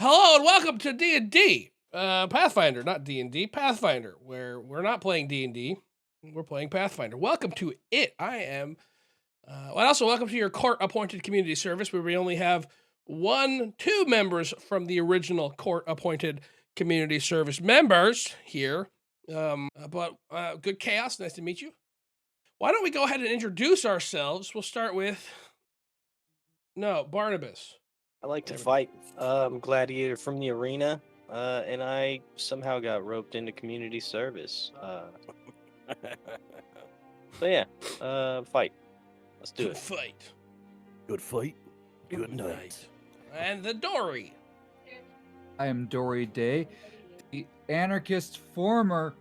Hello and welcome to D&D, Pathfinder, not D&D, Pathfinder, where we're not playing D&D, we're playing Pathfinder. Welcome to it. And also welcome to your court-appointed community service, where we only have two members from the original court-appointed community service members here. Good Chaos, nice to meet you. Why don't we go ahead and introduce ourselves? We'll start with Barnabas. I like to fight. I'm gladiator from the arena, and I somehow got roped into community service. Fight. Let's do it. Fight. Good fight. Good night. And the Dory. I am Dory Day, the anarchist former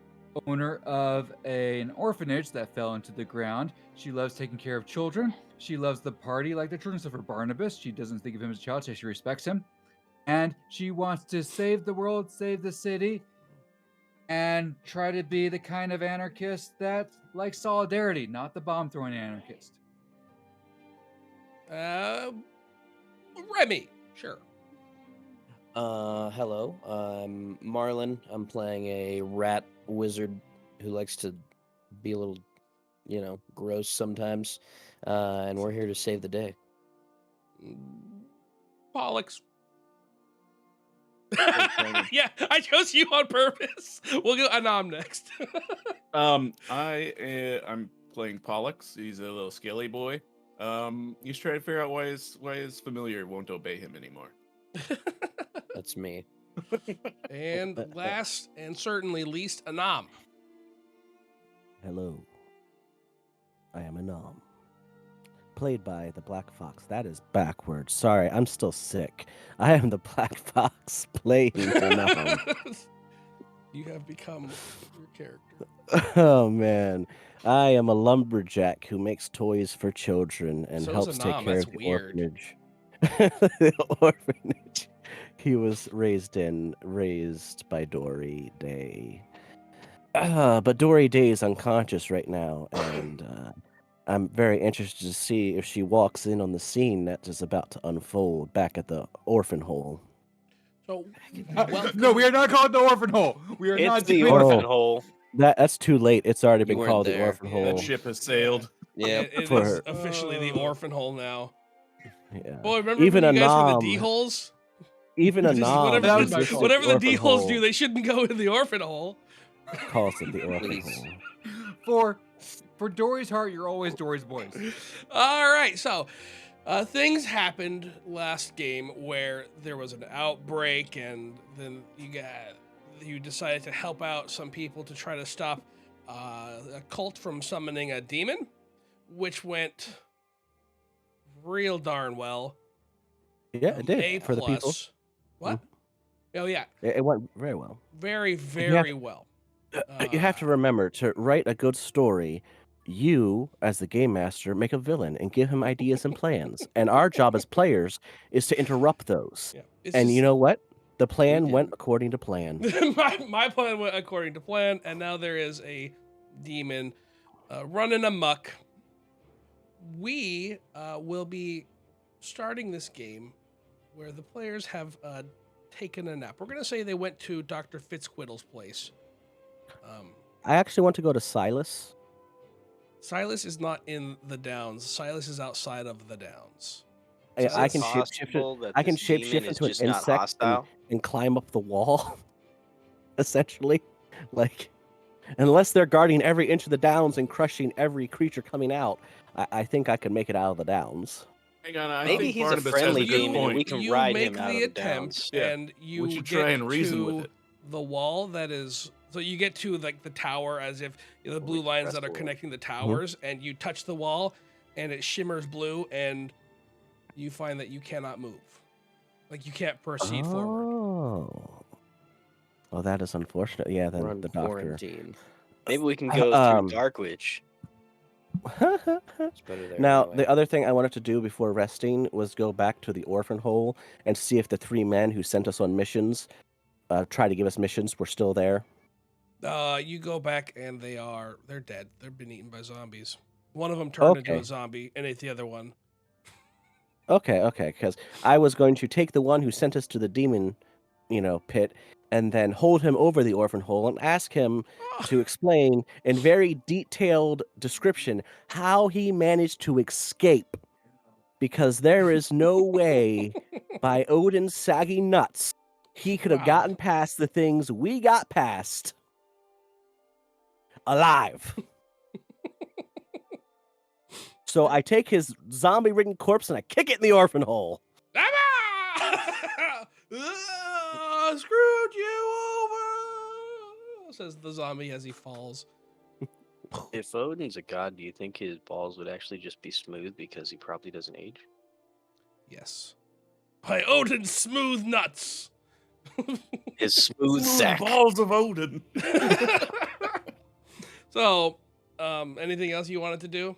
owner of an orphanage that fell into the ground. She loves taking care of children. She loves the party like the children. So for Barnabas, she doesn't think of him as a child, so she respects him. And she wants to save the world, save the city, and try to be the kind of anarchist that likes solidarity, not the bomb-throwing anarchist. Remy, sure. Hello. I'm Marlon. I'm playing a rat wizard who likes to be a little, gross sometimes. And we're here to save the day. Pollux. Yeah, I chose you on purpose. We'll go Anam next. I'm playing Pollux. He's a little scaly boy. He's trying to figure out why his familiar won't obey him anymore. That's me. And last and certainly least, Anam. Hello. I am Anam. Played by the Black Fox. That is backwards. Sorry, I'm still sick. I am the Black Fox playing Anam. You have become your character. Oh, man. I am a lumberjack who makes toys for children and So helps is take Anam. care That's of the weird. orphanage. The orphanage he was raised by Dory Day. But Dory Day is unconscious right now, and I'm very interested to see if she walks in on the scene that is about to unfold back at the orphan hole. So, No, we are not called the orphan hole. We are It's not the doing orphan that. hole. That's too late. It's already been weren't called the there. orphan hole. That ship has sailed. Yeah. it for is her. officially the orphan hole now. Yeah. Boy, remember Even when you guys were the Anam- D-holes? Even Just Anam, That was my this is fault. whatever the orphan D-holes hole, do, they shouldn't go in the orphan hole. calls it the orphan Please. hole. For Dory's heart, you're always Dory's boys. All right, so things happened last game where there was an outbreak, and then you decided to help out some people to try to stop a cult from summoning a demon, which went real darn well. Yeah, it did A for the people. plus. What? Oh yeah, It went very well. very very well. You have to remember to write a good story. You, as the game master, make a villain and give him ideas and plans. And our job as players is to interrupt those. Yeah, And you know what? The plan did. went according to plan. my plan went according to plan, and now there is a demon running amok. We will be starting this game where the players have taken a nap. We're going to say they went to Dr. Fitzquiddle's place. I actually want to go to Silas. Silas is not in the Downs. Silas is outside of the Downs. I can possible shapeshift. that I can this demon shapeshift is into an just not insect hostile? and climb up the wall. Essentially, like, unless they're guarding every inch of the Downs and crushing every creature coming out, I think I could make it out of the Downs. Hang on, I Maybe think he's a Barnabas friendly has a good demon and point. we can you ride make him out the of the attempt, Downs. Yeah. and you We should get try and reason to with it. the wall that is. So you get to like the tower, as if the blue lines that are connecting the towers, and you touch the wall, and it shimmers blue, and you find that you cannot move, like you can't proceed forward. Oh, well, that is unfortunate. Yeah, We're then on the doctor. quarantine. Maybe we can go Um, through Darkwitch. It's better there Now, anyway. the other thing I wanted to do before resting was go back to the orphan hole and see if the three men who sent us on missions, try to give us missions, were still there. You go back, and they're dead. They've been eaten by zombies. One of them turned into Okay. a zombie and ate the other one. Okay, because I was going to take the one who sent us to the demon pit, and then hold him over the orphan hole and ask him to explain in very detailed description how he managed to escape. Because there is no way, by Odin's saggy nuts, he could have Wow. gotten past the things we got past alive. So I take his zombie-ridden corpse and I kick it in the orphan hole. Screwed you over, says the zombie as he falls. If Odin's a god, do you think his balls would actually just be smooth because he probably doesn't age? Yes. By Odin's smooth nuts. His smooth sack. balls of Odin. So, anything else you wanted to do?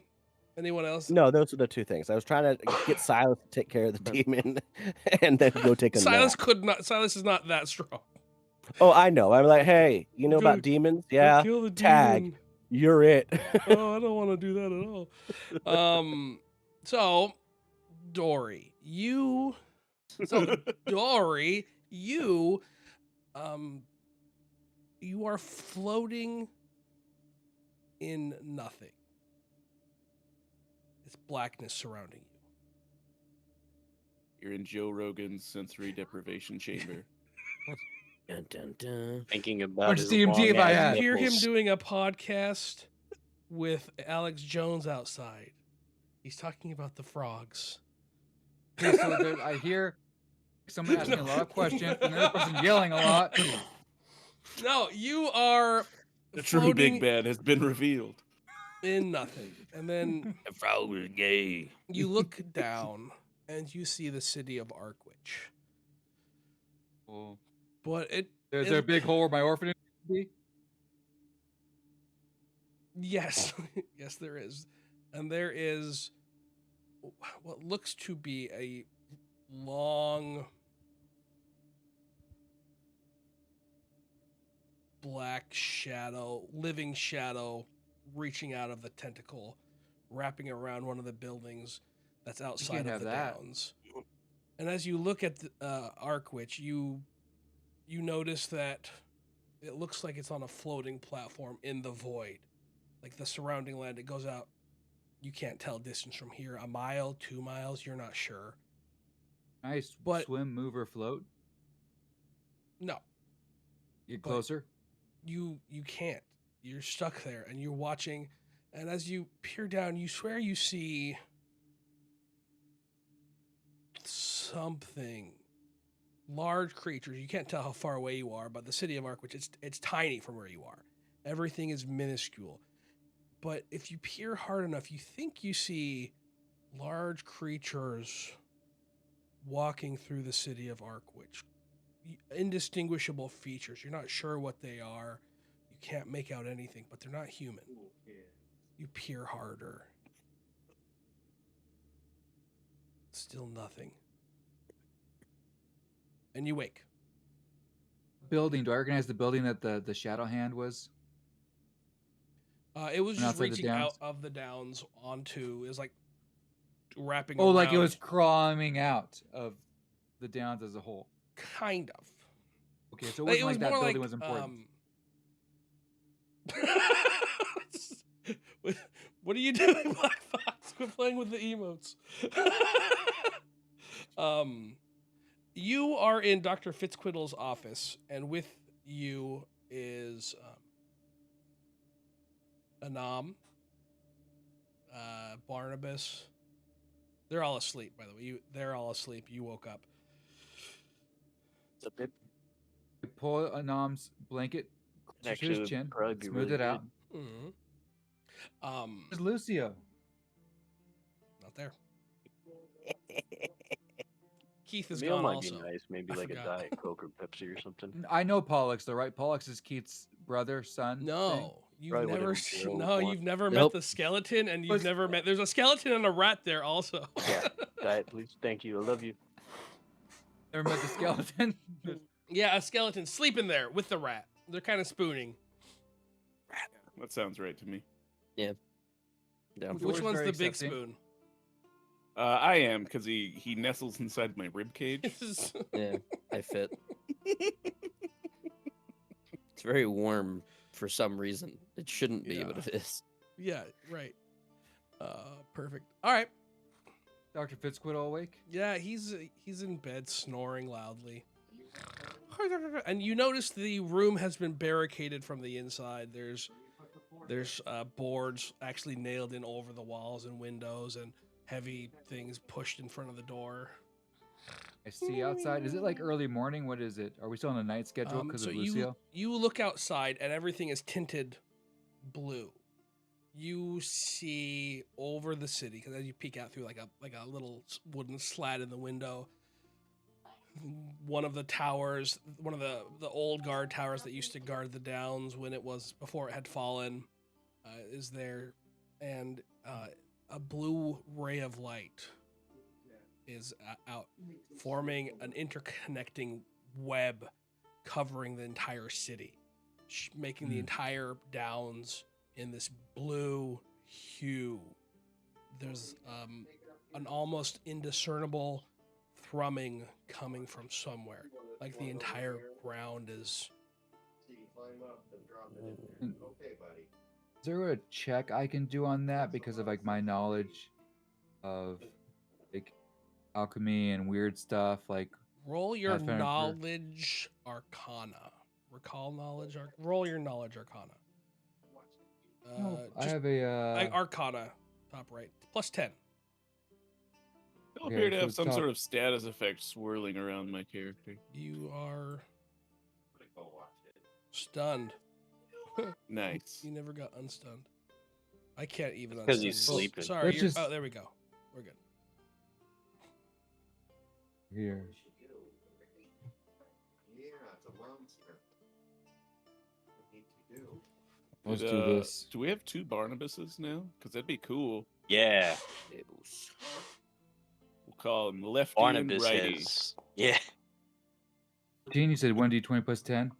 Anyone else? No, those are the two things. I was trying to get Silas to take care of the demon and then go take a Silas nap. could not. Silas is not that strong. Oh, I know. I'm like, hey, you know Go- about demons? Go Yeah, kill the tag. demon. You're it. Oh, I don't want to do that at all. So Dory, you you are floating in nothing. It's blackness surrounding you. You're in Joe Rogan's sensory deprivation chamber. Dun, dun, dun. Thinking about Much his DMT if I long-ass had. You hear him nipples. doing a podcast with Alex Jones outside. He's talking about the frogs. Okay, so I hear someone asking a lot of questions, and another person yelling a lot. No, you are The true floating big bad has been revealed. in nothing. And then The frog was gay. you look down and you see the city of Arkwich. Well, But it is there a big hole where my orphanage would be? Yes. Yes, there is. And there is what looks to be a long black shadow, living shadow, reaching out of the tentacle, wrapping around one of the buildings that's outside of have the that. downs. And as you look at the Arkwich, you notice that it looks like it's on a floating platform in the void. Like the surrounding land, it goes out. You can't tell distance from here. A mile, 2 miles, you're not sure. Nice. But- Swim, move, or float. No, Get But- closer. you can't. You're stuck there and you're watching. And as you peer down, you swear you see something. Large creatures. You can't tell how far away you are, but the city of Arkwich, it's tiny from where you are. Everything is minuscule. But if you peer hard enough, you think you see large creatures walking through the city of Arkwich. Indistinguishable features. You're not sure what they are. You can't make out anything, but they're not human. You peer harder. Still nothing. And you wake. Building. Do I recognize the building that the shadow hand was? It was And just outside the reaching out downs? of the downs onto. It was like wrapping. Oh, like it around. was crawling out of the downs as a whole. Kind of. Okay, so it wasn't like that more building was important. What are you doing, Black Fox? Quit playing with the emotes. You are in Dr. Fitzquiddle's office, and with you is Anam, Barnabas. They're all asleep, by the way. They're all asleep. You woke up. A bit I pull Anam's blanket to actually his would chin, probably be smooth really it out. Mm-hmm. Where's Lucio? Not there. Keith is meal gone might also. be nice, maybe I like forgot. a Diet Coke or Pepsi or something. I know Pollux, though, right? Pollux is Keith's brother, son. thing. No, you've Probably never whatever seen. Gerald No, would you've never met Nope. the skeleton, and you've Was- never met. There's a skeleton and a rat there also. Yeah. Diet, please. Thank you. I love you. Never met the skeleton. Yeah, a skeleton sleeping there with the rat. They're kind of spooning. That sounds right to me. Down for Which Door's one's very the big accepting. spoon? I am, because he nestles inside my rib cage. This is- Yeah, I fit. It's very warm for some reason. It shouldn't be, but Yeah. it is. Yeah, right. Perfect. All right. Dr. Fitzquid awake? Yeah, he's in bed snoring loudly. And you notice the room has been barricaded from the inside. There's boards actually nailed in over the walls and windows, and heavy things pushed in front of the door. I see outside. Is it like early morning? What is it? Are we still on a night schedule because So of Lucio? you look outside and everything is tinted blue. You see over the city because as you peek out through like a little wooden slat in the window, one of the towers, one of the old guard towers that used to guard the downs when it was before it had fallen, is there, and a blue ray of light is out, forming an interconnecting web covering the entire city, making the entire downs in this blue hue. There's an almost indiscernible thrumming coming from somewhere, like the entire ground is. Is there a check I can do on that because of like my knowledge of like alchemy and weird stuff? Like Roll your Pathfinder for- knowledge arcana. Recall knowledge. Roll your knowledge arcana. no, I Just have a arcana, top right, plus 10. I Okay, appear to so have some top- sort of status effect swirling around my character. You are stunned. Nice. You never got unstunned. I can't even. 'Cause he's unstun you. sleeping. Sorry. Let's You're, just- Oh, there we go. We're good. here. Let's do this. Do we have 2 Barnabases now? Because that'd be cool. Yeah. We'll call him lefty Barnabas and righty. has. Yeah. 14, you said 1d20 plus 10.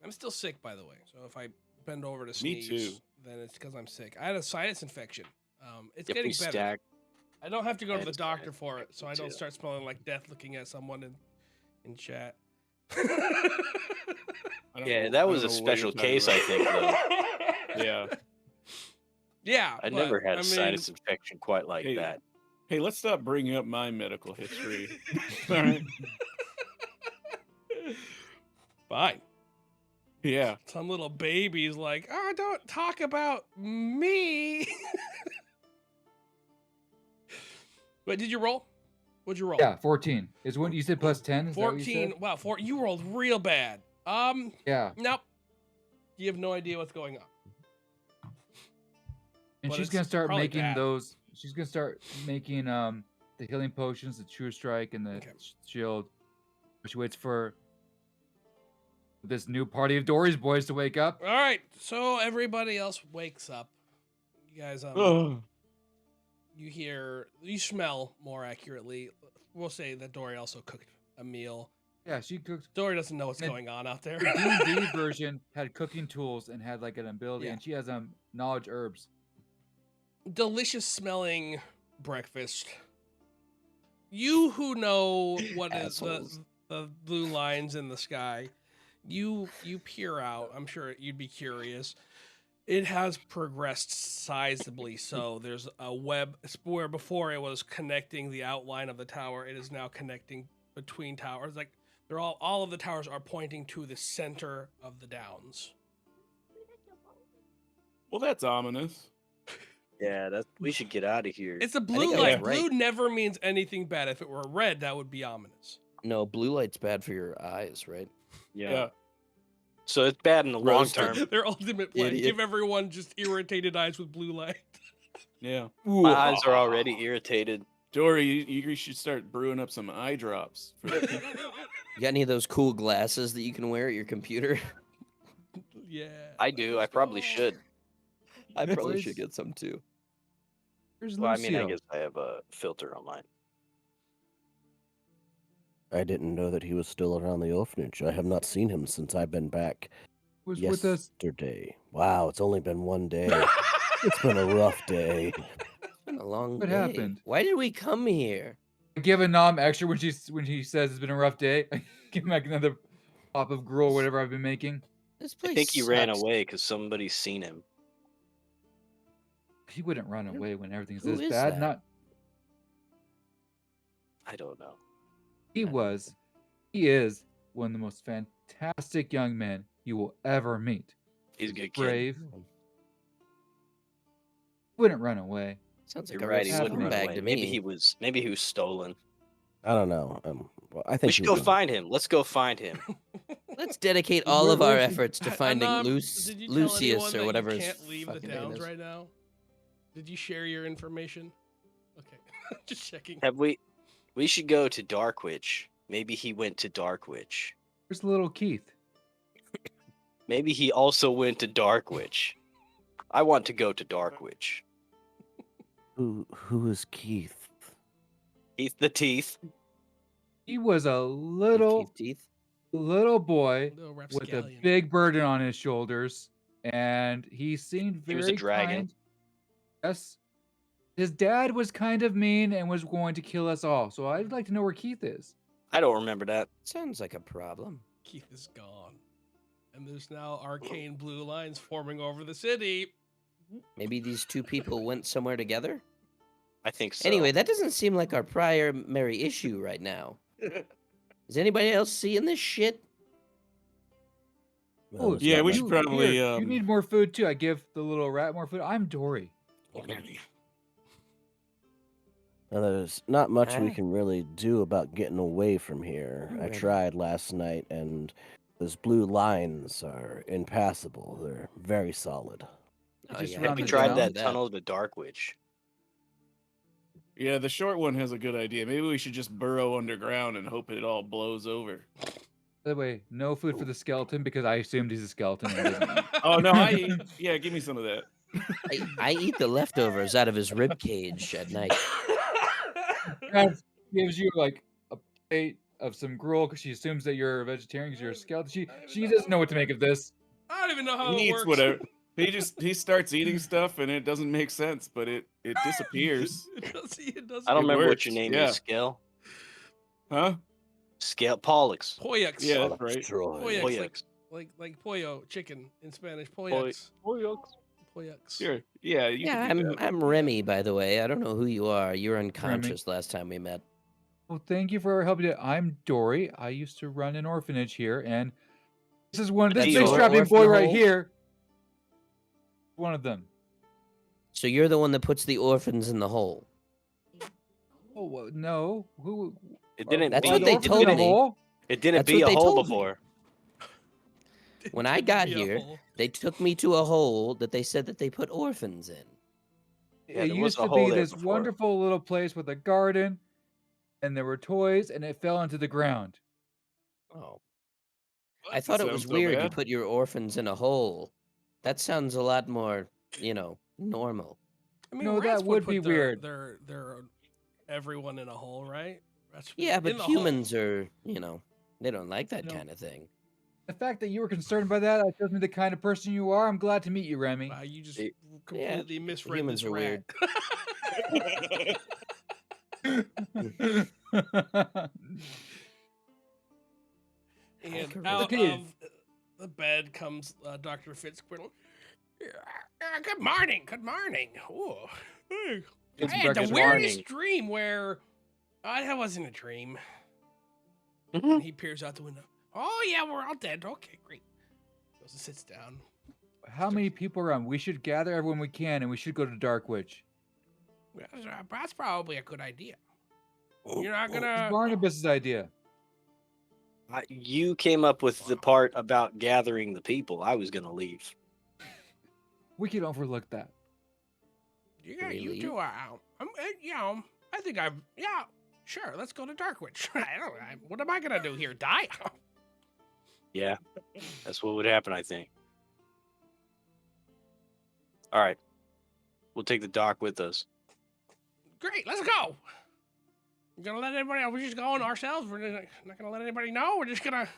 I'm still sick, by the way. So if I bend over to Me sneeze, too. then it's because I'm sick. I had a sinus infection. It's If getting we better. stack. I don't have to go I to had the a doctor sinus for it, so I don't too. start smelling like death looking at someone in chat. I don't Yeah, know- that I was a don't know what you're special talking case, I about. think, though. Yeah. Yeah. I but, never had I a mean, sinus infection quite like Hey, that. Hey, let's stop bringing up my medical history. All right. Fine. Yeah. Some little baby's like, oh, don't talk about me. Wait, did you roll? What'd you roll? Yeah, 14. Is what you said plus 10? Is that what you 14. said? Wow, you rolled real bad. Yeah. Nope. You have no idea what's going on. And But she's it's gonna start probably making bad. those. She's gonna start making the healing potions, the true strike, and the Okay. shield. She waits for this new party of Dory's boys to wake up. All right, so everybody else wakes up. You guys, you smell more accurately. We'll say that Dory also cooked a meal. Yeah, she cooked. Dory doesn't know what's And going on out there. The D&D version had cooking tools and had like an ability, Yeah. and she has knowledge herbs. Delicious smelling breakfast. You who know what is Assholes. the blue lines in the sky, you peer out. I'm sure you'd be curious. It has progressed sizably. So there's a web where before it was connecting the outline of the tower. It is now connecting between towers. Like they're all of the towers are pointing to the center of the downs. Well, that's ominous. Yeah, we should get out of here. It's a think blue I light. was right. Blue never means anything bad. If it were red, that would be ominous. No, blue light's bad for your eyes, right? Yeah. So it's bad in the long Roasted. term. Their ultimate plan: Idiot. give everyone just irritated eyes with blue light. Yeah. My eyes are already irritated. Dory, you should start brewing up some eye drops. For the people. You got any of those cool glasses that you can wear at your computer? Yeah. I do. I probably should. I probably Boys. should get some too. Here's Well, I Lucio. mean, I guess I have a filter on mine. I didn't know that he was still around the orphanage. I have not seen him since I've been back was with us. yesterday. Wow, it's only been one day. It's been a rough day. It's been a long What day. happened? Why did we come here? Give a nom extra when she says it's been a rough day. Give him like another pop of gruel or whatever I've been making. This I place think he ran sucks. away because somebody's seen him. He wouldn't run away when everything's Who this is bad. that? Not I don't know. he was. He is one of the most fantastic young men you will ever meet. He's a good kid. Brave. Wouldn't run away. Sounds like You're a right. real He wouldn't run scumbag away. to Maybe me. he was. Maybe he was stolen. I don't know. Well, I We think should he go was- find him. Let's go find him. Let's dedicate Where- all of our where's he? efforts to finding Did you tell Lucius anyone or that whatever you his can't leave the fucking name towns is. right now? Did you share your information? Okay, just checking. Have we? We should go to Darkwitch. Maybe he went to Darkwitch. Where's little Keith? Maybe he also went to Darkwitch. I want to go to Darkwitch. Who is Keith? Heath the Teeth. He was a Teeth. little boy Little with a rapscallion. big burden on his shoulders, and he seemed He very was a dragon. kind. Yes. His dad was kind of mean and was going to kill us all. So I'd like to know where Keith is. I don't remember that. Sounds like a problem. Keith is gone, and there's now arcane blue lines forming over the city. Maybe these two people went somewhere together? I think so. Anyway, that doesn't seem like our primary issue right now. Is anybody else seeing this shit? Well, Oh, there's yeah, not we much- should probably. You need more food too. I give the little rat more food. I'm Dory. Now, there's not much we Ah. can really do about getting away from here. I Alrighty. tried last night, and those blue lines are impassable. They're very solid. Oh, just yeah, around Have we the tried town? that tunnel to Darkwitch? Yeah, the short one has a good idea. Maybe we should just burrow underground and hope it all blows over. By the way, no food for the skeleton because I assumed he's a skeleton. And doesn't- Oh no, yeah, give me some of that. I eat the leftovers out of his rib cage at night. Dad gives you like a plate of some gruel because she assumes that you're a vegetarian because you're a skeleton. She doesn't know what to make of this. I don't even know how He it eats works. whatever. He starts eating stuff and it doesn't make sense, but it disappears. It doesn't. I don't It remember what works, your name yeah. is, Scale. Huh? Scale Pollux. Poyux. Yeah, that's right. Destroy. Poyux, Pollux. like pollo, chicken in Spanish. Poyux. Poyux. Sure. Yeah. You Yeah, can do that. I'm Remy, by the way. I don't know who you are. You were unconscious last time we met. Well, thank you for helping. I'm Dory. I used to run an orphanage here, and this is one. This Hey, big your strapping boy orphan right hole? here. One of them. So you're the one that puts the orphans in the hole. Oh no! Who? It didn't That's be. what they orphans told in a me. hole? It didn't That's be what a they hole told me. before. When I got Be a here, hole. they took me to a hole that they said that they put orphans in. Yeah, It there was used a to hole be there this before. wonderful little place with a garden, and there were toys, and it fell into the ground. Oh. Well, I that thought it doesn't was sound so weird you bad. put your orphans in a hole. That sounds a lot more, normal. I mean, No, that rats would put be their- weird. Their everyone in a hole, right? Rats Yeah, in but the humans are, they don't like that No. kind of thing. The fact that you were concerned by that tells me the kind of person you are. I'm glad to meet you, Remy. Wow, you just It- completely misread humans this are rat. And correct. out Okay. of the bed comes Dr. Fitzquittle. Good morning. Good morning. Ooh. Hey. It's I had the breakfast weirdest morning. dream where that wasn't a dream. Mhm. And he peers out the window. Oh yeah, we're all dead. Okay, great. Goes and sits down. How many people are on? We should gather everyone we can, and we should go to Darkwitch. That's probably a good idea. You're not It's gonna. Barnabas's idea. You came up with the part about gathering the people. I was gonna leave. We can overlook that. Yeah, you Really? two are out. I think yeah, sure, let's go to Darkwitch. What am I gonna do here? Die? Yeah, that's what would happen, I think. All right, we'll take the doc with us. Great, let's go. You gonna let anybody? Are we just going ourselves? We're not gonna let anybody know. We're just gonna.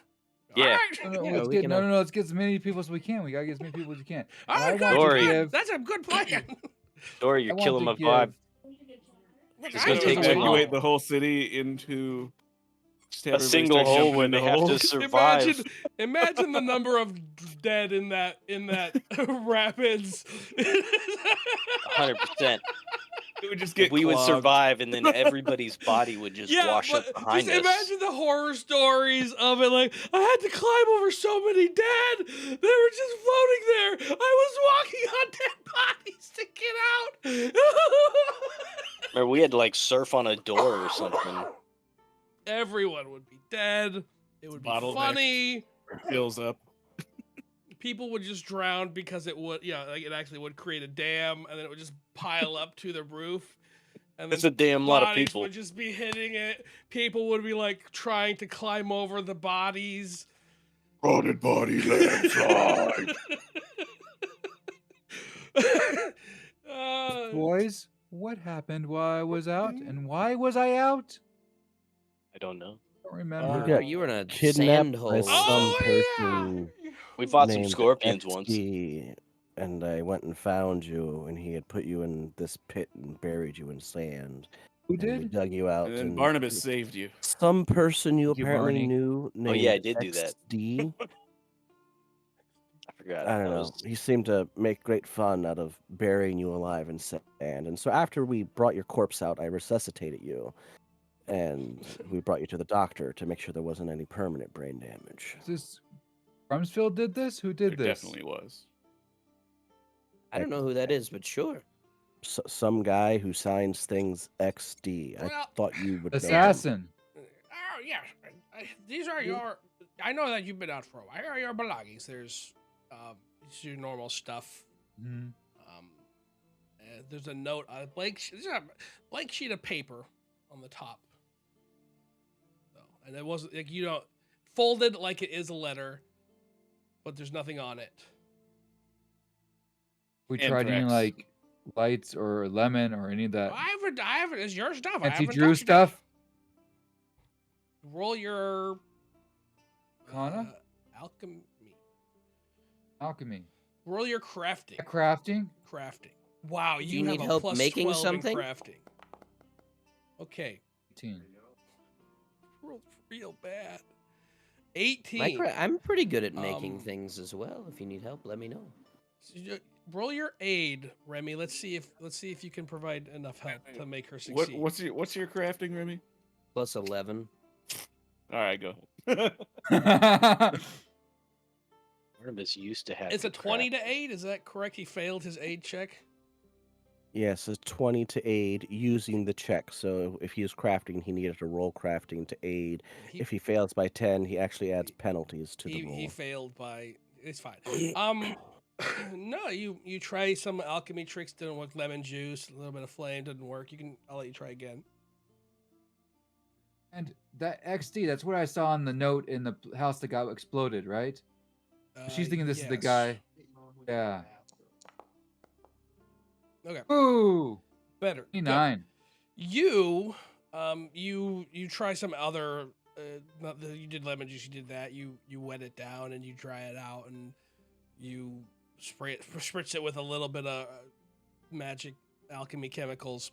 Yeah. All No, right. Yeah, let's we get, can, no, no, no. Let's get as many people as we can. We gotta get as many people as we can. All And I right, want good, Dory. good. give- That's a good plan. Dory, I you're want killing to my vibe. give- It's Just gonna gonna take too long. evacuate the whole city into just have A everybody single start hole jumping when into they have to holes. survive. Imagine the number of dead in that rapids. 100%. It would just get If we would clogged. survive, and then everybody's body would just wash up but behind just us. imagine the horror stories of it. Like, I had to climb over so many dead. They were just floating there. I was walking on dead bodies to get out. Or we had to like surf on a door or something. Everyone would be dead. It would be Bottleneck. funny. Fills up. People would just drown because it would, like it actually would create a dam, and then it would just pile up to the roof. And That's then a damn lot of bodies people. would just be hitting it. People would be like trying to climb over the bodies. Rotted body landslide. Boys, what happened while I was out, and why was I out? I don't know. I don't remember. got You were in a Kidnapped sand by hole. some Oh, person We fought some named scorpions once. XD, and I went and found you, and he had put you in this pit and buried you in sand. Who And we did? dug you out. And then and Barnabas saved you. some person you Thank you, apparently Barney. knew named Oh, yeah, I did do that. XD. I forgot. I don't That know. was- He seemed to make great fun out of burying you alive in sand. And so after we brought your corpse out, I resuscitated you. And we brought you to the doctor to make sure there wasn't any permanent brain damage. Is this Rumsfeld did this? Who did There this? definitely was. I don't know who that is, but sure. Some guy who signs things XD. I Well, thought you would know him. Assassin. Oh, yes. These are your. I know that you've been out for a while. Here are your belongings. There's your normal stuff. Mhm. There's a note, a blank. There's a blank sheet of paper on the top. So, and it wasn't like folded like it is a letter, but there's nothing on it. We tried any Anthrax. like lights or lemon or any of that I haven't. It's your stuff. I anti haven't Drew touched it. stuff. Roll your Kana? alchemy. Alchemy. Roll your crafting. Crafting. Crafting. Wow, Do you, you have need a help plus making 12 something? in crafting. Okay, 18. rolled real bad. 18. I'm pretty good at making Um, things as well. If you need help, let me know. Roll your aid, Remy. Let's see if you can provide enough help to make her succeed. What's your crafting, Remy? Plus 11. All right, go ahead. Barnabas used to have. It's a the 20 crap. to aid. Is that correct? He failed his aid check. Yes, a 20 to aid using the check. So if he is crafting, he needed to roll crafting to aid. He, If he fails by 10, he actually adds penalties to the he roll. failed by. It's fine. No, you try some alchemy tricks. Didn't work. Lemon juice, a little bit of flame didn't work. I'll let you try again. And that XD, that's what I saw in the note in the house that got exploded, right? She's thinking this is the yes. guy. Yeah. Okay, Ooh, better. Good. 29. You try some other. You did lemon juice. You did that. You wet it down and you dry it out and you spritz it with a little bit of magic alchemy chemicals.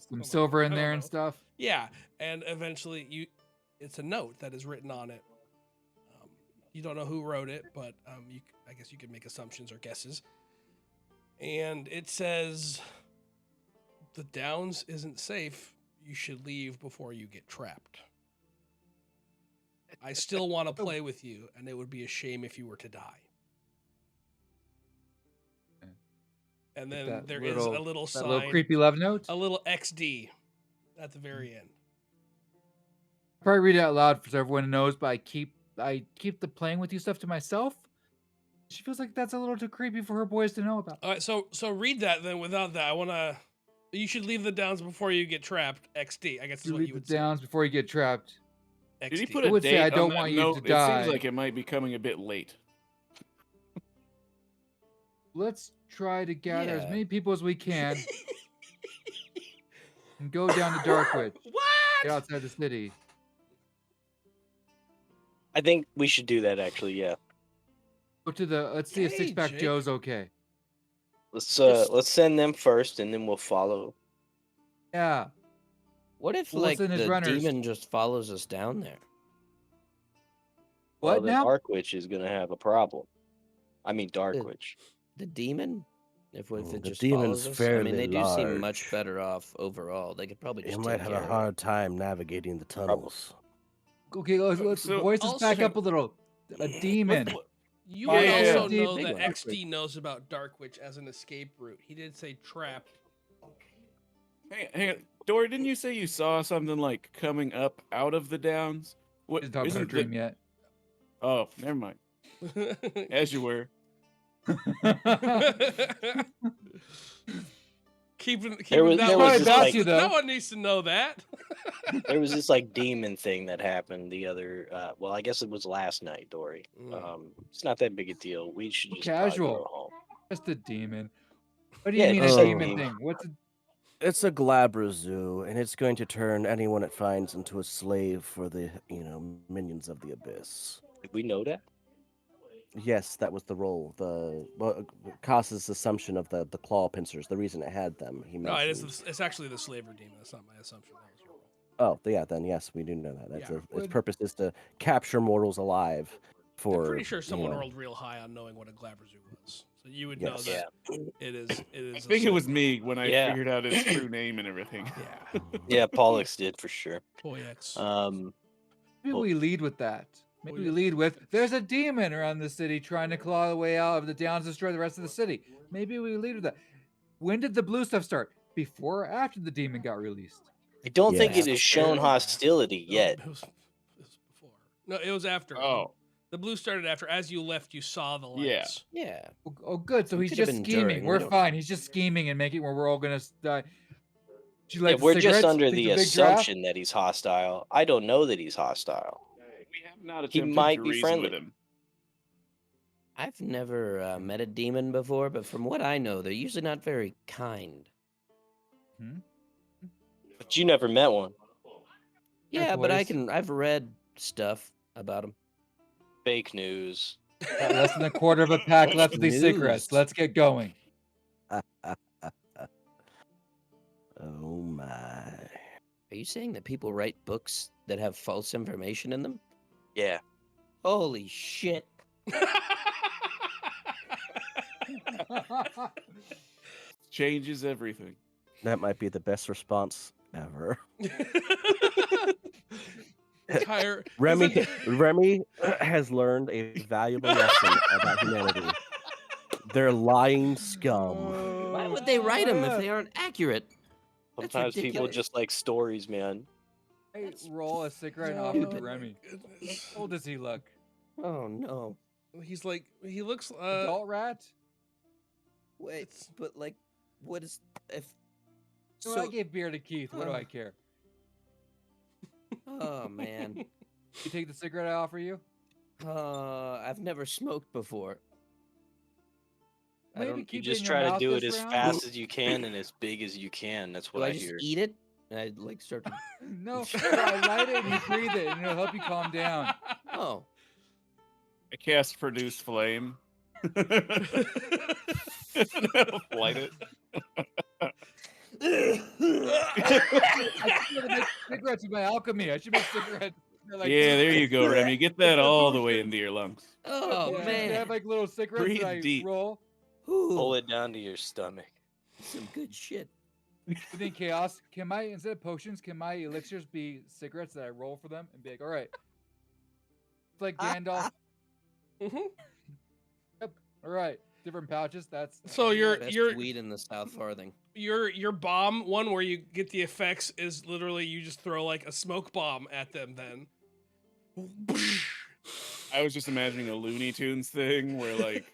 Some silver in I don't there and know. stuff. Yeah, and eventually it's a note that is written on it. You don't know who wrote it, but I guess you could make assumptions or guesses. And it says, "The Downs isn't safe. You should leave before you get trapped. I still want to play with you, and it would be a shame if you were to die." Okay. And Like then that there is a little that sign, little creepy love note. a little XD at the very end. Probably read it out loud so everyone knows, but I keep the playing with you stuff to myself. She feels like that's a little too creepy for her boys to know about. All right, so read that then. Without that, you should leave the Downs before you get trapped. XD, I guess is You what leave you the would say. Downs before you get trapped. XD. Did he put I a would say date I on don't that want you to note? It die. seems like it might be coming a bit late. Let's try to gather as Yeah. many people as we can and go down to Darkwood. Get What? outside the city. I think we should do that. Actually, yeah. Go to the. Let's see if Hey, Six Pack Jake. Joe's okay. Let's send them first, and then we'll follow. Yeah. What if Well, what's like in his the runners? demon just follows us down there? Well, What the now? Dark Witch is gonna have a problem. I mean, Dark The- Witch. The demon? If it The just demon's follows us? I mean, fairly they do seem much large. better off overall. They could probably You just might take have care a of hard time navigating the tunnels. Okay, let's So- boys, let's back Also- up a little. A demon. You Fire would yeah, also yeah. know Big that one. XD knows about Dark Witch as an escape route. He did say trap. Hang on. Dory, didn't you say you saw something like coming up out of the downs? What Didn't talk about a isn't dream yet. Oh, never mind. As you were. keeping There was- that there one was this, like- close. No one needs to know that. There was this like demon thing that happened the other. Well, I guess it was last night, Dory. It's not that big a deal. We should just probably Casual. go home. Just a demon. What do you Yeah, mean it's a a demon demon. thing? What's a It's a Glabrazoo, and it's going to turn anyone it finds into a slave for the, minions of the abyss. Did we know that? Yes, that was the role. Kaz's assumption of the claw pincers, the reason it had them. He No, mentioned. it's actually the slaver demon. That's not my assumption. That was your role. Oh, yeah. Then yes, we do know that. That's Yeah. its Would- purpose is to capture mortals alive. For I'm pretty sure someone you know, rolled real high on knowing what a Glabrazoo was, so you would Yes. know that it is. It is. I a think it was slaver. me when I Yeah. figured out his true name and everything. Yeah. Yeah, Pollux did for sure. Boy X. Maybe Well- we lead with that. Maybe Well, we lead with there's a demon around the city trying to claw the way out of the downs and destroy the rest of the city. Maybe we lead with that. When did the blue stuff start? Before or after the demon got released? I don't think Yeah. it has shown hostility No, yet. It was before. No, it was after. Oh, The blue started after. As you left, you saw the Yeah. lights. Yeah. Oh, good. So It he's could have just been scheming. during, we We're don't fine. know. He's just scheming and making where we're all gonna die. Do you Yeah, like the we're just cigarettes? under Take the big draft? assumption that he's hostile. I don't know that he's hostile. we have not He attempted might to be reason with friendly. him. I've never met a demon before, but from what I know, they're usually not very kind. But you never met one. Yeah, but boys. I've read stuff about them. Fake news. Got less than a quarter of a pack left of these cigarettes. News. Let's get going. Oh my! Are you saying that people write books that have false information in them? Yeah. Holy shit. Changes everything. That might be the best response ever. Entire Remy has learned a valuable lesson about humanity. They're lying scum. Why would they write them if they aren't accurate? That's Sometimes people ridiculous. just like stories, man. Hey, roll a cigarette and Oh, offer to my Remy. goodness. How old does he look? Oh no. He's like he looks. Adult rat? Wait, but like, what is if? So I gave beer to Keith. What do I care? Oh man. You take the cigarette I offer you? I've never smoked before. I Maybe don't. You keep it just in your try to mouth do it this as round? fast as you can and as big as you can. That's Do what I I just hear. eat it? And I like start to. No, I light it and you breathe it, and it'll help you calm down. Oh, I cast produce flame. Light it. I should make cigarettes with my alchemy. I should make cigarettes. They're like- Yeah, there you go, Remy. Get that all the way into your lungs. oh Yeah, man. They have like little cigarettes Breathe that I deep. roll. Pull Ooh, it down to your stomach. some good shit. You think chaos? Can my instead of potions, can my elixirs be cigarettes that I roll for them and be like, all right. It's like Gandalf. Mhm. All right, different pouches. That's So Best weed in the South Farthing. your bomb one where you get the effects is literally you just throw like a smoke bomb at them. Then. I was just imagining a Looney Tunes thing where like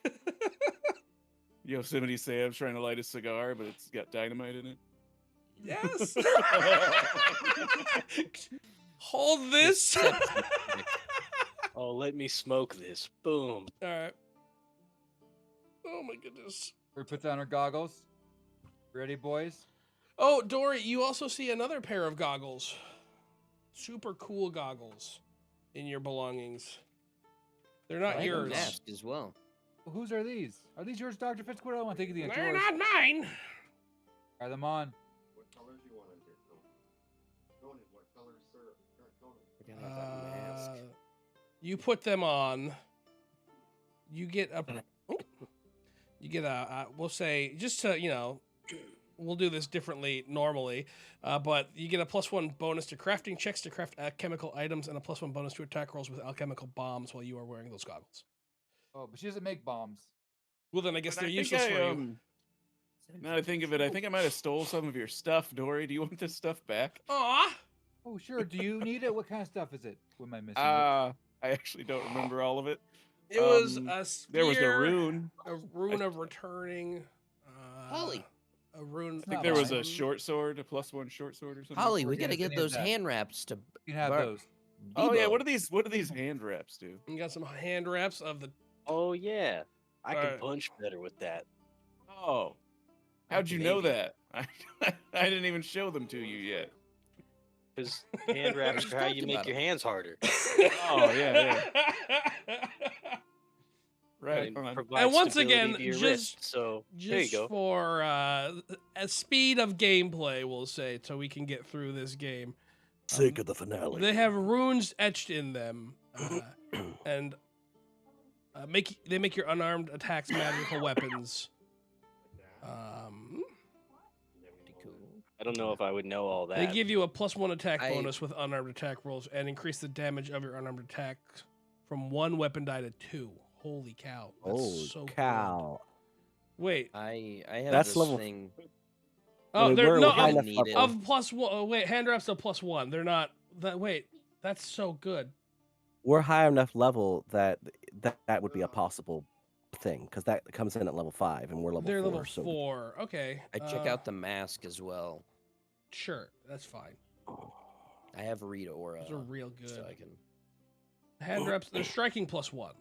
Yosemite Sam's trying to light a cigar, but it's got dynamite in it. Yes. Hold this. Oh, let me smoke this. Boom. All right. Oh my goodness. We put down our goggles. Ready, boys? Oh, Dory, you also see another pair of goggles. Super cool goggles in your belongings. They're not I have a yours. mask as well. Whose are these? Are these yours, Dr. Fitzquid? I want to take the They're yours. not mine. Try them on. mask. You put them on. You get a. You get a. We'll say just to we'll do this differently normally, but you get a +1 bonus to crafting checks to craft alchemical items and a +1 bonus to attack rolls with alchemical bombs while you are wearing those goggles. Oh, but she doesn't make bombs. Well, then I guess But they're I think useless for you. Now that I think of it, I think I might have stole some of your stuff, Dory. Do you want this stuff back? Aw. Oh, sure. Do you need it? What kind of stuff is it? What am I missing? I actually don't remember all of it. It was Um, a spear, There was the rune. a rune of returning. Holly. A rune. It's I think not there was mine. a short sword, a +1 short sword or something. Holly, we Yeah, gotta you get can those have that. hand wraps to. You can have Bar- those. Oh yeah, Bebo. what do these hand wraps do? You got some hand wraps of the. Oh yeah, I can Alright. punch better with that. Oh, how'd you know Maybe. that? I didn't even show them to you yet. Because hand wraps just are how talked you make about your hands harder. Oh yeah. Right. And on. provide And once stability again, to your just- wrist. So there you Just go. for a speed of gameplay, we'll say, so we can get through this game. Sake of the finale. They have runes etched in them, and they make your unarmed attacks magical weapons. Pretty cool. I don't know if I would know all that. They give you a +1 attack I- bonus with unarmed attack rolls, and increase the damage of your unarmed attacks from 1 weapon die to 2. Holy cow! That's Holy so good. cow. Wait. I have That's this level- thing. Oh, mean, they're we're no high of- enough need level. it. of +1. Oh, wait, hand wraps are +1. They're not. That wait. That's so good. We're high enough level that would be a possible thing because that comes in at level 5 and we're level They're 4. level so 4. Okay. I check out the mask as well. Sure, that's fine. I have read aura. Those are real good. So I can. Hand wraps. They're striking +1.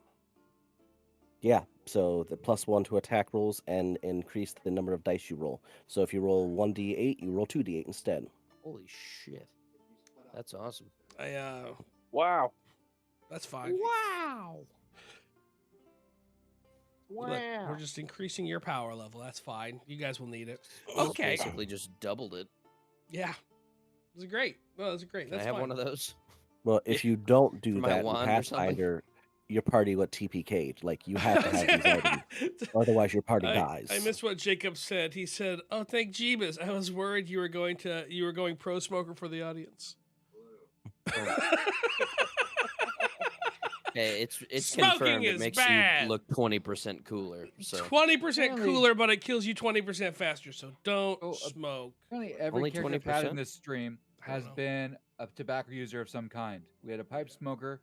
yeah, so the +1 to attack rolls and increase the number of dice you roll. So if you roll 1d8, you roll 2d8 instead. Holy shit. That's awesome. Wow. That's fine. Wow. Look, we're just increasing your power level. That's fine. You guys will need it. Just Okay. Basically, just doubled it. Yeah. This is great. No, this is great. Can That's I have fine. one of those? Well, if you don't do For my that in wand or something? Pathfinder, your party would TPK'd. Like you have to have these items, otherwise your party dies. I missed what Jacob said. He said, "Oh, thank Jeebus. I was worried you were going pro smoker for the audience." Hey, it's Smoking confirmed. is It makes bad. you look 20% cooler. So 20% Really? cooler, but it kills you 20% faster. So don't Oh, smoke. Apparently, every Only character I've had in 20%? this stream I don't has know. been a tobacco user of some kind. We had a pipe smoker.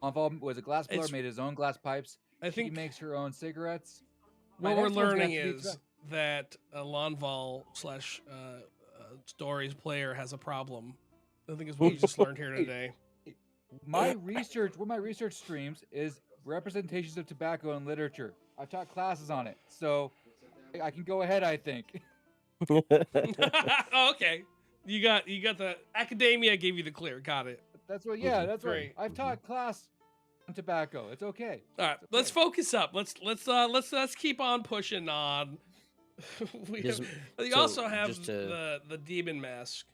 Onval was a glass blower, It's- made his own glass pipes. I think She makes her own cigarettes. My what we're next one's gonna learning have to be is that a Lonval / Stories player has a problem. I think is what you just learned here today. My research, one of my research streams is representations of tobacco in literature. I've taught classes on it, so I can go ahead. I think. Oh, okay. You got the academia gave you the clear. Got it. That's what. Yeah, that's Great. right. I've taught class on tobacco. It's okay. All right, It's let's okay. focus up. Let's keep on pushing on. we Does- so, also have just to- the demon mask.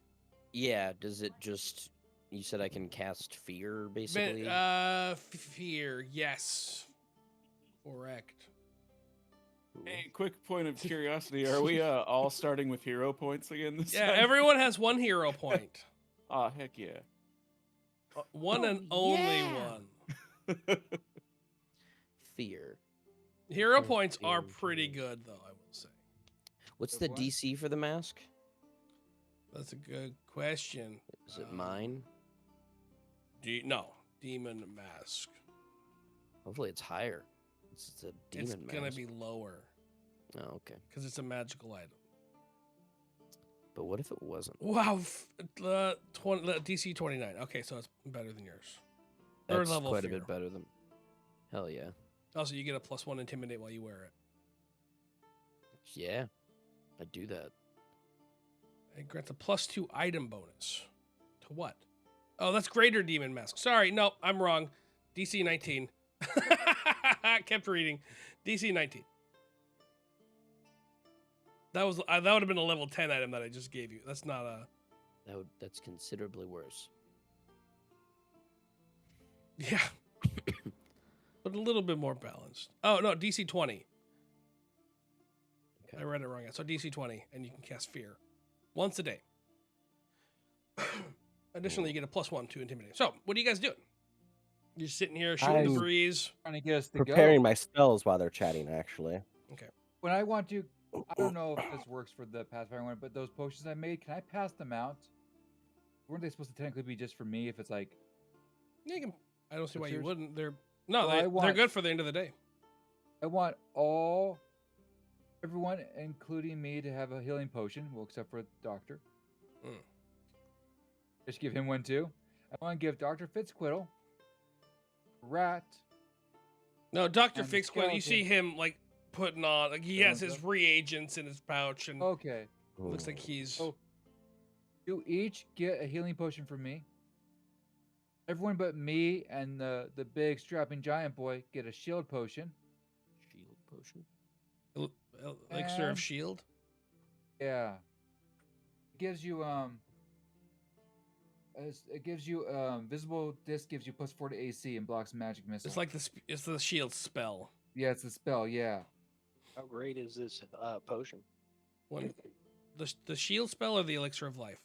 yeah, does it just? You said I can cast fear, basically. Fear. Yes. Correct. Hey, quick point of curiosity: are we all starting with hero points again this Yeah, time? everyone has 1 hero point. Oh heck yeah! One and only one. Fear. Hero Fear, points are fear, pretty fear. good, though. I will say. What's Good the one. DC for the mask? That's a good question. Is it mine? No, demon mask. Hopefully, it's higher. It's a demon It's mask. gonna be lower Oh, okay. because it's a magical item. But what if it wasn't? Wow, DC 29. Okay, so it's better than yours. Third That's level quite fear. a bit better than. Hell yeah. Also, you get a +1 intimidate while you wear it. Yeah, I do that. It grants a +2 item bonus. To what? Oh, that's greater demon mask. Sorry, no, I'm wrong. DC 19. Kept reading. DC 19. That would have been a level 10 item that I just gave you. That's not a. That's considerably worse. Yeah. But a little bit more balanced. Oh, no, DC 20. Okay. I read it wrong. So DC 20, and you can cast Fear once a day. Additionally, you get a +1 to Intimidate. So, what are you guys doing? You're sitting here shooting the I'm breeze. Trying to get us to Preparing go. my spells while they're chatting, actually. When I want to, I don't know if this works for the Pathfinder one, but those potions I made, can I pass them out? Weren't they supposed to technically be just for me if it's like, Yeah, you can, I don't see why you Pictures? wouldn't. They're Well, I they're want- good for the end of the day. I want everyone, including me, to have a healing potion, well, except for the doctor. Mm. Just give him one too. I want to give Dr. Fitzquiddle, Rat. No, Dr. And the Fixquid, you see him like putting on, like he Put has on his stuff? reagents in his pouch, and Okay. looks like he's. Oh, you each get a healing potion from me. Everyone but me and the big strapping giant boy get a shield potion. Shield potion. Elixir of And- Shield. Yeah. It gives you visible disc gives you +4 to AC and blocks magic missile. It's like it's the shield spell. Yeah, it's a spell. Yeah. How great is this potion? One, the shield spell or the elixir of life.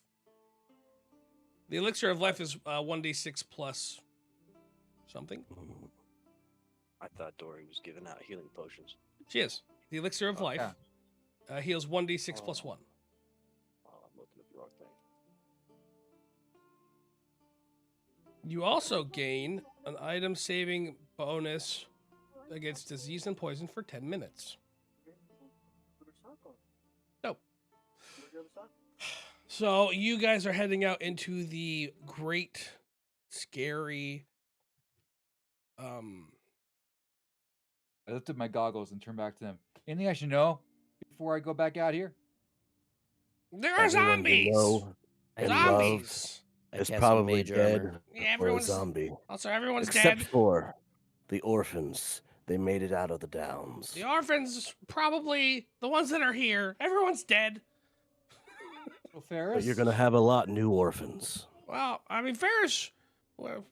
The elixir of life is 1d6 plus something. I thought Dory was giving out healing potions. She is. The elixir of life heals 1d6 plus 1. Oh, I'm looking at the wrong thing. You also gain an item saving bonus against disease and poison for 10 minutes. Nope. So you guys are heading out into the great, scary, I lifted my goggles and turned back to them. Anything I should know before I go back out here? there are Everyone you zombies! know and love Zombies! I is cast probably mage dead armor. Yeah, or a everyone's zombie. also everyone's Except dead. for the orphans. They made it out of the downs. The orphans, probably the ones that are here. Everyone's dead. Little Ferris? But you're going to have a lot new orphans. Well, I mean, Ferris, well,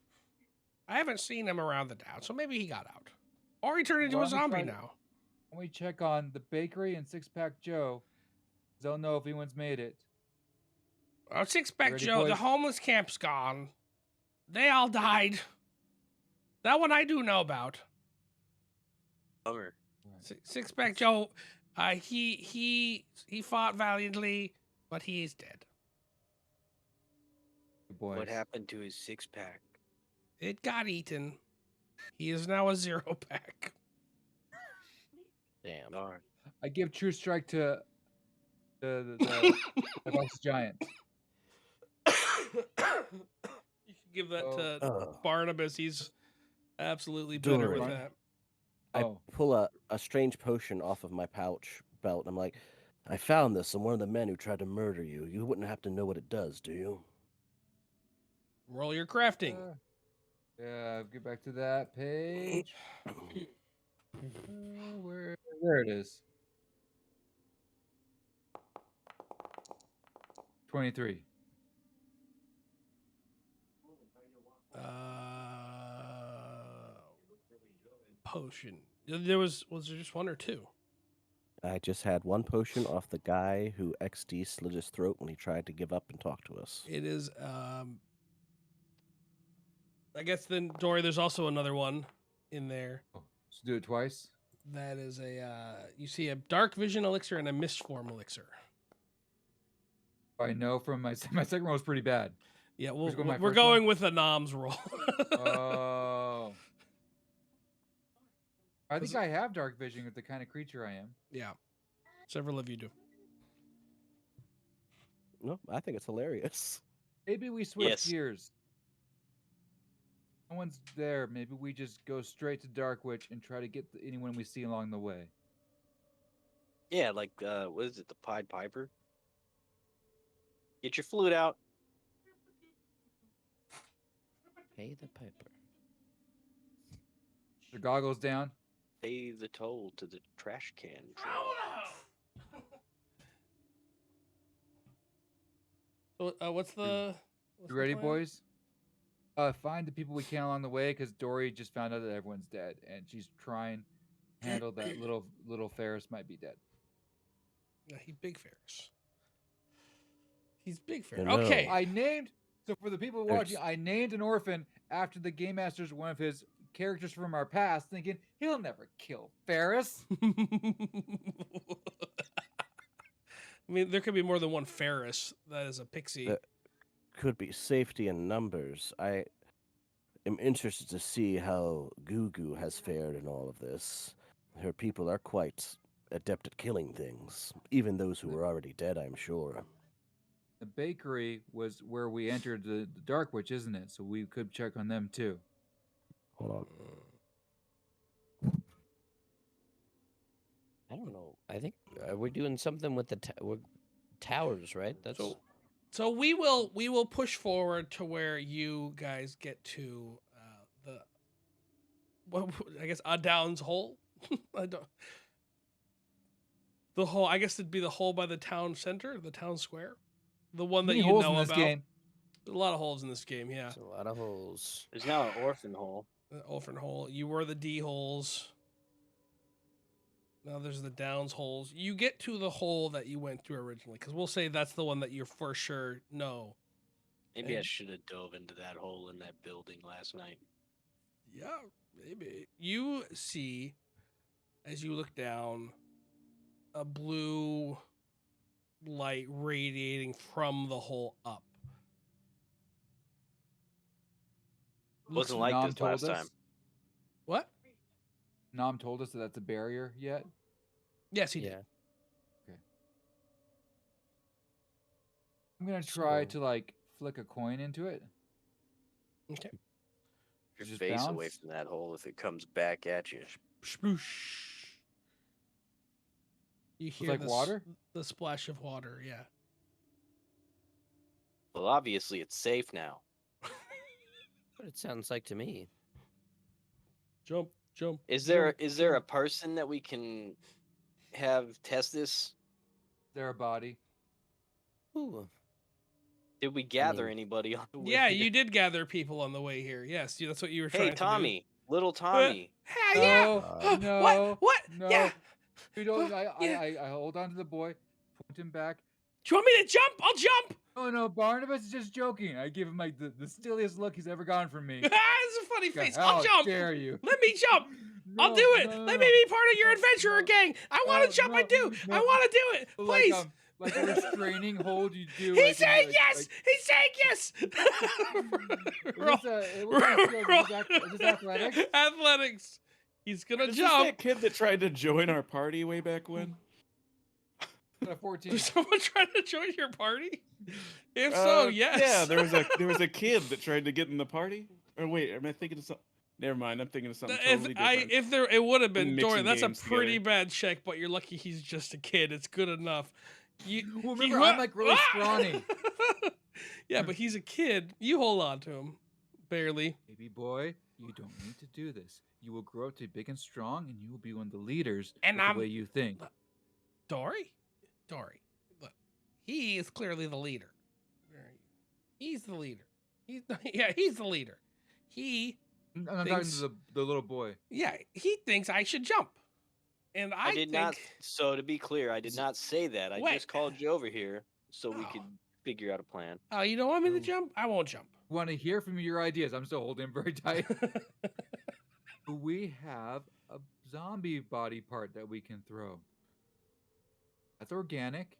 I haven't seen him around the down, so maybe he got out. Or he turned into Why a don't we zombie try- now. When we check on the bakery and Six Pack Joe, 'cause they'll know if anyone's made it. Oh, Six Pack Ready, Joe, the boys? homeless camp's gone. They all died. That one I do know about. Bummer. Six Pack Joe, he fought valiantly, but he is dead. Good boys. What happened to his six-pack? It got eaten. He is now a 0-pack. Damn. Darn. I give True Strike to the Box Giant. You should give that to Barnabas. He's absolutely better with Dory. that. I Oh. pull a strange potion off of my pouch belt. I'm like, I found this on one of the men who tried to murder you. You wouldn't have to know what it does, do you? Roll your crafting. Yeah, get back to that page. Where there it is. 23. Potion. Was there just one or two? I just had one potion off the guy who XD slit his throat when he tried to give up and talk to us. It is. I guess then, Dory. There's also another one in there. Oh, so do it twice. That is a. You see a dark vision elixir and a mist form elixir. I know from my second roll was pretty bad. Yeah, Who's going my we're first going one? with a noms roll. Oh. I think I have dark vision with the kind of creature I am. Yeah, several of you do. No, I think it's hilarious. Maybe we switch Yes. gears. No one's there. Maybe we just go straight to Dark Witch and try to get anyone we see along the way. Yeah, like what is it? The Pied Piper. Get your flute out. Pay the piper. Your goggles down. Pay the toll to the trash can. So, what's the? You ready, boys? Find the people we can along the way, because Dory just found out that everyone's dead, and she's trying to handle that little Ferris might be dead. Yeah, he's big Ferris. He's big Ferris. You know. Okay. So for the people watching, There's- I named an orphan after the game master's one of his characters from our past, thinking he'll never kill Ferris. I mean, there could be more than one Ferris that is a pixie. Could be safety in numbers. I am interested to see how Gugu has fared in all of this. Her people are quite adept at killing things, even those who were already dead, I'm sure. The bakery was where we entered the Dark Witch, isn't it? So we could check on them too. Hold on. I don't know. I think we're doing something with the towers, right? That's So we will push forward to where you guys get to I guess Downs hole. I don't. The hole. I guess it'd be the hole by the town center, the town square, the one that Many you holes know in this about. game. There's a lot of holes in this game. Yeah, a lot of holes. There's now an orphan hole. the orphan hole. You were the D holes. Now there's the Downs holes. You get to the hole that you went through originally, because we'll say that's the one that you're for sure know. Maybe I And- should have dove into that hole in that building last night. Yeah, maybe. You see, as you look down, a blue light radiating from the hole up. Wasn't like Nom this told last us- time. What? Nom told us that that's a barrier yet. Yes, he did. Yeah. I'm gonna try So- to like flick a coin into it. Okay. Your Just face away bounce? from that hole if it comes back at you. Sploosh. You hear like the water? The splash of water. Yeah. Well, obviously it's safe now. What it sounds like to me. Jump, jump. Is there jump. a person that we can have test this? Their body. Ooh. Did we gather mean- anybody on the way? Yeah, here? you did gather people on the way here. Yes, that's what you were trying Hey, to Tommy, little Tommy. do. Hey, yeah. No, no, What? What? no. Yeah. We don't. Yeah. I hold on to the boy, point him back. Do you want me to jump? I'll jump. Oh no, Barnabas is just joking. I give him like the silliest look he's ever gotten from me. It's a funny face. How I'll jump. dare you? Let me jump. I'll No, do it. no, Let no, me be part of your no, adventurer no, gang. I want no, to jump. I no, do. no. I want to do it. Please. Like a restraining hold you do. He's like, saying like- yes. He's saying yes. Roll- Is this athletics? Athletics. He's gonna Is this jump. that kid that tried to join our party way back when? Got a 14. There's someone trying to join your party. If so, yes. Yeah, there was a kid that tried to get in the party. Or wait, am I thinking of something? Never mind, I'm thinking of something totally different. If there it would have been Mixing Dorian, that's a games pretty together. bad check, but you're lucky he's just a kid. It's good enough. Well, remember, I'm like really scrawny. Yeah, but he's a kid. You hold on to him. Barely. Baby boy, you don't need to do this. You will grow up to be big and strong, and you will be one of the leaders And with I'm- the way you think. Dory? Look. He is clearly the leader. Where are you? He's the leader. He's the leader. I'm talking thinks- to the little boy. Yeah, he thinks I should jump. And I did think not. So to be clear, I did not say that. I Wait. just called you over here so we Oh. could figure out a plan. Oh, you don't want me to Oh. jump? I won't jump. Want to hear from your ideas? I'm still holding him very tight. We have a zombie body part that we can throw. That's organic.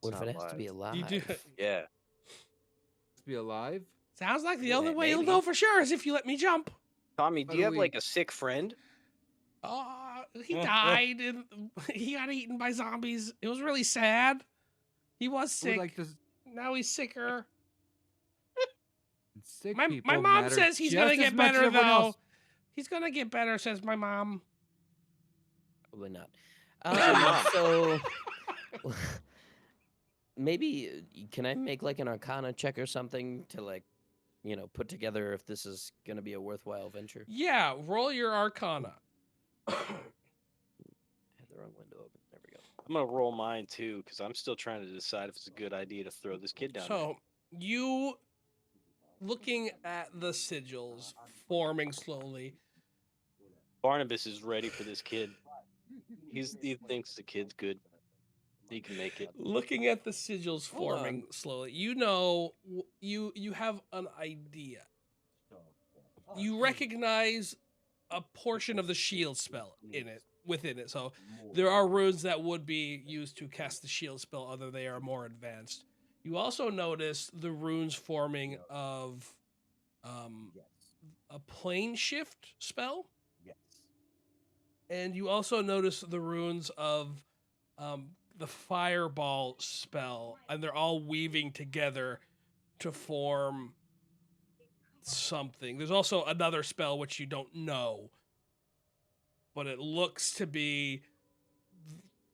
What if not it has to be live. alive? You do. Yeah. Let's be alive. Sounds like the Yeah, only way you'll maybe. know for sure is if you let me jump. Tommy, By do the you have way- like a sick friend? He died and he got eaten by zombies. It was really sad. He was Would sick. like to Now he's sicker. sick My people mom matter says he's just gonna as get much as better everyone though. else. He's gonna get better, says my mom. Probably not. Mom. So maybe can I make like an Arcana check or something to like, put together if this is going to be a worthwhile venture? Yeah, roll your Arcana. I had the wrong window open. There we go. I'm gonna roll mine too because I'm still trying to decide if it's a good idea to throw this kid down. So you looking at the sigils forming slowly. Barnabas is ready for this kid. He thinks the kid's good. He can make it. Looking at the sigils Hold forming slowly, you know, you have an idea. You recognize a portion of the shield spell within it. So there are runes that would be used to cast the shield spell, although they are more advanced. You also notice the runes forming of a plane shift spell. And you also notice the runes of the fireball spell, and they're all weaving together to form something. There's also another spell which you don't know, but it looks to be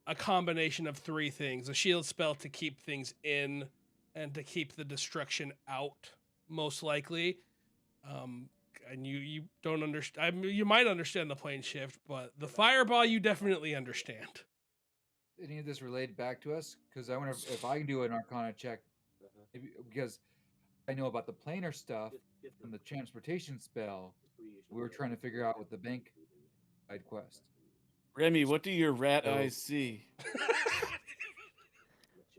a combination of three things: a shield spell to keep things in and to keep the destruction out, most likely. And you don't understand. I mean, you might understand the plane shift, but the fireball you definitely understand. Any of this related back to us? Because I wonder if I can do an Arcana check, because I know about the planar stuff and the transportation spell. We were trying to figure out with the bank side quest. Remy, what do your rat eyes see?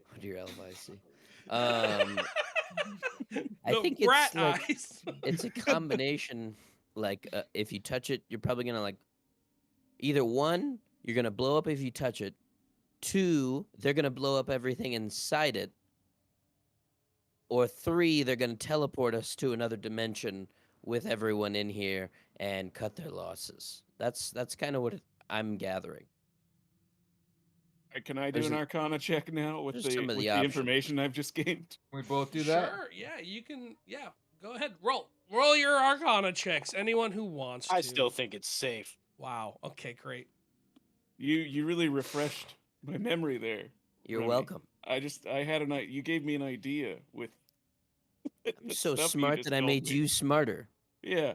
What do your elf eyes see? I The think rat it's like eyes. it's a combination. Like if you touch it, you're probably gonna like either one, you're gonna blow up if you touch it. Two, they're gonna blow up everything inside it. Or three, they're gonna teleport us to another dimension with everyone in here and cut their losses. That's kind of what I'm gathering. Can I do There's an a- Arcana check now with there's the, some of with the the options. information I've just gained? Can we both do that? Sure, yeah, you can. Yeah, go ahead. Roll your Arcana checks. Anyone who wants to. I still think it's safe. Wow. Okay, great. You really refreshed my memory there. You're Remy. welcome. I had you gave me an idea with. I'm the so stuff you smart just that I told made me. you smarter. Yeah.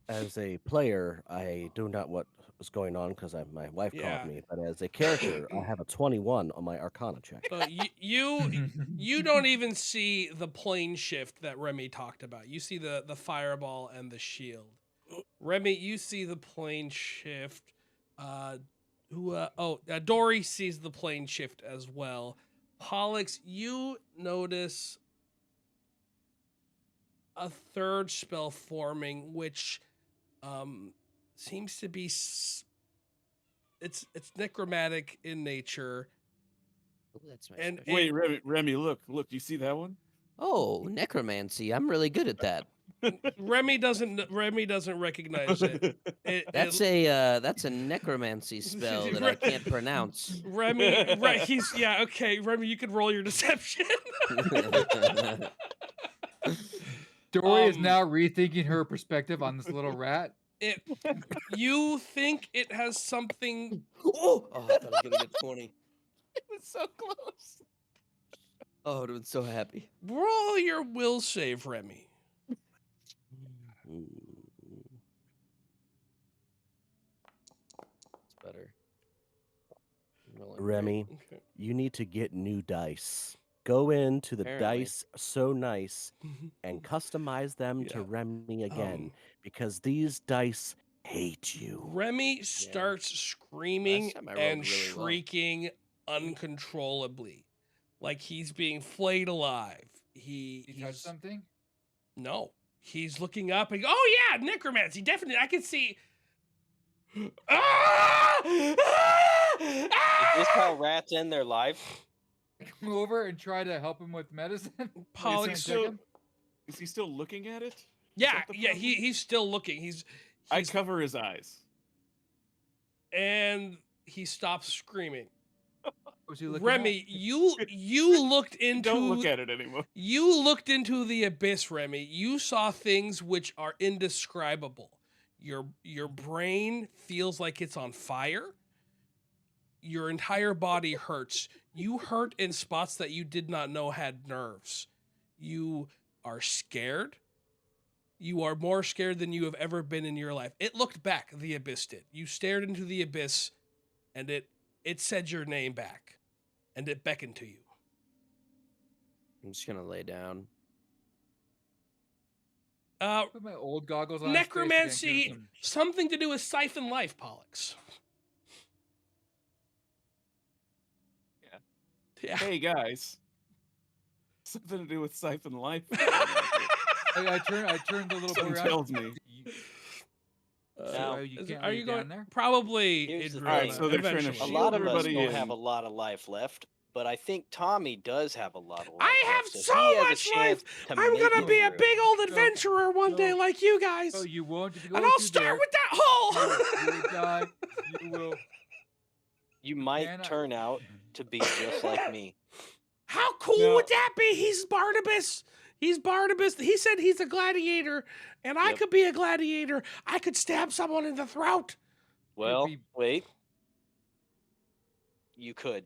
As a player, I do not what was going on because my wife Yeah. called me. But as a character, I have a 21 on my Arcana check. So you don't even see the plane shift that Remy talked about. You see the fireball and the shield. Remy, you see the plane shift. Dory sees the plane shift as well. Pollux, you notice a third spell forming, which seems to be it's necromantic in nature. Oh, that's my And special. Wait, Remy, look, do you see that one? Oh, necromancy. I'm really good at that. Remy doesn't recognize it. That's a necromancy spell that I can't pronounce. Remy, right? Okay. Remy, you can roll your deception. Dory is now rethinking her perspective on this little rat. You think it has something? Oh, I thought I was gonna get 20. It was so close. Oh, I would have been so happy. Roll your will save, Remy. It's better. Remy, Okay. you need to get new dice. Go into the Apparently. dice so nice and customize them to Yeah. Remy again because these dice hate you. Remy starts screaming Last time I rolled and really well. shrieking uncontrollably, like he's being flayed alive. You touch He's something? no. He's looking up and oh yeah, necromancy, definitely. I can see. Ah! Ah! Is Ah! this how rats end their life? Come over and try to help him with medicine? Pollux Is he still looking at it? Yeah, that the yeah, problem? he's still looking. He's I cover his eyes. and he stops screaming. Was he looking Remy, at? you looked into Don't look at it anymore. You looked into the abyss, Remy. You saw things which are indescribable. Your brain feels like it's on fire. Your entire body hurts. You hurt in spots that you did not know had nerves. You are scared. You are more scared than you have ever been in your life. It looked back, the abyss did. You stared into the abyss, and it said your name back, and it beckoned to you. I'm just gonna lay down. Put my old goggles on. Necromancy, something to do with siphon life, Pollux. Yeah. Hey guys, something to do with siphon life. I turned the little boy Something around. tells me. Now, you can't are lay you down going there? Probably? Here's the Idril, thing. Alright, so they're trying to eventually. a lot of us everybody don't in. have a lot of life left, but I think Tommy does have a lot of life I have left, so he has a much chance life. to I'm make gonna it be a through. big old adventurer one day, no, like you guys. No, you won't. If you go And I'll through start there, with that hole. you will die. You will. You might cannot- turn out to be just like me. How cool No. would that be? He's Barnabas. He's Barnabas. He said he's a gladiator, and I Yep. could be a gladiator. I could stab someone in the throat. Well, be- wait. You could.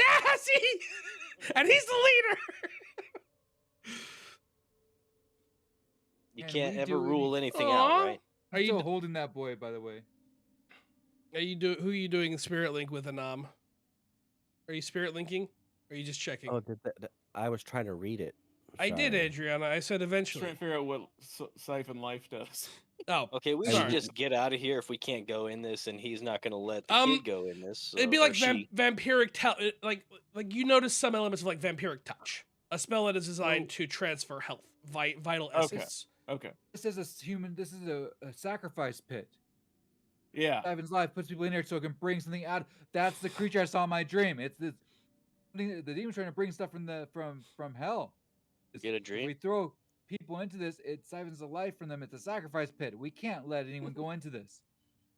Ah, see? And he's the leader. You Can can't we ever do rule any- anything Aw. out, right? Are I'm you still d- holding that boy, by the way. Who are you doing in Spirit Link with, Anam? Are you Spirit Linking? Or are you just checking? Oh, I was trying to read it. I did, Sorry. Adriana. I said Just eventually. trying to figure out what siphon life does. Oh, Okay, we Sorry. should just get out of here if we can't go in this, and he's not going to let the Um, kid go in this. it'd be or like she. vampiric like you notice some elements of like vampiric touch, a spell that is designed to transfer health, vital Okay. essence. Okay. This is a human. This is a sacrifice pit. Yeah. Ivan's life puts people in there so it can bring something out. That's the creature I saw in my dream. It's the demon's trying to bring stuff from hell. Get a If dream? we throw people into this, it siphons the life from them. It's a sacrifice pit. We can't let anyone go into this.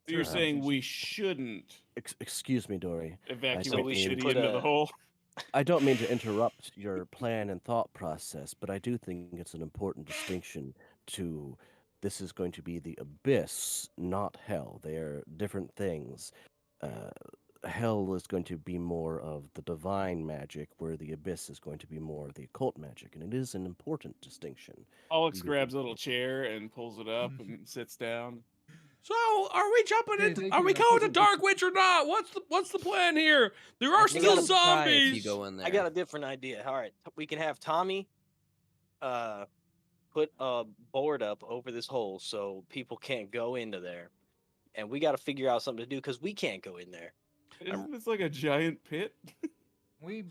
So you're Uh, saying we shouldn't Excuse me, Dory. evacuate we the should city put into a- the hole? I don't mean to interrupt your plan and thought process, but I do think it's an important distinction to this is going to be the abyss, not hell. They are different things. Hell is going to be more of the divine magic, where the abyss is going to be more of the occult magic, and it is an important distinction. Alex grabs a little chair and pulls it up and sits down. So, are we jumping Hey, into? thank Are you. we going to Dark Witch or not? What's the plan here? There are You still gotta try if zombies. you go in there. I got a different idea. All right, we can have Tommy put a board up over this hole so people can't go into there. And we got to figure out something to do because we can't go in there. Isn't this like a giant pit? We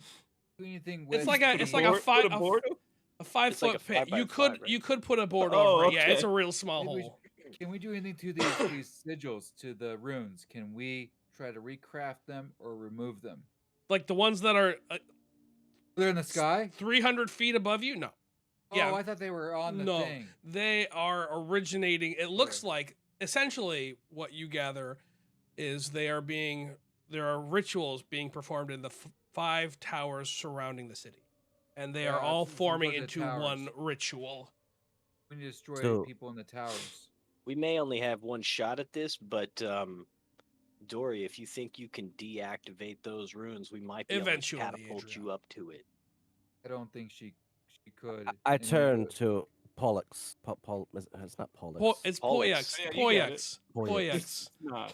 do anything with It's like a Put board- put a board up? A 5 It's like foot a pit. 5 by You 5, could right? put a board Oh, over it. Yeah, okay. it's a real small Maybe we hole. Can we do anything to these sigils, to the runes? Can we try to recraft them or remove them? Like the ones that are They're in the sky? 300 feet above you. No. Yeah. Oh, I thought they were on the No, thing. they are originating. It looks Okay. like essentially what you gather is there are rituals being performed in the 5 towers surrounding the city, and they Yeah, are all it's forming like the into towers. one ritual. We need to destroy So- people in the towers. We may only have one shot at this, but Dory, if you think you can deactivate those runes, we might be Eventually, able to catapult Adrian. you up to it. I don't think she could. I And you turn do it. to Pollux. It's not Pollux. It's Pollux. Poyux. Yeah, you got it. Poyux. Poyux. Poyux. It's not.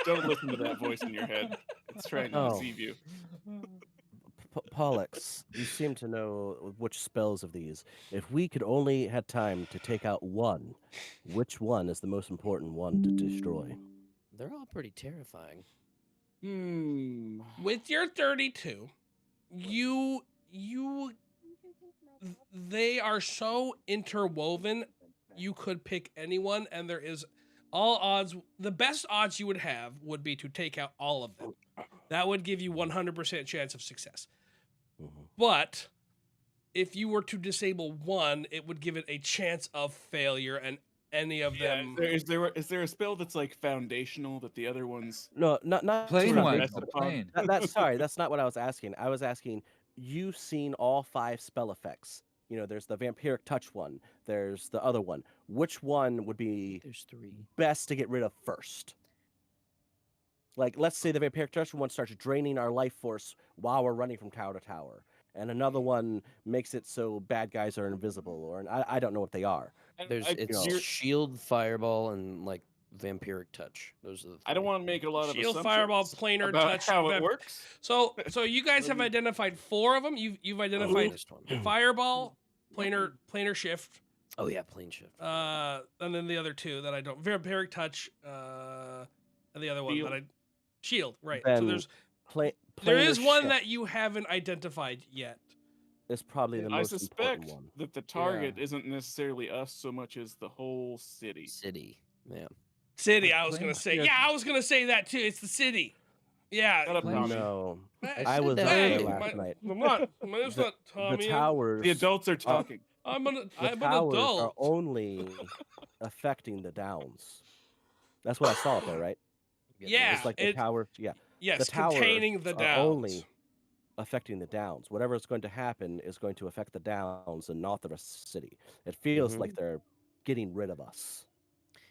Don't listen to that voice in your head. It's trying to Oh. deceive you. Pollux, you seem to know which spells of these. If we could only had time to take out one, which one is the most important one to destroy? They're all pretty terrifying. With your 32, they are so interwoven, you could pick anyone, and there is all odds. The best odds you would have would be to take out all of them. That would give you 100% chance of success. Mhm. But if you were to disable one, it would give it a chance of failure, and any of them. Is there a spell that's like foundational that the other ones? No, not Plain sort of one. rested The upon? plain. That's sorry. That's not what I was asking. I was asking. You've seen all 5 spell effects. You know, there's the vampiric touch one. There's the other one. Which one would be There's 3. best to get rid of first? Like, let's say the vampiric touch one starts draining our life force while we're running from tower to tower, and another one makes it so bad guys are invisible, or I don't know what they are. And There's I- it's you're- shield, fireball, and like vampiric touch. Those are the. I don't three. want to make a lot of Shield, assumptions fireball, planar, about touch, how it vamp- works. So you guys have Um, identified 4 of them. You've Oh, identified missed one. fireball, planar shift, Oh yeah, plane shift. and then the other 2 that I don't. Vampiric touch, and the other one that I shield. Right. So Then there planar is one shift that you haven't identified yet. is probably the I most important suspect one. that the target isn't necessarily us so much as the whole city. City. Yeah. City. But I was gonna plane say. shift- Yeah, I was gonna say that too. It's the city. Yeah. Shut up, Plane Tommy. shift- No, Hey, I was that up there earlier. last night. I'm not. My name's The- not Tommy. The towers. The adults are talking. I'm an The I'm an towers are adult. only affecting the downs. That's what I saw up there, right? Yeah, It's like the towers. Yeah, Yes, the towers containing the are downs. only affecting the downs. Whatever is going to happen is going to affect the downs and not the rest of the city. It feels like they're getting rid of us.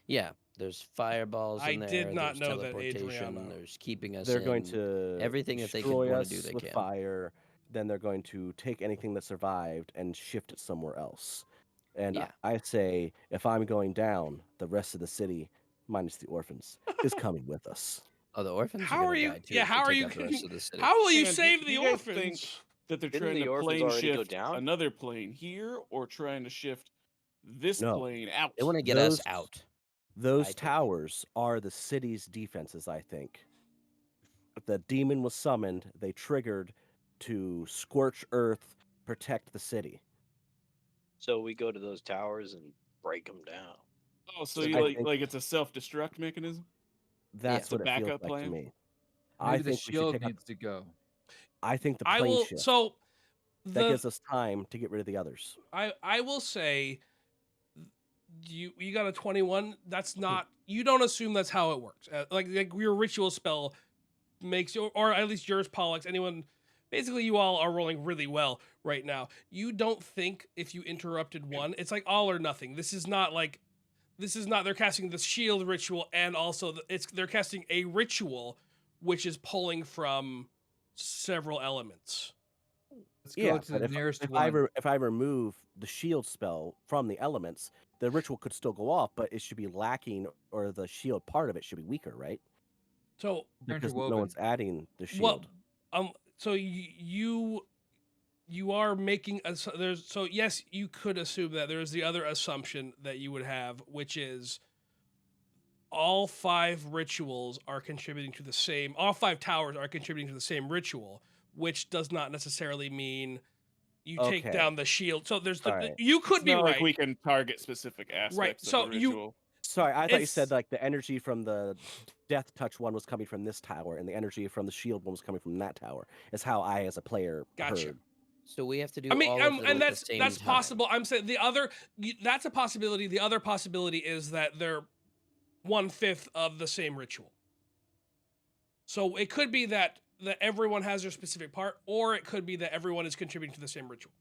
Yeah. There's fireballs I in there. did not there's know that, teleportation. Adriana. There's keeping us. They're going in. to everything that they could destroy wanna us do, they with can. fire. Then they're going to take anything that survived and shift it somewhere else. And Yeah. I say, if I'm going down, the rest of the city, minus the orphans, is coming with us. Oh, the orphans. How are, are gonna you? Die too Yeah, if they how are take you? out the rest of the city. How will you Hang on, save do the you guys orphans? think that they're Didn't trying the to orphans plane already go shift down? another plane here, or trying to shift this No. plane out? They want to get Those- us out. Those I think. towers are the city's defenses, I think. The demon was summoned, they triggered to scorch earth, protect the city. So we go to those towers and break them down. Oh, so I you think- like it's a self-destruct mechanism? That's It's a what it feels backup like to plan? me. Maybe I the think we should shield take out, needs to go. I think the I plane will. shift. So That gives us time to get rid of the others. I will say you got a 21. That's not. You don't assume that's how it works. Like your ritual spell makes you, or at least yours, Pollux. Anyone. Basically, you all are rolling really well right now. You don't think if you interrupted one, it's like all or nothing. This is not like, this is not. They're casting the shield ritual, and also they're casting a ritual, which is pulling from several elements. Let's go Yeah, to but the nearest if one. if I remove the shield spell from the elements, the ritual could still go off, but it should be lacking, or the shield part of it should be weaker, right? So Because no Interwoven. one's adding the well, shield. so you are making there's so yes, you could assume that there's the other assumption that you would have, which is all 5 rituals are contributing to the same. All 5 towers are contributing to the same ritual, which does not necessarily mean you take Okay. down the shield. So there's the Alright. you could It's be not right. like we can target specific aspects so of the you- ritual. Sorry, I thought you it's- said like the energy from the death touch one was coming from this tower, and the energy from the shield one was coming from that tower. Is how I, as a player, Gotcha. heard. So we have to do I mean, all of them and at the same that's time. possible. I'm saying the other that's a possibility. The other possibility is that they're 1/5 of the same ritual. So it could be that everyone has their specific part, or it could be that everyone is contributing to the same ritual.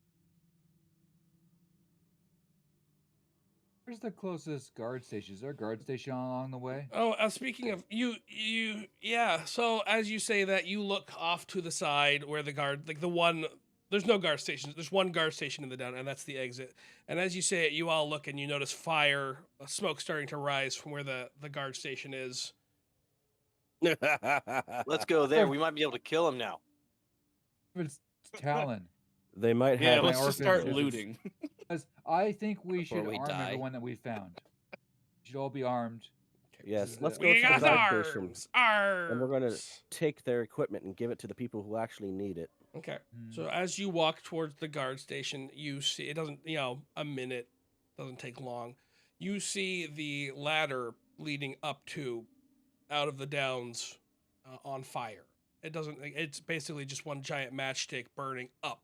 Where's the closest guard station? Is there a guard station along the way? Oh, speaking of yeah. So as you say that, you look off to the side where the guard, like the one, there's no guard stations. There's one guard station in the down, and that's the exit. And as you say it, you all look and you notice fire, smoke starting to rise from where the guard station is. Let's go there. We might be able to kill him now. It's Talon. They might Yeah, have. let's my just orphan start visits. looting. Because I think we Before should we arm die. everyone that we found. We should all be armed. Yes, let's go We to the got guard station, arms. Arms. and we're going to take their equipment and give it to the people who actually need it. Okay. Hmm. So as you walk towards the guard station, you see it doesn't, a minute doesn't take long. You see the ladder leading up to out of the downs on fire. It doesn't, it's basically just one giant matchstick burning up.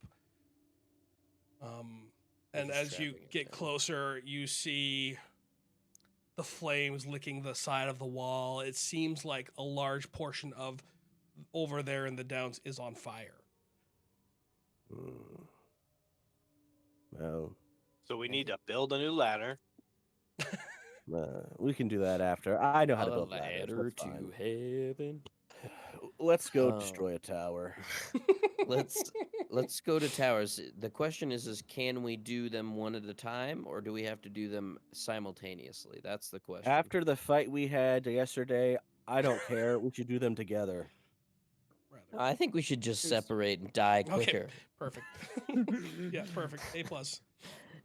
And just as you trapping it get down. closer, you see the flames licking the side of the wall. It seems like a large portion of over there in the downs is on fire. Hmm. Well, So we need to build a new ladder. we can do that after. I know how to A build ladders. ladder That's to fine. heaven. Let's go Um, destroy a tower. Let's let's go to towers. The question is can we do them one at a time, or do we have to do them simultaneously? That's the question. After the fight we had yesterday, I don't care. We should do them together. No, I think we should just It's- separate and die quicker. Okay, perfect. Yeah, perfect. A+.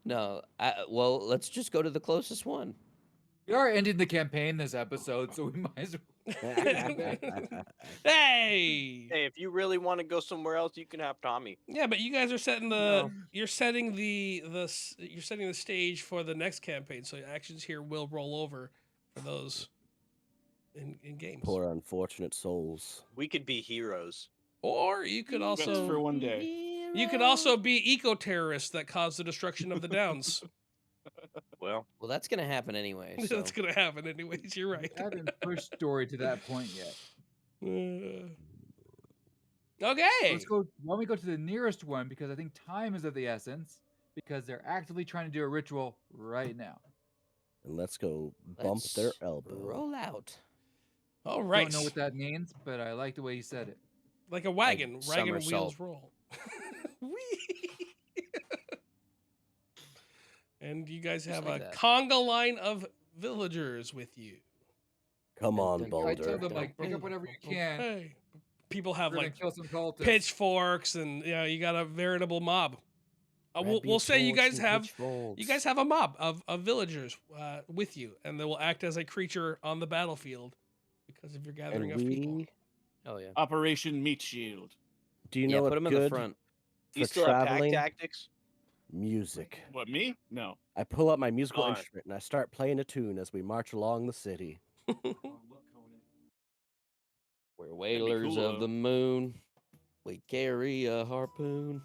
No, well, let's just go to the closest one. We are ending the campaign this episode, so we might as well. Hey! Hey, if you really want to go somewhere else, you can have Tommy. Yeah, but you guys are setting the you're setting you're setting the stage for the next campaign. So actions here will roll over for those in games. Poor unfortunate souls. We could be heroes. Or you could That's for also one day. be eco-terrorists that cause the destruction of the downs. Well, Well, that's gonna happen anyway. So. That's gonna happen anyways. You're right. I haven't pushed Dory to that point yet. Okay. Let's go. Why don't we go to the nearest one? Because I think time is of the essence. Because they're actively trying to do a ritual right now. And let's go bump their Let's elbow. Roll out. All right. Don't know what that means, but I like the way he said it. Like a wagon. Like wagon wheels somersault. roll. Whee! And you guys Just have like a that. conga line of villagers with you. Come on, I I Boulder. tell them like pick up whatever you can. Hey. People have We're gonna like kill some cultists. pitchforks and you got a veritable mob. We'll Grab say you pitchforks guys and have pitchforks. a mob of villagers with you, and they will act as a creature on the battlefield because of your gathering And of people. we Oh yeah. Operation Meat Shield. do you Yeah, know put what them in the good front. you for still have pack traveling? tactics? Music. What, me? No. I pull out my musical Darn. instrument and I start playing a tune as we march along the city. We're whalers cool, of though. the moon. We carry a harpoon.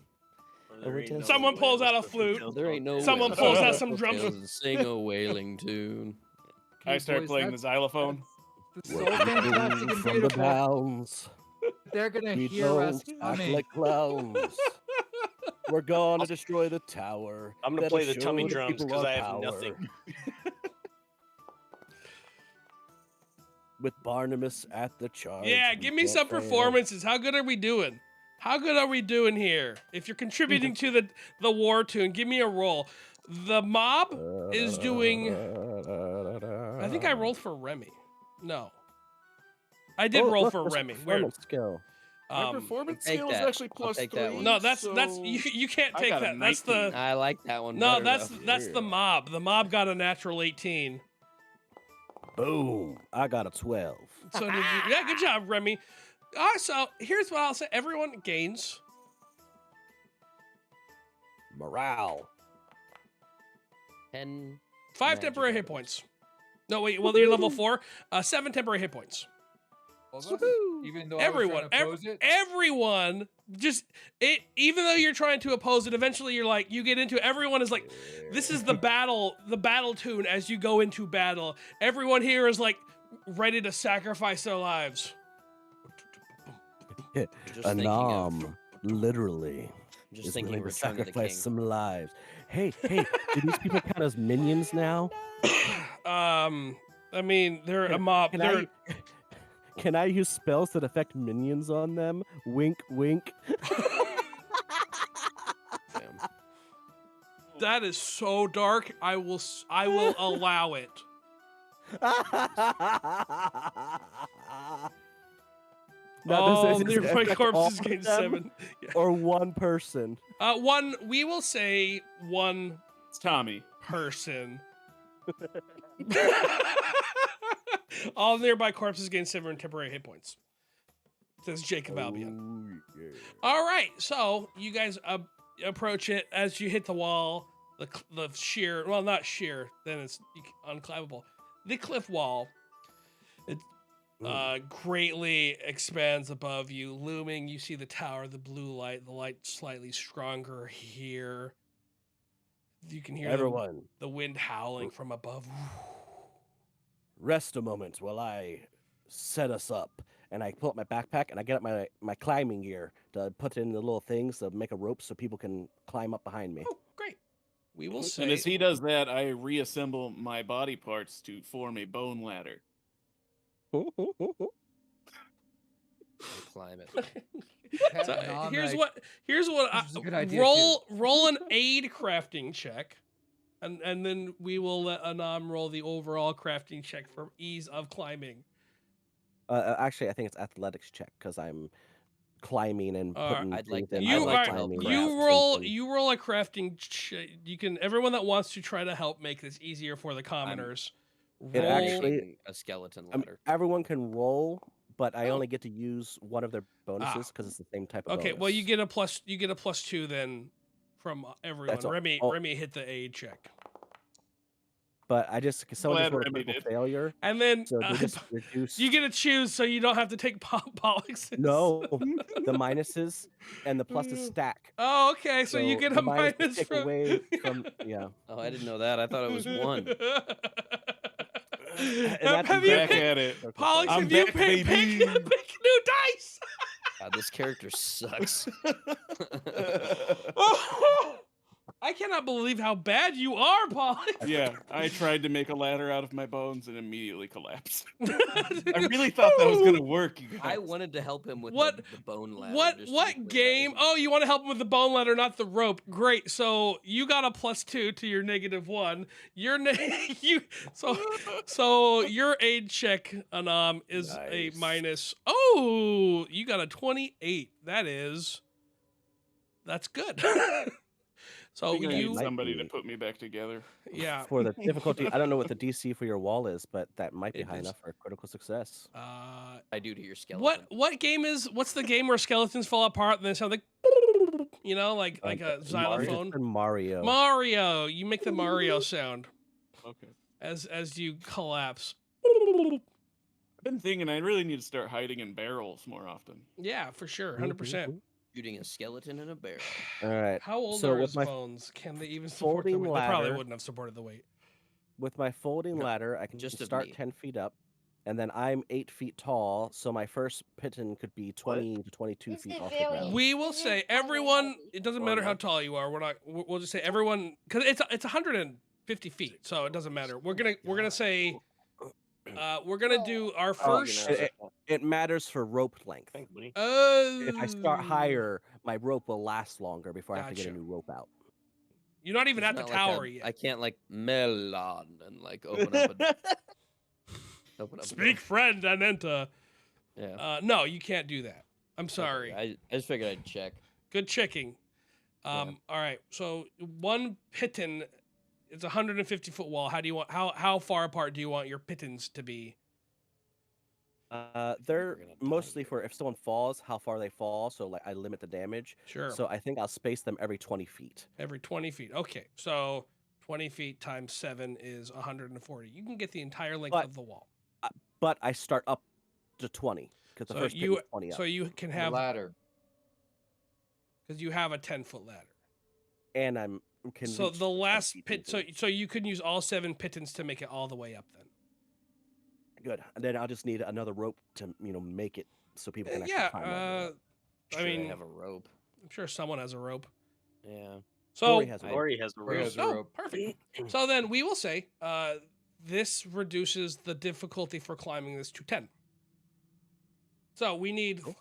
Well, there ain't no Someone pulls out a whales to flute. fulfill There ain't no. Someone whales pulls out to some drums. fulfill to sing a whaling tune. I start boys, playing the that's- xylophone. that's so We're fantastic moving and from the beautiful. downs. They're gonna We hear us don't act coming. like clowns. We're gonna destroy the tower. I'm gonna That'll play the show tummy the drums people 'cause our I have power. nothing. With Barnabas at the charge. Yeah, we give me can't some fail. performances. How good are we doing? How good are we doing here? If you're contributing to the war tune, give me a roll. The mob is doing. I think I rolled for Remy. No, I did Oh, roll look, for there's a Remy. Weird. performance skill. My performance take skill is that. actually I'll plus take 3. that one. No, that's so you can't I take got a that. That's 19. the I like that one. no. better, That's though. that's the mob. The mob got a natural 18. Boom. I got a 12. So did you? Yeah, good job, Remy. All right, so here's what I'll say. Everyone gains. Morale. 10. 5 Magic temporary hit items. points. No, wait. Well, you're level 4. 7 temporary hit points. Even though Everyone, I was trying to oppose it. everyone, just it. Even though you're trying to oppose it, eventually you're like, you get into it. Everyone is like, this is the battle tune as you go into battle. Everyone here is like ready to sacrifice their lives. Just thinking Anam, literally. Just is thinking willing to Return of the sacrifice King. some lives. Hey, do these people count as minions now? I mean, they're a mob. Can I use spells that affect minions on them? Wink, wink. Damn. That is so dark. I will allow it. Now, does Nearby affect all corpses of gain them 7. Yeah. or one person? One. We will say one It's Tommy. person. All nearby corpses gain 7 temporary hit points. Says Jacob Albion. Oh, yeah. All right, so you guys approach it as you hit the wall. The sheer, well, not sheer, then it's unclimbable. The cliff wall. It greatly expands above you, looming. You see the tower, the blue light, the light slightly stronger here. You can hear Everyone, the wind howling from above. rest a moment while I set us up. And I pull up my backpack and I get up my climbing gear to put in the little things to make a rope so people can climb up behind me. Oh, great. We will And say. as he does that, I reassemble my body parts to form a bone ladder. and climb it. So No, here's Meg, what this is a good idea, roll an aid crafting check, and then we will let Anam roll the overall crafting check for ease of climbing. Actually, I think it's athletics check because I'm climbing and All right. putting I'd like things in. to- I I'd You like like to are help climbing craft. and you roll a crafting. You can everyone that wants to try to help make this easier for the commoners. It Roll. actually- Making a skeleton I mean, ladder. everyone can roll, but I Oh. only get to use one of their bonuses because it's the same type of Okay, bonus. well you get a +2 then from everyone. all- Remy oh. Remy hit the aid check. But I just someone just Glad rolled a Remy critical did. failure, And then so they just reduce. you get to choose so you don't have to take Pollock's. No, the minuses and the pluses stack. Oh, okay. So you get the a minus will take from away from yeah. Oh, I didn't know that. I thought it was 1. And that's have you Back picked, at it. Pollock, I'm have you back, picked baby. new dice? God, this character sucks. I cannot believe how bad you are, Pollock. Yeah, I tried to make a ladder out of my bones and immediately collapsed. I really thought that was gonna work. You guys. I wanted to help him with What- the bone ladder. What just to be clear. That game? wasn't- Oh, you want to help him with the bone ladder, not the rope. Great. So you got a +2 to your -1. Your so your aid check, Anam, is a Nice. minus. Oh, you got a 28. That's good. So I think I you, need might somebody be- to put me back together. yeah. For the difficulty, I don't know what the DC for your wall is, but that might be It high is- enough for critical success. I do to your skeleton. What's the game where skeletons fall apart and they sound like, like a Mario- xylophone? just Mario. Mario, you make the Mario sound Okay. as you collapse. I've been thinking I really need to start hiding in barrels more often. Yeah, for sure, 100%. Shooting a skeleton in a barrel. All right. How old So are with his my bones? Can they even support the folding weight? They probably ladder- wouldn't have supported the weight. With my folding No, ladder, I can just just of start me. 10 feet up, and then I'm 8 feet tall, so my first piton could be 20 to 22 This feet is off the very- ground. We will This is say kinda everyone. heavy. It doesn't Or matter how more. tall you are. We'll just say everyone because it's 150 feet, so it doesn't matter. We're gonna say. We're gonna do our Oh, first. it matters for rope length. Thanks, buddy. If I start Oh. higher, my rope will last longer before I have to get a Gotcha. new rope out. You're not even It's at the not like tower I yet. can't like melon and like open up a open up. a Speak, door. friend, and enter. Yeah. No, you can't do that. I'm Okay, sorry. I just figured I'd check. Good checking. Yeah. All right. So one piton, it's a 150-foot wall. How do you want? How far apart do you want your pitons to be? They're gonna die mostly here. for if someone falls, how far they fall. So like I limit the damage. Sure. So I think I'll space them every 20 feet. Every 20 feet. Okay. So 20 feet times 7 is 140. You can get the entire length But- of the wall. But I start up to 20 because the So first you piton's 20 up. so you can The have ladder. because you have a 10-foot ladder. And I'm can So reach the 10 last feet pit. easily. So you can use all 7 pitons to make it all the way up. Then. Good. And then I'll just need another rope to make it so people can actually Yeah. climb on it. I Sure, mean, have a rope. I'm sure someone has a rope. Yeah. So Dory has a rope. Ori has the Ori rope. has a oh, rope. perfect. So then we will say this reduces the difficulty for climbing this to 10. So we need Cool.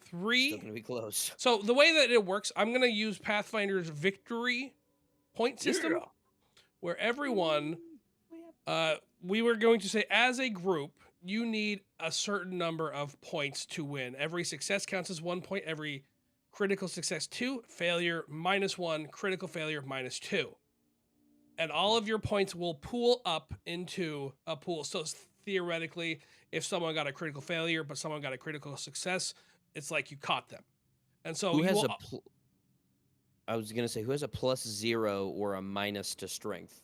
3. Still gonna be close. So the way that it works, I'm going to use Pathfinder's victory point system, Yeah. where everyone, we were going to say as a group, you need a certain number of points to win. Every success counts as 1 point. Every critical success 2, failure -1, critical failure -2. And all of your points will pool up into a pool. So theoretically, if someone got a critical failure, but someone got a critical success, it's like you caught them. And so Who you has will, a? I was gonna say who has a +0 or a minus to strength.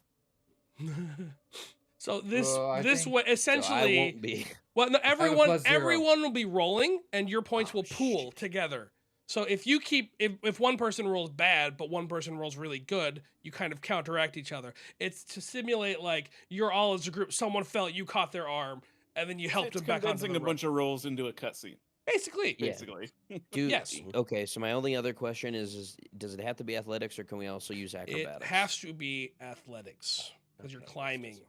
so this I this think- way So I essentially won't be. well no, everyone +0. everyone will be rolling and your points Oh, will pool shit. together. So if you keep if one person rolls bad but one person rolls really good, you kind of counteract each other. It's to simulate like you're all as a group. Someone fell, you caught their arm, and then you helped It's them back onto condensing the a rope. bunch of rolls into a cutscene, Basically, Yeah. basically. Do, Yes. Okay, so my only other question is does it have to be athletics or can we also use it acrobatics? has to be athletics because you're Okay, climbing.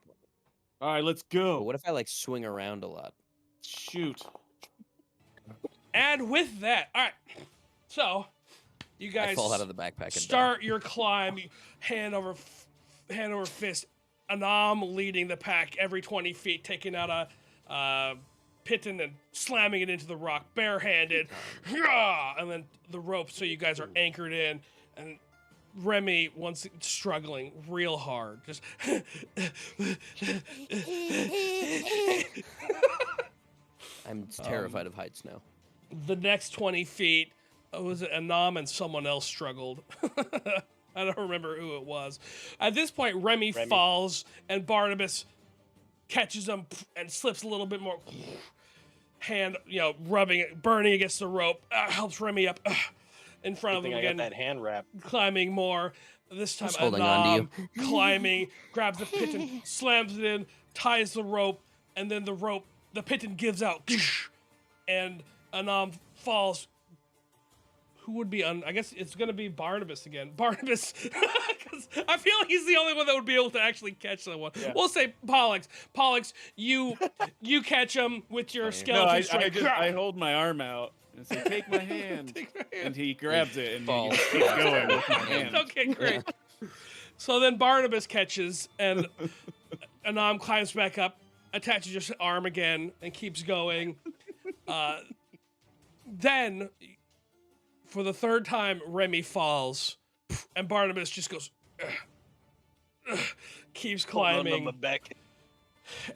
All right, let's But go. what if I like swing around a lot? Shoot. And with that, all right. So, you I guys fall out of the backpack and start your climb, hand over fist. Anam leading the pack every 20 feet, taking out a piton and slamming it into the rock, barehanded, and then the rope, so you guys are anchored in. And Remy, once struggling real hard, just. I'm terrified of heights now. The next 20 feet, was it Anam and someone else struggled? I don't remember who it was. At this point, Remy falls, and Barnabas catches him and slips a little bit more. Hand, rubbing it, burning against the rope, helps Remy up in front of him I again. got that hand wrap. Climbing more. This time, Just holding on Anam to you. climbing, grabs the piton, slams it in, ties the rope, and then the piton gives out, and Anam falls. Who would be on? I guess it's gonna be Barnabas again. Barnabas, because I feel like he's the only one that would be able to actually catch someone. Yeah. We'll say Pollux. Pollux, you catch him with your No, skeleton I strike. I hold my arm out and say, "Take my hand," Take my hand. and he grabs it and Falls. he keeps going with my hand. Okay, great. So then Barnabas catches, and Anam climbs back up, attaches your arm again, and keeps going. Then, for the third time, Remy falls, and Barnabas just goes, keeps climbing. Hold on to my back.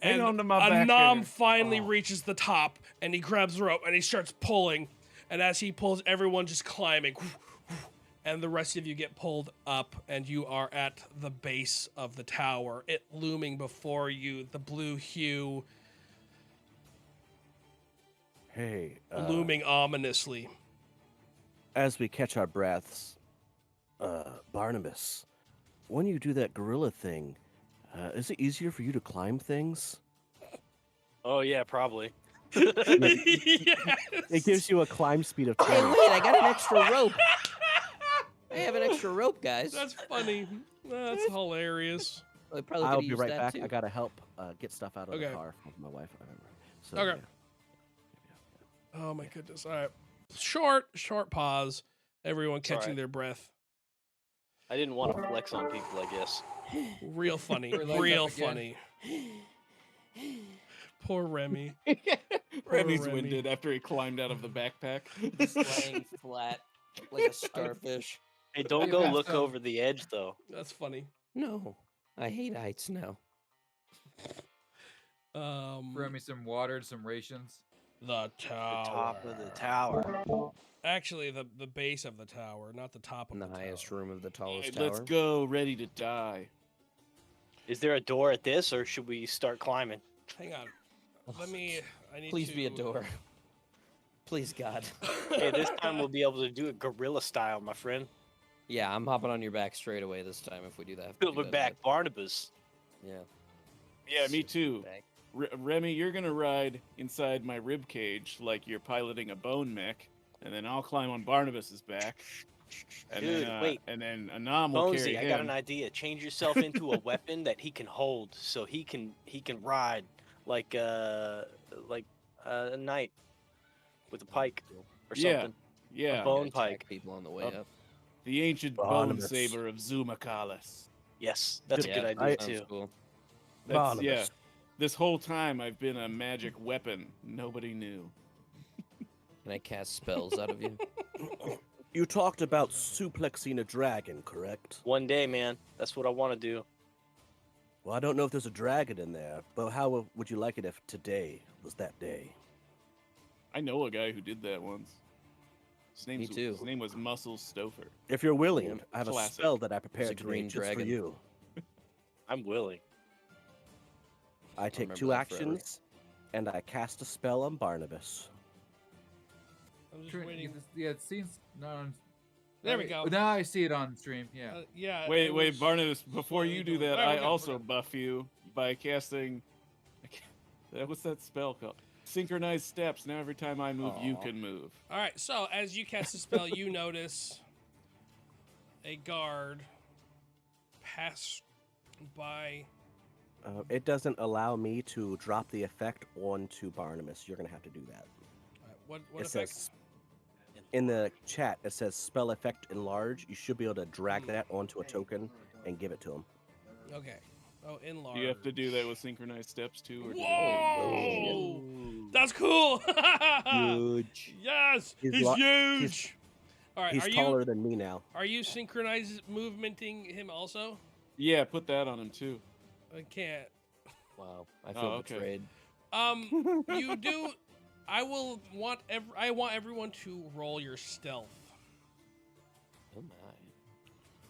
Hang And on to my back Anam here. finally reaches the top, and he grabs the rope, and he starts pulling. And as he pulls, everyone just climbing. And the rest of you get pulled up, and you are at the base of the tower. It looming before you, the blue hue Hey, looming ominously. as we catch our breaths, Barnabas, when you do that gorilla thing, is it easier for you to climb things? Oh yeah, probably. Yes. It gives you a climb speed of Hey, 20. wait, I got an extra rope. I have an extra rope, guys. That's funny. That's hilarious. I probably I'll could've be used right that back. Too. I gotta help get stuff out of Okay. the car from my wife. So, Okay. yeah. Oh my goodness. All right. Short pause. Everyone It's all catching right. their breath. I didn't want to flex on people, I guess. Real funny. Your leg Real up again. funny. Poor Remy. Remy's Remy. winded after he climbed out of the backpack. Just laying flat like a starfish. Hey, don't You go have look some- over the edge though. That's funny. No, I hate heights now. Throw me some water and some rations. The tower. The top of the tower. Actually, the base of the tower, not the top of In the the highest tower. room of the tallest Hey, tower. let's go, ready to die. Is there a door at this, or should we start climbing? Hang on. Let me. I need Please to. be a door. Please, God. Hey, this time we'll be able to do it gorilla style, my friend. Yeah, I'm hopping on your back straight away this time if we do that. If we do Silverback that, but- Barnabas. Yeah. Yeah, me too. Back. Remy, you're gonna ride inside my rib cage like you're piloting a bone mech, and then I'll climb on Barnabas's back. And Dude, then, wait. And then Anam will carry Bonesy, I him. got an idea. Change yourself into a weapon that he can hold, so he can ride like a knight with a pike or Yeah. something. Yeah, A bone Attack pike. people on the way Up. up. the ancient bone Barnabas. saber of Zumakalis. Yes, that's a Yeah, good idea I- sounds too. cool. That's, yeah. Barnabas. This whole time I've been a magic weapon. Nobody knew. Can I cast spells out of you? You talked about suplexing a dragon, correct? One day, man. That's what I want to do. Well, I don't know if there's a dragon in there, but how would you like it if today was that day? I know a guy who did that once. Me too. His name was Muscle Stouffer. If you're willing, Yeah, I have a classic. spell that I prepared today green just for dragon. you. I'm willing. I take remember 2 that forever. actions, and I cast a spell on Barnabas. I'm just Trin- waiting. Yeah, it seems not on. There we go. Now I see it on stream. Yeah. Yeah. Wait, it wait, was- Barnabas, before what are you you do doing? that, Alright, I we're good, also we're good. buff you by casting. What's that spell called? Synchronized steps. Now every time I move, you Aw. can move. All right. So as you cast the spell, you notice a guard pass by. It doesn't allow me to drop the effect onto Barnabas. You're gonna have to do that. What It effect? says in the chat. It says spell effect enlarge. You should be able to drag that onto a token and give it to him. Okay. Oh, enlarge. Do you have to do that with synchronized steps too? Or Whoa! Ooh. That's cool. Huge. Yes, He's he's lo- huge. All right, He's are taller you than me now. synchronized movementing him also? Yeah, put that on him too. I can't. Wow, I feel okay. betrayed. You do. I want everyone to roll your stealth. Oh my.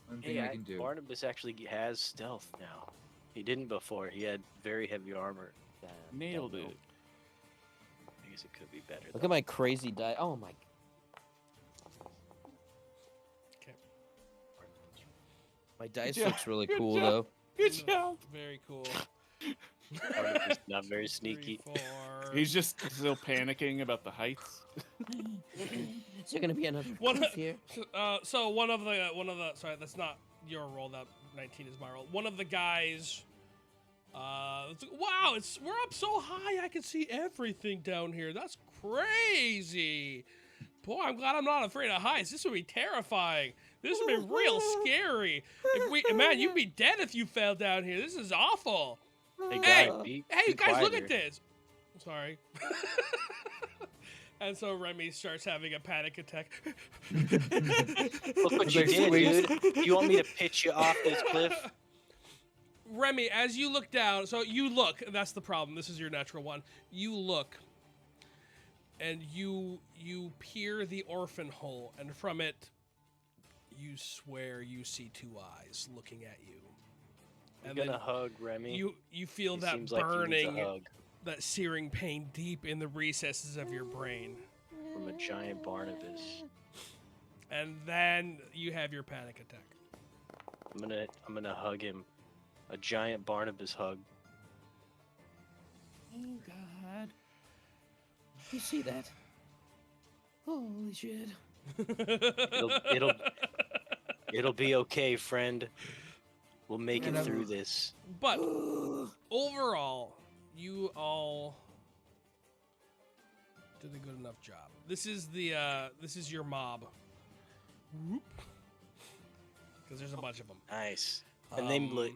One thing Hey, I can do. Barnabas actually has stealth now. He didn't before. He had very heavy armor. Damn, Nailed don't know. it. I guess it could be better. Look though. at my crazy die. Oh my. Okay. My dice job. looks really Good cool job. though. Good job. Very cool. Barnabas not very 3, sneaky. 4. He's just still panicking about the heights. Is there gonna be another One- cliff here? So one of the sorry, that's not your roll. That 19 is my roll. One of the guys. Wow, we're up so high. I can see everything down here. That's crazy. Boy, I'm glad I'm not afraid of heights. This would be terrifying. This would be real scary. Man, you'd be dead if you fell down here. This is awful. Hey, Hey, guy, be Hey, guys, quiet look here. at this. Sorry. And so Remy starts having a panic attack. Look what you Like did, swings. dude. You want me to pitch you off this cliff? Remy, as you look down, so you look, that's the problem. This is your natural one. You look, and you peer the orphan hole, and from it, you swear you see 2 eyes looking at you. I'm And gonna then hug Remy. you feel He that seems like he needs a burning, hug that searing pain deep in the recesses of your brain. from a giant Barnabas. And then you have your panic attack. I'm gonna hug him. A giant Barnabas hug. Oh God. You see that? Holy shit. It'll be okay, friend. We'll make it And through this. But overall, you all did a good enough job. This is your mob. Because there's a bunch of them. Nice. And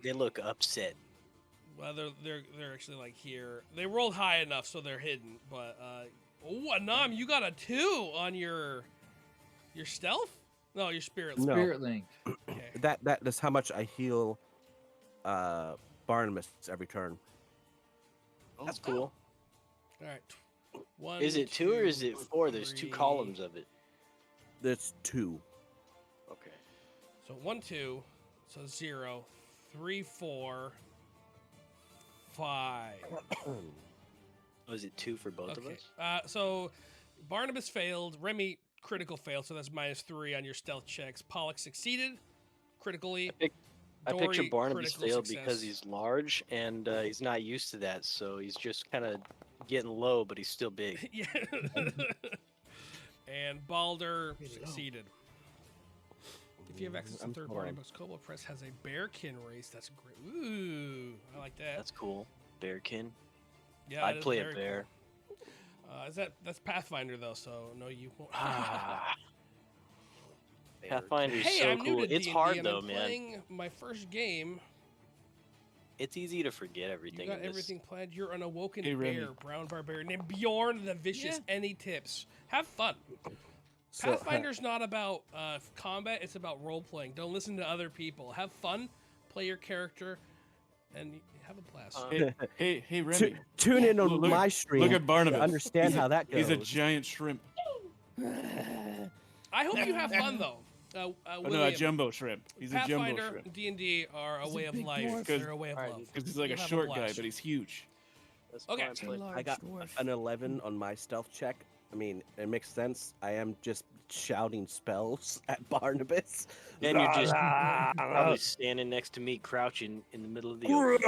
they look upset. Well, they're actually like here. They rolled high enough so they're hidden. But Anam, you got a 2 on your stealth? No, your spirit. No. Spirit link. Okay. That's how much I heal Barnabas every turn. That's cool. All right. 1, Is it 2 or is it 4? There's 2 3. columns of it. That's 2. Okay. So 1, 2. So 0, 3, 4, 5. Oh, is it 2 for both of Okay. us? So Barnabas failed. Remy critical failed, so that's -3 on your stealth checks. Pollock succeeded critically. I picture Dory, Barnabas critical failed success. because he's large and he's not used to that, so he's just kind of getting low, but he's still big. Yeah. And Balder succeeded. If you have access to I'm third-party fine. books, Kobold Press has a bearkin race. That's great. Ooh, I like that. That's cool. Bearkin. Yeah, it I'd is play a very bear. cool. That's Pathfinder though, so no, you won't. Ah. Pathfinder's Hey, so I'm cool. new to It's D&D, hard and though, I'm man. playing my first game. It's easy to forget You everything. got in this. everything planned. You're an awoken Hey, Remy. bear, brown barbarian named Bjorn the Vicious. Any tips? Have fun. So, Pathfinder's not about combat. It's about role playing. Don't listen to other people. Have fun. Play your character, and have a blast. Hey, Remy. Tune in on Look- my stream Look at Barnabas. to understand how that goes. He's a giant shrimp. I hope you have fun though. Oh, no, a William, jumbo shrimp. He's a jumbo Pathfinder, shrimp. D&D are a way of big life. dwarf. They're a way of Alright, love. Because he's like You'll a have short guy, blast. but he's huge. That's Okay. fine, play. I got an 11 on my stealth check. I mean, it makes sense. I am just shouting spells at Barnabas. And you're just probably standing next to me, crouching in the middle of the open.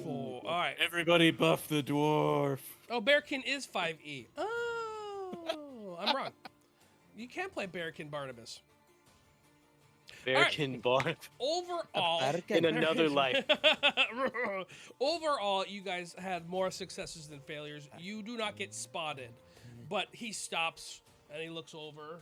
Four. All right. Everybody buff the dwarf. Oh, Bearkin is 5e. Oh, I'm wrong. You can't play Bearkin Barnabas. American Barn Overall, in another life. overall, you guys had more successes than failures. You do not get spotted, but he stops and he looks over.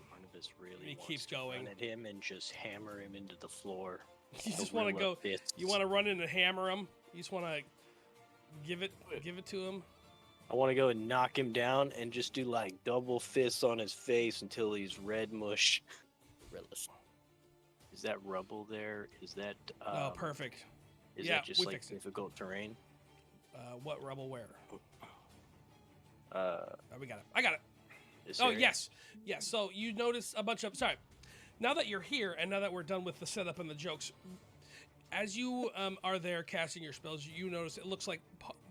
Barnabas really He wants keeps to going. run at him and just hammer him into the floor. You just want to gorilla go. fists. You want to run in and hammer him. You just want to give it to him. I want to go and knock him down and just do like double fists on his face until he's red mush. Perilous. Is that rubble there? Is that Oh, perfect. Is Yeah, that just we like fixed it. difficult terrain? What rebel where? Uh, Oh, we got it. I got it. this Oh, area? yes. Yes. So you notice a bunch of. Sorry. Now that you're here and now that we're done with the setup and the jokes, as you are there casting your spells, you notice it looks like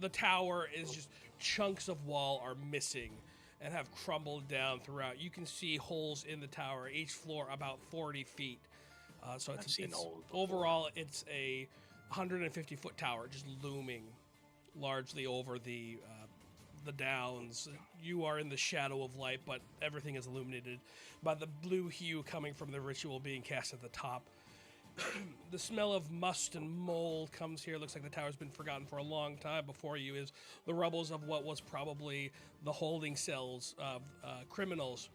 the tower is just chunks of wall are missing and have crumbled down throughout. You can see holes in the tower, each floor about 40 feet. So I've seen holes before. overall, it's a 150-foot tower just looming largely over the downs. You are in the shadow of light, but everything is illuminated by the blue hue coming from the ritual being cast at the top. The smell of must and mold comes here. Looks like the tower's been forgotten for a long time. Before you is the rubbles of what was probably the holding cells of criminals,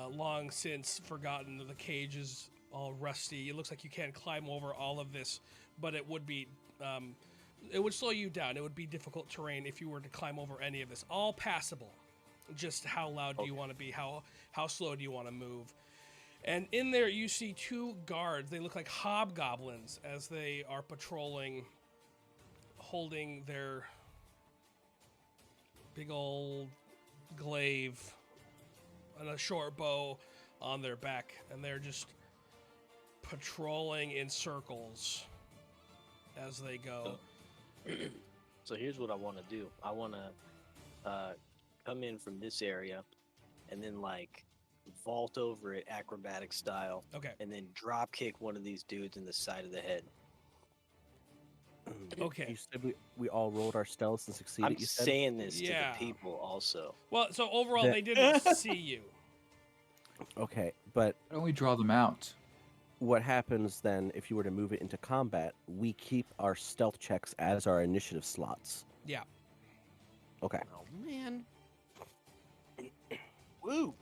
long since forgotten. The cage is all rusty. It looks like you can't climb over all of this, but it would be it would slow you down. It would be difficult terrain if you were to climb over any of this. All passable. Just how loud do you want to be? How slow do you want to move? And in there you see two guards. They look like hobgoblins as they are patrolling, holding their big old glaive and a short bow on their back. And they're just patrolling in circles as they go. So here's what I want to do. I want to come in from this area and then like vault over it acrobatic style Okay. and then drop kick one of these dudes in the side of the head. Okay. You said we all rolled our stealths and succeeded. I'm You said saying this Yeah. to the people also. Well, so overall, The- they didn't see you. okay, but Why don't we draw them out? what happens then if you were to move it into combat? We keep our stealth checks as our initiative slots. Yeah. Okay. Oh man. Woo!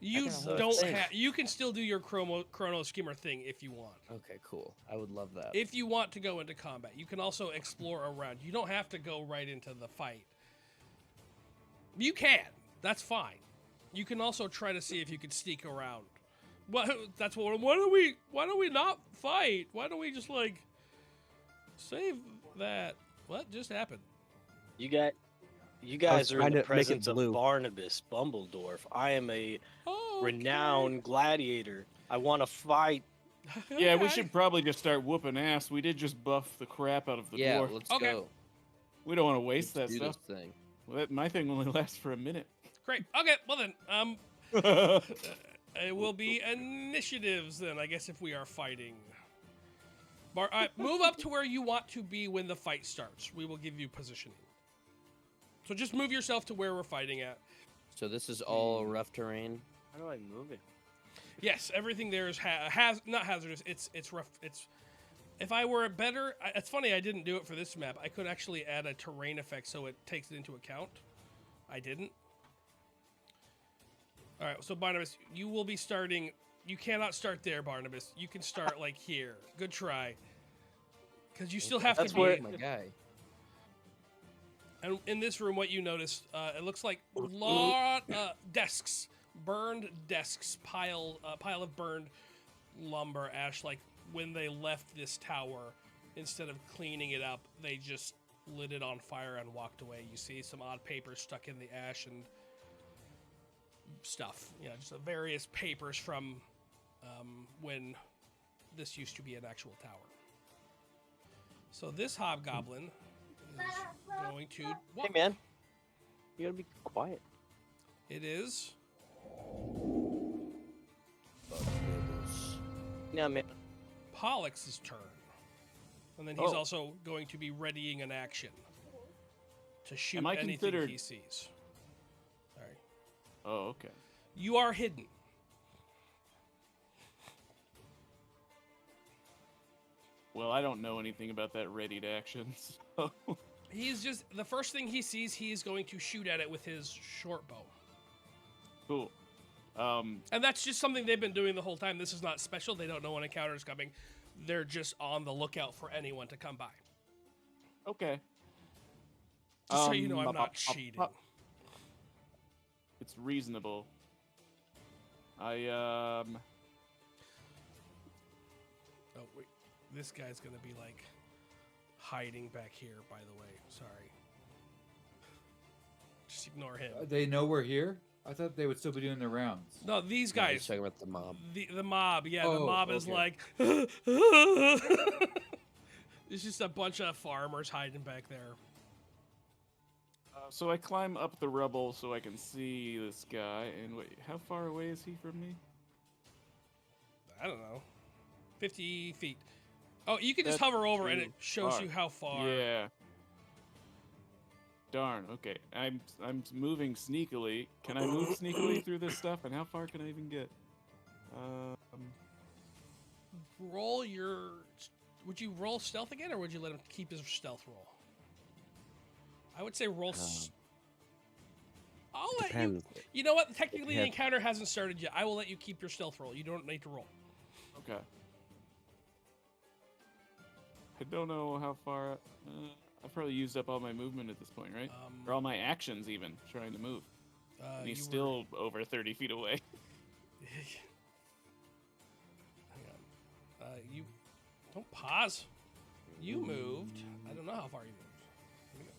You gotta don't think. have. You can still do your chrono skimmer thing if you want. Okay, cool. I would love that. If you want to go into combat, you can also explore around. You don't have to go right into the fight. You can. That's fine. You can also try to see if you can sneak around. Well, that's what. Why don't we not fight? Why don't we just like save that? What just happened? You guys are in trying the to make it presence of blue. Barnabas Bumbledorf. I am a Oh, renowned gladiator. I want to fight. Yeah, we should probably just start whooping ass. We did just buff the crap out of the yeah, dwarf. let's Okay. go. We don't want to waste Let's that do stuff. this thing. Well, my thing only lasts for a minute. Great. Okay. Well then, it will be initiatives then. I guess if we are fighting. Move up to where you want to be when the fight starts. We will give you positioning. So just move yourself to where we're fighting at. So this is all rough terrain. How do I move it? Yes, everything there is not hazardous. It's rough. It's if I were better. It's funny I didn't do it for this map. I could actually add a terrain effect so it takes it into account. I didn't. All right, so Barnabas, you will be starting. You cannot start there, Barnabas. You can start like here. Good try. Because you still have That's to be. where- My guy. And in this room, what you notice, it looks like desks, burned desks, pile of burned lumber, ash. Like when they left this tower, instead of cleaning it up, they just lit it on fire and walked away. You see some odd papers stuck in the ash and stuff. You know, just various papers from when this used to be an actual tower. So this hobgoblin is going to walk. Hey, man. You gotta be quiet. It is Yeah, man. Pollux' turn. And then he's Oh. also going to be readying an action to shoot Am I anything considered- he sees. Sorry. Oh, okay. You are hidden. Well, I don't know anything about that readied action. So. He's just the first thing he sees. He is going to shoot at it with his short bow. Cool. And that's just something they've been doing the whole time. This is not special. They don't know when an encounter is coming. They're just on the lookout for anyone to come by. Okay. Just so you know, I'm not cheating. It's reasonable. Oh wait, this guy's gonna be like hiding back here. By the way, sorry. Just ignore him. They know we're here? I thought they would still be doing their rounds. No, these No, he's guys. talking about the mob. The mob, yeah, the Oh, mob is okay. like. It's just a bunch of farmers hiding back there. So I climb up the rubble so I can see this guy. And wait, how far away is he from me? I don't know, 50 feet. Oh, you can just That's hover over and too it shows far. you how far. Yeah. Darn. Okay, I'm moving sneakily. Can I move sneakily through this stuff? And how far can I even get? Roll your. Would you roll stealth again, or would you let him keep his stealth roll? I would say roll. I'll let you. Depends. You know what? Technically, the Yeah. encounter hasn't started yet. I will let you keep your stealth roll. You don't need to roll. Okay. I don't know how far. I've probably used up all my movement at this point, right? Or all my actions, even trying to move. And he's you still over 30 feet away. Hang on. You don't pause. You moved. I don't know how far you moved. Here we go.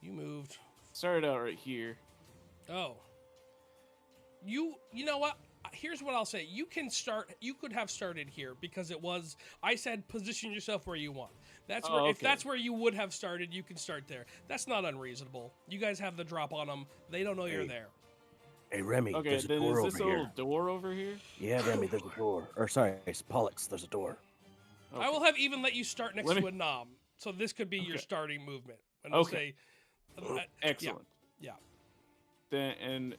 You moved. Started out right here. Oh. You know what? Here's what I'll say. You can start. You could have started here because it was. I said position yourself where you want. That's where. Oh, If okay. that's where you would have started, you can start there. That's not unreasonable. You guys have the drop on them. They don't know you're Hey. there. Hey, Remy, Okay, there's a then door is this over here. little door over here? Yeah, Remy, there's a door. Or sorry, it's Pollux, there's a door. I will have even let you start next Let to me- a knob. So this could be your Okay. starting movement. And we'll Okay. say, Excellent. Yeah. Then, and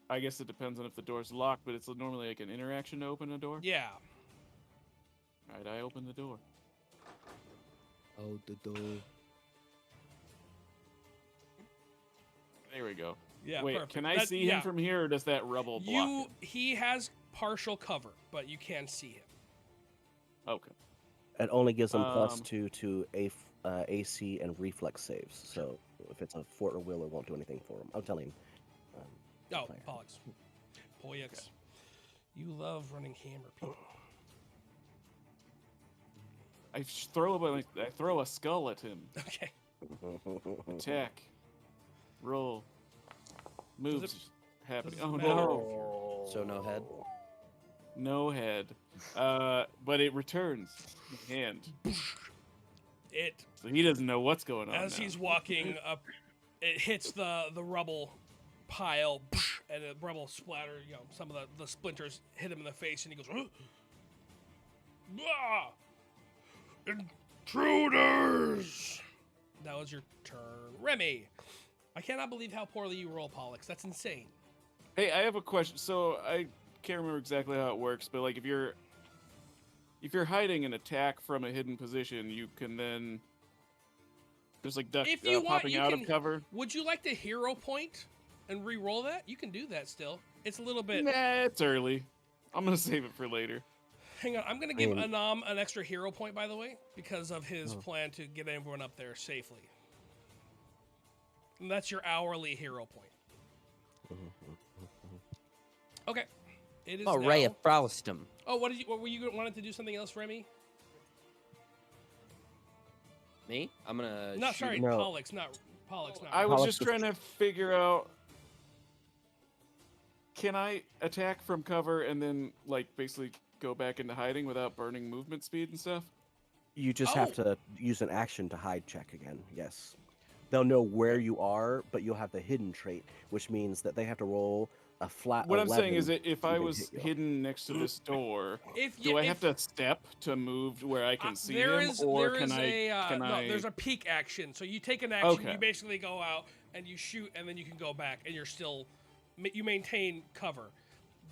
I guess it depends on if the door's locked, but it's normally like an interaction to open a door. Yeah. All right, I open the door. Oh, the door. There we go. Yeah. Wait, perfect. can I That- see him yeah. from here, or does that rubble block him? He has partial cover, but you can see him. Okay. It only gives them plus Um, 2 to AC and reflex saves. So if it's a fort or will, it won't do anything for him. I'm telling him. Oh, Player. Pollux. Pollux. You love running hammer people. I throw a skull at him. Okay. Attack. Roll. Moves. does Happening. it Oh matter no. So no head. No head. But it returns. Hand. It, So he doesn't know what's going on. as now. he's walking up, it hits the rubble pile, and the rubble splatter, some of the splinters hit him in the face, and he goes, "Huh? Ah! Intruders! That was your turn. Remy, I cannot believe how poorly you roll, Pollux. That's insane. Hey, I have a question. So I can't remember exactly how it works, but like if you're hiding an attack from a hidden position, you can then just like duck If you want, popping you out can. of cover. Would you like to hero point and re-roll that? You can do that still. It's a little bit. Nah, it's early. I'm gonna save it for later. Hang on, I'm gonna give mean- Anam an extra hero point, by the way, because of his plan to get everyone up there safely. And that's your hourly hero point. Okay, it is Oh, now. Ray of Frostum. Oh, what were you wanted to do something else, Remy? Me? I'm gonna. No, shoot sorry, him. No. Pollux, not Pollux, not. I was Pollux just was- trying to figure out. Can I attack from cover and then like basically go back into hiding without burning movement speed and stuff? You just have to use an action to hide check again. Yes. They'll know where you are, but you'll have the hidden trait, which means that they have to roll a flat. What I'm saying 11 is that if to I even was hit you. hidden next to this door, If do I have to step to move where I can see there him, is, or there can is I? a, Can no, I? there's a peek action. So you take an action, Okay. you basically go out and you shoot, and then you can go back, and you're still, you maintain cover.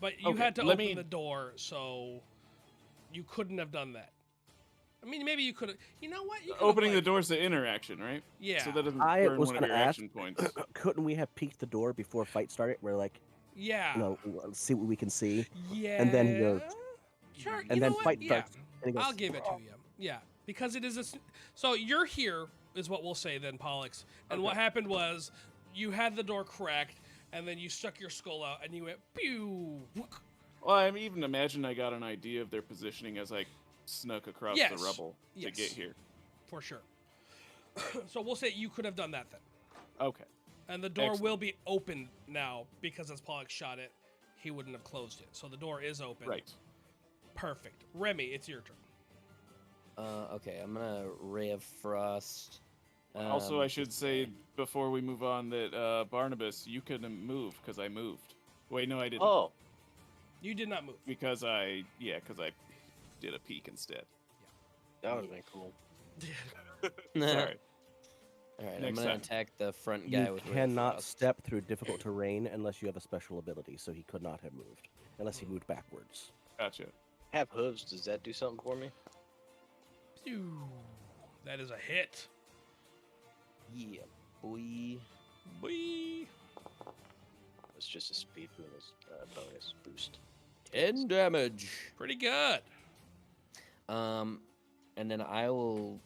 But you Okay, had to let open me- the door, so you couldn't have done that. I mean, maybe you could. You know what? You could've, Opening the like- door's the interaction, right? Yeah. So that doesn't I burn was one of gonna your ask, action points. couldn't we have peeked the door before fight started? We're like, yeah. you know, see what we can see, Yeah. and then you're, Sure. You and know then what? fight Yeah. starts. And he goes, I'll give it to you. Yeah, because it is so you're here is what we'll say then, Pollux. And what happened was you had the door cracked, and then you stuck your skull out, and you went pew. Well, I even imagine I got an idea of their positioning as I snuck across Yes. the rubble to Yes. get here. For sure. So we'll say you could have done that then, Okay. and the door Excellent. will be open now because as Pollux shot it, he wouldn't have closed it. So the door is open. Right. Perfect. Remy, it's your turn. Okay, I'm gonna Ray of Frost. Also, I should just say before we move on that Barnabas, you couldn't move because I moved. Wait, no, I didn't. Oh, You did not move. Because I did a peek instead. that would have been cool. Sorry. All right, I'm Next gonna time. attack the front guy you with Ray of cannot Frost. step through difficult terrain unless you have a special ability. So he could not have moved unless he moved backwards. Gotcha. Have hooves. Does that do something for me? Pew. That is a hit. Yeah, boy. Boy. It's just a speed bonus boost. 10 damage. Pretty good. And then I will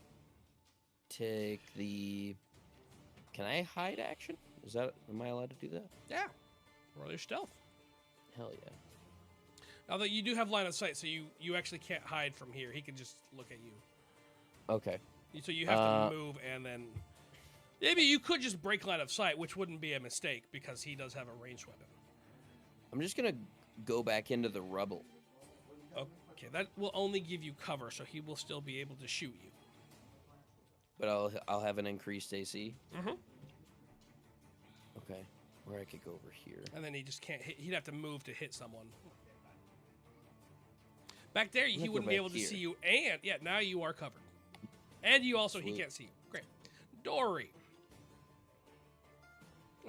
take the. Can I hide action? Is that? Am I allowed to do that? Yeah. Roll your stealth. Hell yeah. Although you do have line of sight, so you actually can't hide from here. He can just look at you. Okay. So you have to move and then. Maybe you could just break line of sight, which wouldn't be a mistake because he does have a ranged weapon. I'm just gonna go back into the rubble. Okay, that will only give you cover, so he will still be able to shoot you. But I'll have an increased AC. Mm-hmm. Okay. Or I could go over here. And then he just can't hit. He'd have to move to hit someone. Back there, he gonna go wouldn't be back able to here. see you, and yeah, now you are covered. And you also, he Sweet. can't see you. Great. Dory.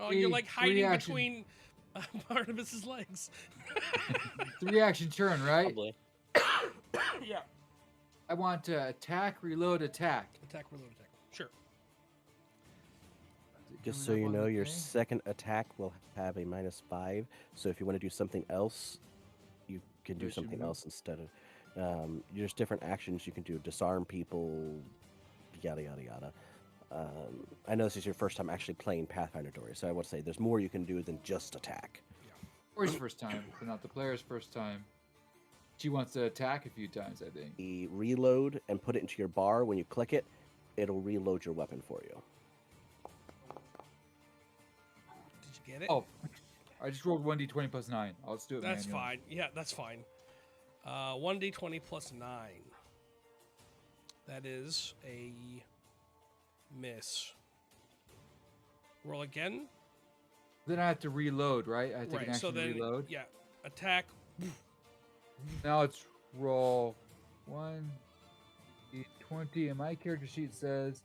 Oh, Free- you're like free hiding action. between Barnabas's legs. 3-action turn, right? Probably. Yeah. I want to attack, reload, attack. Attack, reload, attack. Sure. Just Coming so up you on know, the your thing? second attack will have a -5. So if you want to do something else, you can do Yes, you something will. else instead of. There's different actions you can do: disarm people, yada yada yada. I know this is your first time actually playing Pathfinder, Dory, so I would say there's more you can do than just attack. Dory's first time, but not the player's first time. She wants to attack a few times, I think. You reload and put it into your bar. When you click it, it'll reload your weapon for you. Did you get it? Oh, I just rolled 1d20 plus 9. I'll just do it That's manually. fine. Yeah, that's fine. 1d20 plus 9. That is a miss. Roll again. Then I have to reload, right? I have to take an Right. action So to then, reload. yeah, attack. Now it's roll 1d20, and my character sheet says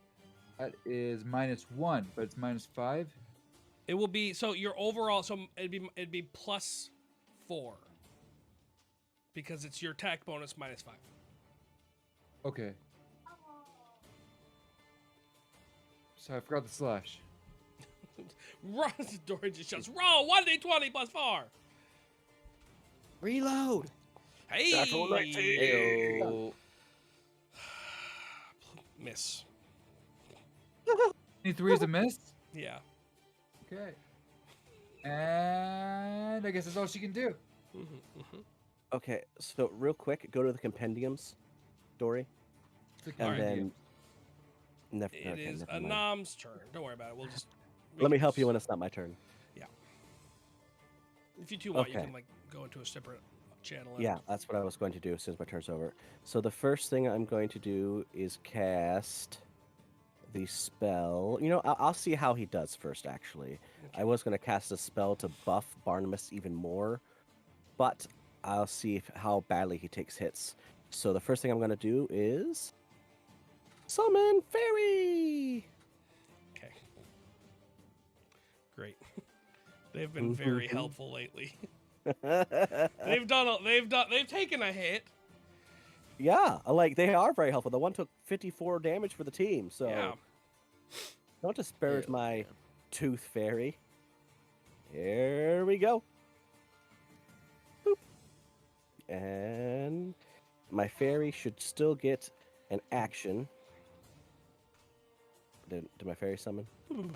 that is -1, but it's -5. It will be so your overall. So it'd be plus 4 because it's your attack bonus -5. Okay. So I forgot the slash. Run, Dory just shouts. Roll 1d20 plus 4. Reload. Hey. Natural 19. Ayo. Miss. 23 is a miss. Yeah. Okay. And I guess that's all she can do. Okay, so real quick, go to the compendiums, Dory, It's a and Alright. then. Never, It okay, is never a mind. Nom's turn. Don't worry about it. We'll just. Let me help you when it's not my turn. If you two want, you Okay. can like go into a separate channel. Yeah, that's what I was going to do as soon as my turn's over. So the first thing I'm going to do is cast the spell. You know, I'll see how he does first, actually. I was going to cast a spell to buff Barnabas even more, but I'll see how badly he takes hits. So the first thing I'm going to do is summon Fairy! Okay. Great. They've been very helpful lately. They've taken a hit. Yeah, like they are very helpful. The one took 54 damage for the team, so Yeah. don't disparage Hell my yeah. tooth fairy. Here we go. Boop. And my fairy should still get an action. Did my fairy summon? Boop.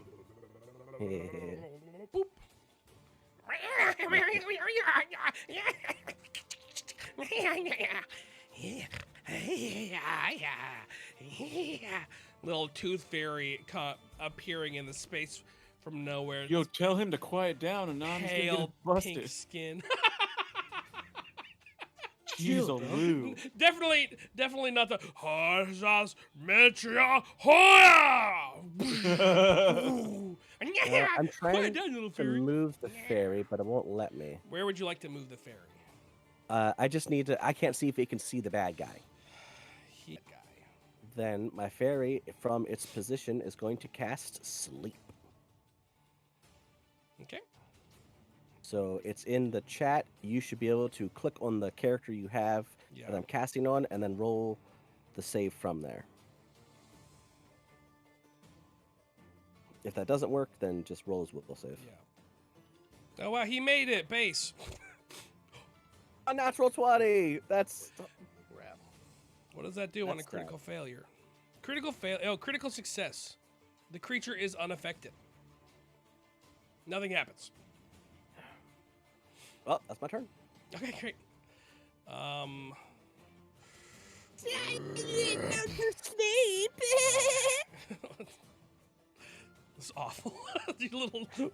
Little tooth fairy appearing in the space from nowhere. Yo, tell him to quiet down, and now he's gonna Pale get busted. pink skin. Jeez, Lou. Definitely not the Harzas Metria Hoya. I'm trying down, little to fairy. move the fairy, but it won't let me. Where would you like to move the fairy? I just need to. I can't see if it can see the bad guy. Guy. Then my fairy, from its position, is going to cast Sleep. Okay. So it's in the chat. You should be able to click on the character you have Yeah. that I'm casting on, and then roll the save from there. If that doesn't work, then just roll his will save. Yeah. Oh wow, he made it. Base. A natural 20. That's Crap. What does that do on a That's critical failure? Critical fail. Oh, critical success. The creature is unaffected. Nothing happens. well. That's my turn. Okay, great. It's awful. You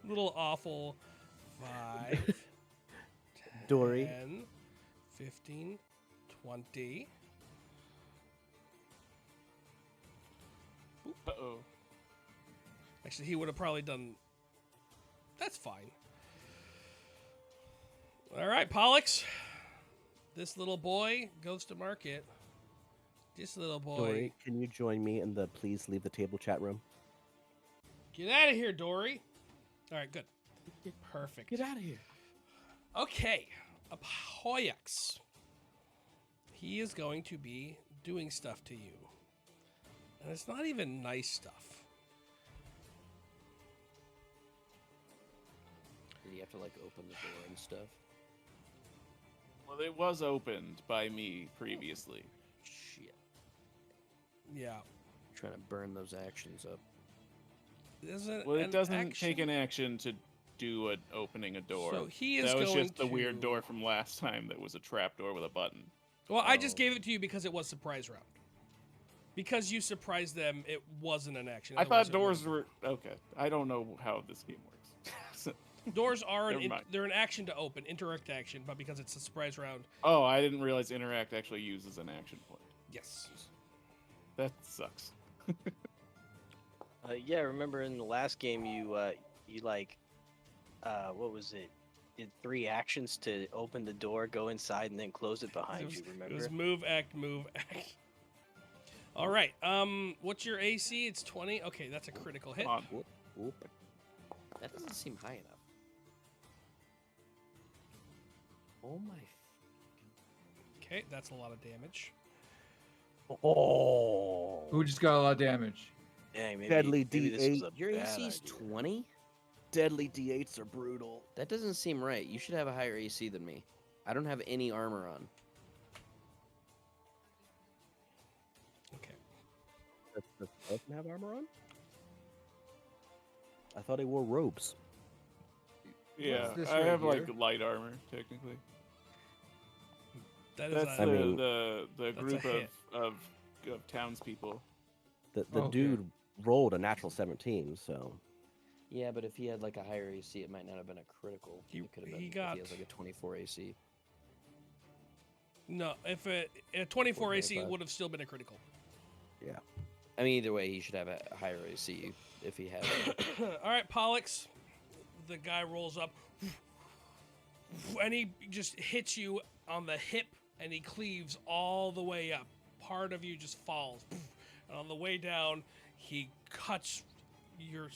little awful. 5, Dory. 10, 15, 20. Uh-oh. Actually, he would have probably done. That's fine. All right, Pollux. This little boy goes to market. This little boy. Dory, can you join me in the please leave the table chat room? Get out of here, Dory. All right, good. Perfect. Get out of here. Okay, Pollux. He is going to be doing stuff to you. And it's not even nice stuff. Did you have to like open the door and stuff? Well, it was opened by me previously. Shit. Yeah. Trying to burn those actions up. Isn't Well, it an doesn't action- take an action to do an opening a door. So he is that was going just the to... weird door from last time that was a trap door with a button. Well, I just Oh. gave it to you because it was surprise round. Because you surprised them, it wasn't an action. I thought Otherwise doors were okay. I don't know how this game works. Doors are Never mind. they're an action to open, interact action, but because it's a surprise round, Oh, I didn't realize interact actually uses an action point. yes. That sucks. Yeah, remember in the last game you like, what was it? Did 3 actions to open the door, go inside, and then close it behind you. It Remember? was move, act, move, act. All right. What's your AC? It's 20. Okay, that's a critical hit. Come on. Whoop, whoop. That doesn't seem high enough. Oh my. Okay, that's a lot of damage. Oh. Who just got a lot of damage? Dang, maybe, Deadly maybe this was D8. a Your bad AC's idea. 20? Deadly D8s are brutal. That doesn't seem right. You should have a higher AC than me. I don't have any armor on. Okay. Does Elton have armor on? I thought he wore robes. Yeah, this I right have here? like light armor technically. That is That's I a, mean- the That's a group hit. of townspeople. The Okay. dude rolled a natural 17, so Yeah, but if he had like a higher AC, it might not have been a critical. He- It could have he been if got- he has like a 24 AC. no. If a 24 AC 25. would have still been a critical. yeah. I mean, either way, he should have a higher AC if he had it. All right, Pollux. The guy rolls up, and he just hits you on the hip, and he cleaves all the way up. Part of you just falls, and on the way down, he cuts your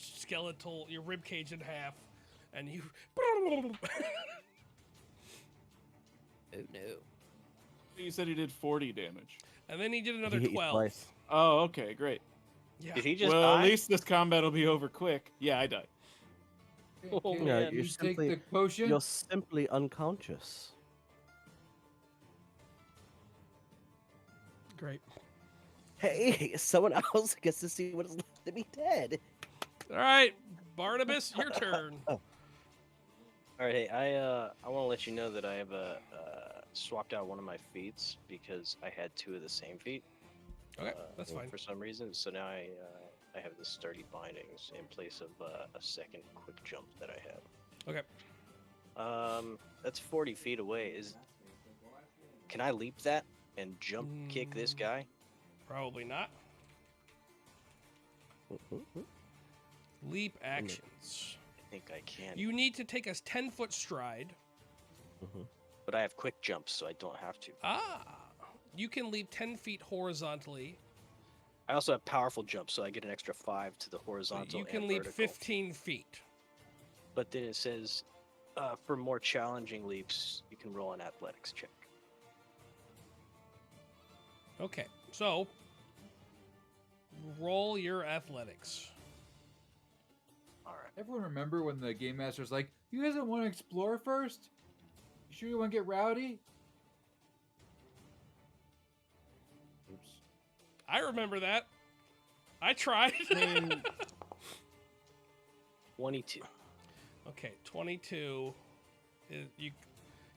your rib cage in half, and you. Oh no. You said he did 40 damage. And then he did another He hit you 12. twice. Oh, okay, great. Yeah. Did he just Well, die? at least this combat will be over quick. Yeah, I died. Oh, Can man. you're you take simply- the potion? You're simply unconscious. Great. Hey, someone else gets to see what it's like to be dead. All right, Barnabas, your turn. All right, hey, I want to let you know that I have swapped out one of my feats because I had 2 of the same feat. Okay, that's fine. For some reason, so now I have the sturdy bindings in place of a second quick jump that I have. Okay. That's 40 feet away. Can I leap that and jump kick this guy? Probably not. Leap actions. I think I can. You need to take a 10-foot stride. But I have quick jumps, so I don't have to. You can leap 10 feet horizontally. I also have powerful jumps, so I get an extra 5 to the horizontal. You can and leap vertical. 15 feet. But then it says, for more challenging leaps, you can roll an athletics check. Okay, so roll your athletics. All right. Everyone remember when the game master's like, "You guys don't want to explore first? You sure you want to get rowdy?" Oops. I remember that. I tried. 22. Okay, 22.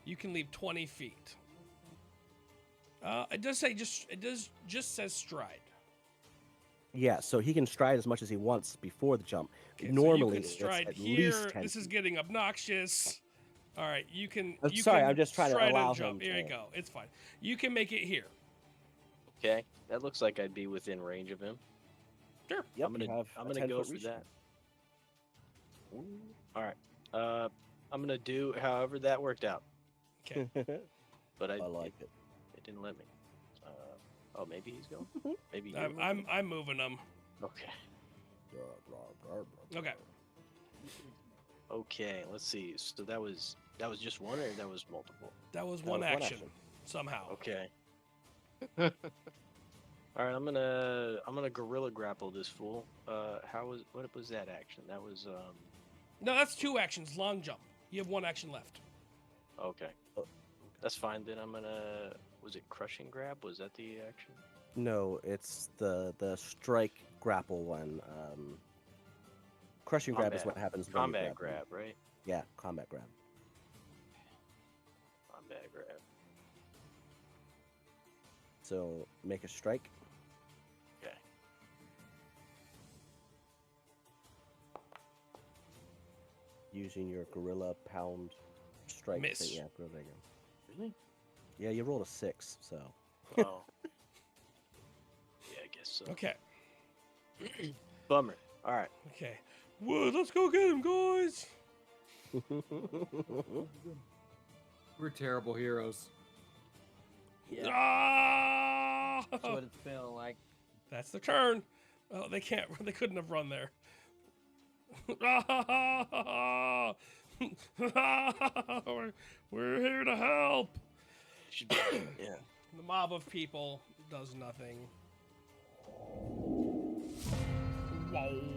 You can leap 20 feet. It does say just says stride. Yeah, so he can stride as much as he wants before the jump. Okay, so Normally, you can stride it's at here. least 10 This is feet. getting obnoxious. All right, you can. I'm you sorry, can I'm just trying to stride and allow jump. him Here you to- go. It's fine. You can make it here. Okay, that looks like I'd be within range of him. Sure. Yep, I'm you gonna have a go 10-foot for reach. that. All right. I'm gonna do however that worked out, Okay. but I like it. It didn't let me. Oh, maybe he's going. Maybe I'm moving them. Okay. Okay. Okay. Let's see. So that was just one, or that was multiple. That was That one was one action. action. Somehow. Okay. All right. I'm gonna gorilla grapple this fool. What was that action? That was No, that's 2 actions. Long jump. You have 1 action left. okay. Oh, That's fine. Then I'm gonna. Was it crushing grab? Was that the action? No, it's the strike grapple one. Crushing grab is Combat. what happens when you Combat grab. grab, right? Yeah, combat grab. Combat grab. So make a strike. Okay. Using your gorilla pound strike. Miss. Thing. Yeah, go there again. Really? Yeah, you rolled a 6, so. Oh. Yeah, I guess so. Okay. Bummer. All right. Okay. Whoa, let's go get him, guys. We're terrible heroes. Ah! That's what it's feeling like. That's the turn. Oh, they can't. They couldn't have run there. We're here to help. Yeah. The mob of people does nothing. Whoa.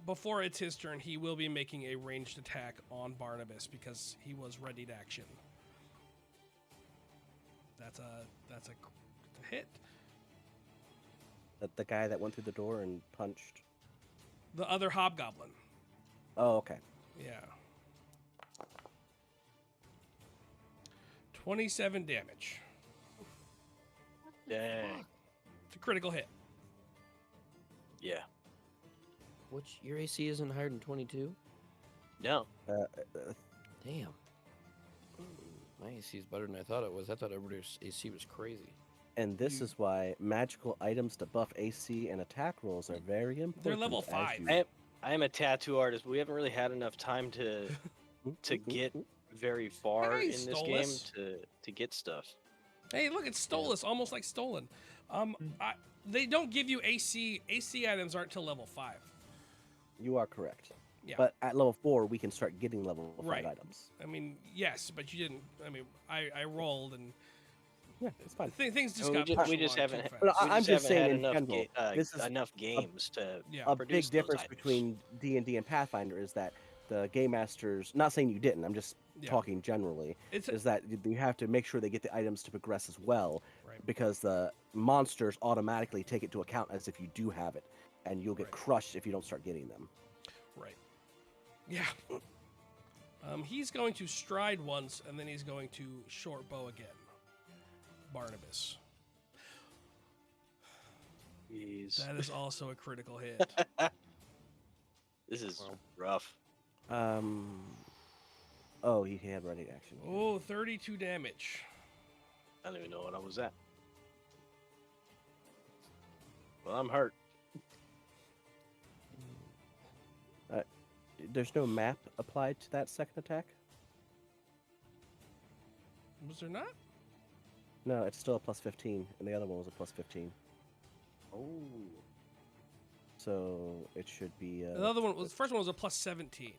Before it's his turn, he will be making a ranged attack on Barnabas because he was ready to action. That's a hit. The guy that went through the door and punched. The other hobgoblin. Oh, okay. Yeah. 27 damage. Dang. It's a critical hit. Yeah. Which your AC isn't higher than 22? No. Damn. My AC is better than I thought it was. I thought everybody's AC was crazy. And this is why magical items to buff AC and attack rolls are very important. They're level as 5. you- I am a tattoo artist. We haven't really had enough time to get very far Hey, in this Stolus. game to get stuff. Hey, look, it's Stolus, almost like stolen. They don't give you AC. AC items aren't till level 5. You are correct. Yeah. But at level 4, we can start getting level 5 Right. items. I mean, yes, but you didn't. I mean, I rolled and Yeah, it's fine. things just I mean, got pushed we just along haven't. too But fast. We I'm just just haven't saying had in enough general, this is enough games to Yeah. a produce big difference those items. between D&D and Pathfinder is that the game masters, not saying you didn't, I'm just Yeah. talking generally, It's is that you have to make sure they get the items to progress as well, right. because the monsters automatically take it into account as if you do have it, and you'll get Right. crushed if you don't start getting them. Right. Yeah. He's going to stride once, and then he's going to short bow again. Barnabas. Jeez. That is also a critical hit. This is rough. Oh, he had ready action. Oh, 32 damage. I don't even know what I was at. Well, I'm hurt. There's no map applied to that second attack? Was there not? No, it's still a plus 15, and the other one was a plus 15. Oh. So it should be. The other one was, the first one was a plus 17.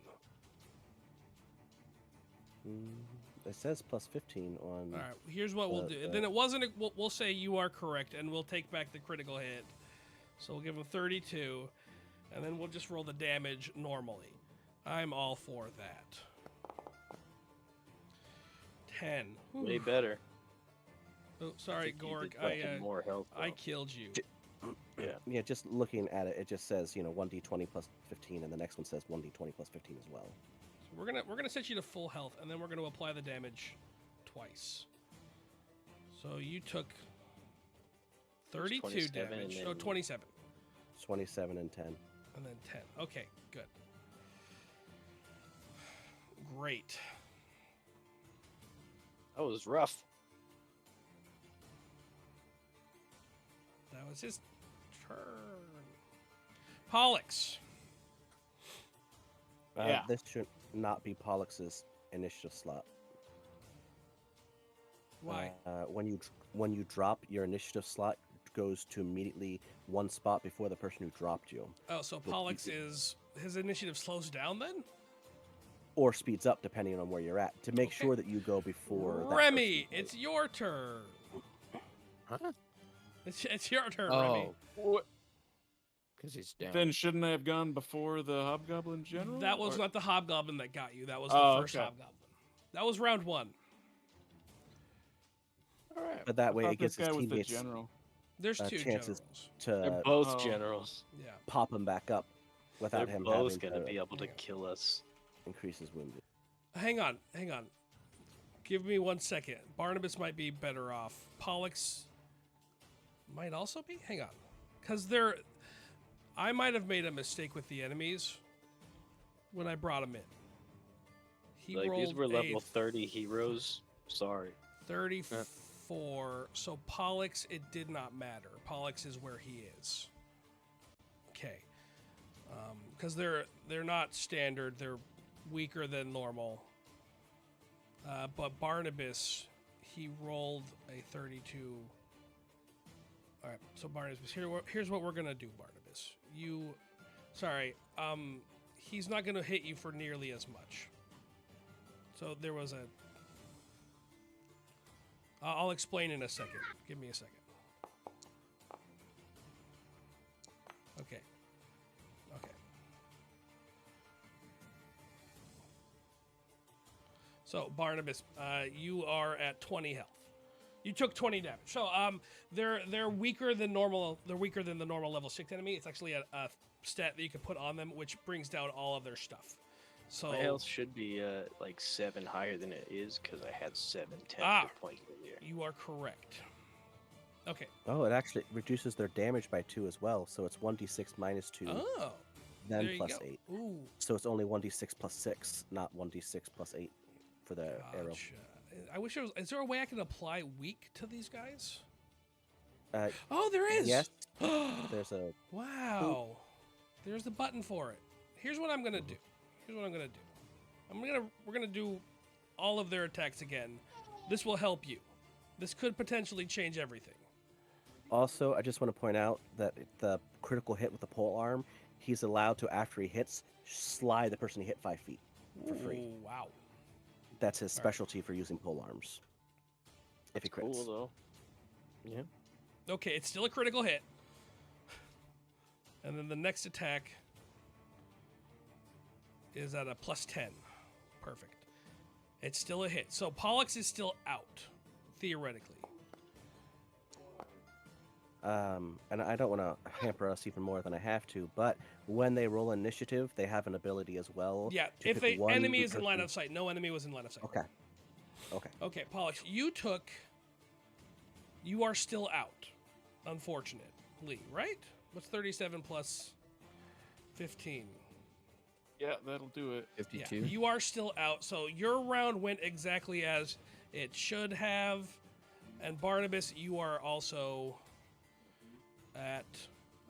It says plus 15 on. All right, here's what we'll do. And then it wasn't. We'll say you are correct, and we'll take back the critical hit. So we'll give him 32, and then we'll just roll the damage normally. I'm all for that. 10. Whew. Way better. Oh, sorry, Think you Gorg. did fucking more health. I though. killed you. Yeah, just looking at it, it just says 1d20 plus 15, and the next one says 1d20 plus 15 as well. So we're gonna set you to full health, and then we're gonna apply the damage twice. So you took 32 27 damage. and Oh, then- 27. 27 and 10. And then 10. Okay, good. Great. That was rough. That was his turn. Pollux. Yeah. This should not be Pollux's initiative slot. Why? When you drop, your initiative slot goes to immediately one spot before the person who dropped you, Oh, so Pollux is his initiative slows down then? or speeds up depending on where you're at, to make Okay. sure that you go before. that Remy, person. it's your turn. Huh? It's your turn, Remy. Oh, because he's down. Then shouldn't I have gone before the Hobgoblin General? That was Or- not the hobgoblin that got you. That was the Oh, first okay. hobgoblin. That was round 1. All right. But that way I it thought gives this his guy was the teammates general. There's 2 chances generals. They're to both Oh. generals. Yeah. pop him back up without They're him both having gonna to be able to Yeah. kill us. increase his wound. Hang on. Give me 1 second. Barnabas might be better off. Pollux might also be. Hang on. Because I might have made a mistake with the enemies when I brought him in. He Like rolled these were level a 30 heroes. Sorry. 34. So Pollux, it did not matter. Pollux is where he is. Okay. Because they're not standard. They're weaker than normal. But Barnabas, he rolled a 32. All right. So Barnabas, here's what we're gonna do, Barnabas. He's not gonna hit you for nearly as much. So there was a. I'll explain in a second. Give me a second. Okay. So Barnabas, you are at 20 health. You took 20 damage. So they're weaker than normal. They're weaker than the normal level 6 enemy. It's actually a stat that you can put on them, which brings down all of their stuff. So My health should be like 7 higher than it is because I had 7 10 hit points earlier. you are correct. Okay. Oh, it actually reduces their damage by 2 as well, so it's 1d6 minus 2, Oh. then there you plus go. 8. Ooh. So it's only 1d6 plus 6, not 1d6 plus 8 for the arrow. Gotcha. I wish there was. Is there a way I can apply weak to these guys? Uh, Oh, there is. yes, there's a. Wow. There's the button for it. Here's what I'm gonna do. We're gonna do all of their attacks again. This will help you. This could potentially change everything. Also, I just want to point out that the critical hit with the pole arm, he's allowed to, after he hits, slide the person he hit 5 feet for free. Ooh, wow. That's his All right. specialty for using pole arms. If he crits. Cool though. Yeah. Okay, it's still a critical hit. And then the next attack is at a +10. Perfect. It's still a hit. So Pollux is still out, theoretically. And I don't want to hamper us even more than I have to, but when they roll initiative, they have an ability as well. Yeah, to if pick the one enemy is in person- line of sight. No enemy was in line of sight. Okay. Okay. Okay, Pollux, you are still out, unfortunately, right? What's 37 plus 15? Yeah, that'll do it. 52. Yeah, you are still out, so your round went exactly as it should have. And Barnabas, you are also at...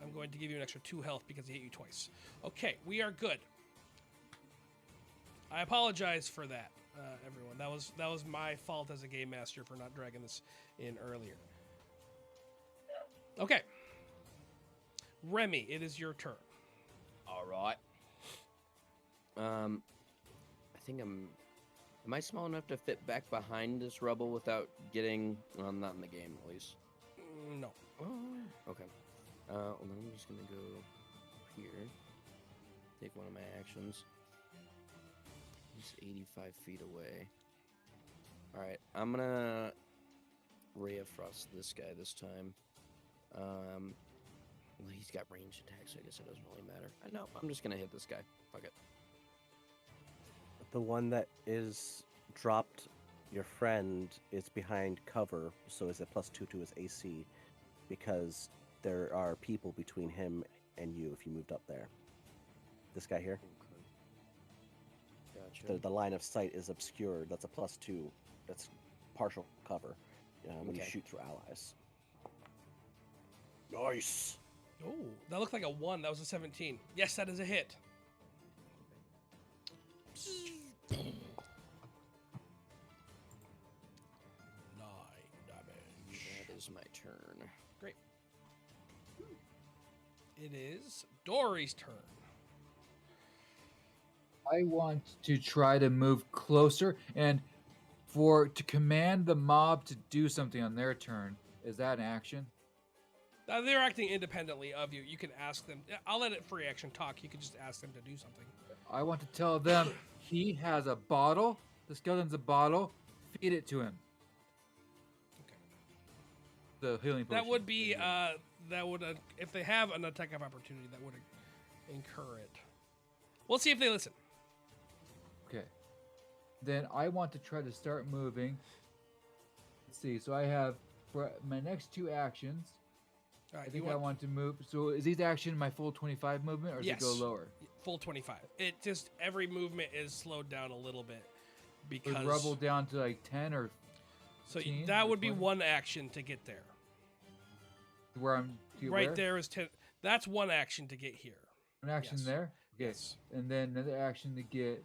I'm going to give you an extra 2 health because he hit you twice. Okay, we are good. I apologize for that, everyone. That was my fault as a game master for not dragging this in earlier. Okay. Remy, it is your turn. All right. I think am I small enough to fit back behind this rubble without getting, well, not in the game at least. No. Oh, okay. Well, then I'm just gonna go here. Take one of my actions. He's 85 feet away. All right, I'm gonna Ray of Frost this guy this time. Well, he's got ranged attacks, so I guess it doesn't really matter. No, I'm just gonna hit this guy. Fuck it. The one that is dropped your friend is behind cover, so is a +2 to his AC, because there are people between him and you if you moved up there. This guy here, Gotcha. the line of sight is obscured. That's a +2. That's partial cover when you Okay. shoot through allies. Nice. Oh, that looked like a 1. That was a 17. Yes, that is a hit. 9 damage. That is my turn. Great. It is Dory's turn. I want to try to move closer and to command the mob to do something on their turn. Is that an action? They're acting independently of you. You can ask them. I'll let it free action talk. You can just ask them to do something. I want to tell them he has a bottle. The skeleton's a bottle. Feed it to him. Okay. The healing potion. That would be if they have an attack of opportunity, that would incur it. We'll see if they listen. Okay. Then I want to try to start moving. Let's see. So I have for my next 2 actions. All right, I think I want to move. So is each action my full 25 movement, or does it go Yes. lower? full 25. It just every movement is slowed down a little bit because Would rubble down to like 10 or so 15 that or would be 20? one action to get there. where I'm to Right where? there is 10. That's one action to get here. An action Yes. there. Okay. Yes. And then another action to get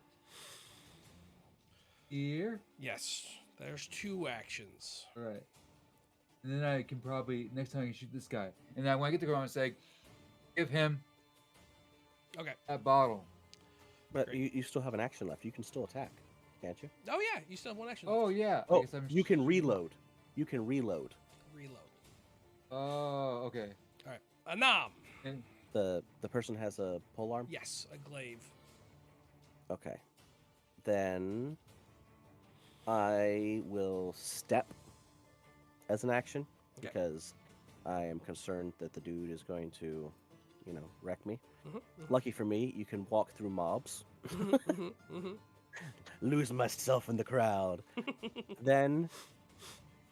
here. Yes. There's 2 actions. All right. And then I can probably next time I can shoot this guy. And then when I get to go, I'm gonna say, give him Okay. that bottle. But Great. you still have an action left. You can still attack, can't you? Oh yeah, you still have one action. Oh yeah. I Oh, guess I'm you can reload. You can reload. Reload. Oh, okay. All right. Anam. And The person has a polearm? Yes, a glaive. Okay. Then I will step as an action Okay. because I am concerned that the dude is going to, wreck me. Mhm, Lucky for me, you can walk through mobs. mhm. Lose myself in the crowd. Then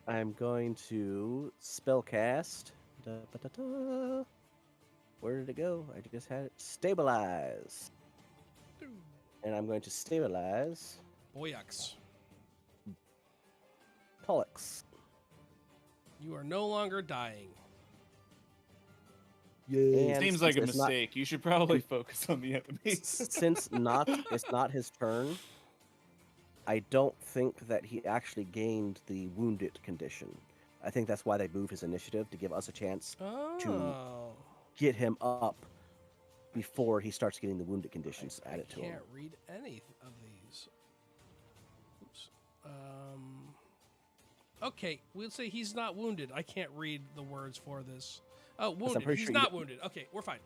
I'm going to spellcast. Da-ba-da-da. Where did it go? I just had it. Stabilize. And I'm going to stabilize Boyux. Pollux. You are no longer dying. And Seems like a since it's not- mistake. You should probably focus on the enemies. Since it's not his turn, I don't think that he actually gained the wounded condition. I think that's why they move his initiative to give us a chance Oh. get him up before he starts getting the wounded conditions added to I him. can't read any of these. Oops. Okay, we'll say he's not wounded. I can't read the words for this. Oh, wounded. pretty He's sure not wounded. Okay, we're fine.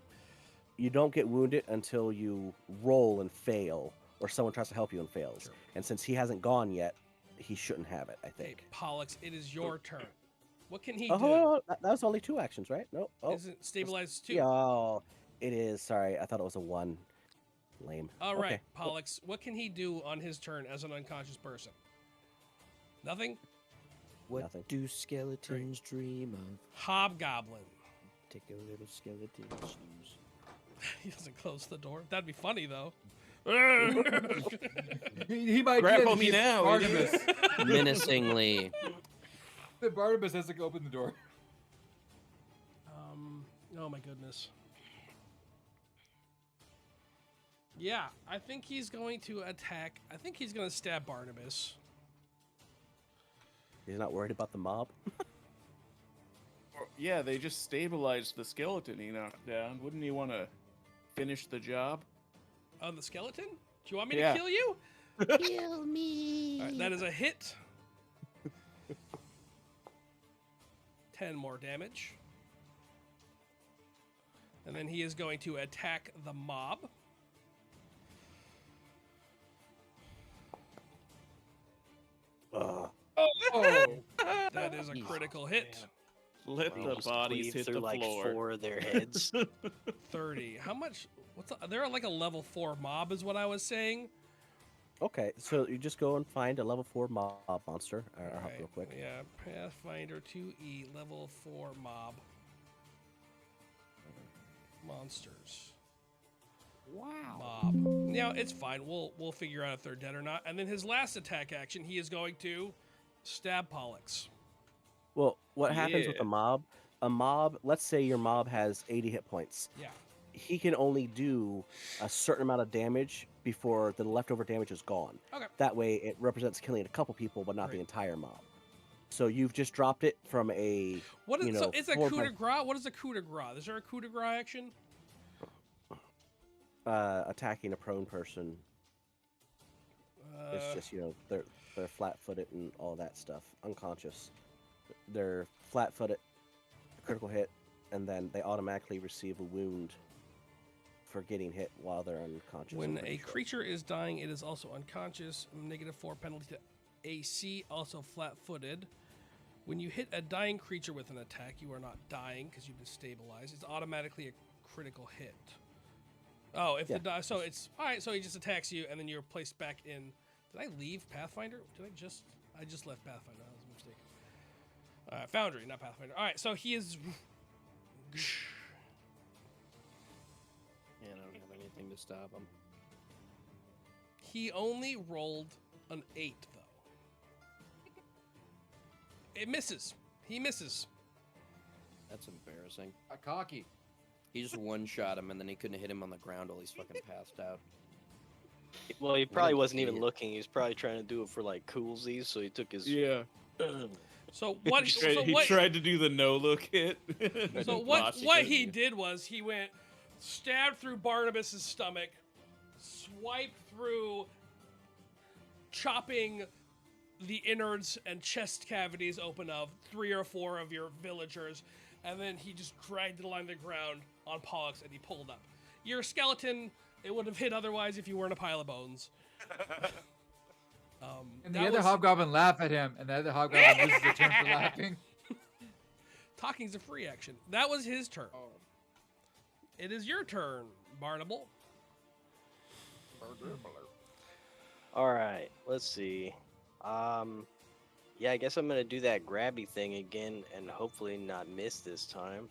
You don't get wounded until you roll and fail, or someone tries to help you and fails. True. And since he hasn't gone yet, he shouldn't have it, I Hey, think. Pollux, it is your turn. What can he Oh, do? hold on, that was only 2 actions, right? No. Oh, Isn't stabilized too? yeah, oh, it is. Sorry, I thought it was a 1. Lame. All right, Okay. Pollux, what can he do on his turn as an unconscious person? Nothing? What Nothing. do skeletons dream of? Hobgoblin. Take a little skeleton shoes. He doesn't close the door. That'd be funny, though. He might Grapple get me it. now, Barnabas. Menacingly. Barnabas has to go open the door. Oh my goodness. Yeah, I think he's going to attack. I think he's going to stab Barnabas. He's not worried about the mob. Yeah, they just stabilized the skeleton he knocked down. Wouldn't he want to finish the job? On the skeleton? Do you want me Yeah. to kill you? Kill me. All right, that is a hit. 10 more damage. And then he is going to attack the mob. Ugh. Oh, That is a critical hit. Let the Just bodies cleave hit through the like floor. 4 of their heads. 30. How much? They're like a level 4 mob, is what I was saying. Okay, so you just go and find a level 4 mob monster. I'll help real quick. Yeah, Pathfinder 2E, level 4 mob. Monsters. Wow. Mob. Now, it's fine. We'll figure out if they're dead or not. And then his last attack action, he is going to stab Pollux. Well, what happens with Yeah. a mob? A mob, let's say your mob has 80 hit points. Yeah. He can only do a certain amount of damage before the leftover damage is gone. Okay. That way, it represents killing a couple people, but not the Great. entire mob. So you've just dropped it from a. What is you know, so? It's a 4 coup by- de grace. What is a coup de grace? Is there a coup de grace action? Attacking a prone person. It's just they're flat-footed and all that stuff, unconscious. They're flat-footed, critical hit, and then they automatically receive a wound for getting hit while they're unconscious. When I'm a pretty sure. creature is dying, it is also unconscious. -4 penalty to AC, also flat-footed. When you hit a dying creature with an attack, you are not dying because you've been stabilized. It's automatically a critical hit. Oh, if Yeah. so it's all right. So he just attacks you, and then you're placed back in. Did I leave Pathfinder? I just left Pathfinder. That was a mistake. Foundry, not Pathfinder. All right, so he is. Yeah, I don't have anything to stop him. He only rolled an 8, though. It misses. He misses. That's embarrassing. a cocky. He just one-shot him, and then he couldn't hit him on the ground while he's fucking passed out. Well, he probably an wasn't even idiot. looking. He was probably trying to do it for like coolsies, so he took his. Yeah. So what? He tried to do the no-look hit. So what he did was he went, stabbed through Barnabas's stomach, swiped through, chopping the innards and chest cavities open of 3 or 4 of your villagers, and then he just dragged it along the ground on Pollux, and he pulled up. Your skeleton, it would have hit otherwise if you weren't a pile of bones. And the other hobgoblin laugh at him, and the other hobgoblin loses a turn for laughing. Talking's a free action. That was his turn. It is your turn, Barnable. All right, let's see. Yeah, I guess I'm gonna do that grabby thing again, and hopefully not miss this time.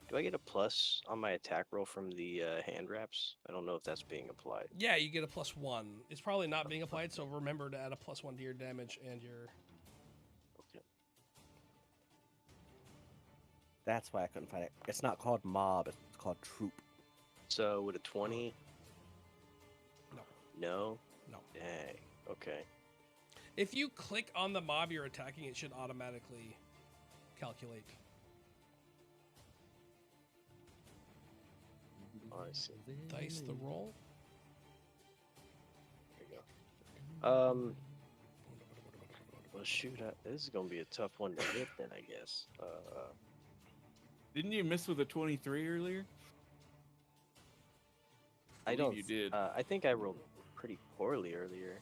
Do I get a plus on my attack roll from the hand wraps? I don't know if that's being applied. Yeah, you get a +1. It's probably not being applied, so remember to add a +1 to your damage and your. Okay. That's why I couldn't find it. It's not called mob. It's called troop. So with a 20? No. No? No. Dang. Okay. If you click on the mob you're attacking, it should automatically calculate. Oh, I see. Dice the roll. There you go. Well, shoot, this is gonna be a tough one to hit then, I guess. Didn't you miss with a 23 earlier? I believe don't. you did. I think I rolled pretty poorly earlier.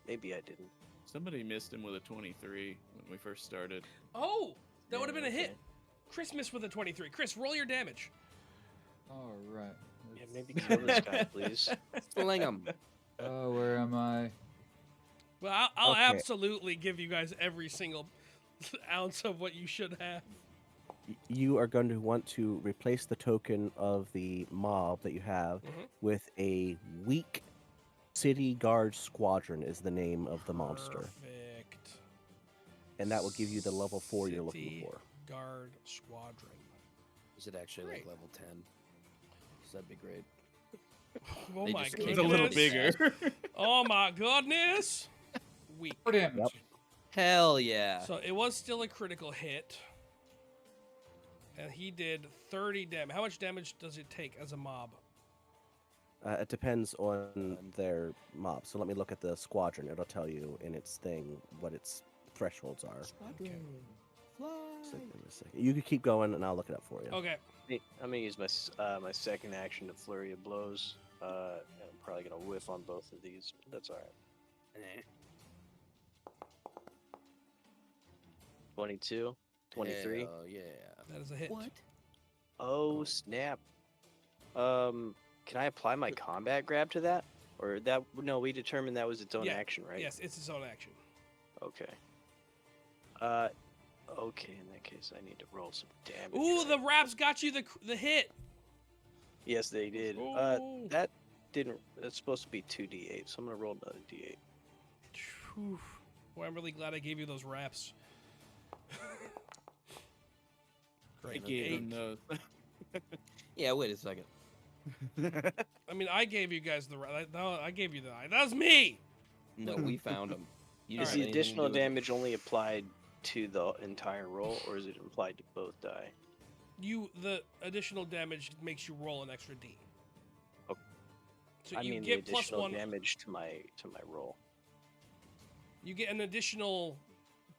Maybe I didn't. Somebody missed him with a 23 when we first started. Oh, that would have been a hit. okay. Chris missed with a 23. Chris, roll your damage. All right. Yeah, maybe kill this guy, please. Sling him. Oh, where am I? Well, I'll Okay. absolutely give you guys every single ounce of what you should have. You are going to want to replace the token of the mob that you have Mhm. with a weak city guard squadron is the name of the monster, Perfect. and that will give you the level 4 you're looking City for. Guard Squadron. Is it actually Great. like level 10? 'Cause that'd be great. Oh They my just goodness. It's a little bigger. Oh my goodness. Weak. 4 damage. Yep. Hell yeah. So it was still a critical hit. And he did 30 damage. How much damage does it take as a mob? It depends on their mob. So let me look at the squadron. It'll tell you in its thing what its thresholds are. Okay. So give me a second. You can keep going, and I'll look it up for you. Okay. I'm gonna use my second action to flurry of blows. And I'm probably gonna whiff on both of these. But that's all right. 22, 23. Hell yeah. That is a hit. What? Oh snap! Can I apply my combat grab to that? Or that? No, we determined that was its own Yeah, action, right? Yes, it's its own action. Okay. Okay. In that case, I need to roll some damage. Ooh, right? the wraps got you the hit. Yes, they did. Ooh. That didn't. That's supposed to be 2d8, so I'm gonna roll another d8. Whew. Well, I'm really glad I gave you those wraps. I Great. gave him 8. those. Yeah, wait a second. I mean, I gave you guys the. No, I gave you the. That was me. No, we found him. You All Is didn't the have anything to additional do with it. damage only applied to the entire roll, or is it applied to both die? The additional damage makes you roll an extra D. Okay. So I you mean, the get plus additional 1. damage to my roll. You get an additional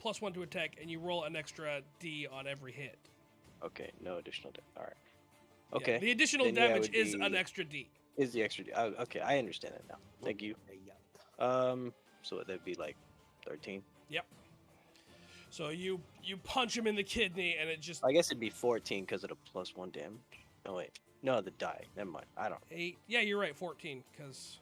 +1 to attack, and you roll an extra D on every hit. Okay, no additional. All right. Yeah, Okay. the additional Then, yeah, it damage would is an be- extra D. Is the extra? Oh, okay, I understand it now. Thank you. So that'd be like 13. So you punch him in the kidney, and it just I guess it'd be 14 because of the +1 damage. Oh wait, no, the die. Never mind. I don't. 8. Yeah, you're right, 14. Because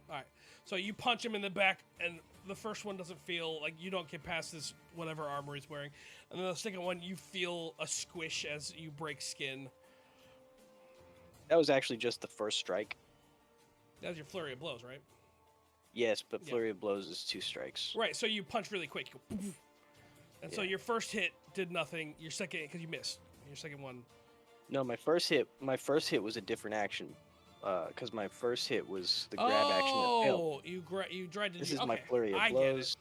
all right. So you punch him in the back, and the first one doesn't feel like you don't get past this whatever armor he's wearing, and then the second one you feel a squish as you break skin. That was actually just the first strike. That was your flurry of blows, right? Yes, but Yeah. flurry of blows is 2 strikes. Right. So you punch really quick, you go, poof, and so Yeah. your first hit did nothing. Your second, because you missed. Your second one. No, my first hit was a different action. Because my first hit was the grab action that failed. Oh, you tried to. This do, is my okay, flurry of I blows.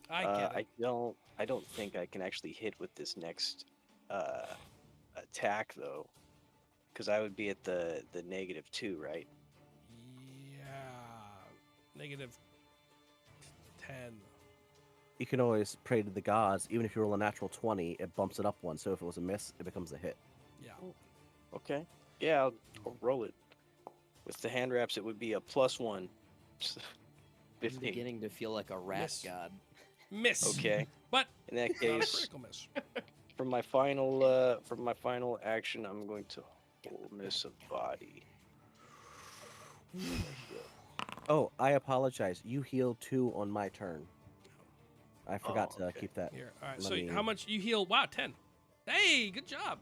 Get it. I get it. I don't think I can actually hit with this next attack though, because I would be at the -2, right? Yeah. -10. You can always pray to the gods. Even if you roll a natural 20, it bumps it up one. So if it was a miss, it becomes a hit. Yeah. Okay. Yeah, I'll roll it. With the hand wraps, it would be a +1. I'm 15. beginning to feel like a rat Miss. god. Miss. Okay. But In that not a case, critical miss. for my final action, I'm going to miss a body. Oh, I apologize. You healed 2 on my turn. I forgot Oh, to okay. keep that. Here. All right. Let So me- how much you heal? Wow, 10. Hey, good job.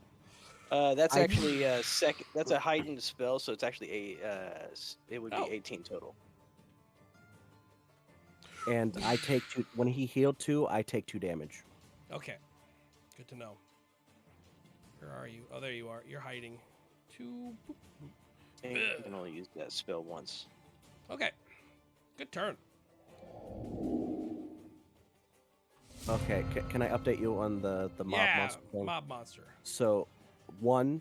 That's I- actually a second. That's a heightened spell, so it's actually it would be Oh. 18 total. And I take 2. When he healed 2, I take 2 damage. Okay. Good to know. Where are you? Oh, there you are. You're hiding. 2. Boop, boop. And you can only use that spell once. Okay. Good turn. Okay, can I update you on the mob Yeah. monster thing? Mob monster. So, 1,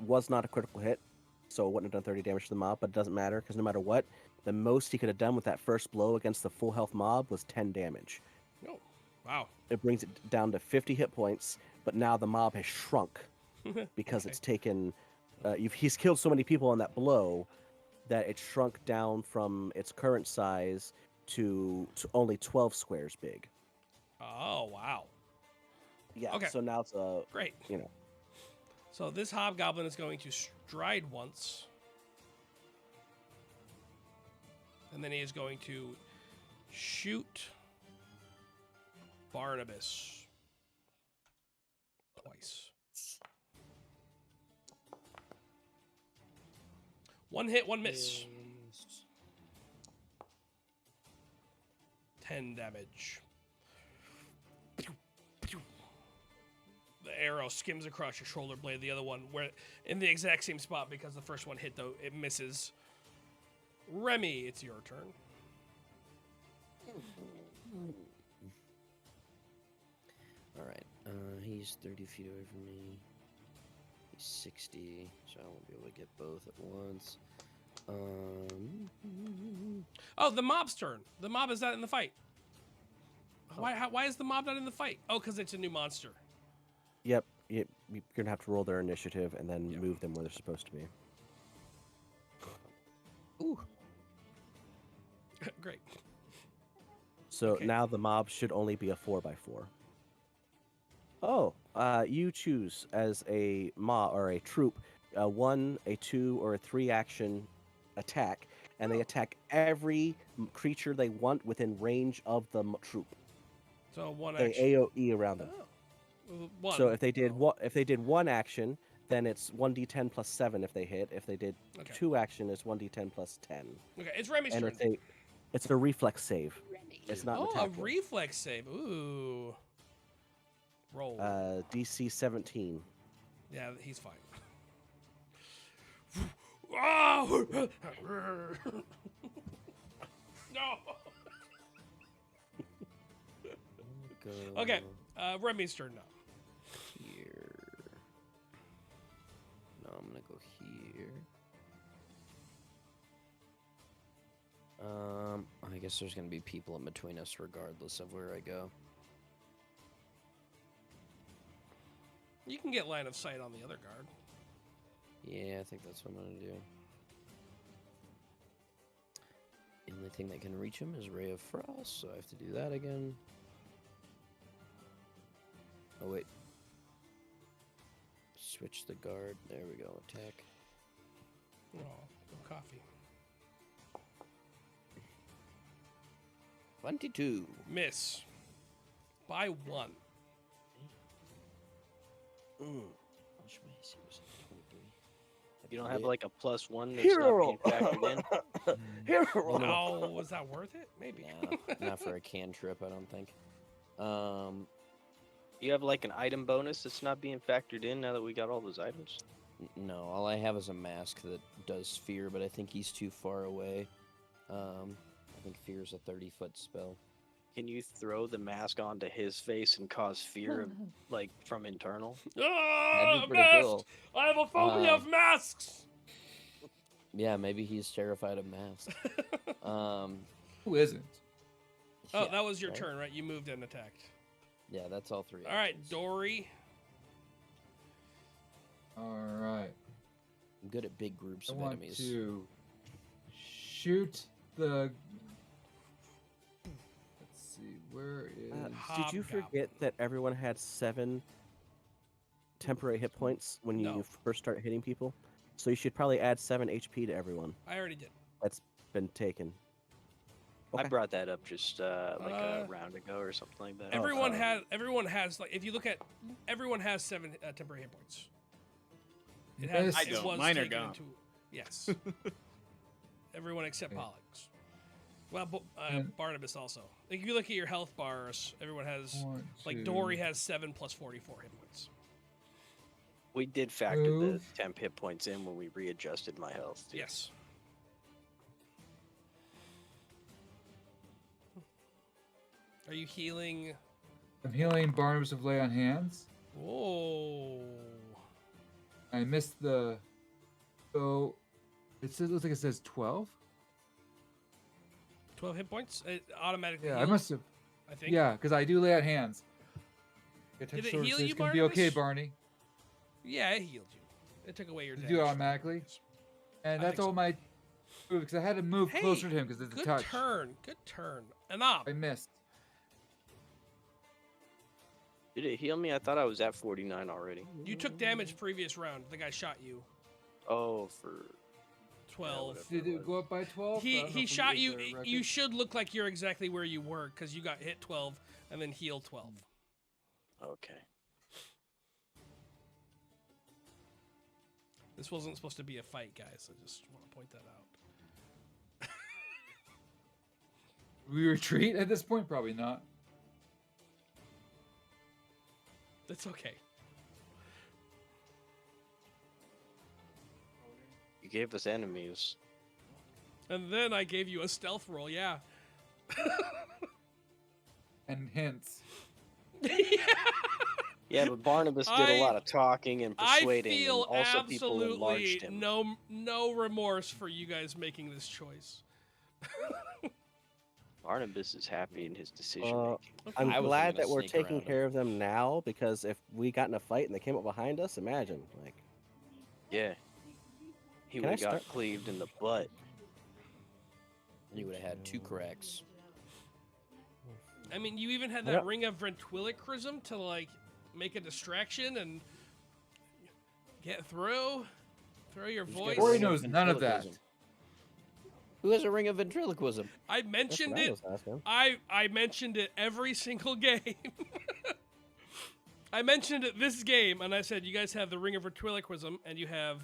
was not a critical hit, so it wouldn't have done 30 damage to the mob, but it doesn't matter because no matter what, the most he could have done with that first blow against the full health mob was 10 damage. Oh, wow. It brings it down to 50 hit points, but now the mob has shrunk because Okay. it's taken. He's killed so many people on that blow that it shrunk down from its current size to only 12 squares big. Oh, wow. Yeah. Okay. So now it's a Great. you know. So this hobgoblin is going to stride once. And then he is going to shoot Barnabas twice. One hit, one miss. 10 damage. The arrow skims across your shoulder blade. The other one, where in the exact same spot, because the first one hit, though, it misses. Remy, it's your turn. All right. He's 30 feet away from me. He's 60, so I won't be able to get both at once. Oh, the mob's turn. The mob is not in the fight. Why is the mob not in the fight? Oh, because it's a new monster. Yep. You're gonna have to roll their initiative and then Yep. move them where they're supposed to be. Ooh. Great. So Okay. now the mob should only be a 4x4. Oh, you choose as a mob or a troop, a 1, a 2, or a 3 action attack, and they attack every creature they want within range of the troop. So one They action. AOE around them. Oh. One. So if they did Oh, if they did 1 action, then it's 1d10 plus 7 if they hit. If they did Okay. 2 action, it's 1d10 plus 10. Okay, it's Remy's And turn. it's a reflex save. It's not an Oh, a attack. roll. reflex save. Ooh. Roll. DC 17. Yeah, he's fine. Oh! No. Go Okay, Remy's turn now. here. No, I'm gonna go here. I guess there's gonna be people in between us regardless of where I go. You can get line of sight on the other guard. Yeah, I think that's what I'm gonna do. The only thing that can reach him is Ray of Frost, so I have to do that again. Oh wait. Switch the guard. There we go. Attack. Oh, no coffee. 22. Miss. By 1. Which way is he? Was it 23? You don't have like a +1 that's Hero! not being factored in. Hero! No, was that worth it? Maybe. No, not for a cantrip, I don't think. You have like an item bonus that's not being factored in now that we got all those items. No, all I have is a mask that does fear, but I think he's too far away. I think fear is a 30-foot spell. Can you throw the mask onto his face and cause fear of, like from internal? Ah, That'd be pretty masks! cool. I have a phobia of masks! Yeah, maybe he's terrified of masks. Who isn't? Oh, yeah, that was your right? turn, right? You moved and attacked. Yeah, that's all 3. All right, actions. Dory. All right. I'm good at big groups I of want enemies. to shoot the. Let's see, where is? Did you forget that everyone had 7 temporary hit points when you No. first start hitting people? So you should probably add 7 HP to everyone I already did. that's been taken. I Okay. brought that up just like Uh, a round ago or something like that. Everyone has like if you look at everyone has 7 temporary hit points. It has. Yes. I It don't. was Mine are taken gone. into- yes. Everyone except Okay. Pollux. Well, And- Barnabas also. Like if you look at your health bars, everyone has. One, Like two, Dory has 7 plus 44 hit points. We did factor the Move. temp hit points in when we readjusted my health. too. Yes. Are you healing? I'm healing Barnabas of Lay on Hands. Whoa. I missed the. So it says, looks like it says 12. 12 hit points. It automatically. Yeah, I heals, must have. I think. Yeah, because I do lay out hands. Did it heal It's you, gonna be okay, Barnabas? Barney. Yeah, it healed you. It took away your Did damage. you do it from automatically? enemies. And I that's think all so. my move because I had to move Hey, closer to him because it's a Good touch. turn. Good turn. Enough. I missed. Did it heal me? I thought I was at 49 already. You took damage previous round. The guy shot you. Oh, for 12. whatever. Did it go up by 12? He shot you. You should look like you're exactly where you were because you got hit 12 and then healed 12. Okay. This wasn't supposed to be a fight, guys. I just want to point that out. We retreat at this point? Probably not. That's okay. You gave us enemies. And then I gave you a stealth roll, yeah. And hints. Yeah, but Barnabas did a lot of talking and I persuading, feel and also people enlarged absolutely him. no remorse for you guys making this choice. Barnabas is happy in his decision Uh, making. I'm I wasn't glad gonna that we're sneak taking around care of them now because if we got in a fight and they came up behind us, imagine like Yeah. He Can would I have got start- cleaved in the butt. You would have had 2 cracks. I mean, you even had I that don't- ring of ventriloquism to like make a distraction and get through your Who's got voice. a Corey ring of knows none of that. ventriloquism? Who has a ring of ventriloquism? I that's mentioned what I it. was asking. I mentioned it every single game. I mentioned it this game, and I said you guys have the ring of ventriloquism, and you have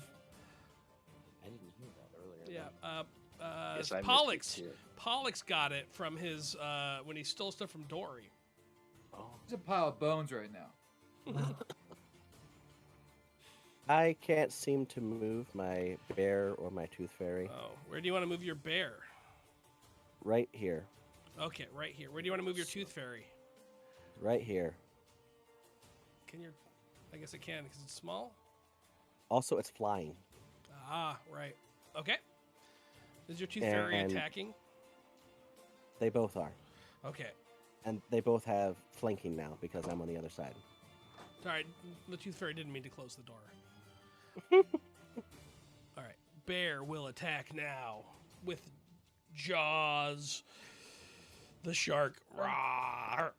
I didn't hear that earlier. Yes, I missed it Pollux. too. Pollux got it from his when he stole stuff from Dory. Oh. There's a pile of bones right now. I can't seem to move my bear or my tooth fairy. Oh, where do you want to move your bear? Right here. Okay, right here. Where do you want to move your tooth fairy? Right here. Can you? I guess it can because it's small. Also, it's flying. Ah, right. Okay. Is your tooth fairy And- attacking? They both are. Okay. And they both have flanking now because I'm on the other side. Sorry, the tooth fairy didn't mean to close the door. All right. Bear will attack now with jaws. The shark. Rawr.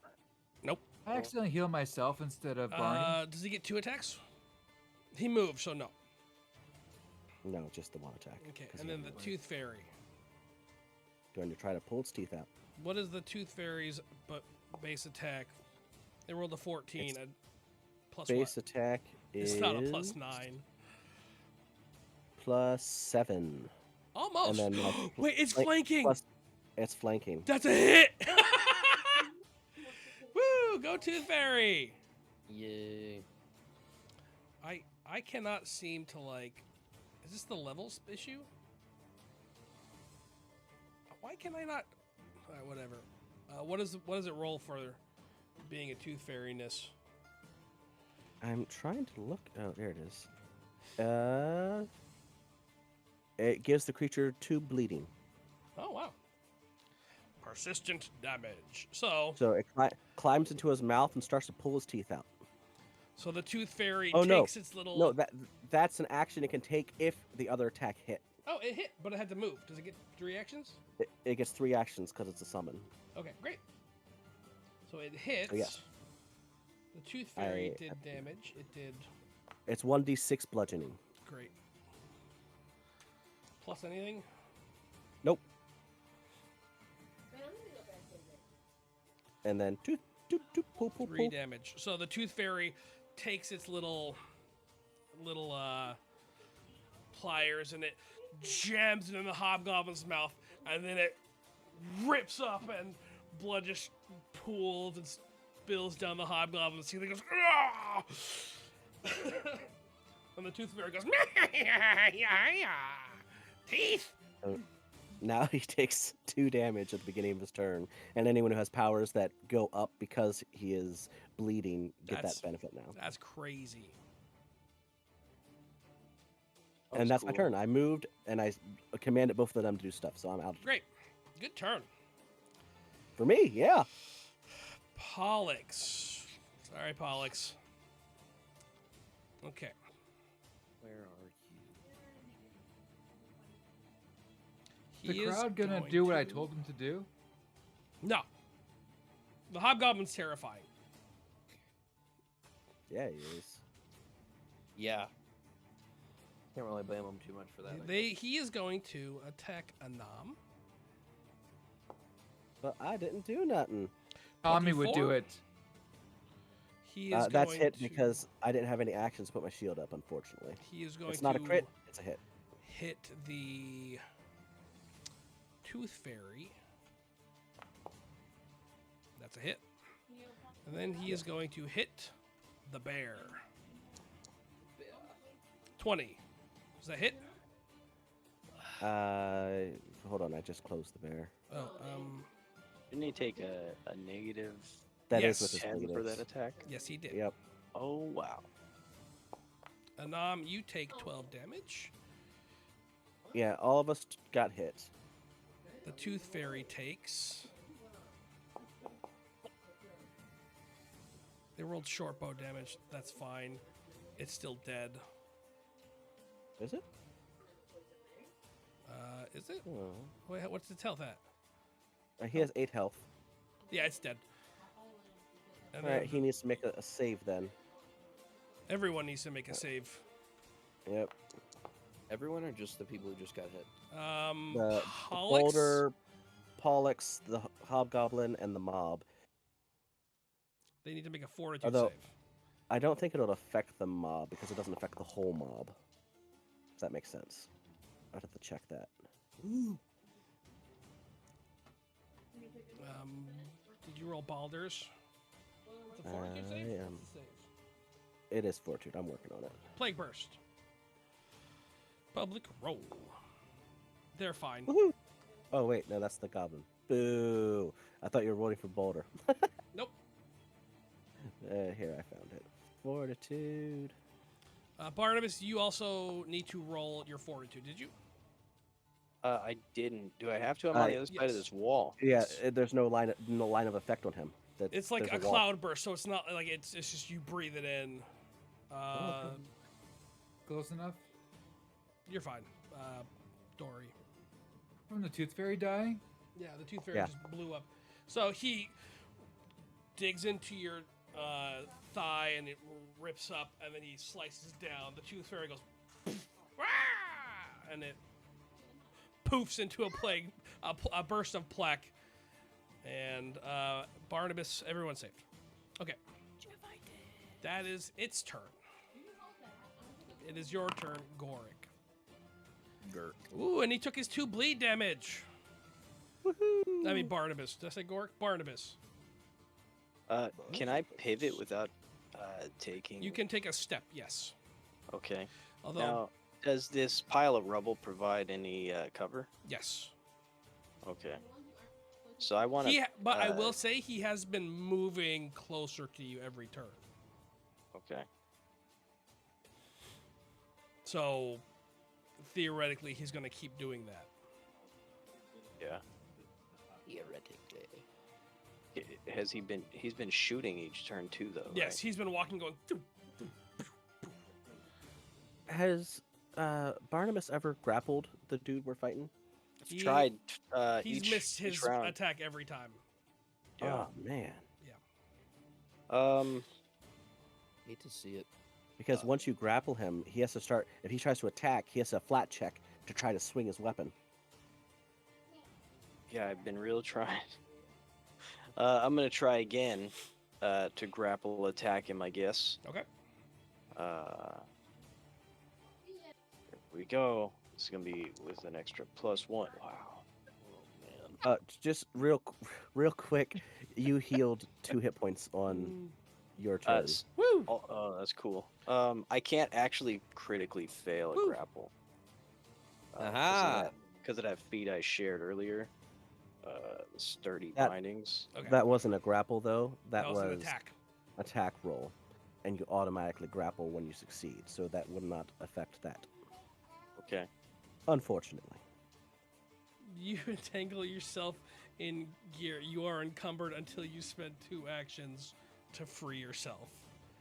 Nope. I accidentally healed myself instead of Barney. Does he get 2 attacks? He moved, so no. No, just the one attack. Okay, 'cause and he- then the tooth fairy. Going to try to pull its teeth out. What is the tooth fairy's base attack? They rolled a 14. It's Plus Base what? attack is It's not a +9. +7. Almost. And then Wait, it's flank- flanking. plus it's flanking. That's a hit. Woo! Go tooth fairy. Yay. I cannot seem to like. Is this the levels issue? Why can I not? All right, whatever. What does it roll for being a tooth fairiness? I'm trying to look. Oh, there it is. It gives the creature 2 bleeding. Oh wow. Persistent damage. So So it climbs into his mouth and starts to pull his teeth out. the tooth fairy Oh, no. takes its little. No, that's an action it can take if the other attack hit. Oh, it hit, but it had to move. Does it get 3 actions? It gets 3 actions because it's a summon. Okay, great. So it hits. yes. The tooth fairy I- did damage. It did It's 1d6 bludgeoning. great. Plus anything? Nope. And then toot, toot, toot, pull, pull, 3 pull. damage. So the tooth fairy takes its little pliers and it jams it in the hobgoblin's mouth, and then it rips up and blood just pools and spills down the hobgoblin's teeth. It goes, "Ah!" And the tooth fairy goes, teeth. Now he takes 2 damage at the beginning of his turn, and anyone who has powers that go up because he is bleeding get That's- that benefit now. That's crazy. That and was that's my cool. turn. I moved and I commanded both of them to do stuff, so I'm out. Great. Good turn. For me, yeah. Pollux. Sorry, Pollux. Okay. Where are you? The He is crowd gonna going do what I to- told them to do? No. The hobgoblin's terrifying. Yeah, he is. Yeah. Can't really blame him too much for that. I guess. He is going to attack Anam. But I didn't do nothing. Tommy would do 24? it. He is That's going hit to, because I didn't have any actions to put my shield up, unfortunately. he is going It's to not a crit, it's a hit. hit the Tooth Fairy. That's a hit. And then he is going to hit the bear. 20. Does that hit? Hold on, I just closed the bear. Oh, Didn't he take a negative That is Yes. with his 10 for negatives. that attack? yes, he did. Yep. Oh, wow. Anam, you take 12 damage. Yeah, all of us got hit. The Tooth Fairy takes. They rolled short bow damage. That's fine. It's still dead. Is it? Is it? Oh. Wait, what's the health at? He has 8 health. Yeah, it's dead. And Alright, then he needs to make a save then. everyone needs to make a save. Yep. Everyone or just the people who just got hit? The Pollux? Boulder, Pollux, the Hobgoblin, and the Mob. They need to make a fortitude Although- save. I don't think it'll affect the mob because it doesn't affect the whole mob. If that makes sense. I'd have to check that. Did you roll Baldur's? It's a fortitude save? I am. What's the save? It is Fortitude. I'm working on it. Plague Burst. Public roll. They're fine. Woohoo! Oh, wait. No, that's the Goblin. Boo! I thought you were voting for Boulder. Nope. Here, I found it. Fortitude. Barnabas, you also need to roll your fortitude, did you? I didn't. Do I have to? I'm on the other side yes. of this wall. Yeah, there's no line of effect on him. It's like There's a wall. cloud burst, so it's not like it's just you breathe it in. Close enough? You're fine, Dory. From the Tooth Fairy dying? Yeah, the Tooth Fairy Yeah. just blew up. So he digs into your thigh and it rips up, and then he slices down. The Tooth Fairy goes, "Wah!" and it poofs into a burst of plaque. And Barnabas, everyone saved. Okay. That is its turn. It is your turn, Goric. Gert. Ooh, and he took his 2 bleed damage. Woohoo! I mean Barnabas. Did I say Goric? Barnabas. Can I pivot without taking? You can take a step, yes. Okay. Although, Now, does this pile of rubble provide any cover? yes. Okay. So I want to. But I will say he has been moving closer to you every turn. Okay. So theoretically, he's going to keep doing that. Yeah. Theoretically. Has he been? He's been shooting each turn too, though. Yes, right? he's been walking, going. "Doo." Has Barnabas ever grappled the dude we're fighting? I've He- tried. He's each, missed each his round. attack every time. Yeah. Oh man! Hate to see it. Because once you grapple him, he has to start. If he tries to attack, he has a flat check to try to swing his weapon. Yeah, I've been real trying. I'm gonna try again to grapple attack him, I guess. Okay. Here we go. This is gonna be with an extra +1. Wow. Oh man. Just real quick, you healed 2 hit points on your turn. Woo! Oh, that's cool. I can't actually critically fail a Woo. grapple. Aha! Because of that feat I shared earlier. The sturdy That- bindings. Okay. That wasn't a grapple though. That was an was attack. attack roll, and you automatically grapple when you succeed. So that would not affect that. Okay. Unfortunately. You entangle yourself in gear. You are encumbered until you spend 2 actions to free yourself.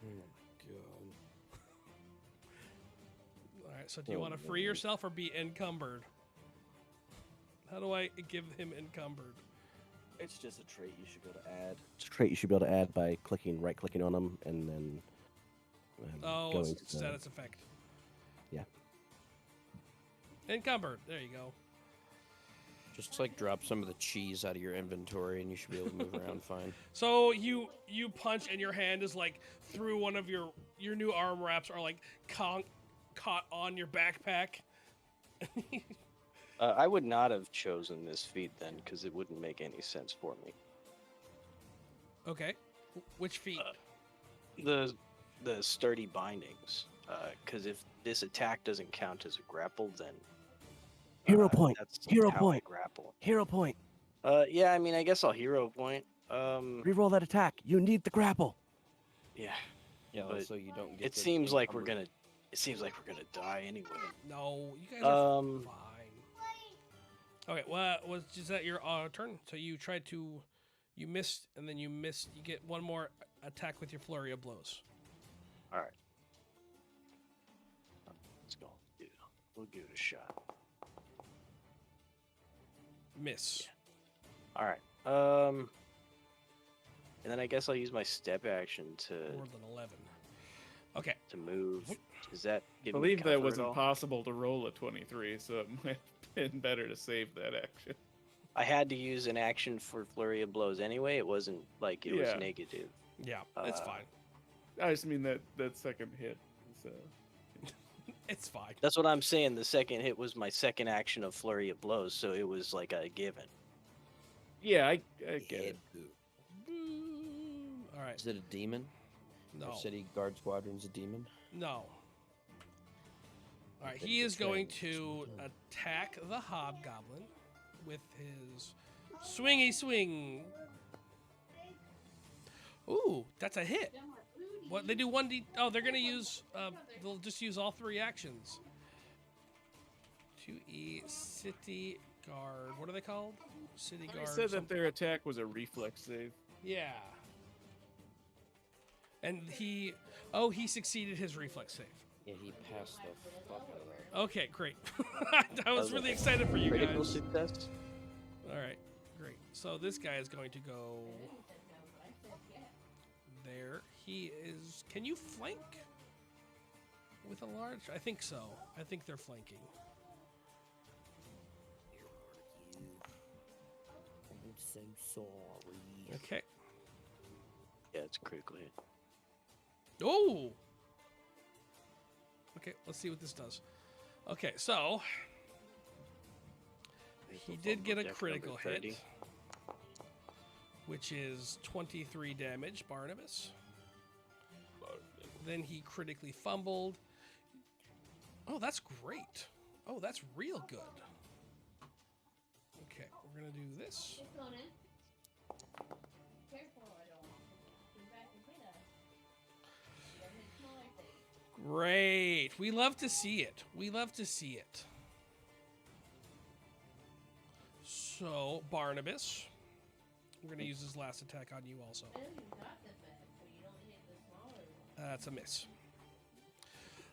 Oh my god. All right, so do you want to free yourself or be encumbered? How do I give him encumbered? It's just a trait you should be able to add. It's a trait you should be able to add by right-clicking on them and then going to status effect. Yeah. Encumbered. There you go. Just like drop some of the cheese out of your inventory and you should be able to move around fine. So you punch and your hand is like through one of your new arm wraps are like caught on your backpack. I would not have chosen this feat then, because it wouldn't make any sense for me. Okay. Which feat? The sturdy bindings. Because if this attack doesn't count as a grapple, then Hero point. That's Hero how I point. grapple. Hero point. Yeah. I mean, I guess I'll hero point. Reroll that attack. You need the grapple. Yeah. Yeah, But so you don't get It the seems like we're encumbered. gonna. It seems like we're gonna die anyway. No, you guys are Um, fine. Okay, well, was that your turn? So you tried to, you missed, and then you missed. You get one more attack with your flurry of blows. All right. Let's go. Yeah, we'll give it a shot. Miss. All right. And then I guess I'll use my step action More than 11. Okay. to move. Does that I give me believe that cover was at all? impossible to roll a 23, so it might have been better to save that action. I had to use an action for flurry of blows anyway. It wasn't like it was Yeah. negative. Yeah, it's fine. I just mean that second hit. So It's fine. That's what I'm saying. The second hit was my second action of flurry of blows, so it was like a given. yeah, I get it. Boom. All right. Is it a demon? No. Our city guard squadron's a demon? No. All right. Then He you is can going try and to shoot him. attack the hobgoblin with his swingy swing. Ooh, that's a hit. What they do 1d? Oh, they're gonna use. They'll just use all 3 actions. 2e city guard. What are they called? City I guard. said that something. their attack was a reflex save. Yeah. And he succeeded his reflex save. Yeah, he passed the fuck out of that. Okay, great. I was really excited for you Critical guys. success. All right, great. So this guy is going to go there. He is. Can you flank with a large? I think so. I think they're flanking. I'm so sorry. Okay. Yeah, it's a critical hit. Oh. Okay, let's see what this does. Okay, so he did get a Deck number critical 30. hit, which is 23 damage, Barnabas. Then he critically fumbled. Oh, that's great. Oh, that's real good. Okay, we're going to do this. Great. We love to see it. We love to see it. So, Barnabas, we're going to use his last attack on you also. That's a miss.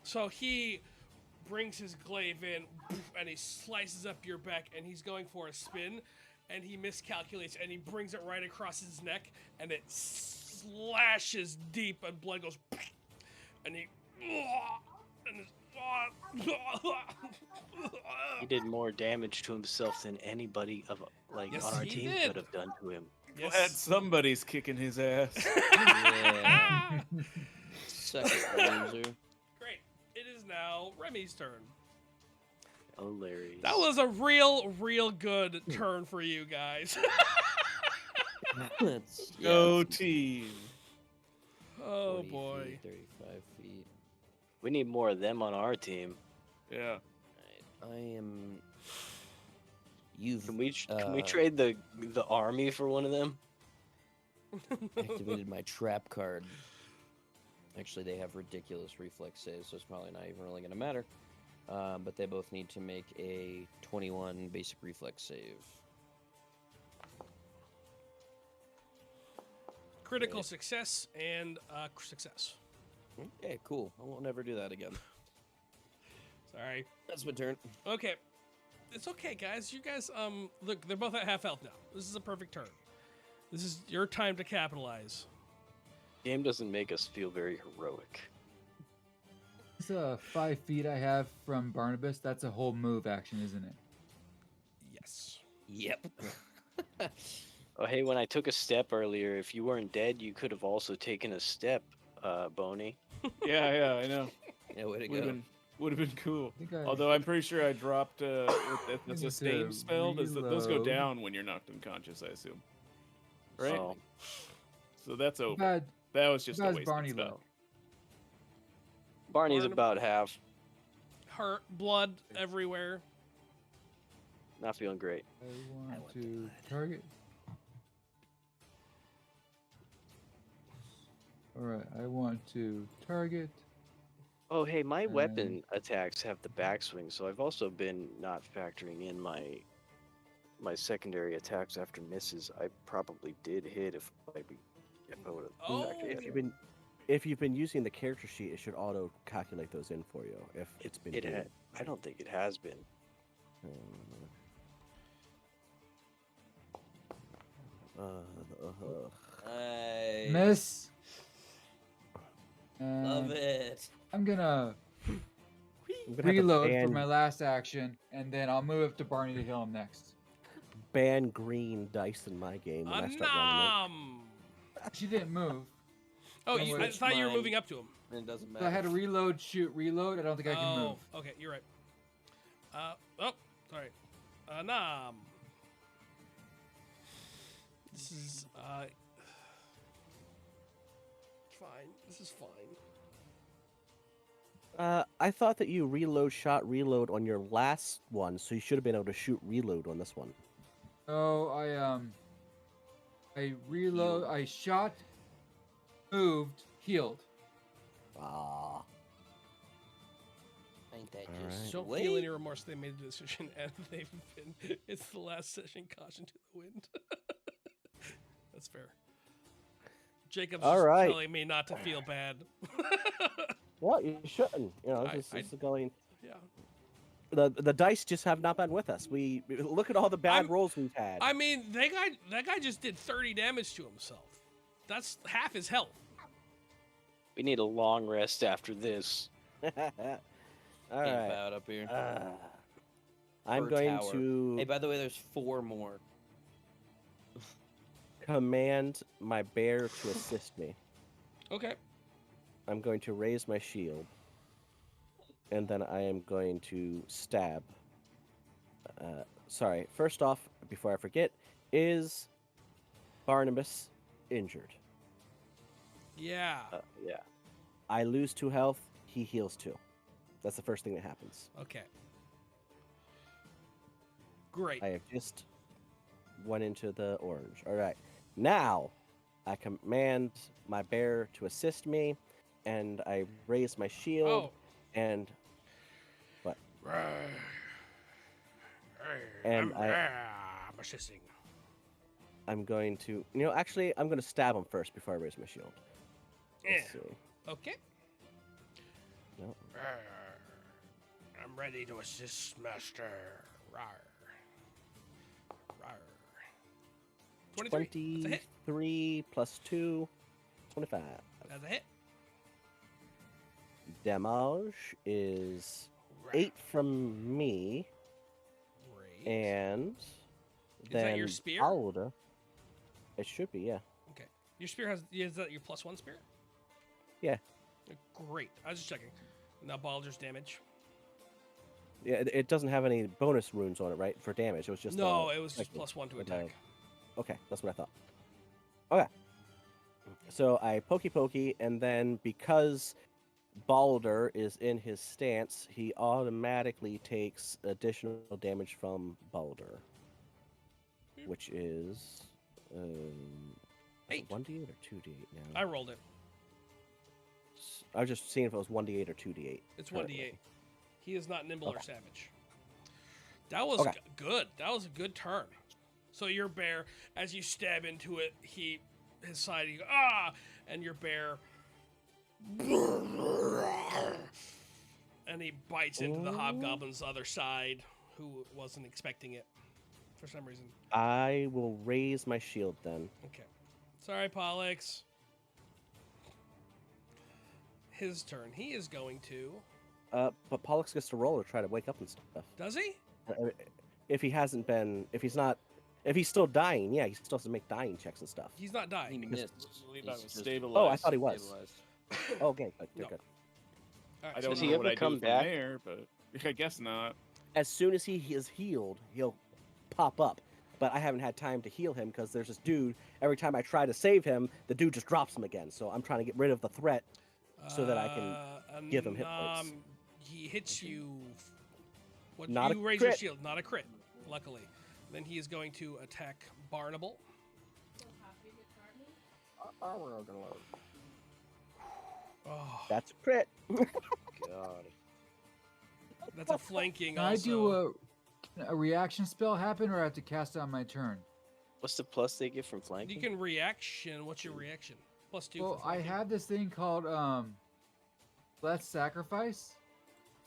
So he brings his glaive in and he slices up your back and he's going for a spin and he miscalculates and he brings it right across his neck and it slashes deep and blood goes and he He did more damage to himself than anybody Yes, on our he team did. could have done to him. Glad somebody's kicking his ass. Yeah. Second loser. Great. It is now Remy's turn. Hilarious. That was a real good turn for you guys. That's, yeah, Go team. Oh 40 boy. feet, 35 feet. We need more of them on our team. Yeah. Right, I am. You've Can we trade the army for one of them? activated my trap card. Actually, they have ridiculous reflex saves, so it's probably not even really going to matter. but they both need to make a 21 basic reflex save. Critical Okay. success and success. Okay, cool. I won't never do that again. Sorry. That's my turn. Okay. It's okay, guys. You guys, look, they're both at half health now. This is a perfect turn. This is your time to capitalize. Game doesn't make us feel very heroic. This 5 feet I have from Barnabas, that's a whole move action, isn't it? Yes. Yep. Oh, hey, when I took a step earlier, if you weren't dead, you could have also taken a step, Boney. Yeah, I know. Yeah, way to Would have been cool. I think I Although I'm pretty sure I dropped the need sustain to spell. Those go reload. down when you're knocked unconscious, I assume. Right? Oh, So that's I've over. had, That was just a How's waste Barney of spell. look? Barney's Barnum- about half. Hurt, blood everywhere. Not feeling great. I want to target. Alright, I want to target. Oh, hey, my And- weapon attacks have the backswing, so I've also been not factoring in my secondary attacks after misses. I probably did hit if I would have Oh. factored in. If you've been using the character sheet, it should auto calculate those in for you. If it's been It doing had, I don't think it has been. I Miss. love And it. I'm gonna I'm gonna have to reload for ban- my last action, and then I'll move up to Barney to heal him next. ban green dice in my game when I start running it. She didn't move. Oh, No, I wait. thought you were Mine. moving up to him. And it doesn't So matter. I had to reload, shoot, reload. I don't think I can move. Okay, you're right. Oh, sorry. Nom. This is, fine. This is fine. I thought that you shot reload on your last one, so you should have been able to shoot reload on this one. Oh, I reload. I shot, moved, healed. Ah, Ain't that All just right. Don't sweet? feel any remorse. They made a decision, and they've been. It's the last session. Caution to the wind. That's fair. Jacob's All just right. telling me not to feel bad. well, you shouldn't. You know, this is going. Yeah. The dice just have not been with us. We look at all the bad rolls we've had. I mean, that guy just did 30 damage to himself. That's half his health. We need a long rest after this. all Camp right. out up here. I'm Per going tower. to Hey, by the way, there's 4 more. command my bear to assist me. Okay. I'm going to raise my shield, and then I am going to stab. Sorry. First off, before I forget, is Barnabas injured? Yeah. Yeah. I lose 2 health. He heals 2. That's the first thing that happens. Okay. Great. I have just went into the orange. All right. Now, I command my bear to assist me, and I raise my shield, Oh. and And And I'm assisting. I'm going to, actually, I'm going to stab him first before I raise my shield. Yeah. Let's see. Okay. No. I'm ready to assist, Master. Rawr. Rawr. 23. That's a hit. 23 plus 2, 25. That's a hit. Damage is 8 from me, Great. and Is then that your spear? Alda. It should be, yeah. Okay. Your spear is that your +1 spear? Yeah. Great. I was just checking. Now Baldur's damage. Yeah, it doesn't have any bonus runes on it, right? For damage, it was just No, it was just like +1 to like a- attack. Okay, that's what I thought. Okay. So I pokey, and then because Balder is in his stance, he automatically takes additional damage from Balder, which is 8. 1d8 or 2d8 now. I rolled it. I was just seeing if it was 1d8 or 2d8. It's currently. 1d8. He is not nimble or Okay. savage. That was Okay. good. That was a good turn. So your bear, as you stab into it, his side, you go, ah, and your bear, and he bites into the hobgoblin's other side, who wasn't expecting it for some reason. I will raise my shield then. Okay. Sorry, Pollux. His turn. He is going to. But Pollux gets to roll or try to wake up and stuff. Does he? If he's still dying, yeah, he still has to make dying checks and stuff. He's not He dying. missed. I believe He's I was just- stabilized. Oh, I thought he was. Stabilized. Oh, okay, good, good, No. good. All right, I so don't Does he know ever what I do come from back? there, but I guess not. As soon as he is healed, he'll pop up. But I haven't had time to heal him because there's this dude. Every time I try to save him, the dude just drops him again. So I'm trying to get rid of the threat so that I can give him hit points. He hits you. What Not a you raise your crit. shield, not a crit. Luckily, then he is going to attack Barnable. Oh, That's a crit. God. that's a flanking. Can I Also, do a reaction spell happen, or I have to cast it on my turn? What's the plus they get from flanking? you can reaction. What's your reaction? +2. Well, for I flanking. have this thing called Blessed Sacrifice.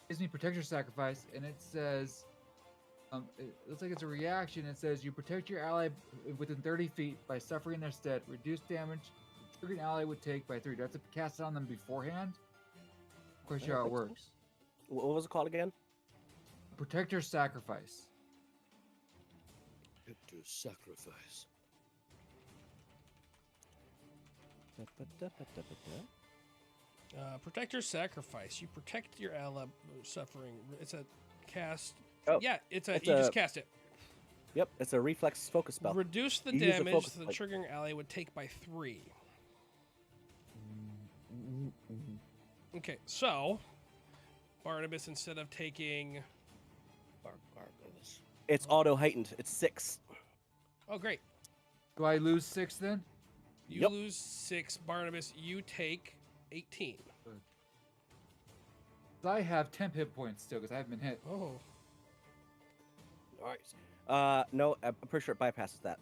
It gives me Protector Sacrifice, and it says, it looks like it's a reaction. It says you protect your ally within 30 feet by suffering their stead. Reduce damage the triggered ally would take by 3. Do I have to cast it on them beforehand? I'm quite sure how it works. What was it called again? Protector Sacrifice. To sacrifice. Protector sacrifice. You protect your ally suffering. It's a cast. Oh, yeah, it's it's you just a- cast it. Yep, it's a reflex focus spell. Reduce the You use a damage focus the point. triggering ally would take by 3. Okay, so Barnabas, instead of taking, Barnabas. It's auto heightened. It's 6. oh great, Do I lose 6 then? you Yep. lose 6. Barnabas, you take 18. 'Cause I have 10 hit points still because I haven't been hit. Oh, Nice. No, I'm pretty sure it bypasses that.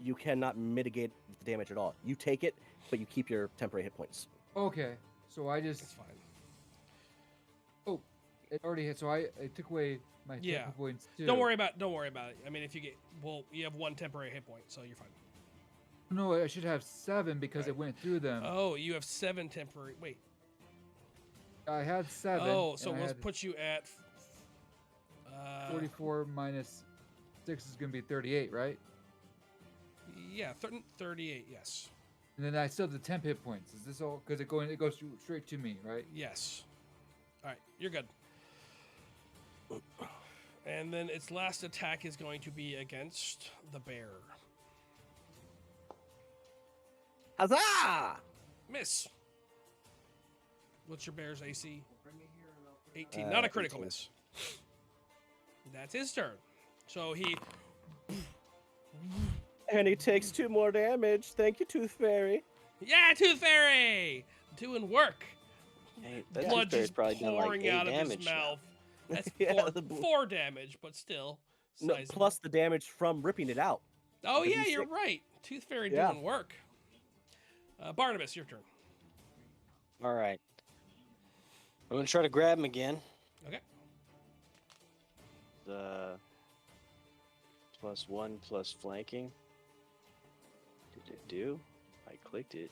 You cannot mitigate the damage at all. You take it, but you keep your temporary hit points. Okay, so I it's just fine. it already hit. So I took away my Yeah. hit points too. Don't worry about it. I mean, if you get, well, you have 1 temporary hit point, so you're fine. No, I should have 7 because it Right. went through them. Oh, you have 7 temporary. Wait. I had 7. Oh, so and I let's had put you at 44 minus 6 is gonna be 38, right? yeah, 38. Yes, And then I still have the 10 hit points. Is this all? Because it goes straight to me, right? yes. All right, you're good. And then its last attack is going to be against the bear. Huzzah! Miss. What's your bear's AC? 18. Not a critical 18. miss. That's his turn. So he. And he takes 2 more damage. Thank you, Tooth Fairy. Yeah, Tooth Fairy! Doing work. Hey, that Blood Tooth Fairy's just probably done like pouring 8 out of his damage now. mouth. That's Yeah, the bl- 4 damage, but still. No, Sizable. plus the damage from ripping it out. Oh, the yeah, D6. you're right. Tooth Fairy Yeah. doing work. Barnabas, your turn. All right. I'm gonna try to grab him again. Okay. The +1 plus flanking. Did it do? I clicked it.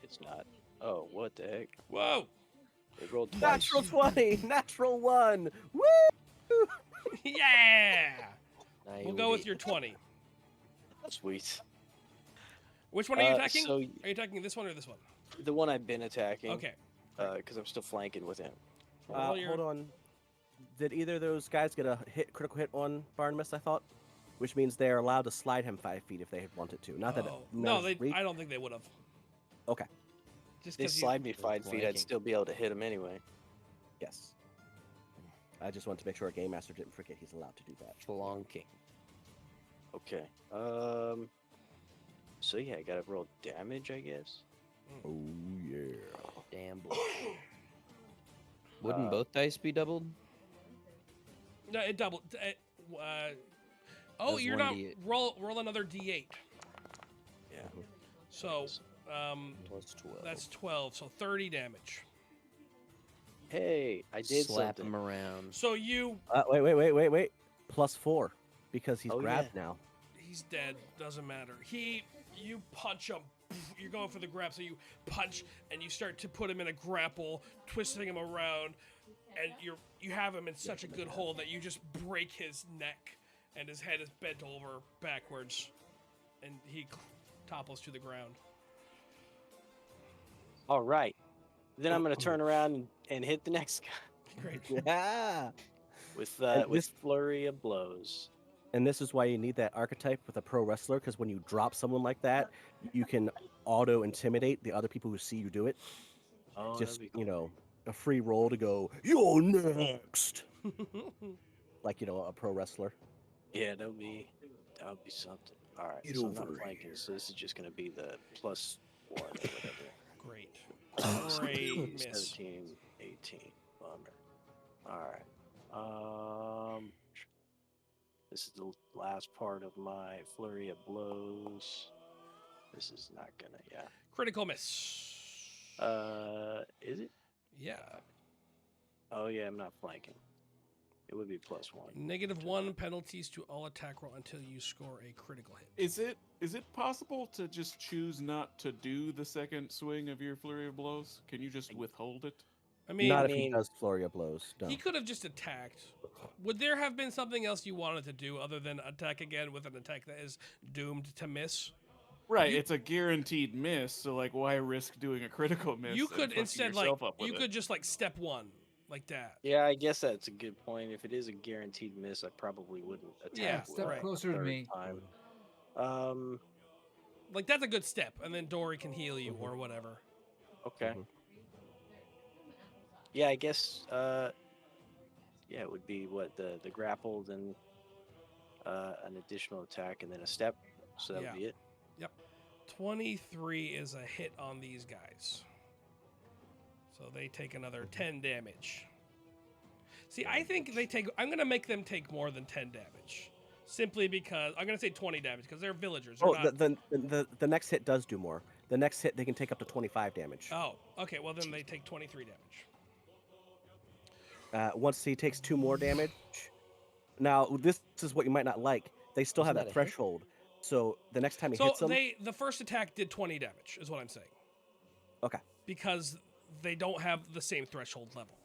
It's not. Oh, what the heck? Whoa! It rolled twice. Natural 20! Natural 1! Woo! Yeah! We'll Nailed go with it. your 20. Sweet. Which one are you attacking? So Are you attacking this one or this one? the one I've been attacking. Okay. Because I'm still flanking with him. Roll your- Hold on. Did either of those guys get a critical hit on Barnabas, I thought? Which means they're allowed to slide him 5 feet if they wanted to. Not that Oh, it no, matters they. reach. I don't think they would have. Okay, Just They because slide me 5 feet, I'd flanking. still be able to hit him anyway. yes. I just want to make sure a game master didn't forget he's allowed to do that. Flonking. Okay. So yeah, I gotta roll damage, I guess. Oh, yeah. Ambush. Wouldn't both dice be doubled? No, it doubled. Oh, Does you're one not D8. roll another d8. Yeah. So Plus 12. that's 12. So 30 damage. Hey, I did Slap something. him around. So you Wait. +4 because he's Oh, grabbed yeah. now. he's dead. Doesn't matter. You punch him. You're going for the grab, so you punch and you start to put him in a grapple, twisting him around, and you have him in such a good hold that you just break his neck, and his head is bent over backwards, and he topples to the ground. All right. Then I'm going to turn around and hit the next guy Great. Yeah. with this- flurry of blows. And this is why you need that archetype with a pro wrestler, because when you drop someone like that, you can auto intimidate the other people who see you do it. Oh, Just that'd be cool. you know, a free roll to go. You're next. Like a pro wrestler. Yeah, that would be something. All right. Get So I'm not over flanking, here. so this is just going to be the +1 or whatever. Great. Great miss. 17, 18. Bummer. All right. This is the last part of my flurry of blows. This is not gonna, yeah. Critical miss. Is it? Yeah. Oh yeah, I'm not flanking. It would be +1. -1 penalties to all attack roll until you score a critical hit. Is it possible to just choose not to do the second swing of your flurry of blows? Can you just withhold it? I mean, Not if he does flurry of blows. No. he could have just attacked. Would there have been something else you wanted to do other than attack again with an attack that is doomed to miss? Right, it's a guaranteed miss, so like why risk doing a critical miss? You and could fucking instead yourself up with you it? could just step 1 like that. Yeah, I guess that's a good point. If it is a guaranteed miss, I probably wouldn't attack. Yeah, with Step it right. a closer to third me. Time. Like that's a good step, and then Dory can heal you or whatever. Okay. Yeah, I guess. Yeah, it would be what the grappled and an additional attack and then a step. So that would be it. 23 is a hit on these guys. So they take another 10 damage. See, I think I'm going to make them take more than 10 damage. Simply because, I'm going to say 20 damage, because they're villagers. They're not... the next hit does do more. The next hit, they can take up to 25 damage. Oh, okay, well then they take 23 damage. Once he takes 2 more damage. Now, this is what you might not like. They still Isn't have that that a hit? threshold. So the next time he So hits them... the first attack did 20 damage, is what I'm saying. Okay. Because they don't have the same threshold level.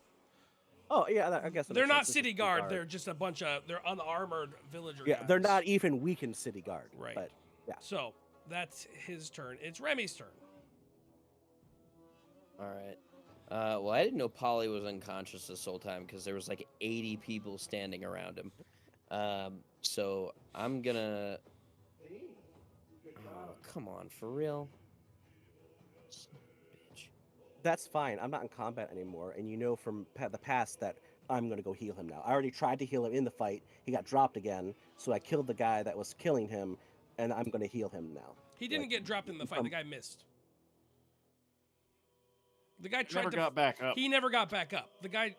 Oh, yeah, I guess... that They're makes not sense. This is city the guard, they're just a bunch of... They're unarmored villager Yeah, guys. they're not even weakened city guard. Right. But, yeah. So, that's his turn. It's Remy's turn. All right. Well, I didn't know Polly was unconscious this whole time because there was like 80 people standing around him. So I'm gonna. Oh, come on, for real? Bitch. That's fine. I'm not in combat anymore, and you know from the past that I'm going to go heal him now. I already tried to heal him in the fight. He got dropped again, so I killed the guy that was killing him, and I'm going to heal him now. He didn't Like, get dropped in the fight. The guy missed. The guy tried Never to... got back up. He never got back up. The guy...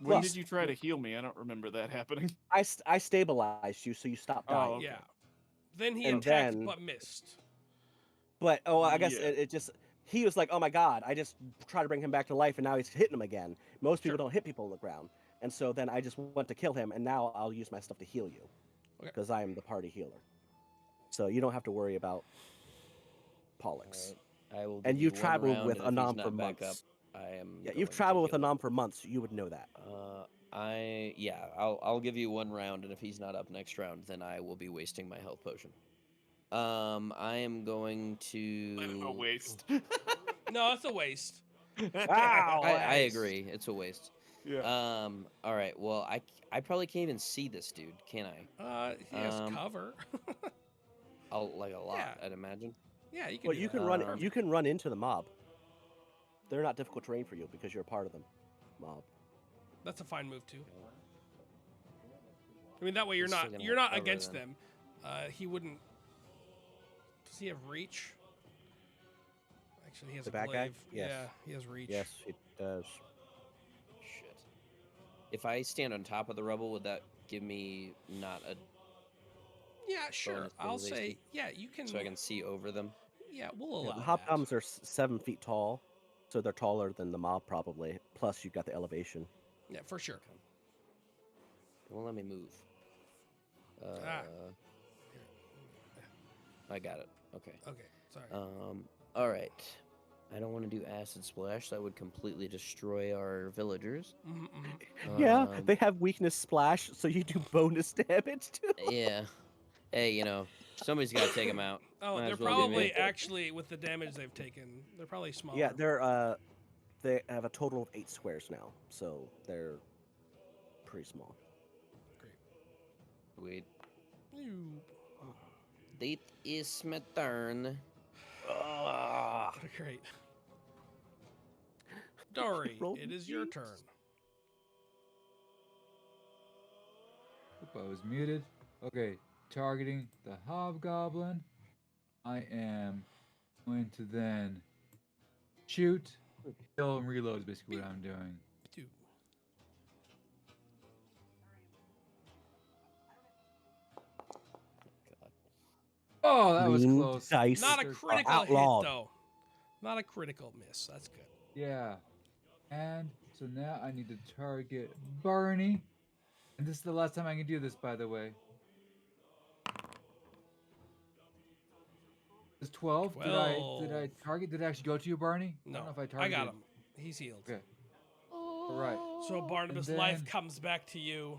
When Well, did you try to heal me? I don't remember that happening. I stabilized you, so you stopped dying. Oh, okay. Yeah. Then he And attacked then- but missed. But, I guess Yeah. it just... He was like, oh my god, I just tried to bring him back to life, and now he's hitting him again. Most people Sure. don't hit people on the ground. And so then I just went to kill him, and now I'll use my stuff to heal you. Okay. Because I am the party healer. So you don't have to worry about Pollux. I will. And give you've you one traveled round, with and if he's Anam not for back months. Up, I am. Yeah, going you've to traveled with heal him. Anam for months. You would know that. I'll give you one round, and if he's not up next round, then I will be wasting my health potion. I am going to. A waste. No, it's a waste. I agree. It's a waste. Yeah. All right. Well, I probably can't even see this dude, can I? He has cover. I'll like a lot, Yeah. I'd imagine. Yeah, you can Well, do you that. can run. Perfect. You can run into the mob. They're not difficult terrain for you because you're a part of the mob. That's a fine move, too. I mean, that way you're He's still not gonna you're have not cover against then. them. He wouldn't... Does he have reach? Actually, he has The a bad guy? glaive. Yes. Yeah, he has reach. Yes, it does. Shit. If I stand on top of the rubble, would that give me not a Yeah, sure. bonus I'll say, visualization? yeah, you can. So I can see over them? Yeah, we'll Yeah, allow the that. hobgoblins are 7 feet tall, so they're taller than the mob probably. Plus, you've got the elevation. Yeah, for sure. It won't let me move. Ah. I got it. Okay. Okay, sorry. All right. I don't want to do acid splash. That would completely destroy our villagers. Yeah, Um, they have weakness splash, so you do bonus damage too. Yeah. Hey, you know, somebody's got to take them out. Oh, Might they're as well be probably me. actually with the damage they've taken. They're probably smaller. Yeah, they have a total of 8 squares now, so they're pretty small. Great. Wait. You. That is my turn. Great. Dory, Roll it is your d8s. turn. Oop, I was muted. Okay, targeting the hobgoblin. I am going to then shoot, kill, and reload is basically what I'm doing. Two. God. Oh, that was Green close. dice. Not a Third- critical hit, outlawed. though. Not a critical miss. That's good. Yeah. And so now I need to target Barney. And this is the last time I can do this, by the way. It's 12. Did I target? Did it actually go to you, Barney? I No, don't know if I I targeted. got him. He's healed. Okay. All right. So Barnabas' And life then- comes back to you.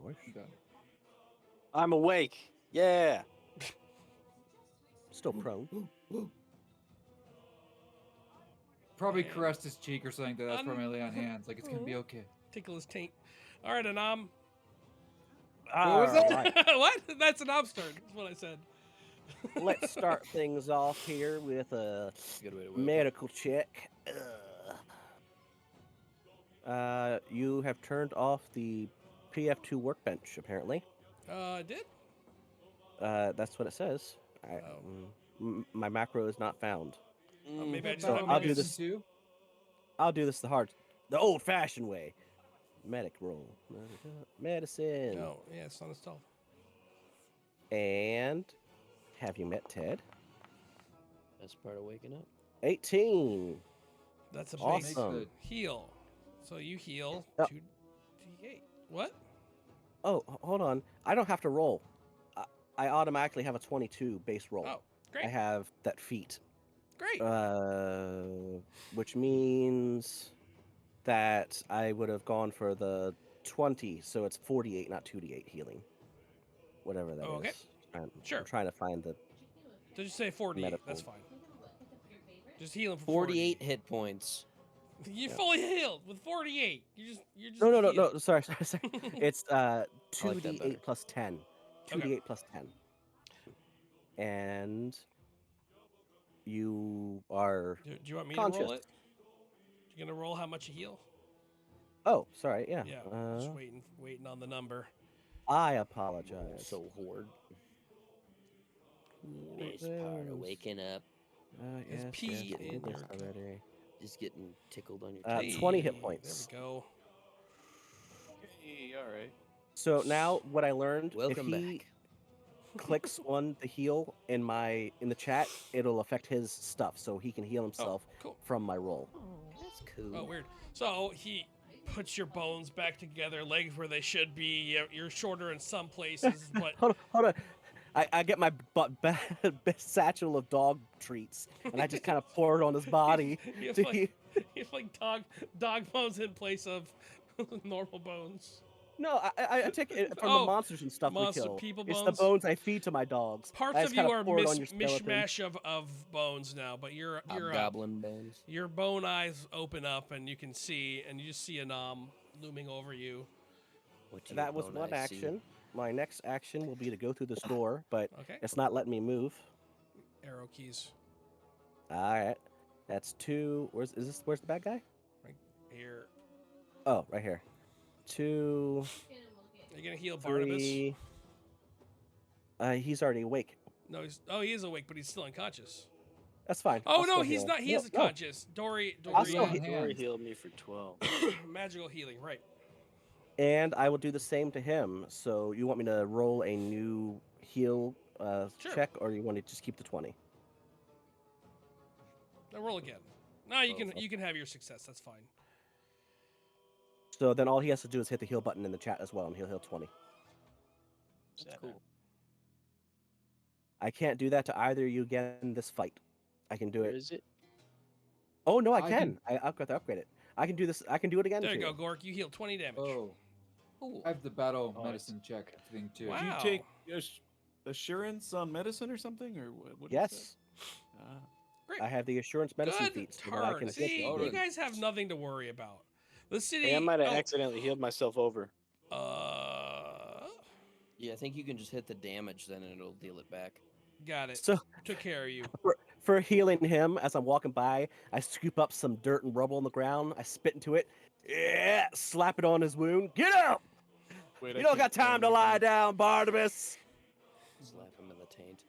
Nice. Got it. I'm awake. Yeah. Still prone. Probably And- caressed his cheek or something. That's probably lay on hands. Like it's gonna be okay. Tickle his taint. All right, Anam. What was that? Alright, What? That's Anam's turn. That's what I said. let's start things off here with a Good way to wake up. medical check. You have turned off the PF2 workbench, apparently. I did? That's what it says. Oh. My macro is not found. Oh, maybe I just So want I'll maybe do it's this. Too? I'll do this the old-fashioned way. Medic roll. Medicine. No, yeah, it's not installed. And have you met Ted? That's part of waking up. 18. That's a base Awesome. heal. So you heal Oh. 2d8. What? Oh, hold on. I don't have to roll. I automatically have a 22 base roll. Oh, great. I have that feat. Great. Which means that I would have gone for the 20, so it's 48, not 2d8 healing. Whatever that is. Okay. Sure. I'm trying to find the. Did you say 48? medical. That's fine. Just healing for 48 hit points. You're fully healed with 48. You're just No. healed. Sorry. It's 2d8 better. plus 10. 2d8 plus 10. And you are. Do you want me to roll conscious. it? You gonna roll how much you heal? Oh, sorry. Yeah. Yeah. Just waiting on the number. I apologize. So horde. Best Where part of is- waking up. Is yes, pee yes, I in did this your cup? already. Just getting tickled on your 20 hit Hey, points. There we go. Hey, all right. So now what I learned, Welcome if he back. clicks on the heal in the chat, it'll affect his stuff, so he can heal himself Cool. from my roll. That's cool. Oh, weird. So he puts your bones back together, legs where they should be. You're shorter in some places, but Hold on. I get my best satchel of dog treats, and I just kind of pour it on his body. you have to like, you have like dog bones in place of normal bones. No, I take it from Oh, the monsters and stuff monster we kill. people It's bones? the bones I feed to my dogs. Parts I of just you kinda are pour it on your skeleton. mishmash of bones now, but your Goblin bones. your bone eyes open up and you can see, and you just see a nom looming over you. What do That your was bone one eyes see? action. My next action will be to go through this door, but Okay. it's not letting me move. Arrow keys All right, that's 2. Where's the bad guy? right here. Oh, right here. 2, Are you gonna heal Barnabas? 3. He's already awake. No, he is awake, but he's still unconscious. That's fine. Oh I'll no, still he's heal. not. He No, is no. conscious. Dory, I'll still Healing heal. Dory hands. healed me for 12. magical healing, right? And I will do the same to him. So you want me to roll a new heal Sure. check, or you want to just keep the 20? Now roll again. No, you Oh, can fuck. you can have your success. That's fine. So then all he has to do is hit the heal button in the chat as well, and he'll heal 20. That's cool. I can't do that to either of you again in this fight. I can do Where it. is it? Oh no, I I can. I've got to upgrade it. I can do this. I can do it again. There you too. go, Gork. You heal 20 damage. Oh, Cool. I have the battle Oh, medicine check thing too. Wow. Do you take assurance on medicine or something, or what? Yes, Is that? Ah. Great. I have the assurance medicine Good feat, so that I turn. can See, hit you the- guys have nothing to worry about. The city. Hey, I might have accidentally healed myself over. Yeah, I think you can just hit the damage then and it'll deal it back. Got it. So Took care of you. for healing him, as I'm walking by, I scoop up some dirt and rubble on the ground. I spit into it. Yeah, slap it on his wound. Get up! Wait, You I don't got can't tell time to anything. lie down, Barnabas. Slap him in the taint.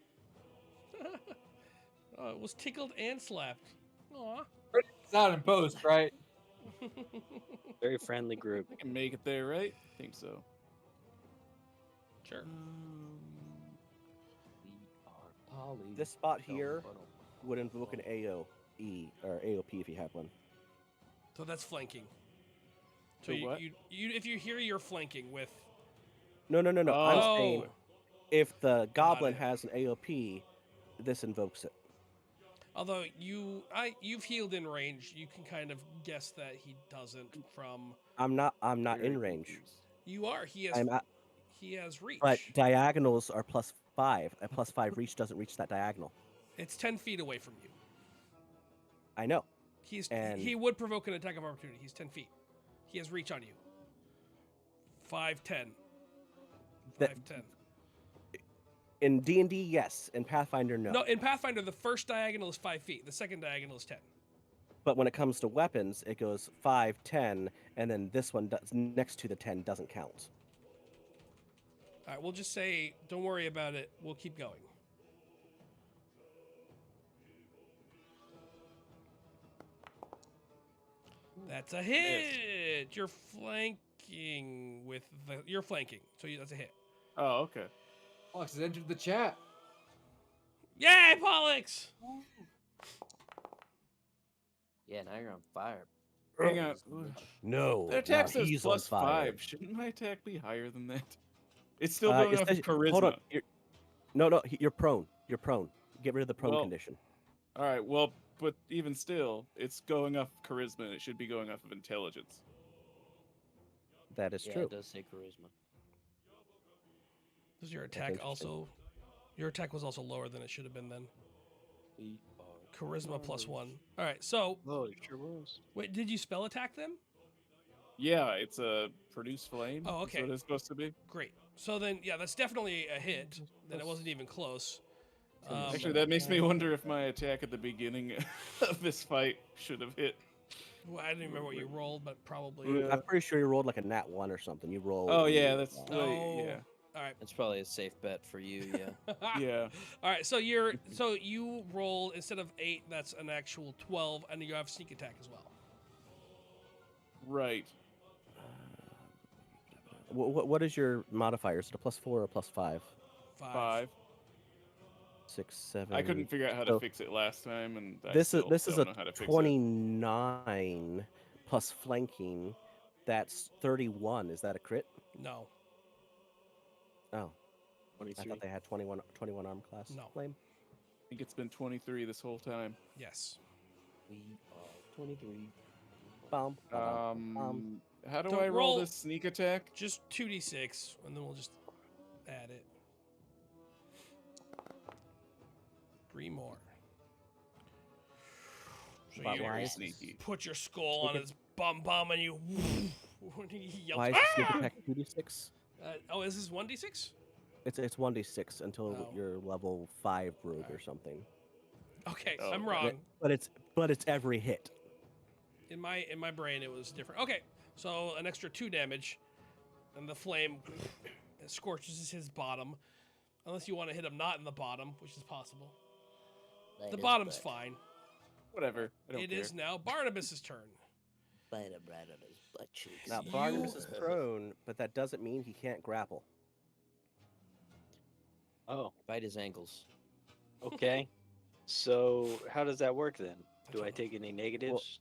Oh, it was tickled and slapped. Aw. It's out in post, right? Very friendly group. I can make it there, right? I think so. Sure. We are Polly. This spot here would invoke an AOE or AOP if you have one. So that's flanking. So So what? you if you hear you're flanking with. No. I'm Oh. saying if the goblin it. has an AOP, this invokes it. Although you've healed in range, you can kind of guess that he doesn't from. I'm not Very in range. confused. You are. He has. I'm at, He has reach. but diagonals are +5. A +5 reach doesn't reach that diagonal. It's 10 feet away from you. I know. He would provoke an attack of opportunity. He's 10 feet. He has reach on you. 5'10". That- 5'10". In D&D, yes. In Pathfinder, no. No, in Pathfinder, the first diagonal is 5 feet. The second diagonal is 10. But when it comes to weapons, it goes 5, 10, and then this one does, next to the 10 doesn't count. All right, we'll just say, don't worry about it. We'll keep going. That's a hit. You're flanking with the. You're flanking, so that's a hit. Oh, okay. Alex has entered the chat. Yay, Pollux! Yeah, now you're on fire. Hang on. No. That attack no, says he's on fire. +5. Shouldn't my attack be higher than that? It's still Uh, going it off says- charisma. Hold on. No, you're prone. You're prone. Get rid of the prone Well, condition. All right. Well, but even still, it's going off charisma. And it should be going off of intelligence. That is Yeah, true. it does say charisma. Does your That's attack interesting. also? Your attack was also lower than it should have been then. We are Charisma Polly. +1. All right. So Oh, it sure was. wait, did you spell attack them? Yeah, it's a produce flame. Oh, That's okay. what it's supposed to be. Great. So then, yeah, that's definitely a hit. Then it wasn't even close. Actually, that makes me wonder if my attack at the beginning of this fight should have hit. Well, I didn't remember what you rolled, but probably. Yeah. I'm pretty sure you rolled like a nat 1 or something. You rolled. Oh yeah, that's uh, Oh. yeah, All right. That's probably a safe bet for you, yeah. yeah. All right. So you roll instead of 8, that's an actual 12, and you have sneak attack as well. Right. What is your modifier? Is it a +4 or a +5? 5. 6, 7. I couldn't figure out how so to fix it last time, and I This is still a don't know how to fix it. 29 plus flanking. That's 31. Is that a crit? No. Oh, I 23. thought they had 21 arm class. No. Flame. I think it's been 23 this whole time. Yes. We are 23. Bum, How do Don't I roll roll- this sneak attack? Just 2d6, and then we'll just add it. 3 more. So But you why is sneaky? put your skull on his bum and you. He yelps, Why is the sneak "Ah!" attack 2d6? Oh, is this 1d6? It's 1d6 until Oh. you're level 5 rogue or something. Okay, Oh, I'm okay. wrong. But it's every hit. In my brain, it was different. Okay, so an extra 2 damage, and the flame scorches his bottom. Unless you want to hit him not in the bottom, which is possible. Bite The his bottom's butt. fine. Whatever. I don't It care. is now Barnabas's turn. Bite him right on his butt cheeks. Now You- Barnabas is prone, but that doesn't mean he can't grapple. Oh, Bite his ankles. okay. So how does that work then? Do don't I know. take any negatives?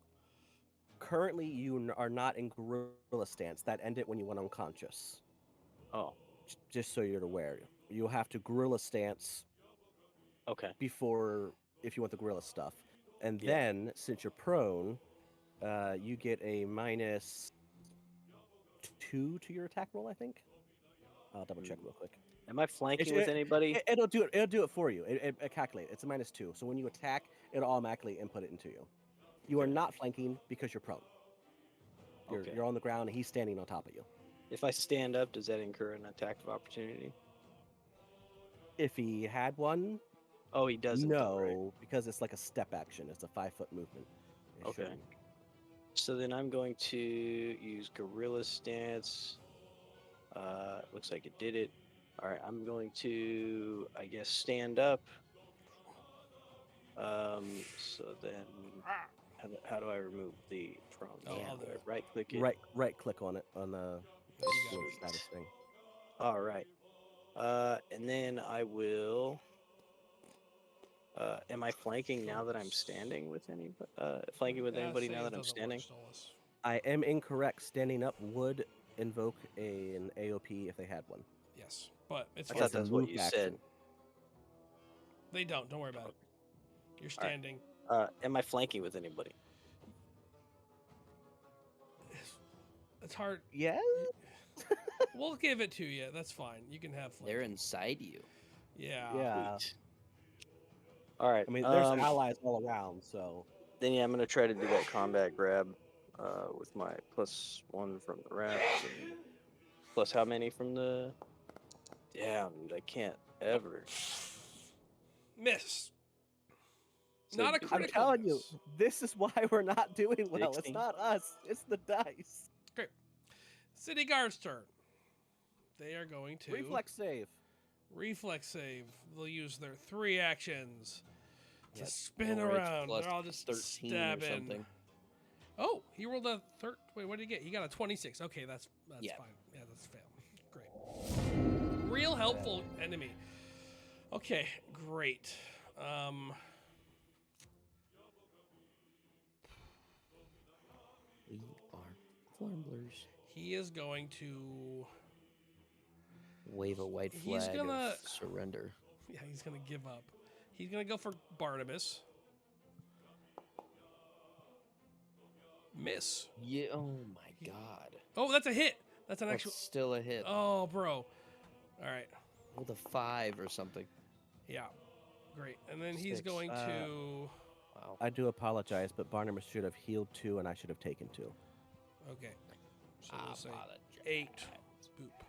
Currently, you are not in gorilla stance. That ended when you went unconscious. Oh, Just so you're aware, you'll have to gorilla stance okay. before if you want the gorilla stuff, and Yeah. then since you're prone, you get a -2 to your attack roll. I think. I'll double check real quick. Am I flanking It's- with anybody? It'll do it. It'll do it for you. It calculates. It's a -2. So when you attack, it'll automatically input it into you. You are not flanking because you're prone. Okay. You're on the ground and he's standing on top of you. If I stand up, does that incur an attack of opportunity? If he had one, Oh, he doesn't. though, right? no, because it's like a step action. It's a 5-foot movement. It Okay. shouldn't. So then I'm going to use gorilla stance. Looks like it did it. All right, I'm going to, I guess, stand up. So then, how do I remove the prone? Oh, Yeah, I'll do it. right click it. Right click on it on the There you go. little status thing. All right. And then I will. Am I flanking now that I'm standing with anybody? Flanking with anybody Say now it that I'm doesn't standing? work, Stolas. I am incorrect. Standing up would invoke an AOP if they had one. Yes, but it's I fine. thought that's what Move you action. said. They don't. Don't worry about it. You're standing. Am I flanking with anybody? It's hard. Yeah. We'll give it to you. That's fine. You can have They're flanking. inside you. Yeah. Yeah. Sweet. All right. I mean, there's allies all around, so Then yeah, I'm gonna try to do that combat grab with my +1 from the wraps and plus how many from the. Damn, dude, I can't ever. Miss. So Not a do- I'm critical telling you, miss. this is why we're not doing well. It's 16. not us. It's the dice. Great. City Guard's turn. They are going to Reflex save. reflex save. They'll use their 3 actions to Yeah, spin or it's around. plus They're all just 13 or stabbing. something. Oh, he rolled a Wait, what did he get? He got a 26. Okay, that's Yeah. fine. Yeah, that's a fail. Great. Real helpful enemy. Okay, great. We are Flamblers. He is going to. Wave a white He's flag gonna- of surrender. Yeah, he's gonna give up. He's gonna go for Barnabas. Miss. Yeah. Oh my god. Oh, that's a hit. That's an That's actual. still a hit. Oh, bro. All right. With a 5 or something. Yeah. Great. And then he's 6. going to. Wow. I do apologize, but Barnabas should have healed 2, and I should have taken 2. Okay. So Ah, we'll say apologize. 8. Boop.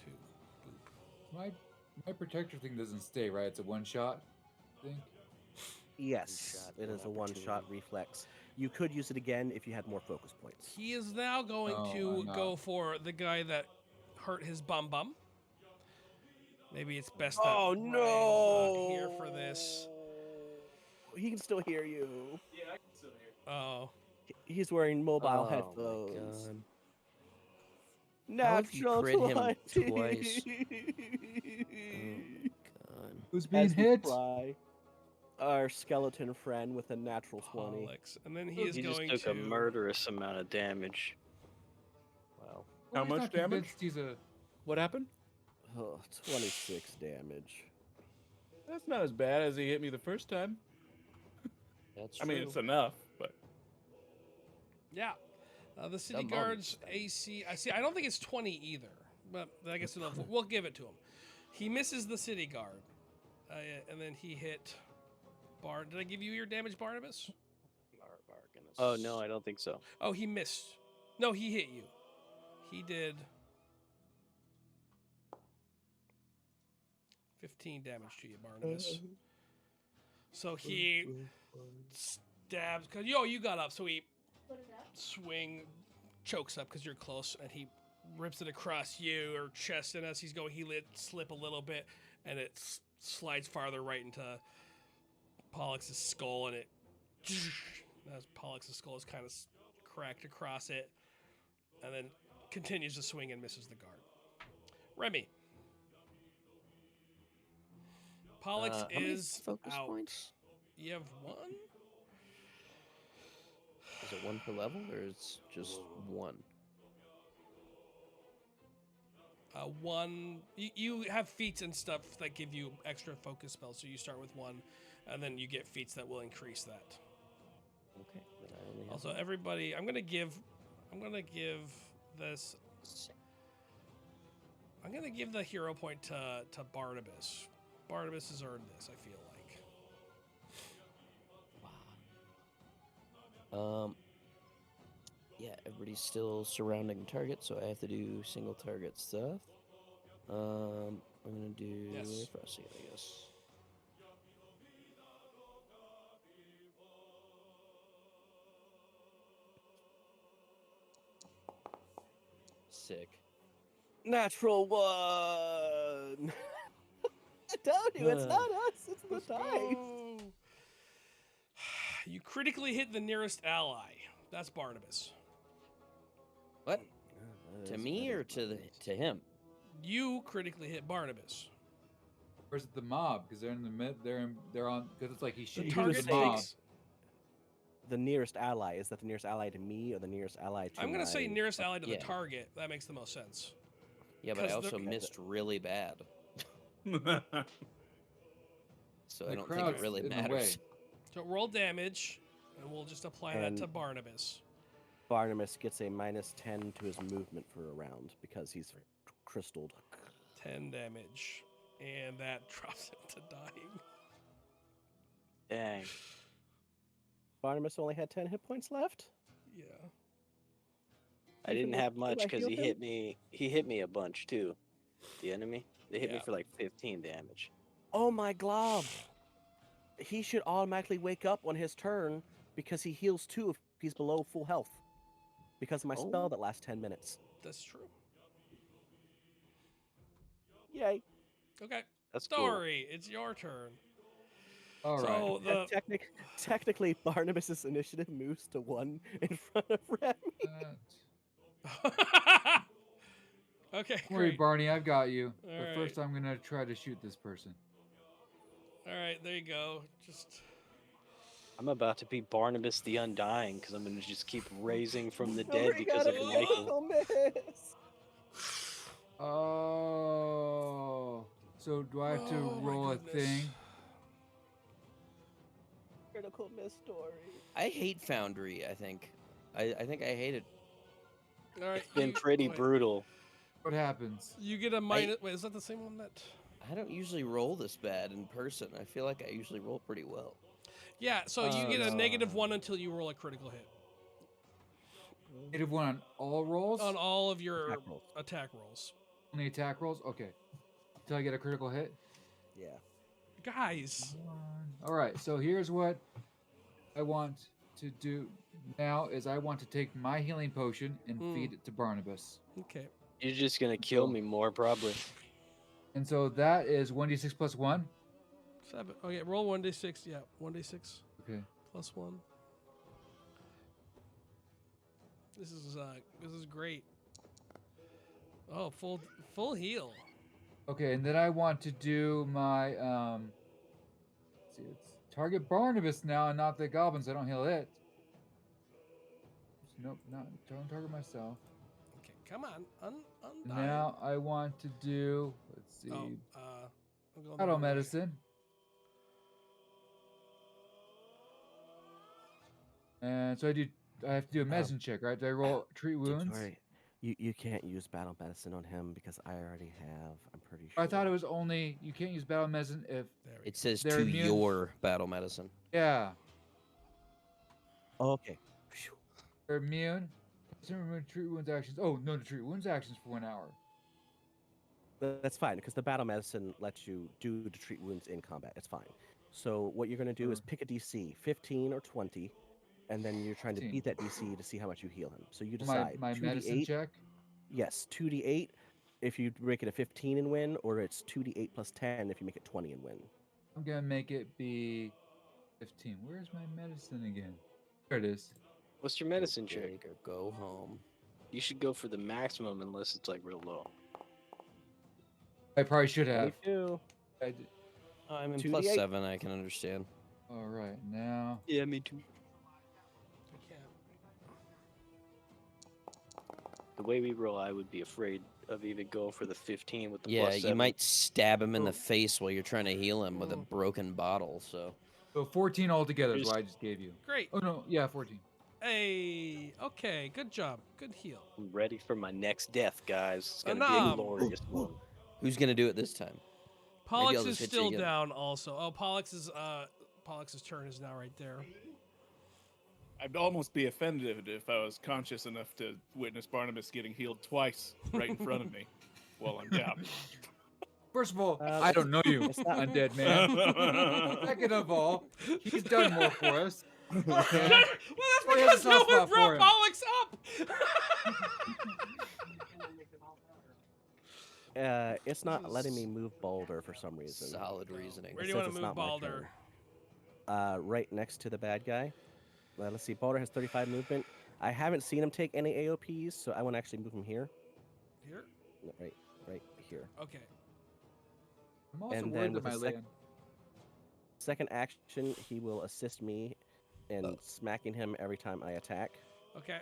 2. Boop. My protector thing doesn't stay, right? It's a one shot thing. Yes, One-shot, it is a one one-shot opportunity. reflex. You could use it again if you had more focus points. He is now going No, to I'm not. go for the guy that hurt his bum. Maybe it's best that Oh Ryan's no! not here for this. He can still hear you. Yeah, I can still hear. Oh. He's wearing mobile Oh my headphones. God. How have you Natural crit him 20. twice? Oh my god. Who's being As we hit? cry, our skeleton friend with a natural 20. Alex. And then he is He just going took to a murderous amount of damage. Wow. Well, How he's much not damage? convinced He's a. What happened? Oh, 26 damage. That's not as bad as he hit me the first time. That's I true. mean, it's enough, but Yeah. The city Some guard's moments. AC. I don't think it's 20 either. But I guess we'll give it to him. He misses the city guard. And then he hit Did I give you your damage, Barnabas? Oh no, I don't think so. Oh, he missed. No, he hit you. He did 15 damage to you, Barnabas. So he stabs because you got up, so he chokes up because you're close, and he rips it across your chest, and as he's going, he let slip a little bit, and it slides farther right into Pollux' skull, and it as Pollux' skull is kind of cracked across it, and then continues to swing and misses the guard. Remy. Pollux How many is focus out. points? You have one? Is it one per level, or it's just one? One. You have feats and stuff that give you extra focus spells, so you start with one, and then you get feats that will increase that. Okay. Then I only have Also, one. everybody, I'm gonna give this. I'm gonna give the hero point to Barnabas. Barnabas has earned this, I feel like. Wow. Yeah, everybody's still surrounding the target, so I have to do single target stuff. I'm gonna do Yes. Frosty, I guess. Sick. Natural one. I told you, it's not us. It's the Let's dice. go. You critically hit the nearest ally. That's Barnabas. What? That To is me very or to nice. to him? You critically hit Barnabas. Or is it the mob? Because they're in the mid. They're on. Because it's like he's The shooting target the mob. takes. The nearest ally, is that the nearest ally to me or the nearest ally to I'm gonna say my- nearest ally to Yeah. the target. That makes the most sense. Yeah, but I 'Cause the- also missed really bad, so I The don't think it crowd's really in the matters. way. So roll damage, and we'll just apply that And- to Barnabas. Barnabas gets a -10 to his movement for a round because he's crystalled. 10 damage. And that drops him to dying. Dang. Barnabas only had 10 hit points left. Yeah. I didn't have much I because heal he him? hit me. He hit me a bunch too. The enemy. They hit me Yeah. for like 15 damage. Oh my glob! He should automatically wake up on his turn because he heals 2 if he's below full health. Because of my spell Oh. that lasts 10 minutes. That's true. Yay! Okay. That's cool. Story, it's your turn. All right. So the Technically, Barnabas's initiative moves to 1 in front of Remy. Okay, Don't worry, great. Barney. I've got you. All But first, I'm gonna try to shoot this person. All right, there you go. Just I'm about to be Barnabas the Undying because I'm gonna just keep raising from the dead Nobody because got of a Michael. critical miss. Oh. So do I have to Oh, my roll a goodness. thing? Critical miss story. I hate Foundry. I think I hate it. all right. It's been pretty wait, brutal. What happens? You get a minus. Wait, is that the same one that? I don't usually roll this bad in person. I feel like I usually roll pretty well. Yeah. So you get a no. -1 until you roll a critical hit -1 on all rolls? on all of your Attack rolls. attack rolls. Only attack rolls? Okay. Until I get a critical hit? Yeah. Guys. All right, so here's what I want to do now is I want to take my healing potion and feed it to Barnabas. Okay. You're just gonna kill me more probably. And so that is 1d6 plus 1. 7. Okay. Roll 1d6. Yeah. 1d6 Okay. plus 1. This is great. Oh, full heal. Okay, and then I want to do my let's see, it's target Barnabas now and not the goblins. I don't heal it. Nope, don't target myself. Okay, come on. Undying. Now I want to do let's see, I'm going the battle wrong way. medicine. And so I have to do a medicine check, right? Do I roll treat wounds? Sorry. You can't use battle medicine on him because I already have. I'm pretty sure. I thought it was only you can't use battle medicine if There we It says They're to immune- your battle medicine. yeah, Oh, okay. Phew. they're immune. Some remove treat wounds actions. Oh no, to treat wounds actions for 1 hour. That's fine because the battle medicine lets you do to treat wounds in combat. It's fine. So what you're going to do is pick a DC, 15 or 20, and then you're trying to 15. beat that DC to see how much you heal him. So you My decide. medicine 2d8. check. Yes, 2d8 if you make it a 15 and win, or it's 2d8 plus 10 if you make it 20 and win. I'm gonna make it be 15. Where's my medicine again? There it is. What's your medicine check? Big or go home. You should go for the maximum unless it's like real low. I probably should have. 22. I did. Oh, I mean, 2d8. plus 7, I can understand. All right, now. Yeah, me too. I can't. The way we roll, I would be afraid of even going for the 15 with the Yeah, plus you 7. might stab him in the Oh. face while you're trying to heal him with a broken bottle, so... So 14 altogether is what I just gave you. Great. Oh no, yeah, 14. Hey, okay, good job. Good heal. I'm ready for my next death, guys. It's gonna be a Anom. glorious one. Who's gonna do it this time? I'll Pollux just is hit you still again. down also. Oh, Pollux's turn is now right there. I'd almost be offended if I was conscious enough to witness Barnabas getting healed twice right in front of me while I'm down. First of all, Uh, I don't know you, it's not- undead man. Second of all, he's done more for us. Well, Okay? that's Well, he because has a no soft one spot for brought him. Pollux up. It's not letting me move Balder for some reason. Solid reasoning. Where It do you want says to it's move not my Balder? turn. Right next to the bad guy. Let's see. Balder has 35 movement. I haven't seen him take any AOPs, so I want to actually move him here. Here? No, right here. Okay. I'm also And worried then that with my the land. Second action, he will assist me in smacking him every time I attack. Okay.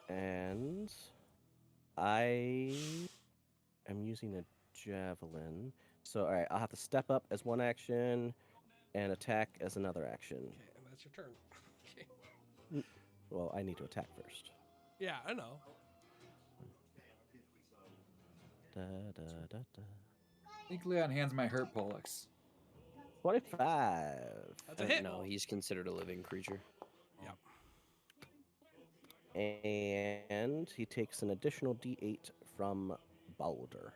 And I am using a javelin. So, all right, I'll have to step up as one action and attack as another action. Okay, and that's your turn. Okay. Well, I need to attack first. Yeah, I know. Da, da, da, da. I think Leon hands might hurt Pollux. 25. That's a hit. No, he's considered a living creature. And he takes an additional d8 from Balder.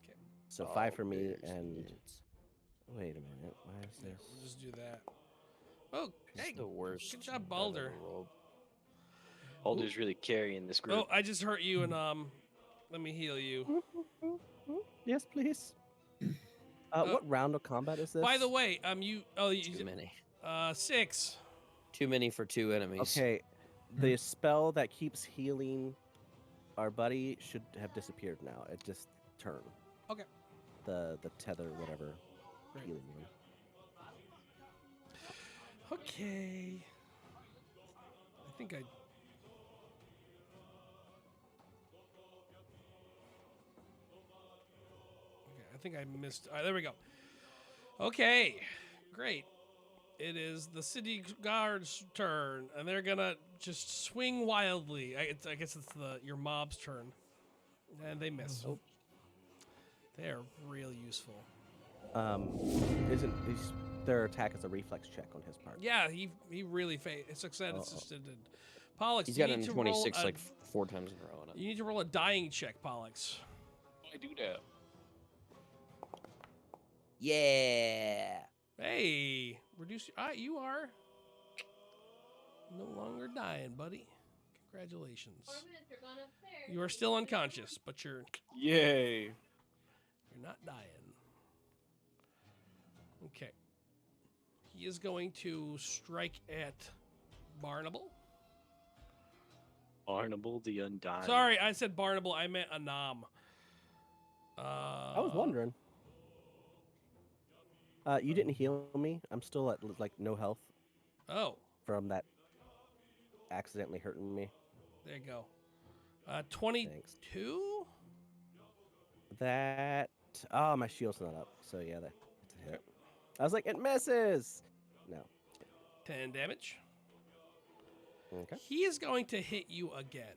Okay. So 5 for me, Balder's and nuts. wait a minute, why is There, this? we'll just do that. Oh, He's hey. the worst. Good job, I've ever Balder. rolled. Alder's really carrying this group. Oh, I just hurt you, and let me heal you. Yes, please. Oh. What round of combat is this? By the way, Too you many. 6. Too many for 2 enemies. Okay, the spell that keeps healing our buddy should have disappeared now. It just turned. Okay. The tether, whatever. Great. Healing one. Okay. I think I. Okay, I think I missed. There we go. Okay, great. It is the city guard's turn, and they're gonna just swing wildly. I guess it's your mob's turn, and they miss. They are real useful. Isn't their attack is a reflex check on his part? Yeah, he really succeeded. Pollux, He's you got need an to roll 26 a- like 4 times in a row on it. You need to roll a dying check, Pollux. I do that. Yeah. Hey, reduce. You are no longer dying, buddy. Congratulations. 4 minutes, you're going upstairs. You are still unconscious, but you're Yay. not dying. Okay. He is going to strike at Barnable. Barnable the Undying. Sorry, I said Barnable. I meant Anam. I was wondering. You didn't heal me. I'm still at like no health Oh, from that accidentally hurting me. there you go. Thanks. 22? That. Oh, my shield's not up. So yeah, that's a hit. I was like, it misses. No. 10 damage. Okay. He is going to hit you again.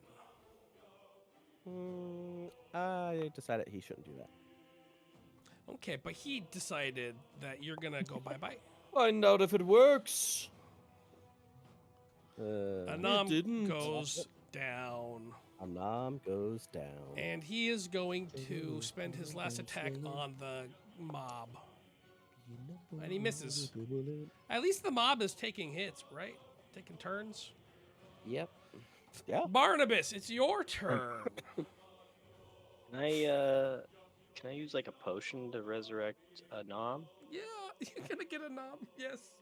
I decided he shouldn't do that. Okay, but he decided that you're gonna go bye-bye. Find out if it works. Anam didn't. goes down. Anam goes down. And he is going to spend his last attack on the mob. And he misses. At least the mob is taking hits, right? Taking turns. Yep. Yeah. Barnabas, it's your turn. can I use like a potion to resurrect a nom? Yeah, you're gonna get a nom. Yes.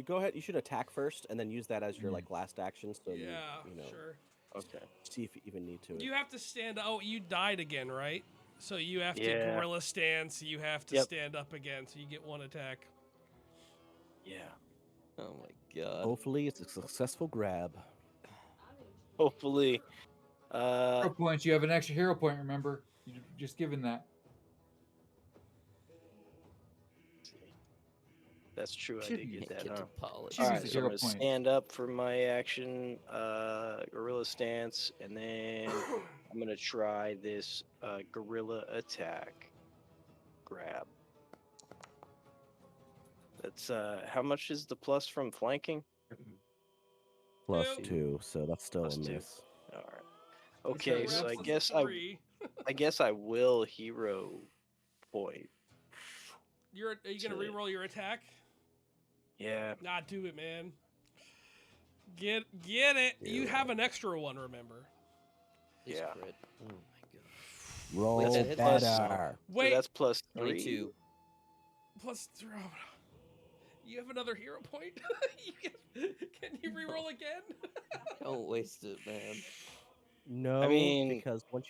Go ahead. You should attack first, and then use that as your like last action. So Yeah, you know, sure. Okay. see if you even need to. You have to stand. Oh, you died again, right? So you have to Yeah. gorilla stand. So you have to Yep. stand up again. So you get one attack. Yeah. Oh my god. Hopefully, it's a successful grab. Hopefully. Hero points. You have an extra hero point. Remember, you just given that. That's true. I Should did get that. Get Huh? to polish. Should All use right, a so I'm hero gonna point. stand up for my action, gorilla stance, and then I'm gonna try this gorilla attack grab. That's how much is the plus from flanking? Plus Two. 2, so that's still Plus a 2. miss. All right. Okay, so I Reps is guess 3. I guess I will hero point. Are you gonna re-roll your attack? Yeah. Nah, do it, man. Get it. You Yeah. have an extra one, remember? His Yeah. crit. Oh my god. Roll Wait, that hits better. Wait, So that's plus 3. 22. plus 3. You have another hero point? Can you re-roll again? Don't waste it, man. No, mean- because once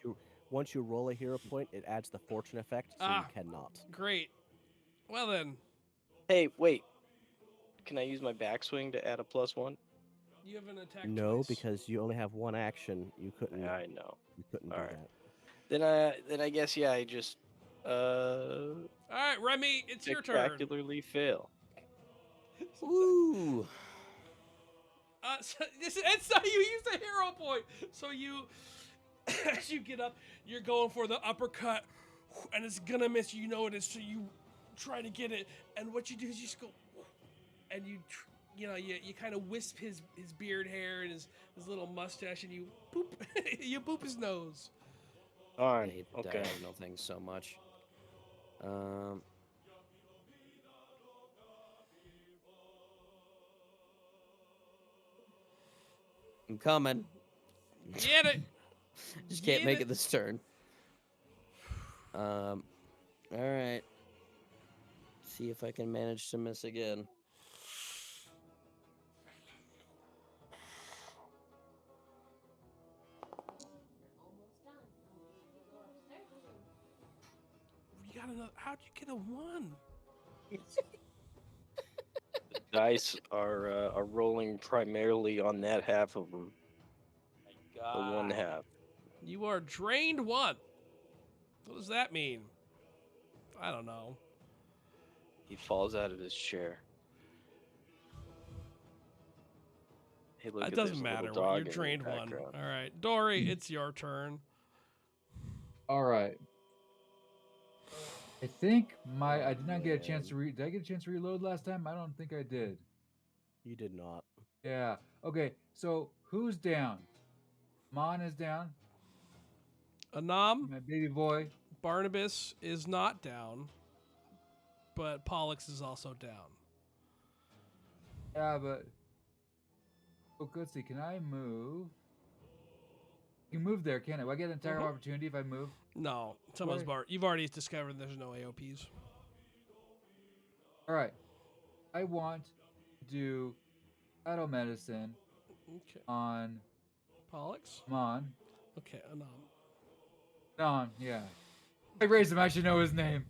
you roll a hero point, it adds the fortune effect, so Ah. you cannot. Great. Well then, Hey, wait. Can I use my backswing to add a +1? you have an attack No, twice. because you only have one action. You couldn't. I know. You couldn't do Alright. that. Then I guess I just All right, Remy, it's your turn. spectacularly fail. Ooh. So it's not you use a hero point. So you, as you get up, you're going for the uppercut, and it's gonna miss. You know it is. So you try to get it, and what you do is you just go, and you kind of wisp his beard hair and his little mustache, and you boop you boop his nose. I Alright. hate the Okay. diagonal thing so much. I'm coming. Get it. Just can't Get make it. it this turn. All right. See if I can manage to miss again. You got another. How'd you get a 1? Dice are rolling primarily on that half of them. The one half. You are drained 1. What does that mean? I don't know. He falls out of his chair. Hey, look It at doesn't there's a little matter. dog You're in the drained 1. background. All right, Dory, it's your turn. All right. I think I did not get a chance to Did I get a chance to reload last time? I don't think I did. You did not. Yeah. Okay. So who's down? Mon is down. Anam, My baby boy. Barnabas is not down, but Pollux is also down. Yeah, but let's see. Can I move? You can move there, can I? Will I get an attack of opportunity if I move? No, someone's you've already discovered there's no AOPs. All right. I want to do battle medicine Okay, on Pollux. Mon. Okay, Anam. Don, yeah. I raised him. I should know his name.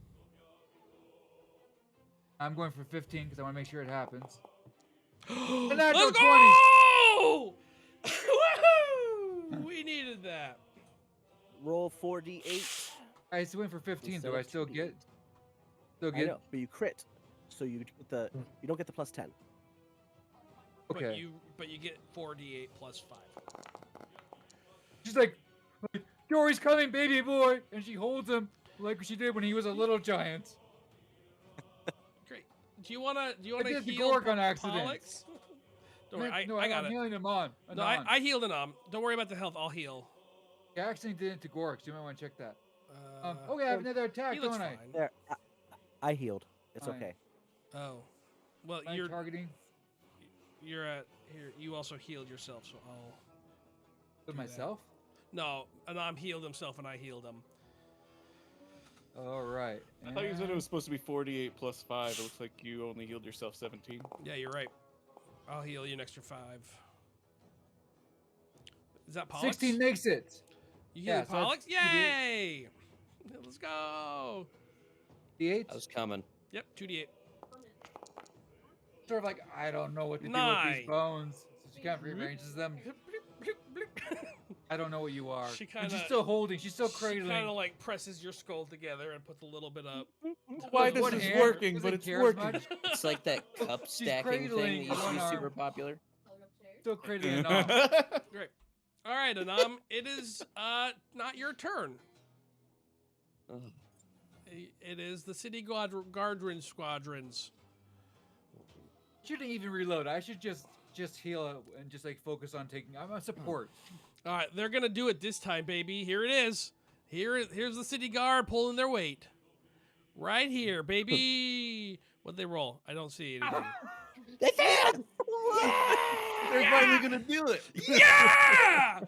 I'm going for 15 because I want to make sure it happens. And that's Let's a 20. go! Woohoo! We needed that. Roll 4d8. I still went for 15. So Do I it's still 2d8. get? Still I get? know, but you crit, so you don't get the plus 10. Okay. But you get 4d8 plus 5. She's like, Dory's coming, baby boy, and she holds him like she did when he was a little giant. Great. Do you wanna I did the heal Gork on accident. Pollux? Don't worry, No, I got I'm it. healing him on. No, I healed Anam. Don't worry about the health. I'll heal. I accidentally did it to Gork, so you might want to check that. Okay. Okay, I have another attack, He looks don't I? fine. There, I healed. It's Fine. okay. Oh, well, Am I you're targeting at here. You also healed yourself, so I'll with do myself? No, Anam healed himself and I healed him. All right. I thought you said it was supposed to be 48 plus 5. It looks like you only healed yourself 17. Yeah, you're right. I'll heal you an extra 5. Is that Pollux? 16 makes it. You Yeah, healed so that's Pollux? Yay! Let's go. D8. I was coming. Yep, 2d8. Sort of like, I don't know what to do with Nine. these bones. So she kind of rearranges them. I don't know what you are. She And kinda- she's still holding. She's still She cradling. kind of like presses your skull together and puts a little bit up. Why With this one is hand, working, doesn't but it's care as working. much. It's like that cup stacking thing that cradling used to one be arm. super popular. Still cradling an arm. Great. All right, Anam, it is not your turn. Ugh. It is the city guardian squadrons. Shouldn't even reload. I should just heal and just like focus on taking. I'm a support. All right, they're gonna do it this time, baby. Here it is. Here's the city guard pulling their weight. Right here, baby. What'd they roll? I don't see anything. They failed! They're finally gonna do it. Yeah!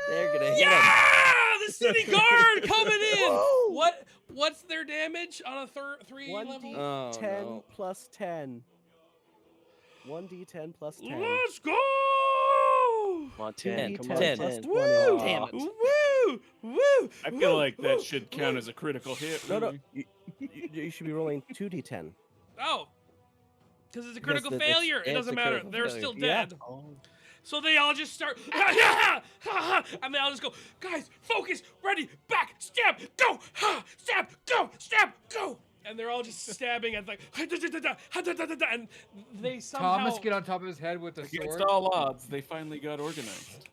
They're gonna hit him. Yeah! The city guard coming in. Whoa! What's their damage on a 3 level? 1d10 Oh, no. plus 10. 1d10 plus 10. Let's go! Come on, 10. 2d10 Come on, 10. plus 10. 20. Woo! Damn it. Woo! Woo! I feel like that should count as a critical hit. No, no. really. You should be rolling 2d10. Oh, because it's a Because critical it's- failure. It it's doesn't a matter. critical They're failure. still Yeah. dead. Oh. So they all just start, and they all just go, guys, focus, ready, back, stab, go, stab, go, stab, go. And they're all just stabbing and like, and they somehow. Thomas get on top of his head with a Against sword. all odds, they finally got organized.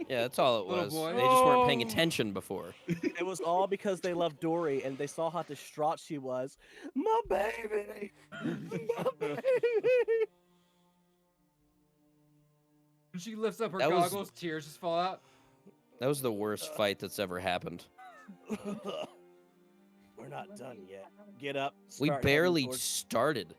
Yeah, that's all it Little was. boy. They just weren't paying Oh. attention before. It was all because they loved Dory and they saw how distraught she was. My baby! My baby! When she lifts up her That was- goggles, tears just fall out. That was the worst fight that's ever happened. We're not done yet. Get up. We start heading barely towards- started.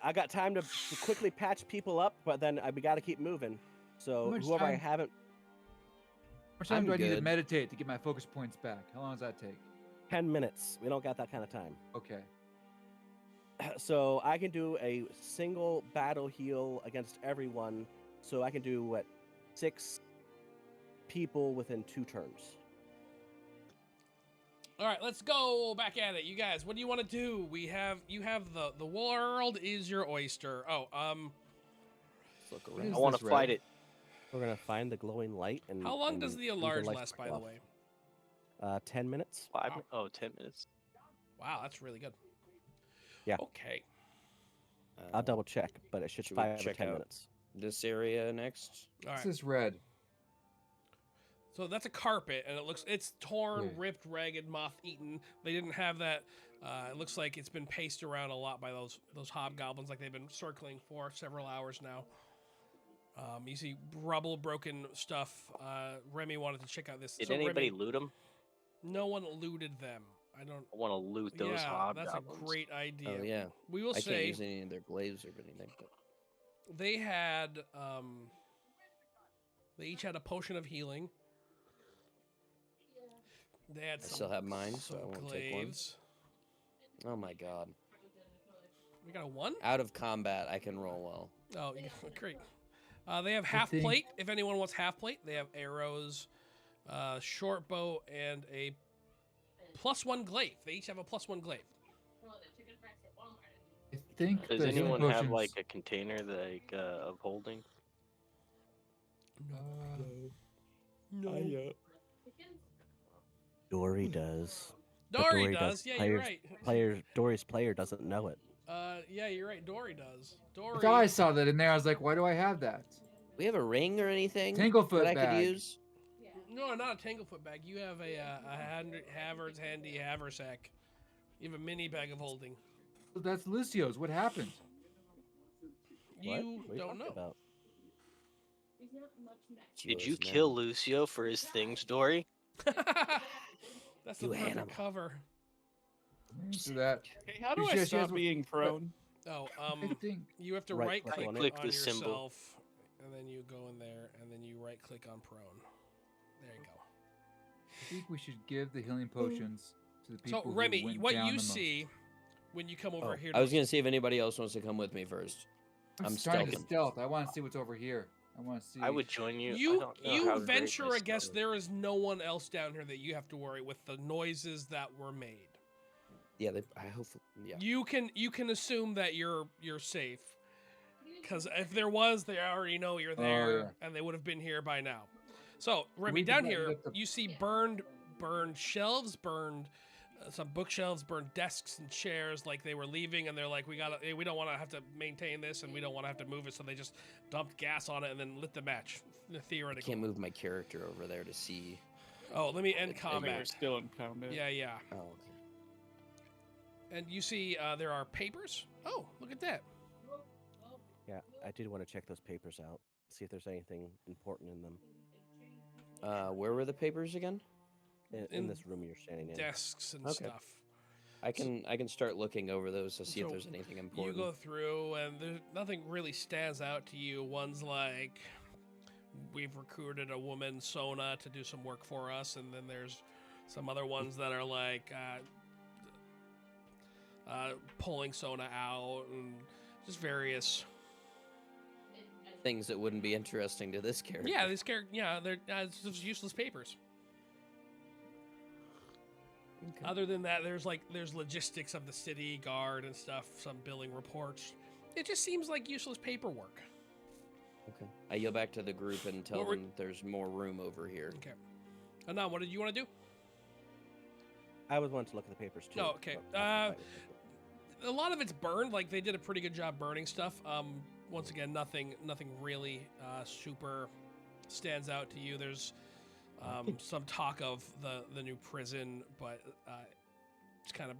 I got time to quickly patch people up, but then we got to keep moving. So How much whoever I time- haven't, How much time I'm do I need to good. meditate to get my focus points back? How long does that take? 10 minutes. We don't got that kind of time. Okay. So I can do a single battle heal against everyone. So I can do what, 6 people within 2 turns. All right, let's go back at it, you guys. What do you want to do? You have the world is your oyster. Oh, Let's look What around. is I want this, to fight Red? it. We're gonna find the glowing light and. how long and does the leave enlarge light last, by spark the off. way? 10 minutes. 10 minutes. Wow, that's really good. Yeah. Okay. I'll double check, but it should Should we 5 or check 10 out- minutes. This area next. All What's right. this red? So that's a carpet, and it's torn, Yeah. ripped, ragged, moth-eaten. They didn't have that. It looks like it's been paced around a lot by those hobgoblins, like they've been circling for several hours now. You see rubble, broken stuff. Remy wanted to check out this. Did so anybody Remy, loot them? no one looted them. I don't. I want to loot those Yeah, that's a hobgoblins. great idea. Oh yeah. We will I can't say use any of their glaives or anything. But they had. They each had a potion of healing. They had I still have mine, so some I won't take one. glaives. Oh my god. We got a 1? Out of combat, I can roll well. Oh, yeah, great. They have half think- plate. If anyone wants half plate, they have arrows, short bow, and a +1 glaive. They each have a +1 glaive. I think Does the anyone healing have potions- like a container like of holding? No. Dory does. but Dory does. Yeah, you're right. Dory's player doesn't know it. Yeah, you're right. Dory does. Dory. I thought I saw that in there. I was like, why do I have that? We have a ring or anything Tanglefoot that I bag. could use. No, not a tanglefoot bag. You have a Haver's handy haversack. You have a mini bag of holding. That's Lucio's. What happened? You What are you don't talking know. about? Did you Yours now. kill Lucio for his things, Dory? That's the You perfect animal. cover. So that Hey, how do You I just- stop yes, being prone? Oh, I think you have to Right right click click on it. Click on the symbol. yourself, and then you go in there, and then you right click on prone. There you go. I think we should give the healing potions to the people So who Remy, went what down you the most. see when you come over Oh, here? I was gonna see if anybody else wants to come with me first. I'm trying to stealthing. stealth. I want to see what's over here. I want to see. I would join you. I You don't know how great venture my a guess. stealth is. There is no one else down here that you have to worry with the noises that were made. Yeah, I hope. Yeah. You can assume that you're safe, because if there was, they already know you're there, yeah. and they would have been here by now. So Remy, We did down not here let the- you see burned shelves, burned some bookshelves, burned desks and chairs, like they were leaving, and they're like, we don't want to have to maintain this, and we don't want to have to move it, so they just dumped gas on it and then lit the match. I Theoretically, can't move my character over there to see. Oh, let me end I think we're combat. still in combat. Yeah. Oh, okay. And you see there are papers. Oh, look at that. Yeah, I did want to check those papers out, see if there's anything important in them. Where were the papers again? In In this room you're standing in. Desks and Okay. stuff. I can start looking over those to see if So, there's anything You important. go through, and there's nothing really stands out to you. One's like, we've recruited a woman, Sona, to do some work for us, and then there's some other ones that are like pulling Sona out, and just various. Things that wouldn't be interesting to this character. Yeah, these characters. Yeah, they're it's just useless papers. Okay. Other than that, there's logistics of the city guard and stuff, some billing reports. It just seems like useless paperwork. Okay. I yell back to the group and tell What were- them there's more room over here. Okay. Anan, what did you want to do? I was wanting to look at the papers too. Oh, okay. but that's fine. A lot of it's burned. Like they did a pretty good job burning stuff. Once again, nothing really super stands out to you. There's some talk of the new prison, but it's kind of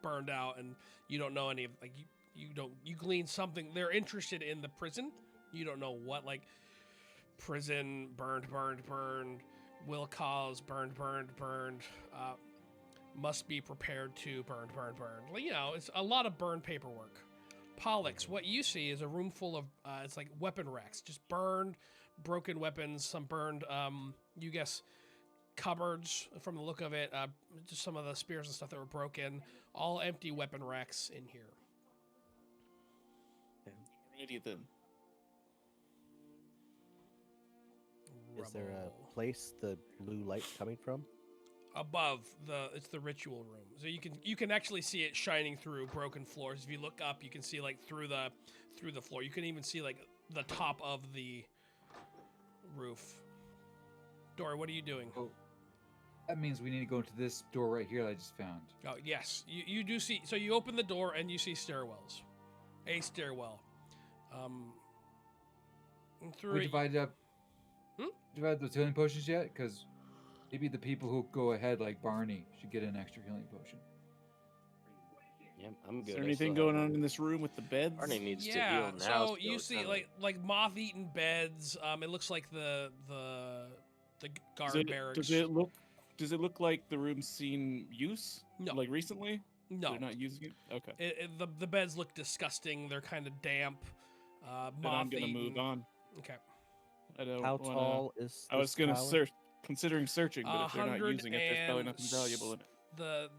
burned out, and you don't know any of like you glean something. They're interested in the prison. You don't know what, like prison burned, will cause burned. Must be prepared to burned. Like, you know, it's a lot of burned paperwork. Pollux, what you see is a room full of it's like weapon racks, just burned, broken weapons, some burned you guess cupboards from the look of it, just some of the spears and stuff that were broken, all empty weapon racks in here. Alrighty then. Is there a Rubble. place the blue light's coming from? Above it's the ritual room, so you can actually see it shining through broken floors. If you look up, you can see like through the floor. You can even see like the top of the roof. Dory, what are you doing? Oh, that means we need to go into this door right here that I just found. Oh yes, you do see. So you open the door and you see stairwells, a stairwell. And through We it, divided up. Hmm? Divided those healing potions yet? Because maybe the people who go ahead, like Barney, should get an extra healing potion. Yeah, I'm good. Is there I anything still have going on in this room with the beds? Arnie needs to yeah. heal now. So you see like moth-eaten beds. It looks like the guard barracks. Does it look like the room's seen use? No. Like recently? No. They're not using it? Okay. The beds look disgusting. They're kind of damp. Then I'm Moth-eaten. gonna move on. Okay. I don't How wanna... tall is I was this gonna tower? considering searching, but if they're not using it, there's probably nothing 100 valuable in it.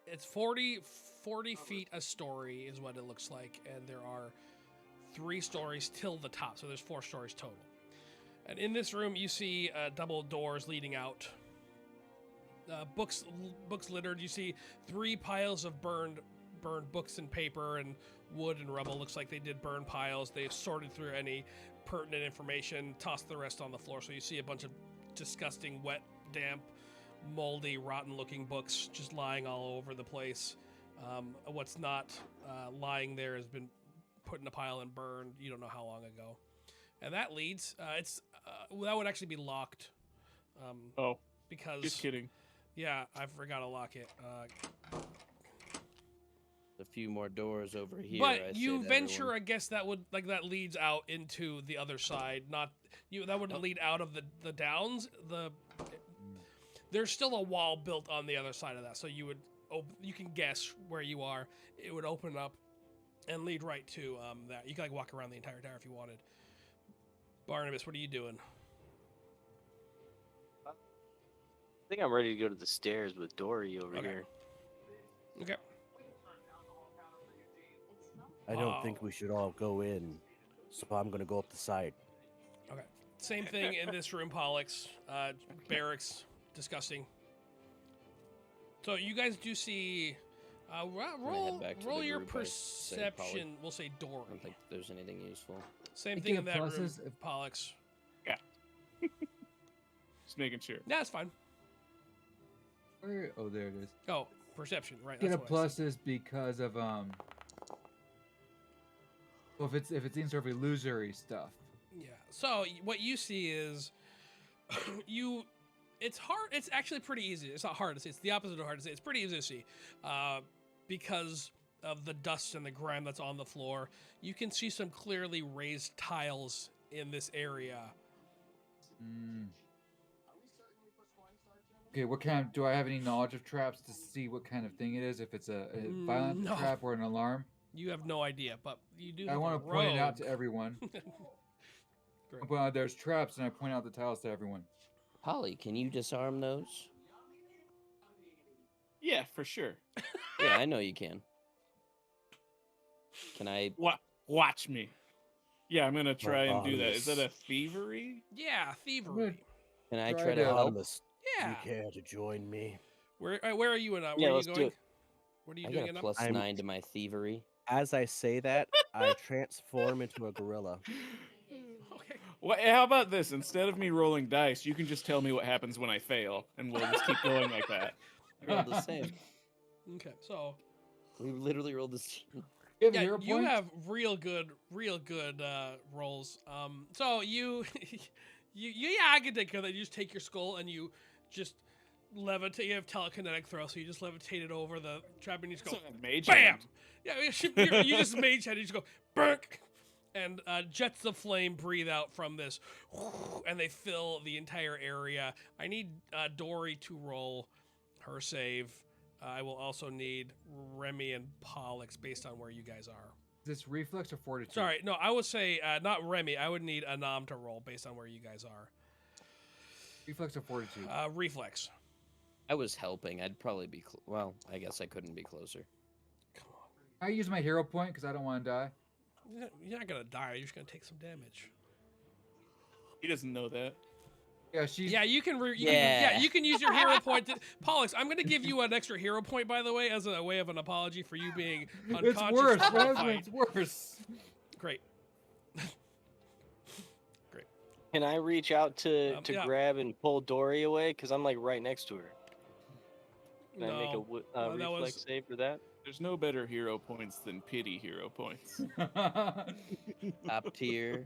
It's 40 feet a story is what it looks like, and there are 3 stories till the top, so there's 4 stories total. And in this room, you see double doors leading out. Books littered. You see 3 piles of burned books and paper and wood and rubble. Looks like they did burn piles. They've sorted through any pertinent information, tossed the rest on the floor. So you see a bunch of disgusting, wet, damp, moldy, rotten-looking books just lying all over the place. What's not lying there has been put in a pile and burned. You don't know how long ago. And that leads. That would actually be locked. Oh, Because just kidding. yeah, I forgot to lock it. a few more doors over here. But I you say to venture, everyone. I guess that leads out into the other side. Not you. That would lead out of the downs. There's still a wall built on the other side of that, so you can guess where you are. It would open up and lead right to that. You could like walk around the entire tower if you wanted. Barnabas, what are you doing? I think I'm ready to go to the stairs with Dory over Okay. here. Okay. I don't think we should all go in, so I'm gonna go up the side. Okay. Same thing in this room, Pollux. Barracks. Disgusting. So you guys do see. Roll back to roll the your group, I say, Polly. perception. We'll say I don't Dory. think there's anything useful. Same I thing get in that room, pluses if- Pollux. Just making sure. Yeah, that's fine. Where? Oh, there it is. Oh, perception, right? Get a That's what I said. pluses because of Well, if it's any sort of illusory stuff. Yeah. So what you see is it's hard. It's actually pretty easy. It's not hard to see. It's the opposite of hard to see. It's pretty easy to see because of the dust and the grime that's on the floor. You can see some clearly raised tiles in this area. Okay, what kind of, do I have any knowledge of traps to see what kind of thing it is? If it's a violent No. trap or an alarm? You have no idea, but you do. I have want a to point it out to rogue. everyone. Great. I point out there's traps, and I point out the tiles to everyone. Polly, can you disarm those? Yeah, for sure. Yeah, I know you can. Can I? Watch me. Yeah, I'm gonna try and do that. Barnabas. Is that a thievery? Yeah, thievery. Can I Try try to to- help? Anonymous, do you Yeah. care to join me? Where are you in? Where Yeah, are you let's do going? it. What are you I doing got a in? plus I'm- 9 to my thievery. As I say that, I transform into a gorilla. Okay. Well, how about this? Instead of me rolling dice, you can just tell me what happens when I fail, and we'll just keep going like that. I rolled the same. Okay. So We literally rolled the same. You have a yeah, hero you point? have real good rolls. So you, yeah, I can take care of that. You just take your skull and you just levitate. You have telekinetic throw, so you just levitate it over the trap and you just go, So, mage bam! hand. Yeah, you just mage hand. You just go, burk, and jets of flame breathe out from this, and they fill the entire area. I need Dory to roll her save. I will also need Remy and Pollux based on where you guys are. Is this reflex or fortitude? Sorry, no, I would say not Remy. I would need Anam to roll based on where you guys are. Reflex or fortitude? Reflex. I was helping. I'd probably be. Well, I guess I couldn't be closer. Come on. I use my hero point because I don't want to die. You're not gonna die. You're just gonna take some damage. He doesn't know that. Yeah, she's. Yeah, you can. Yeah. You can use your hero point. Pollux, I'm gonna give you an extra hero point, by the way, as a way of an apology for you being unconscious. It's worse. for the What fight. it's worse. Great. Great. Can I reach out to Yeah. grab and pull Dory away? Because I'm like right next to her. Can I make a No. No, that reflex was- save for that? There's no better hero points than pity hero points. Top tier.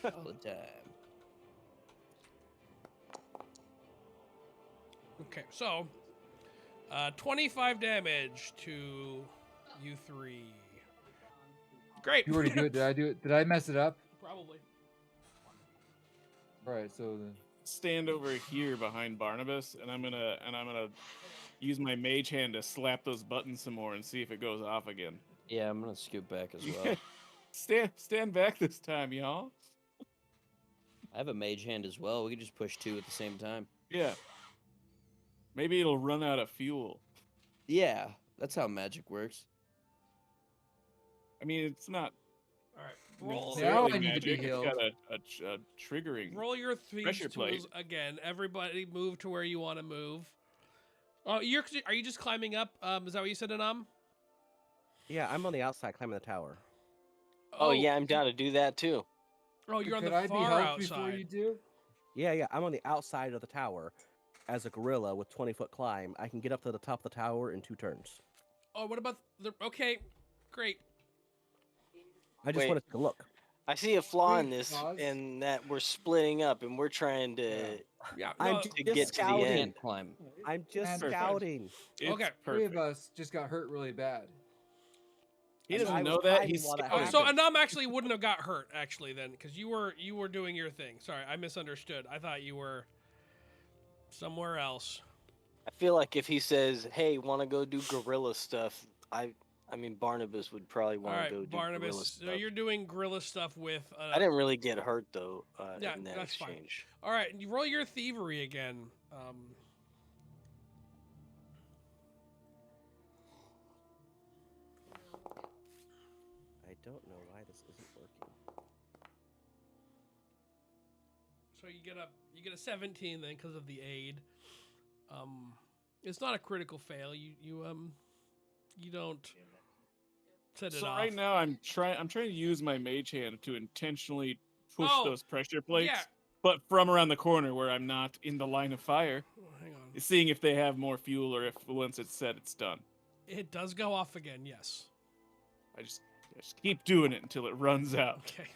All the time. Okay, so 25 damage to you three. Great. You already do it. Did I do it? Did I mess it up? Probably. All right. So Stand over here behind Barnabas, and I'm gonna use my mage hand to slap those buttons some more and see if it goes off again. Yeah, I'm gonna scoot back as well. Stand back this time, y'all. I have a mage hand as well. We can just push 2 at the same time. Yeah. Maybe it'll run out of fuel. Yeah, that's how magic works. I mean, it's not All right. Roll. Now necessarily I need to be magic. healed. It's got a triggering. Roll your thieves Pressure plate. tools again. Everybody move to where you want to move. Oh, are you just climbing up? Is that what you said, Anam? Yeah, I'm on the outside climbing the tower. Oh, yeah, I'm down to do that too. Oh, you're on could the I be far helped before outside. you do? Yeah, I'm on the outside of the tower. As a gorilla with 20-foot climb, I can get up to the top of the tower in 2 turns. Oh, what about the? Okay, great. I just Wait. wanted to look. I see a flaw in Wait, this, pause. in that we're splitting up and we're trying to. Yeah. I'm no, just to get to the scouting. end. Can't climb. I'm just And- scouting. It's Okay. 3 of perfect. us just got hurt really bad. He I doesn't was know that. hiding He's while that Oh, scouting. so Anam actually wouldn't have got hurt actually then, because you were doing your thing. Sorry, I misunderstood. I thought you were somewhere else. I feel like if he says, "Hey, want to go do gorilla stuff?" I mean, Barnabas would probably All want right, to go do Barnabas. gorilla So stuff. you're doing gorilla stuff with. I didn't really get hurt though Yeah, in that that's fine. exchange. All right, you roll your thievery again. I don't know why this isn't working. So you get a 17 then because of the aid. It's not a critical fail. You don't set it So off. right now I'm trying to use my mage hand to intentionally push Oh, those pressure plates, yeah. but from around the corner where I'm not in the line of fire, Oh, hang on. seeing if they have more fuel or if once it's set, it's done. It does go off again. Yes. I just keep doing it until it runs out. Okay.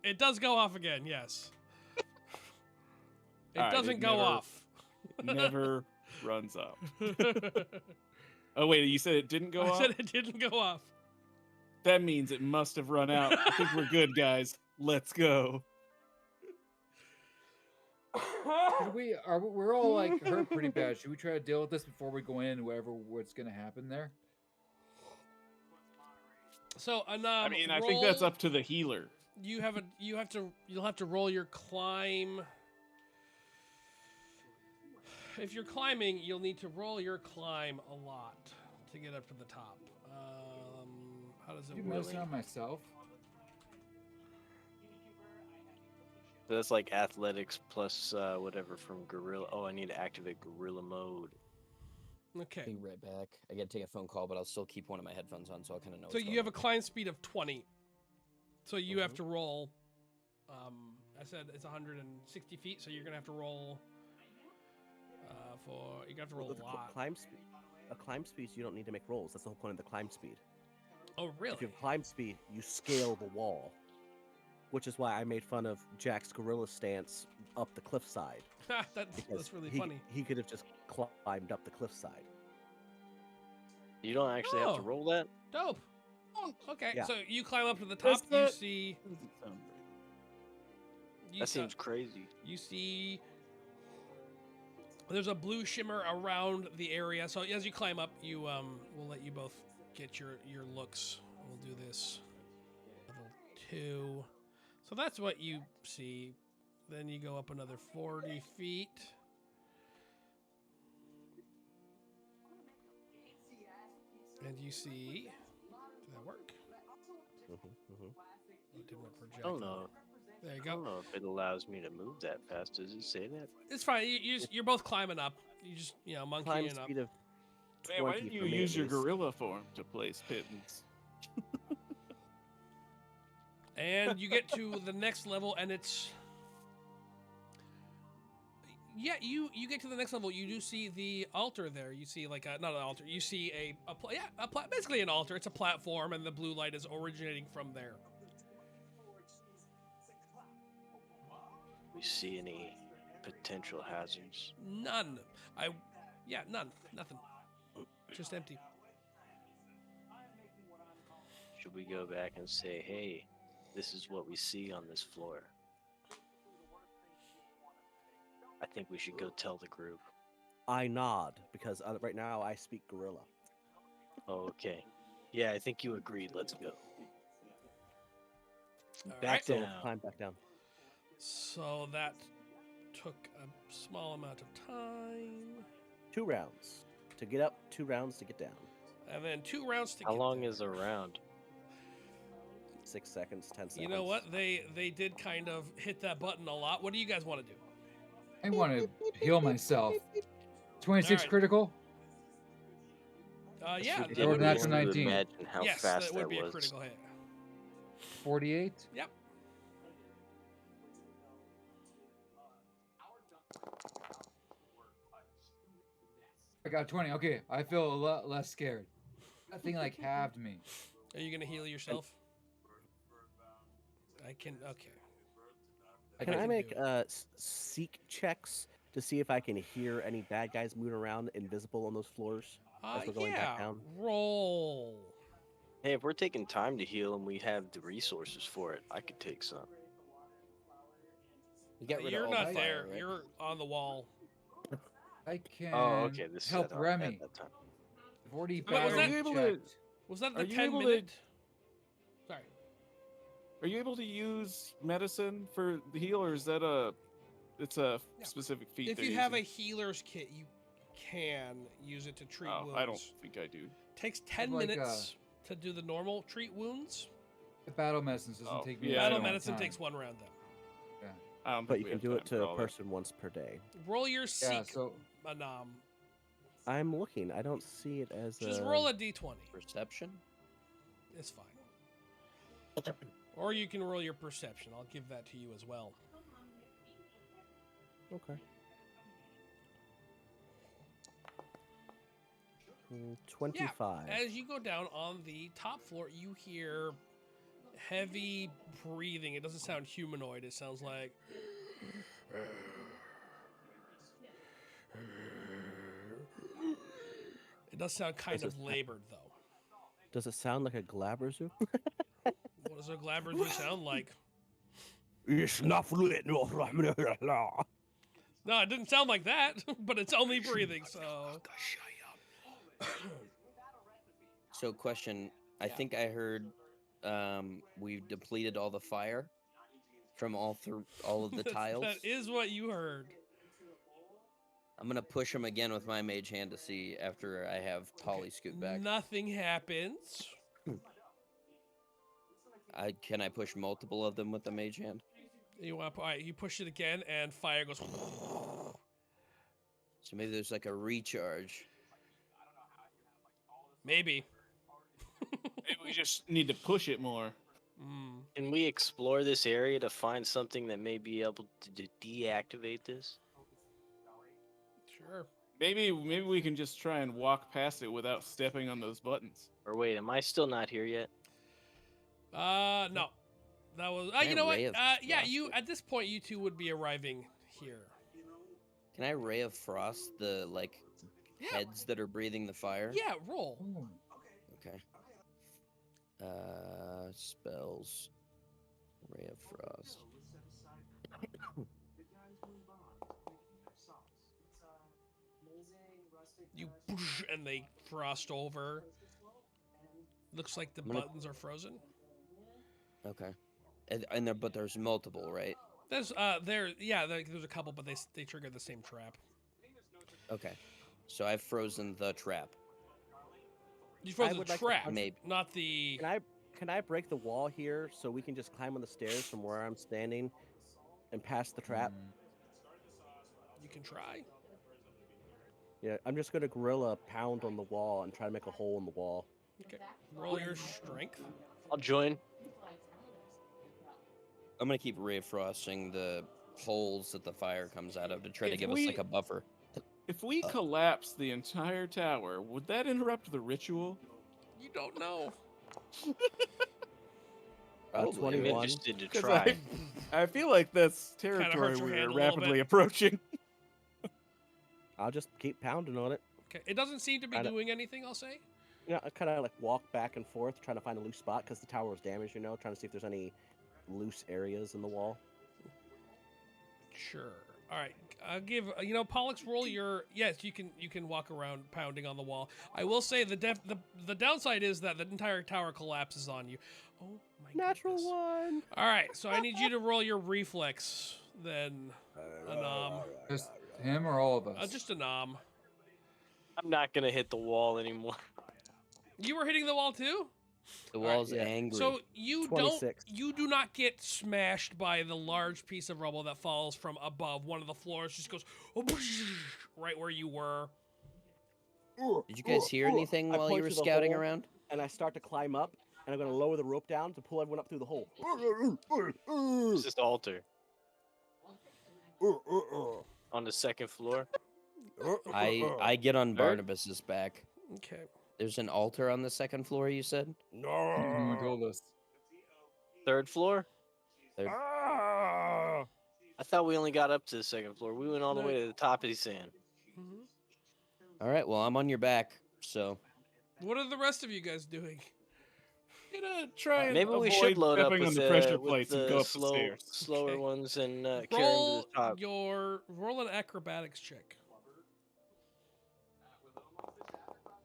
It does go off again. Yes. It All right, doesn't it go never- off. It never runs out. Oh wait, you said it didn't go I off? said it didn't go off. That means it must have run out. I think we're good, guys. Let's go. We're all like hurt pretty bad. Should we try to deal with this before we go in, what's gonna happen there? So, I mean, I think that's up to the healer. You'll have to roll your climb. If you're climbing, you'll need to roll your climb a lot to get up to the top. How does it You work? messing on myself? So that's like athletics plus whatever from gorilla. Oh, I need to activate gorilla mode. Okay. Be right back. I gotta take a phone call, but I'll still keep one of my headphones on, so I'll kind of know. So you have a climb speed of 20. So you have to roll. I said it's 160 feet, so you're gonna have to roll. You're gonna have to roll a lot. Climb speed, you don't need to make rolls. That's the whole point of the climb speed. Oh, really? If you have climb speed, you scale the wall, which is why I made fun of Jack's gorilla stance up the cliffside. That's really funny. He could have just climbed up the cliffside. You don't actually have to Oh. roll that. Dope. Okay, Yeah. so you climb up to the top. You see. That seems crazy. You see. There's a blue shimmer around the area. So as you climb up, we'll let you both get your looks. We'll do this. Level 2. So that's what you see. Then you go up another 40 feet. And you see. Did that work? It didn't work for Jack. I don't know. There you I don't go. know if it allows me to move that fast. Does it say that? It's fine. You're both climbing up. You just Climb monkeying up. speed of 20 Man, why didn't you for me, use at your least. gorilla form to place pittance? And you get to the next level, and it's you get to the next level. You do see the altar there. You see like not an altar. You see basically an altar. It's a platform, and the blue light is originating from there. We see any potential hazards? None. None. Nothing. Just empty. Should we go back and say, hey, this is what we see on this floor? I think we should go tell the group. I nod because right now I speak gorilla. Oh, okay. Yeah, I think you agreed. Let's go. All Back right. So down. climb back down. So that took a small amount of time, 2 rounds to get up, 2 rounds to get down. and then 2 rounds to How get long there. is a round? 6 seconds, 10 seconds. You know what? They did kind of hit that button a lot. What do you guys want to do? I want to heal myself. 26 Alright. critical. Yeah. It's Or ridiculous that's a to 19. Imagine how Yes, fast that would be a was. critical hit. 48. Yep. I got 20. Okay, I feel a lot less scared. That thing like halved me. Are you gonna heal yourself? I can. Okay. Can I can make do it. seek checks to see if I can hear any bad guys moving around invisible on those floors as we're going back Yeah. down? Roll. Hey, if we're taking time to heal and we have the resources for it, I could take some. You get rid You're of all not the there. fire, right? You're on the wall. I can Oh, okay. This help is at Remy. that time. 40 What was battle that? Are you able to- checked. Was that Are the you 10 able to- minute? Sorry. Are you able to use medicine for the heal, or is that it's a Yeah. specific feat? If they're you have a using? healer's kit, you can use it to treat wounds. I don't think I do. Takes 10 Like, minutes to do the normal treat wounds. The battle medicine doesn't Oh, take me. yeah, a I Battle don't long medicine time. takes 1 round though. I don't But think you we can have do time it for to a all that. person once per day. Roll your Yeah, seek, so Anam. I'm looking. I don't see it as Just a... roll a d20. Perception. It's fine. Or you can roll your perception. I'll give that to you as well. Okay. 25. As you go down on the top floor, you hear heavy breathing. It doesn't sound humanoid. It sounds like... It does sound kind Does of it- labored, though. Does it sound like a glabrezu? What does a glabrezu sound like? No, No, it didn't sound like that, but it's only breathing, so... So, question. I Yeah. think I heard we've depleted all the fire from all of the tiles. That is what you heard. I'm gonna push him again with my mage hand to see after I have Polly scoot back. Nothing happens. Can I push multiple of them with the mage hand? You want? All right, you push it again, and fire goes. So maybe there's like a recharge. Maybe. Maybe we just need to push it more. Mm. Can we explore this area to find something that may be able to deactivate this? Sure. Maybe we can just try and walk past it without stepping on those buttons. Or wait, am I still not here yet? No. That was. Can You I know what? ray of Yeah, frost you it? at this point, you two would be arriving here. Can I ray of frost the Yeah. heads that are breathing the fire? Yeah. Roll. Okay. Spells. Ray of frost. You push, and they frost over. Looks like the I'm gonna- buttons are frozen. Okay. But there's multiple, right? There's there's a couple, but they trigger the same trap. Okay. So I've frozen the trap. You froze I the would like to trap, punch- Maybe. not the. Can I break the wall here so we can just climb on the stairs from where I'm standing and pass the trap? You can try. Yeah, I'm just gonna gorilla pound on the wall and try to make a hole in the wall. Okay. Roll your strength. I'll join. I'm gonna keep ray of frosting the holes that the fire comes out of to try to If give us we- like a buffer. If we collapse the entire tower, would that interrupt the ritual? You don't know. Probably. I'm 21. interested to 'Cause try. I feel like that's hurt territory your we're hand a little rapidly bit. approaching. I'll just keep pounding on it. Okay. It doesn't seem to be Kinda- doing anything. I'll say. You know, I kind of like walk back and forth trying to find a loose spot because the tower was damaged. You know, trying to see if there's any loose areas in the wall. Sure. All right. I'll give Pollux, roll your. Yes, you can walk around pounding on the wall. I will say the downside is that the entire tower collapses on you. Oh my Natural goodness. one. All right. So I need you to roll your reflex then. Anam. Just him or all of us? Just Anam. I'm not gonna hit the wall anymore. You were hitting the wall too? The wall's yeah. angry. So you 26. you do not get smashed by the large piece of rubble that falls from above. One of the floors just goes right where you were. Did you guys hear anything I while point you were to the scouting hole. around? And I start to climb up, and I'm gonna lower the rope down to pull everyone up through the hole. It's just altar on the second floor. I get on Barnabas's back. Okay. There's an altar on the second floor, you said? Who told us? Third floor? Third- I thought we only got up to the second floor. We went all the No. way to the top of the sand. hmm All right, well, I'm on your back, so What are the rest of you guys doing? I'm gonna try and Maybe we avoid should load up stepping with on the the, pressure with plates and the go up the stairs. slower Okay. ones and carry them to Roll the top. roll an acrobatics check.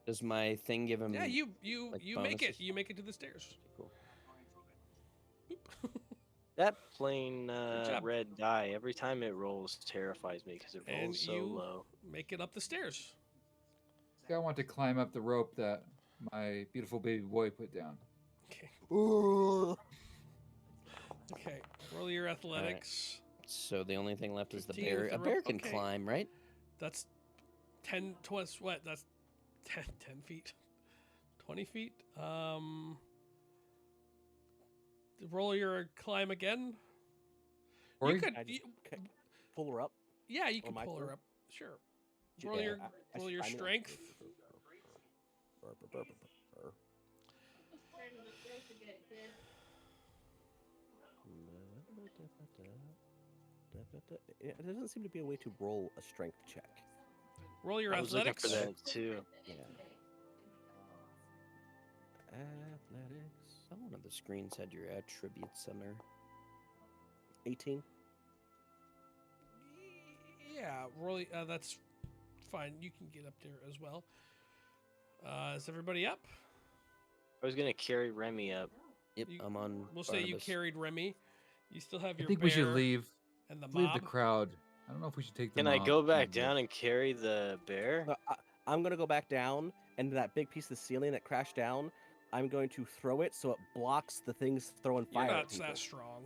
Does my thing give him? Yeah, you like, make it. bonuses? You make it to the stairs. Cool. That plain job. red die, every time it rolls, terrifies me because it And rolls so you low. make it up the stairs. I want to climb up the rope that my beautiful baby boy put down. Okay. Ooh. Okay. Roll your athletics. So the only thing left is the 15 bear. with the A bear rope, can okay. climb, right? That's 10 twice what? That's 10 feet. 20 feet. Roll your climb again. Ori? You could I just pull her up. yeah, you or can my pull her turn? up. Sure. J- Roll yeah, your I roll should your climb in. strength. It doesn't seem to be a way to roll a strength check. Roll your I was looking athletics. for that too. Yeah. Athletics. Oh, one of the screens had your attributes on there. 18. Yeah, roll. That's fine. You can get up there as well. Is everybody up? I was gonna carry Remy up. Yep, You- I'm on. We'll say you Barnabas. carried Remy. You still have I your think bear we should leave and the leave mob. the crowd. I don't know if we should take the Can I mob go back with us. down and carry the bear? I'm going to go back down, and that big piece of the ceiling that crashed down, I'm going to throw it so it blocks the things throwing You're fire not at people. that strong.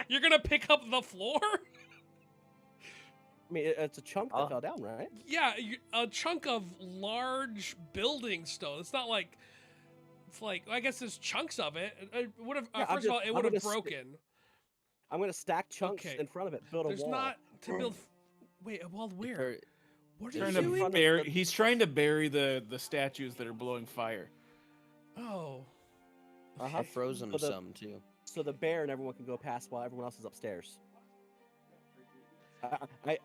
You're gonna pick up the floor? I mean, it's a chunk that I'll- fell down, right? Yeah, a chunk of large building stone. It's not like it's like I guess there's chunks of it. It would have Yeah, I'm first of all just- it I'm would have gonna st- broken. I'm going to stack chunks Okay. in front of it, build a There's wall. not to build. Wait, a wall where? Per- What are Trying you to doing? bury, he's trying to bury the statues that are blowing fire. Oh, Uh-huh. I've frozen So the- some too. So the bear and everyone can go past while everyone else is upstairs.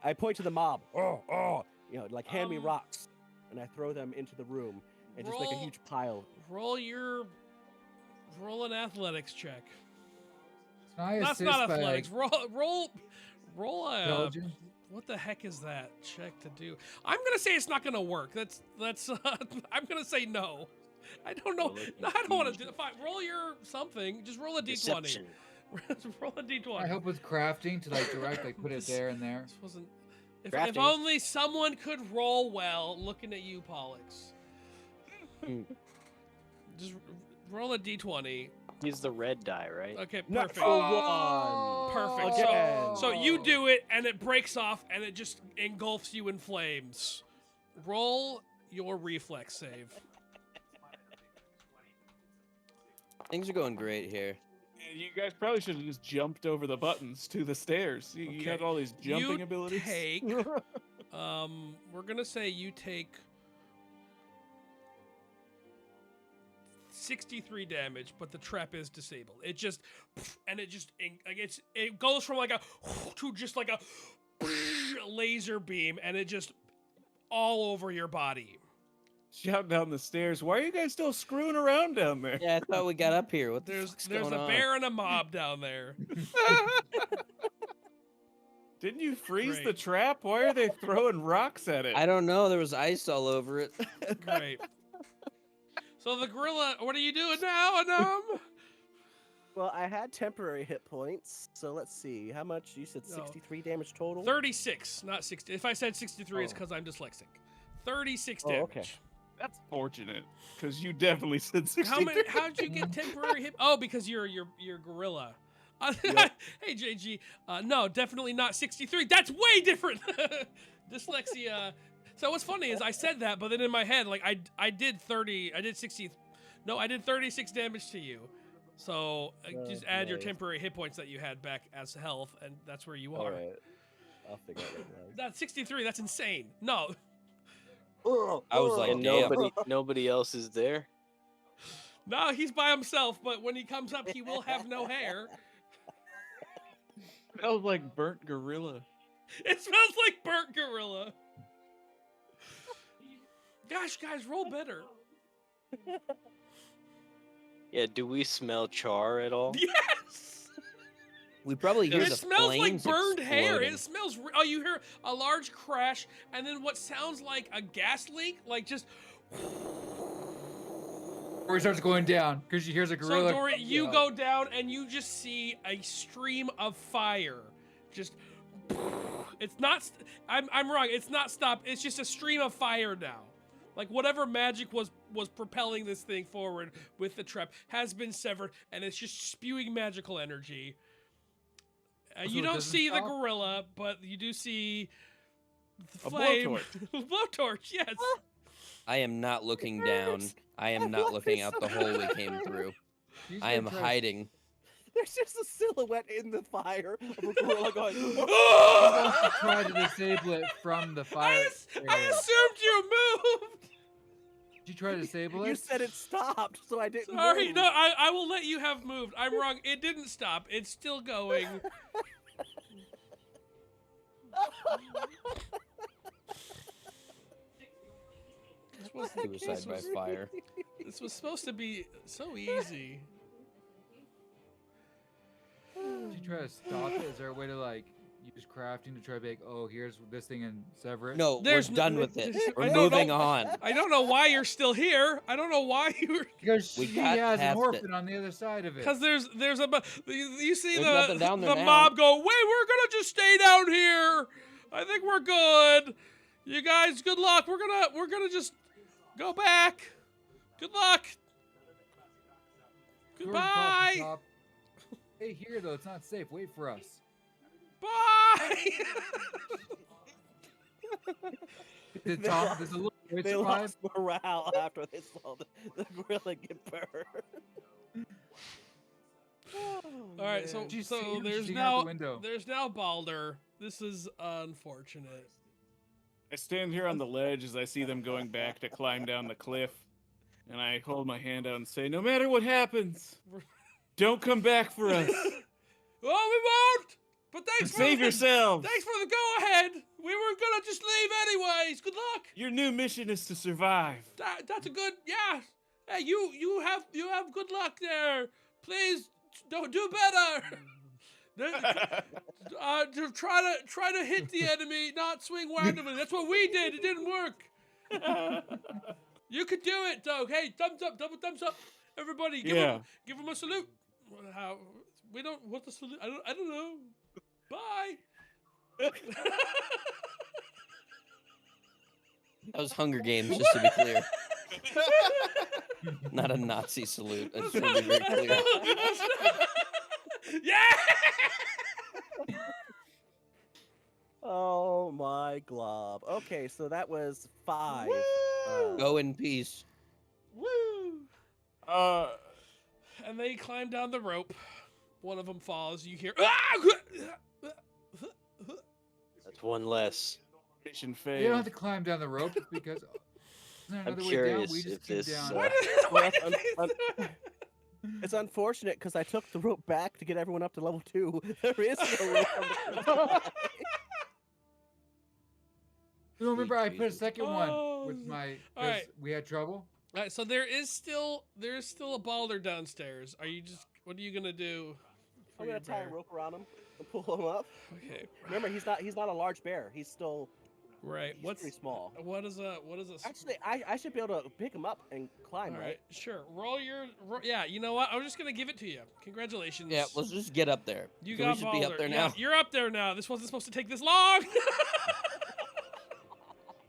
I point to the mob. Oh, you know, like hand me Um, rocks, and I throw them into the room and just make a roll- huge pile. roll an athletics check. Can I That's assist not by athletics. Roll a. intelligence? What the heck is that check to do? I'm gonna say it's not gonna work. That's. I'm gonna say no. I don't know. Roll a No, I don't want to do. confusion. Fine. Roll your something. Just roll a d20. Deception. Roll a d20. I help with crafting to like direct, like put it there and there. This wasn't. If Crafting. only someone could roll well. Looking at you, Pollux. Just roll a d20. He's the red die, right? Okay, Not perfect. for one. Perfect. Again. So you do it, and it breaks off, and it just engulfs you in flames. Roll your reflex save. Things are going great here. You guys probably should have just jumped over the buttons to the stairs. You Okay. had all these jumping You abilities. take. We're gonna say you take 63 damage, but the trap is disabled. It just, and it just, like it goes from like a to just like a laser beam, and it just all over your body. Shout down the stairs. Why are you guys still screwing around down there? Yeah, I thought we got up here. What the There's fuck's a going on? bear and a mob down there. Didn't you freeze the Great. trap? Why are they throwing rocks at it? I don't know. There was ice all over it. Great. So the gorilla, what are you doing now, Anam? Well, I had temporary hit points, so let's see. How much? You said No. 63 damage total? 36, not 60. If I said 63, it's Oh. because I'm dyslexic. 36 Oh, damage. okay. That's fortunate, because you definitely said 63. How many? How'd you get temporary hit? Oh, because you're gorilla. Yep. Hey JG, no, definitely not 63. That's way different. Dyslexia. So what's funny is I said that, but then in my head, like I did 36 damage to you. So just Oh, add your nice. temporary hit points that you had back as health, and that's where you All are. right. I'll figure out what it was. That's 63. That's insane. No, I was like, And damn. nobody else is there. no, he's by himself. But when he comes up, he will have no hair. Smells like burnt gorilla. It smells like burnt gorilla. Gosh, guys, roll better. Yeah, do we smell char at all? Yes. We probably hear It the smells like flames burned hair. exploding. It smells. Oh, you hear a large crash, and then what sounds like a gas leak, like just. Dory starts going down because she hears a gorilla. So Dory, you yell. go down, and you just see a stream of fire. Just. It's not. I'm wrong. It's not stopped. It's just a stream of fire now. Like whatever magic was propelling this thing forward with the trap has been severed, and it's just spewing magical energy. So You it don't doesn't see the stop? gorilla, but you do see the A flame. blowtorch. Blowtorch, yes. I am not looking down. I am not looking out the hole we came through. She's I am gonna try to- hiding. There's just a silhouette in the fire of a gorilla going. She wants to try to disable it from the fire. I area. assumed you moved. Did you try to disable it? You said it stopped, so I didn't. Sorry, move. no, I will let you have moved. I'm wrong. It didn't stop. It's still going. Suicide by fire. This was supposed to be so easy. Did you try to stop it? Is there a way to like use crafting to try to be like, oh, here's this thing and sever it? No, There's we're done n- with it. I We're don't moving know. on. I don't know why you're still here. I don't know why you're. Because We she got has an past it. orphan on the other side of it. Because there's a you see There's nothing down there the now. mob go, wait, we're gonna just stay down here. I think we're good. You guys, good luck. We're gonna just go back. Good luck. Jordan calls from Goodbye. top, Stay here though. It's not safe. Wait for us. Bye. Did Tom? Does the little boy They survive? lost morale after they saw the gorilla get burned. All right, so Did you see him there's shooting out the now window? Balder. This is unfortunate. I stand here on the ledge as I see them going back to climb down the cliff, and I hold my hand out and say, "No matter what happens, don't come back for us. Oh, we won't. But thanks for Save the, yourselves. Thanks for the go ahead. We were gonna just leave anyways. Good luck. Your new mission is to survive." That's a good yeah. Hey, you have good luck there. Please don't do better. To try to hit the enemy, not swing randomly. That's what we did. It didn't work. You could do it, though. Hey, thumbs up, double thumbs up, everybody. Give him a salute. How we don't what the salute? I don't know. Bye. That was Hunger Games, just to be clear. Not a Nazi salute. I just want to be very clear. Yeah. Oh my glob. Okay, so that was 5. Go in peace. Woo. Uh, And they climb down the rope. One of them falls. You hear. That's one less. mission You failed. don't have to climb down the rope because isn't there I'm another way down? curious We if just came this, down. Why Well, did they- It's unfortunate because I took the rope back to get everyone up to level 2. There is no rope on the first You remember I put a Jesus. second Oh, one with my all because right. we had trouble. All right, so there is still a Balder downstairs. Are you just? What are you gonna do? for I'm your gonna tie a bear? rope around him and pull him up. Okay. Remember, he's not a large bear. He's still Right. he's What's pretty small. what is a Actually, I should be able to pick him up and climb, All right? right, sure. Yeah, you know what? I'm just gonna give it to you. Congratulations. Yeah, let's just get up there. You So got we should be up Balder. there Yeah, now. you're up there now. This wasn't supposed to take this long.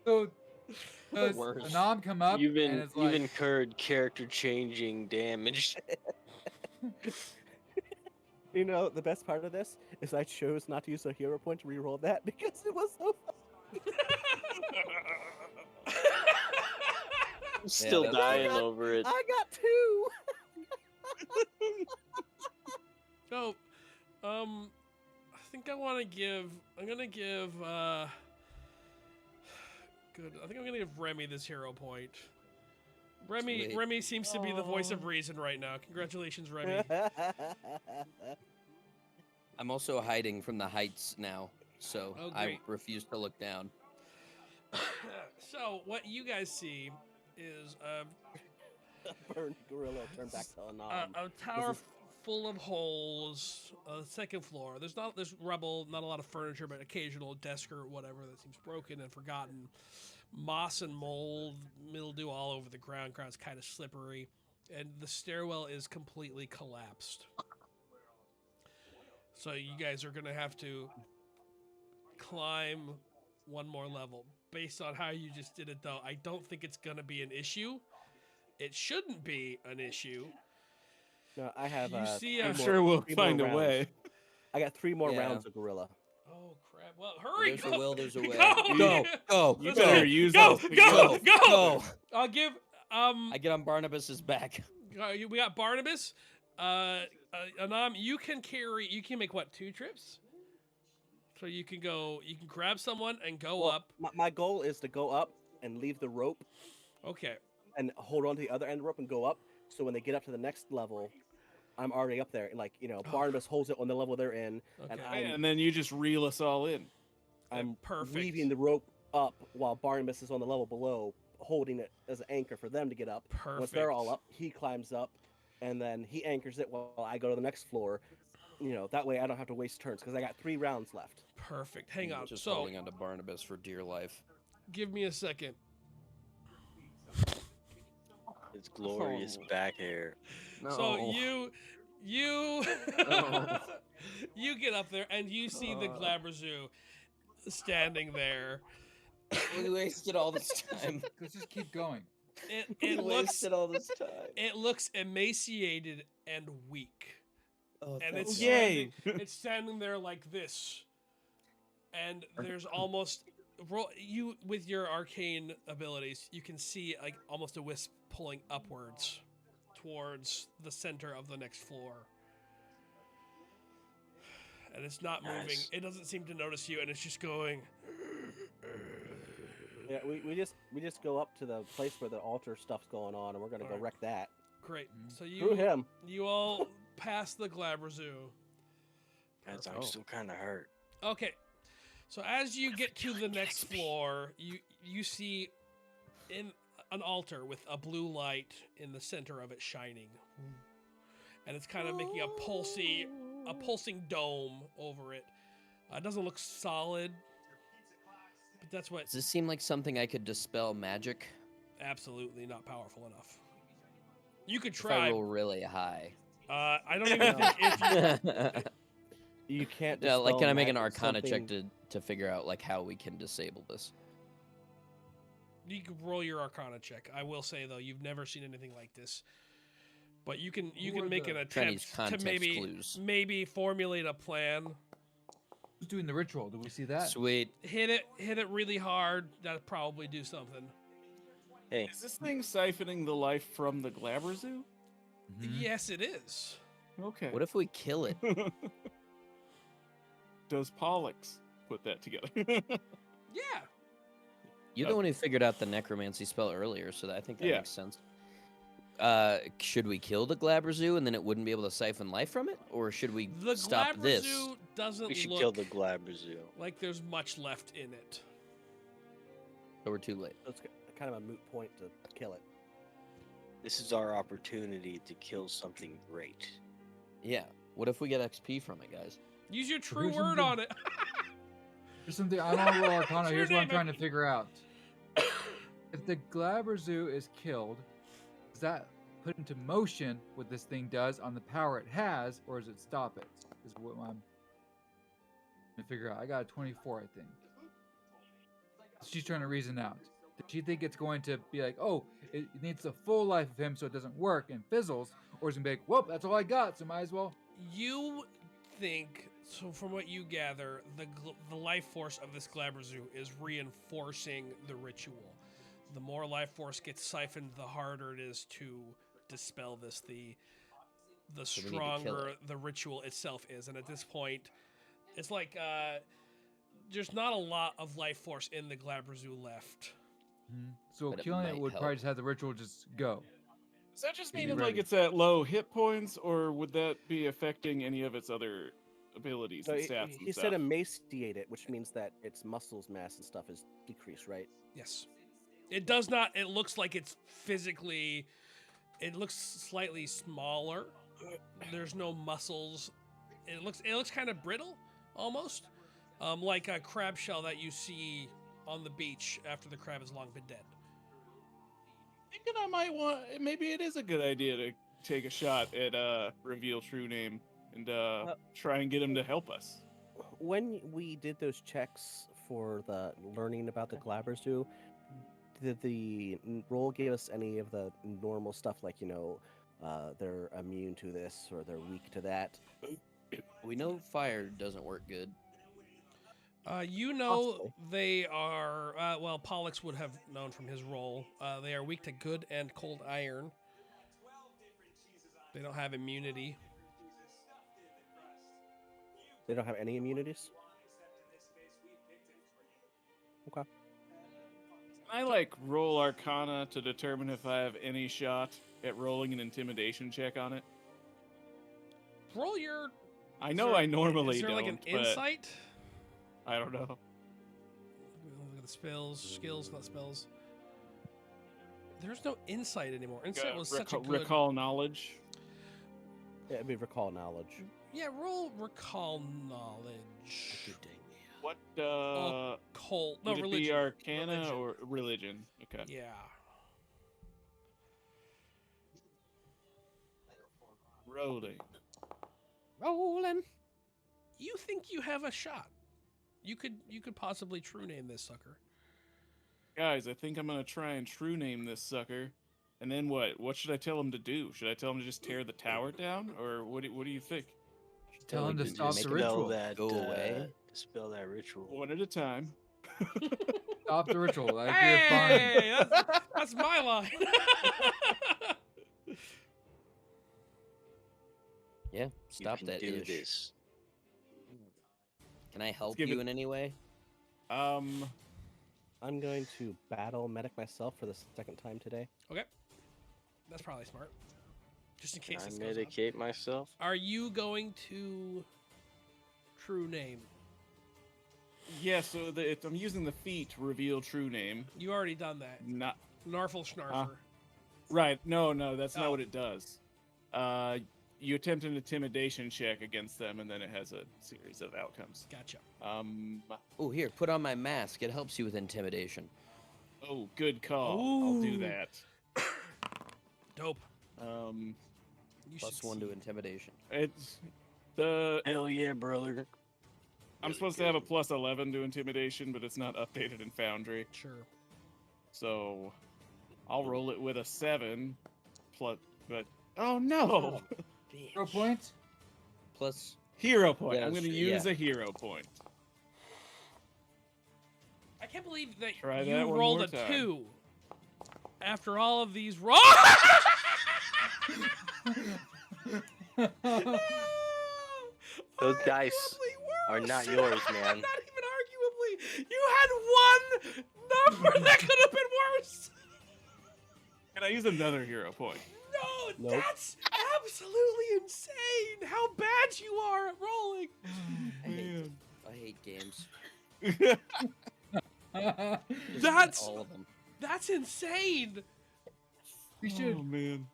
So does Worse. Anam come up You've and it's like, incurred character changing damage. You know, the best part of this is I chose not to use a hero point to reroll that because it was so fun. I'm still that's dying fair. over it. I got 2. So, I think I'm gonna give. Good. I think I'm gonna give Remy this hero point. Sweet. Remy seems to be the voice of Aw. reason right now. Congratulations, Remy. I'm also hiding from the heights now, so Oh, I great. refuse to look down. So what you guys see is Burned gorilla turned back to Anam. a tower full of holes. Second floor. There's rubble, not a lot of furniture, but occasional desk or whatever that seems broken and forgotten. Moss and mold, mildew all over the ground. Ground's kind of slippery, and the stairwell is completely collapsed. So you guys are gonna have to climb one more level. Based on how you just did it, though, I don't think it's gonna be an issue. It shouldn't be an issue. No, I have. You see, I'm more- sure we'll 3 more find a rounds. way. I got 3 more Yeah. rounds of gorilla. Oh crap! Well, hurry! There's a will, there's a way. Go! Go, You Let's better go. use Go! those to Go! go. Go! I'll give I get on Barnabas's back. we got Barnabas. Anam, you can make what, 2 trips? So you can grab someone and go Well, up. My goal is to go up and leave the rope Okay. and hold on to the other end of the rope and go up. So when they get up to the next level, I'm already up there. And Barnabas holds it on the level they're in, and Okay. And then you just reel us all in. I'm Perfect. weaving the rope up while Barnabas is on the level below, holding it as an anchor for them to get up. Once they're all Perfect. up, he climbs up, and then he anchors it while I go to the next floor. That way I don't have to waste turns because I got 3 rounds left. Perfect. Hang on. Just So holding onto Barnabas for dear life. give me a second. It's glorious back hair. So you No. you get up there and you see the Glabrezu standing there. We wasted all this time. Let's just keep going. It looks all this time. it looks emaciated and weak. Oh, And thank it's God. Yay. it's standing there like this. And there's almost you with your arcane abilities, you can see like almost a wisp pulling upwards towards the center of the next floor. And it's not moving. Nice. It doesn't seem to notice you, and it's just going. Yeah, we just go up to the place where the altar stuff's going on, and we're gonna go Alright. wreck that. Great. So Through him. you all pass the Glabrezu. Guys, I'm still kind of hurt. Okay. So as you get to the next floor, you see in an altar with a blue light in the center of it shining. And it's kind of making a pulsing dome over it. It doesn't look solid, but that's what Does this seem like something I could dispel magic? absolutely not powerful enough. You could If I try. roll really high. I don't even think if you You can't. Yeah, like, can I dispel make an magic, Arcana check something- to figure out like how we can disable this? You can roll your Arcana check. I will say though, you've never seen anything like this. But you can Who are make the- an Chinese attempt to context clues. maybe formulate a plan. Who's doing the ritual? Do we see that? Sweet. Hit it really hard. That'll probably do something. Hey, Is this thing siphoning the life from the Glabrezu? Mhm. Yes, it is. Okay. What if we kill it? Does Pollux put that together? Yeah. You're the one who figured out the necromancy spell earlier, so I think that Yeah. makes sense. Should we kill the Glabrezu and then it wouldn't be able to siphon life from it, or should we The stop this? Glabrezu doesn't we should look kill the Glabrezu. like there's much left in it. So we're too late. It's kind of a moot point to kill it. This is our opportunity to kill something great. Yeah. What if we get XP from it, guys? Use your So true here's word something- on it. There's something I don't roll Arcana. What's your Here's what I'm name, trying to Epi? figure out. If the Glabrezu is killed, does that put into motion what this thing does on the power it has, or does it stop it? Is what I'm trying to figure out. I got a 24, I think. She's trying to reason out. Does she think it's going to be like, oh, it needs the full life of him so it doesn't work and fizzles, or is it going to be like, whoop, that's all I got, so might as well? You think so? From what you gather, the life force of this Glabrezu is reinforcing the ritual. The more life force gets siphoned, the harder it is to dispel this. The So we need to kill stronger it. the ritual itself is, and at this point, it's like there's not a lot of life force in the Glabrezu left. So But it killing it might would help. probably just have the ritual just go. Does that just Be mean like ready. it's at low hit points, or would that be affecting any of its other abilities So and he, stats? he and said stuff? emaciate it, which means that its muscles mass and stuff is decreased, right? Yes. It does not. It looks like it's physically. It looks slightly smaller There's no muscles. It looks kind of brittle, almost, like a crab shell that you see on the beach after the crab has long been dead. Thinking I might want. Maybe it is a good idea to take a shot at reveal true name and try and get him to help us. When we did those checks for the learning about the Glabbers do, did the roll give us any of the normal stuff like, they're immune to this or they're weak to that? We know fire doesn't work good. Possibly. They are, well, Pollux would have known from his role. They are weak to good and cold iron. They don't have immunity. They don't have any immunities? Okay. Can I roll Arcana to determine if I have any shot at rolling an intimidation check on it? Roll your... I know I normally Is there don't, like an but insight? I don't know. Look at the spells, skills, not spells. There's no insight anymore. Insight was such a good... Recall knowledge. Yeah, it'd be recall knowledge. Yeah, roll recall knowledge. What, Occult. No, would it religion. be Arcana Religion. or religion? Okay. Yeah. Rolling. Rolling. You think you have a shot. You could possibly true name this sucker. Guys, I think I'm gonna try and true name this sucker. And then what? What should I tell him to do? Should I tell him to just tear the tower down? Or what do you think? Tell him to Make stop it the go ritual. That, Go away. Dispel that ritual. One at a time. Stop the ritual. That'd be fine. Hey, that's my line. Yeah, stop you can that do ish. this. Can I help give you it- in any way? I'm going to battle medic myself for the second time today. Okay. That's probably smart. Just in Can case I this goes on. medicate myself? Are you going to true name? Yeah, so I'm using the feat to reveal true name. You already done that. Not Narfle Schnarfer. right. No, that's Oh. not what it does. You attempt an intimidation check against them, and then it has a series of outcomes. Gotcha. Oh, here, put on my mask. It helps you with intimidation. Oh, good call. I'll do Ooh. that. Dope. Um, You Plus should 1 to see. intimidation. it's the Hell yeah, brother. I'm supposed to have a plus 11 to intimidation, but it's not updated in Foundry. Sure. So I'll roll it with a 7 plus, but oh no! 0 points. Plus, Hero point. Yeah, I'm going to yeah. use a hero point. I can't believe that Try you that one rolled more a time. 2 after all of these rolls. Those dice are not yours, man. Not even arguably. You had one number that could have been worse. Can I use another hero point? No, Nope. that's absolutely insane. How bad you are at rolling. I hate games. That's All of them. that's insane. We should. Oh man.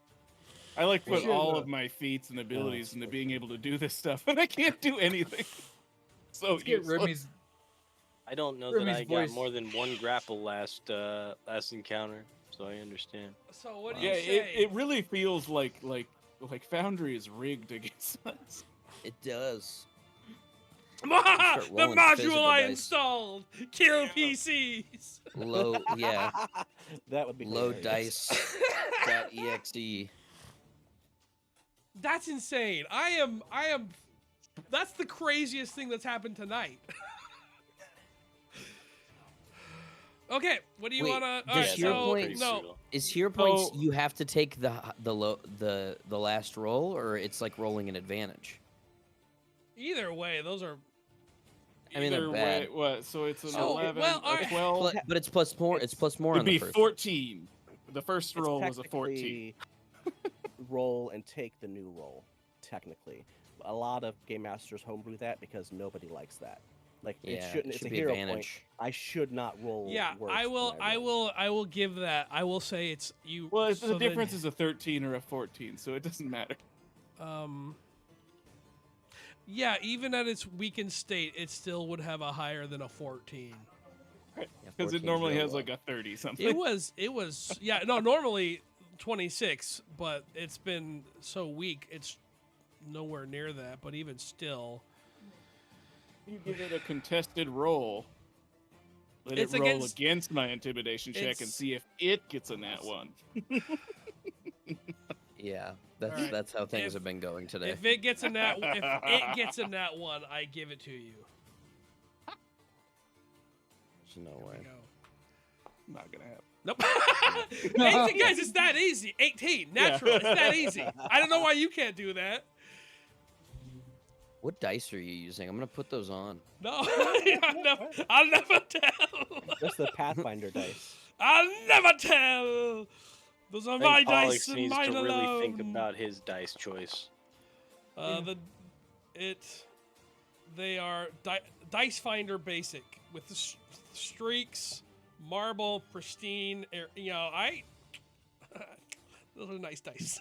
I put should, all of my feats and abilities into being able to do this stuff, and I can't do anything. So Let's get useless. Remy's. I don't know Remy's that I voice. got more than one grapple last encounter, so I understand. So what do Yeah, you say? it really feels like Foundry is rigged against us. It does. the rolling module physical I dice. installed. Kill PCs. Low, yeah. That would be Low hilarious. dice.exe. That's insane. I am. That's the craziest thing that's happened tonight. Okay, what do you Wait, wanna? does Alright, your so point- no. Is hero points So- you have to take the last roll, or it's like rolling an advantage? Either way, those are. I mean, they're Either bad. way, what? So it's an So, 11, well, a alright. 12. But it's plus more. It's plus more It'd on be the first. 14. The first It's roll was a 14. technically roll and take the new roll. Technically, a lot of game masters homebrew that because nobody likes that. Like Yeah, it shouldn't. it It's should a be hero advantage. point. I should not roll. Yeah, worse I will. than I roll. will. I will give that. I will say it's you. Well, so the then- difference is a 13 or a 14, so it doesn't matter. Yeah, even at its weakened state, it still would have a higher than a 14. Because it 14's normally real has low. like a 30 something. It was yeah, no, normally 26, but it's been so weak, it's nowhere near that, but even still. You give it a contested roll. Let It's it roll against- against my intimidation check and it's- see if it gets a nat 1. Yeah, that's Alright. that's how things If- have been going today. If it gets a nat 1, I give it to you. There's no way. Go. Not gonna happen. Nope. 18, guys, it's that easy. 18, natural. It's that easy. I don't know why you can't do that. What dice are you using? I'm gonna put those on. No, I'll never tell. Just the Pathfinder dice. I'll never tell. Those are I my think dice Alex and needs mine to really think alone. about his dice choice. They are dice finder basic with the streaks, marble, pristine. Those are nice dice.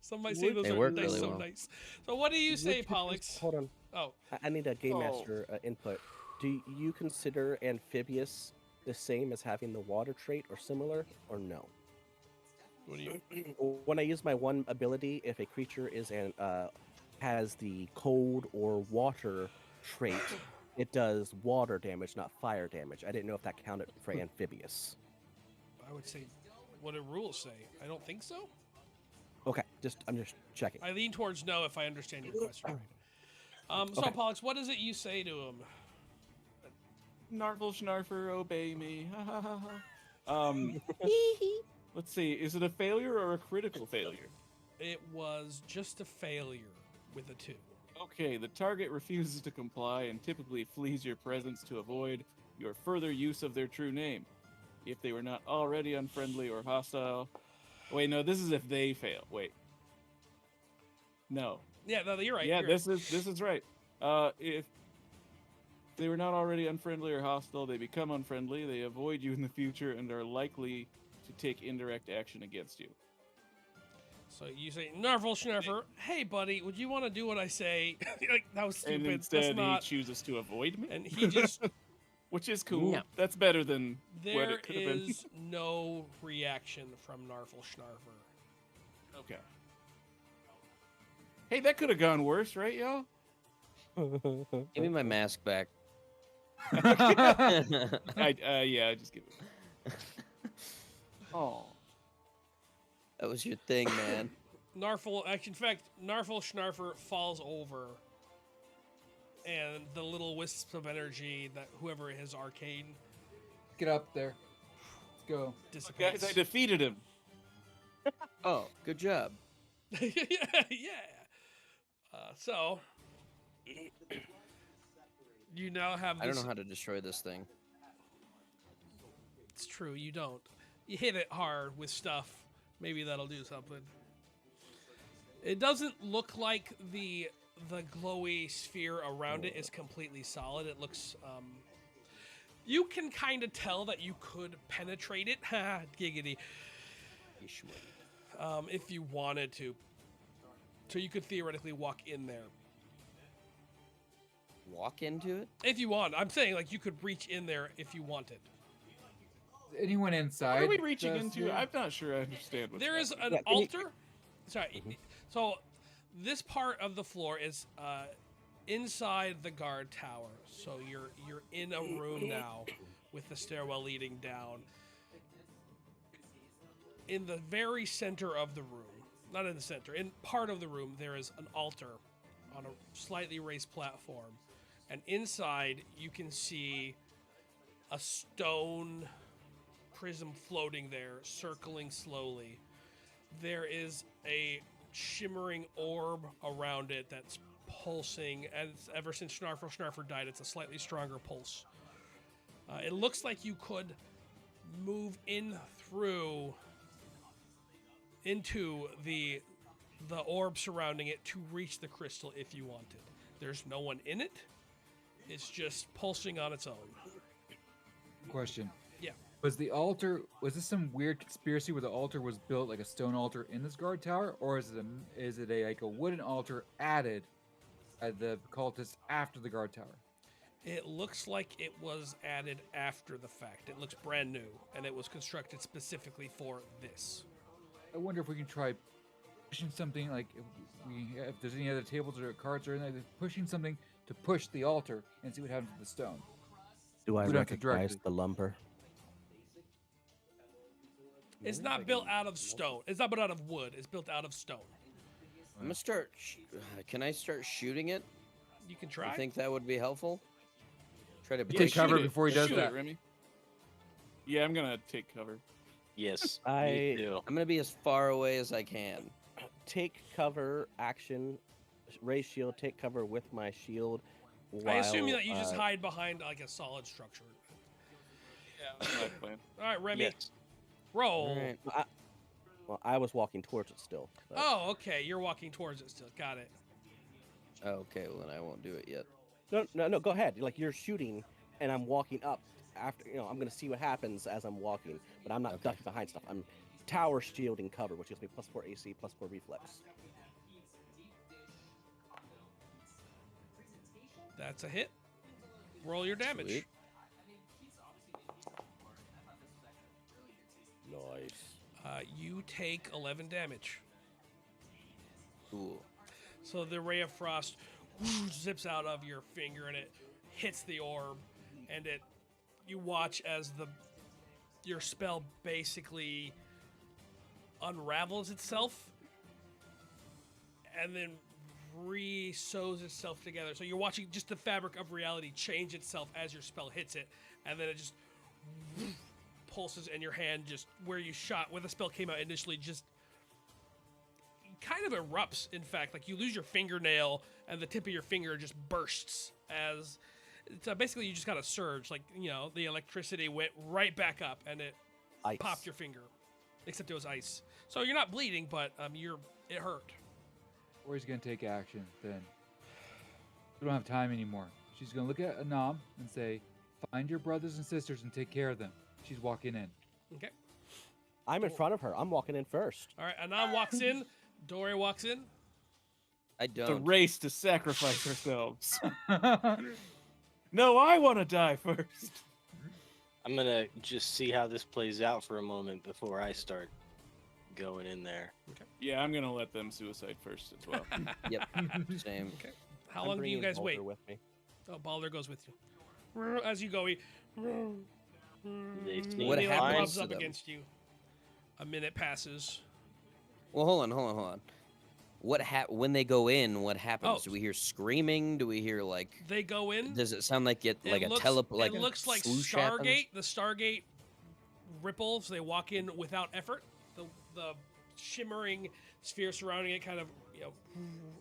Some might say those They are work dice really so well. nice. So what do you say, Would Pollux? Hold on. Oh, I need a game Oh. master input. Do you consider amphibious the same as having the water trait or similar, or no? what do you? When I use my one ability, if a creature is has the cold or water trait, it does water damage, not fire damage. I didn't know if that counted for amphibious. I would say, what do rules say? I don't think so. Okay, I'm just checking. I lean towards no if I understand your question right. So Okay. Pollux, what is it you say to him? Narvel Schnarfer, obey me. Ha ha ha ha. Let's see. Is it a failure or a critical failure? It was just a failure with a 2. Okay, the target refuses to comply and typically flees your presence to avoid your further use of their true name. If they were not already unfriendly or hostile. Wait, no, this is if they fail. Wait. No. Yeah, no, you're right. Yeah, you're this is right. If they were not already unfriendly or hostile, they become unfriendly, they avoid you in the future, and are likely to take indirect action against you. So you say, Narvel Schnarfer, hey buddy, would you want to do what I say? Like, that was And stupid. instead, That's not. he chooses to avoid me, And he just, which is cool. No. That's better than what there it could have been. is no reaction from Narvel Schnarfer. Okay. Hey, that could have gone worse, right, y'all? Give me my mask back. Yeah, just give it. Oh. That was your thing, man. Narvel, in fact, Narvel Schnarfer falls over, and the little wisps of energy that whoever his arcane Get up there. Let's go. dissipates. Guys, I defeated him. Oh, good job. yeah. So you now have this. I don't know how to destroy this thing. It's true, you don't. You hit it hard with stuff. Maybe that'll do something. It doesn't look like the glowy sphere around it is completely solid. It looks you can kind of tell that you could penetrate it. Ha, giggity. If you wanted to. So you could theoretically walk in there. Walk into it? If you want. I'm saying like you could reach in there if you wanted. Is anyone inside? What are we reaching the into? sphere? I'm not sure I understand what's There is happening. an altar. Sorry. So this part of the floor is inside the guard tower. So you're in a room now with the stairwell leading down. In the very center of the room, not in the center, in part of the room, there is an altar on a slightly raised platform. And inside, you can see a stone prism floating there, circling slowly. There is a shimmering orb around it that's pulsing, and ever since Schnarfer died, it's a slightly stronger pulse. It looks like you could move in through into the orb surrounding it to reach the crystal if you wanted. There's no one in it. It's just pulsing on its own. Question. Yeah. Was this some weird conspiracy where the altar was built like a stone altar in this guard tower, or is it like a wooden altar added by the cultists after the guard tower? It looks like it was added after the fact. It looks brand new, and it was constructed specifically for this. I wonder if we can try pushing something like if there's any other tables or cards or anything, pushing something to push the altar and see what happens with the stone. Do I We don't have to recognize directly- the lumber? It's not built out of stone. It's not built out of wood. It's built out of stone. I'm gonna start. Can I start shooting it? You can I try. think that would be helpful. Try to Take push cover it. before he does Shoot that. it, Remy. Yeah, I'm gonna take cover. Yes, I- me too. I'm gonna be as far away as I can. Take cover, action, raise shield, take cover with my shield. I assume while, that you just hide behind like a solid structure. Yeah, that's my plan. All right, Remy, Yes. roll. All right. Well, I was walking towards it still. but- Oh, okay. You're walking towards it still. Got it. Okay, well then I won't do it yet. No, go ahead. Like you're shooting, and I'm walking up. After I'm gonna see what happens as I'm walking, but I'm not Okay. ducking behind stuff. I'm tower shielding cover, which gives me +4 AC, +4 reflex. That's a hit. Roll your damage. Sweet. Nice. You take 11 damage. Cool. So the ray of frost whoosh, zips out of your finger and it hits the orb, and you watch as your spell basically unravels itself and then re-sews itself together. So you're watching just the fabric of reality change itself as your spell hits it, and then it just pulses in your hand, just where you shot, where the spell came out initially, just kind of erupts. In fact, like you lose your fingernail and the tip of your finger just bursts as basically you just got a surge, like the electricity went right back up and it Ice. popped your finger, except it was ice. So you're not bleeding, but it hurt. Or he's gonna take action then. We don't have time anymore. She's gonna look at Anam and say, "Find your brothers and sisters and take care of them." She's walking in. Okay. I'm in front of her. I'm walking in first. All right. Anam walks in. Dory walks in. I It's a don't. race to sacrifice ourselves. No, I want to die first. I'm gonna just see how this plays out for a moment before I start going in there. Yeah, I'm gonna let them suicide first as well. Yep. Same. Okay. How I'm long do you bringing guys Boulder wait? with me. Oh, Balder goes with you. As you go, he They seem What he like happens rubs to up them? against you. A minute passes. Well, hold on. When they go in, what happens? Oh. Do we hear screaming? Do we hear like? They go in. Does it sound like It looks, like it looks like swoosh Stargate. happens? The Stargate ripples. They walk in without effort. The shimmering sphere surrounding it kind of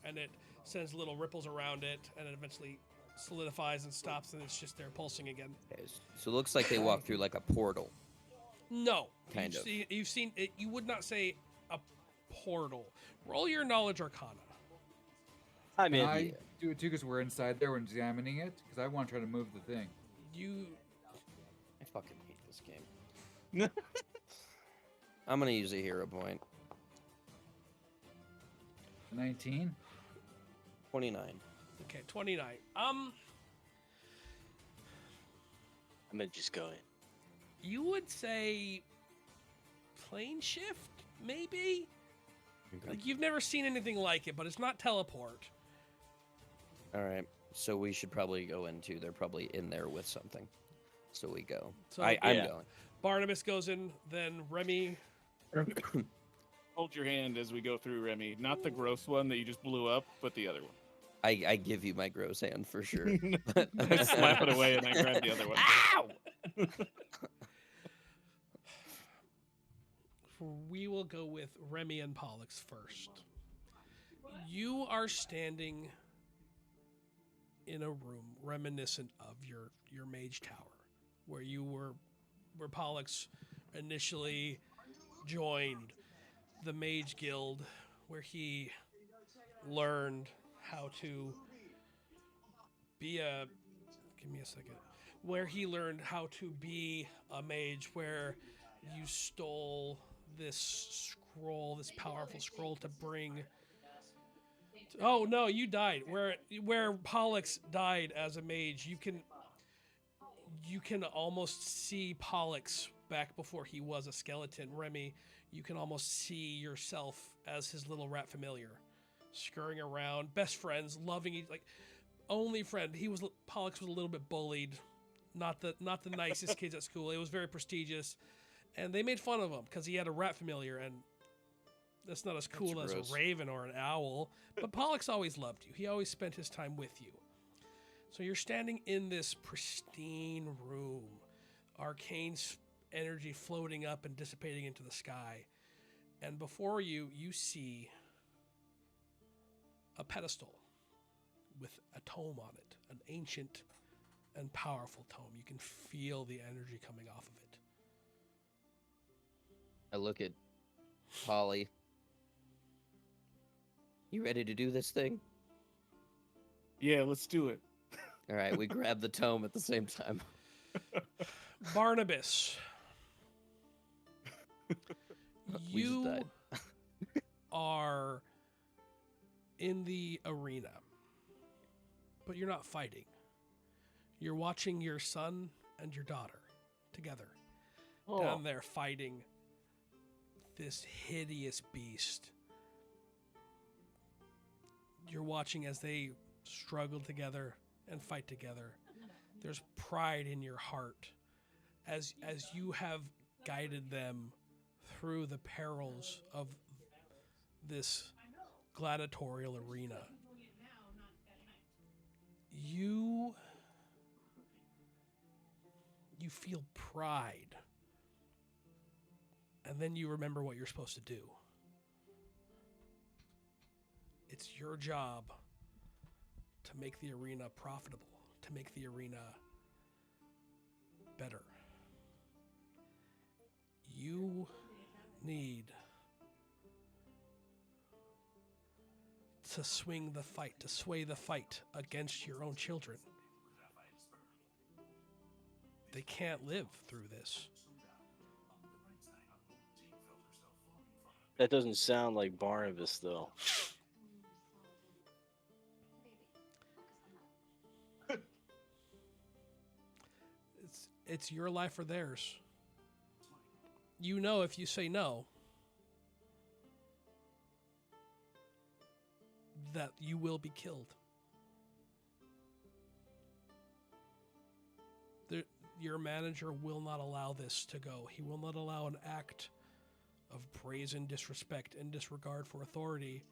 and it sends little ripples around it, and it eventually solidifies and stops, and it's just there pulsing again. Okay, so it looks like they walk through like a portal. No, Kind of. You've seen it. You would not say a portal. Roll your knowledge arcana. I'm in. I do it too because we're inside there. We're examining it because I want to try to move the thing. You I fucking hate this game. I'm gonna use a hero point. 19. 29. okay? 29. I'm gonna just go in. You would say plane shift, maybe. Like you've never seen anything like it, but it's not teleport. All right, so we should probably go in too. They're probably in there with something. So we go. So I'm yeah. going. Barnabas goes in, then Remy. Hold your hand as we go through, Remy. Not the gross one that you just blew up, but the other one. I give you my gross hand for sure. I slap it away and I grab the other one. Ow! We will go with Remy and Pollux first. You are standing in a room reminiscent of your mage tower, where Pollux initially joined the Mage Guild, where he learned how to be where he learned how to be a mage, where you stole this scroll, this powerful scroll to bring. Oh no, you died. Where Pollux died as a mage, you can almost see Pollux back before he was a skeleton. Remy, you can almost see yourself as his little rat familiar, scurrying around, best friends, loving each like only friend. Pollux was a little bit bullied, not the nicest kids at school. It was very prestigious, and they made fun of him because he had a rat familiar, and that's not as cool as gross. a raven or an owl. But Pollux always loved you. He always spent his time with you. So you're standing in this pristine room, arcane energy floating up and dissipating into the sky. And before you, you see a pedestal with a tome on it, an ancient and powerful tome. You can feel the energy coming off of it. I look at Polly. You ready to do this thing? Yeah, let's do it. All right, we grab the tome at the same time. Barnabas, We just you died. are in the arena, but you're not fighting. You're watching your son and your daughter together down there fighting this hideous beast. You're watching as they struggle together and fight together. There's pride in your heart as you have guided them through the perils of this gladiatorial arena. You feel pride, and then you remember what you're supposed to do. It's your job to make the arena profitable, to make the arena better. You need to swing the fight, to sway the fight against your own children. They can't live through this. That doesn't sound like Barnabas, though. It's your life or theirs. You know if you say no, that you will be killed. Your manager will not allow this to go. He will not allow an act of brazen disrespect and disregard for authority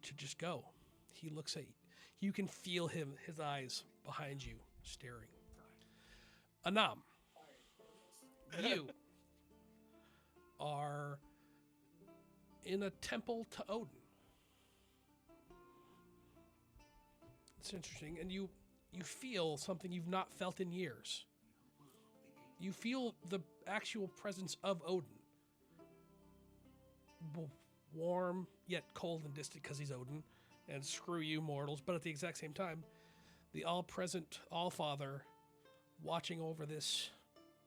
to just go. He looks at you. You can feel his eyes behind you, staring. Anam, you are in a temple to Odin. It's interesting, and you feel something you've not felt in years. You feel the actual presence of Odin. Warm, yet cold and distant because he's Odin, and screw you mortals, but at the exact same time, the all-present All-Father watching over this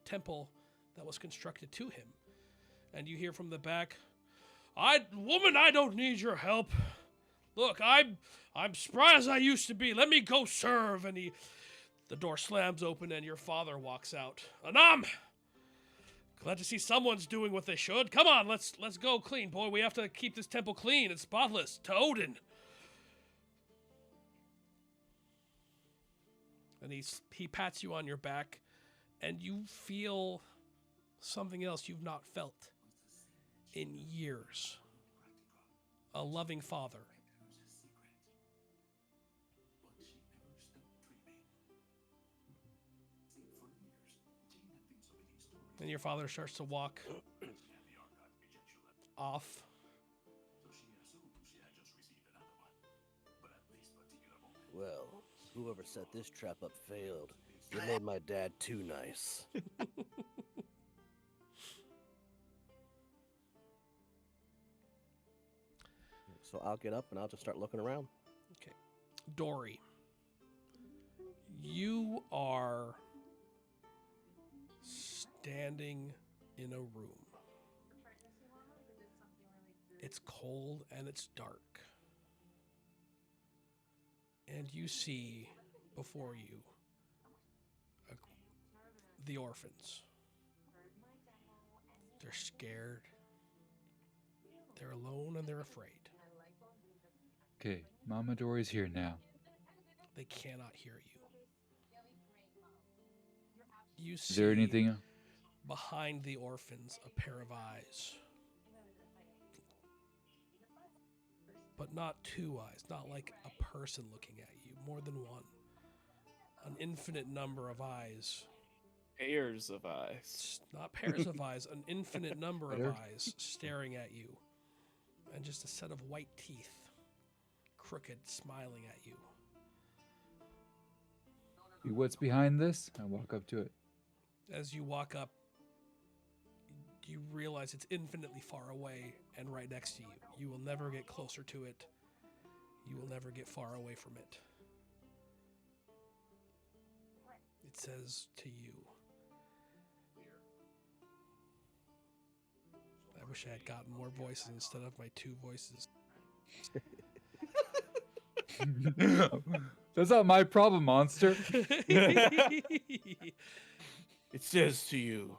temple that was constructed to him. And you hear from the back, Woman, I don't need your help. Look, I'm spry as I used to be. Let me go serve. And the door slams open and your father walks out. Anam! Glad to see someone's doing what they should. Come on, let's go clean, boy. We have to keep this temple clean and spotless. To Odin. And he pats you on your back, and you feel something else you've not felt in years. A loving father. And your father starts to walk off. Well, whoever set this trap up failed. You made my dad too nice. So I'll get up and I'll just start looking around. Okay. Dory, you are standing in a room. It's cold and it's dark. And you see before you the orphans. They're scared. They're alone and they're afraid. Okay, Mama Dory's here now. They cannot hear you. You Is there see anything? behind the orphans a pair of eyes. But not two eyes, not like a person looking at you, more than one. An infinite number of eyes. Pairs of eyes. Not pairs of eyes, an infinite number of Better. eyes staring at you. And just a set of white teeth, crooked, smiling at you. What's behind this? I walk up to it. As you walk up, you realize it's infinitely far away and right next to you. You will never get closer to it. You will never get far away from it. It says to you, I wish I had gotten more voices instead of my 2 voices. That's not my problem, monster. It says to you,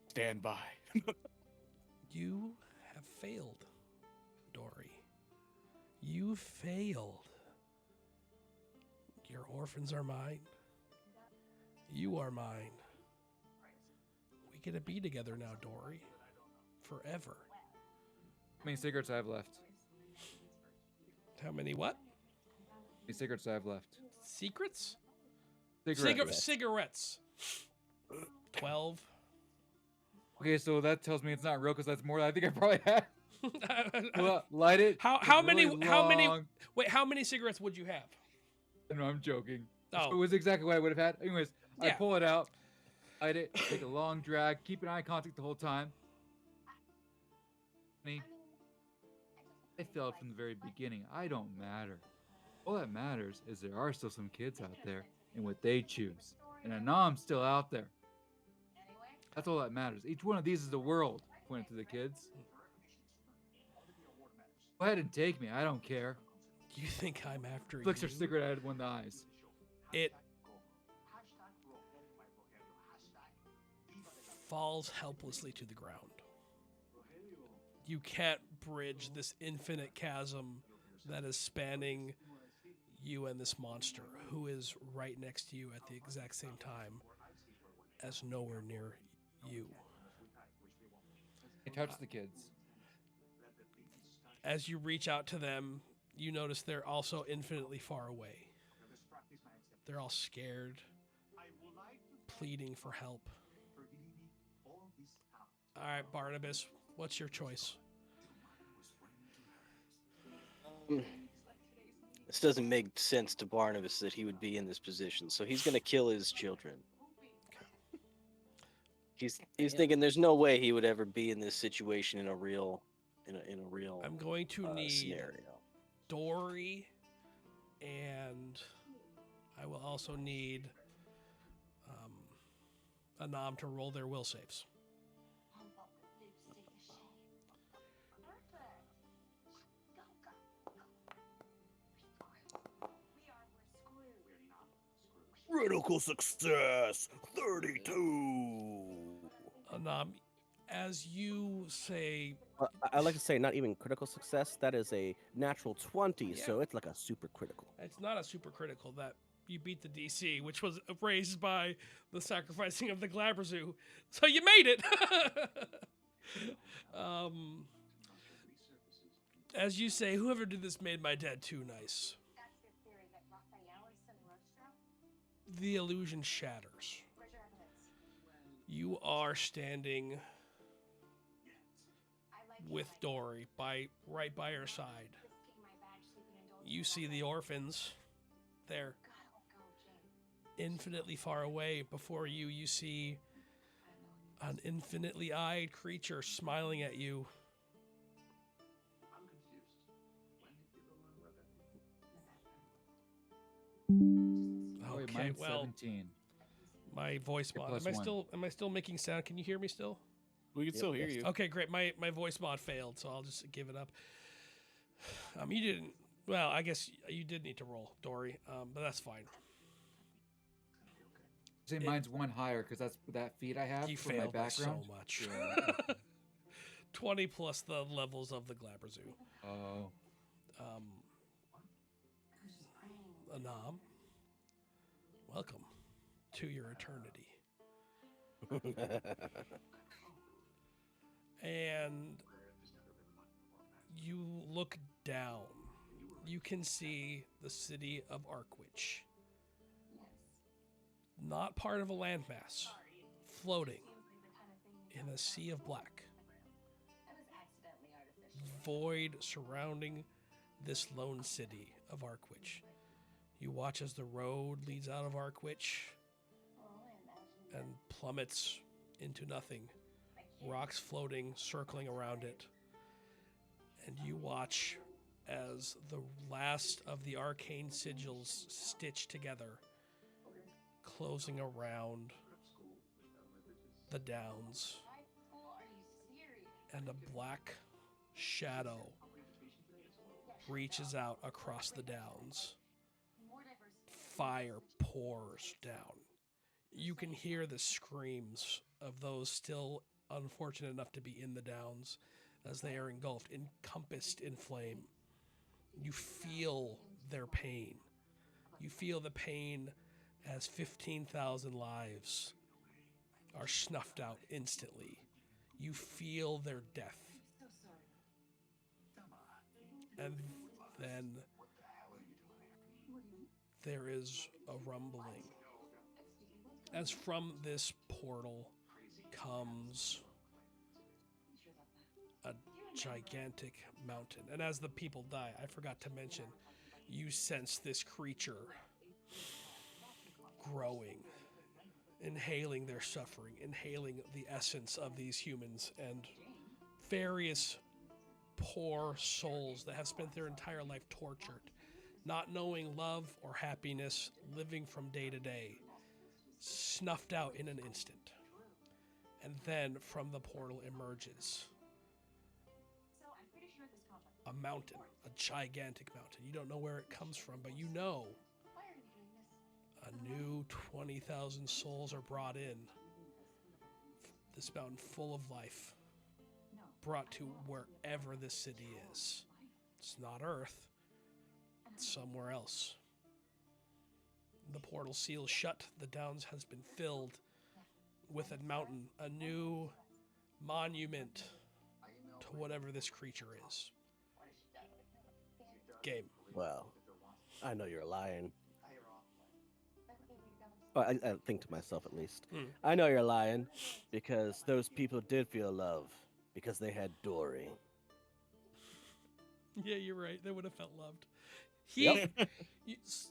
stand by. You have failed, Dory. You failed. Your orphans are mine. You are mine. We get to be together now, Dory. Forever. How many cigarettes I have left? How many what? How many cigarettes I have left? Secrets? Cigarettes. Cigarettes. 12. Okay, so that tells me it's not real because that's more than I think I probably had. Well, light it. How It's many really how many long. wait, how many cigarettes would you have? No, I'm joking. It Oh, was exactly what I would have had. Anyways, I Yeah. pull it out, light it, take a long drag, keep an eye contact the whole time. Honey, I failed from the very beginning. I don't matter. All that matters is there are still some kids out there and what they choose. And I know I'm still out there. That's all that matters. Each one of these is the world. Pointing to the kids. Go ahead and take me. I don't care. you think I'm after Flicks her you? cigarette at one of the eyes. It falls helplessly to the ground. You can't bridge this infinite chasm that is spanning you and this monster, who is right next to you at the exact same time as nowhere near you. I touch the kids. As you reach out to them, you notice they're also infinitely far away. They're all scared, pleading for help. All right, Barnabas, what's your choice? This doesn't make sense to Barnabas that he would be in this position, so he's going to kill his children. He's thinking there's no way he would ever be in this situation in a real I'm going to need scenario. Dory, and I will also need Anam to roll their will saves. Critical success, 32. Anam, as you say, I like to say not even critical success. That is a natural 20, so it's like a super critical. it's not a super critical that you beat the DC, which was raised by the sacrificing of the Glabrezu. So you made it. As you say, whoever did this made my dad too nice. The illusion shatters. You are standing with Dory right by her side. You see the orphans. They're infinitely far away. Before you, you see an infinitely eyed creature smiling at you. Oh, wait, Okay, mine's well, 17. My voice You're mod. plus one. Am I still making sound? Can you hear me still? We can still hear yes. you. Okay, great. My voice mod failed, so I'll just give it up. You didn't. Well, I guess you did need to roll, Dory. But that's fine. Say mine's one higher because that's that feat I have You for my failed us background. so much. Yeah, okay. 20 plus the levels of the Glabberzoo. Oh, Anam, welcome to your eternity. And you look down. You can see the city of Arkwich. Not part of a landmass, floating in a sea of black. Void surrounding this lone city of Arkwich. You watch as the road leads out of Arkwich and plummets into nothing. Rocks floating, circling around it. And you watch as the last of the arcane sigils stitch together, closing around the downs. And a black shadow reaches out across the downs. Fire pours down. You can hear the screams of those still unfortunate enough to be in the downs as they are engulfed, encompassed in flame. You feel their pain. You feel the pain as 15,000 lives are snuffed out instantly. You feel their death. And then there is a rumbling as from this portal comes a gigantic mountain. And as the people die, I forgot to mention, you sense this creature growing, inhaling their suffering, inhaling the essence of these humans and various poor souls that have spent their entire life tortured, not knowing love or happiness, living from day to day, snuffed out in an instant. And then from the portal emerges a mountain, a gigantic mountain. You don't know where it comes from, but you know a new 20,000 souls are brought in. This mountain full of life, brought to wherever this city is. It's not Earth, it's somewhere else. The portal seal shut. The downs has been filled with a mountain, a new monument to whatever this creature is. Game. Well, I know you're lying. Well, I think to myself at least. I know you're lying because those people did feel love because they had Dory. Yeah, you're right. They would have felt loved. Yep.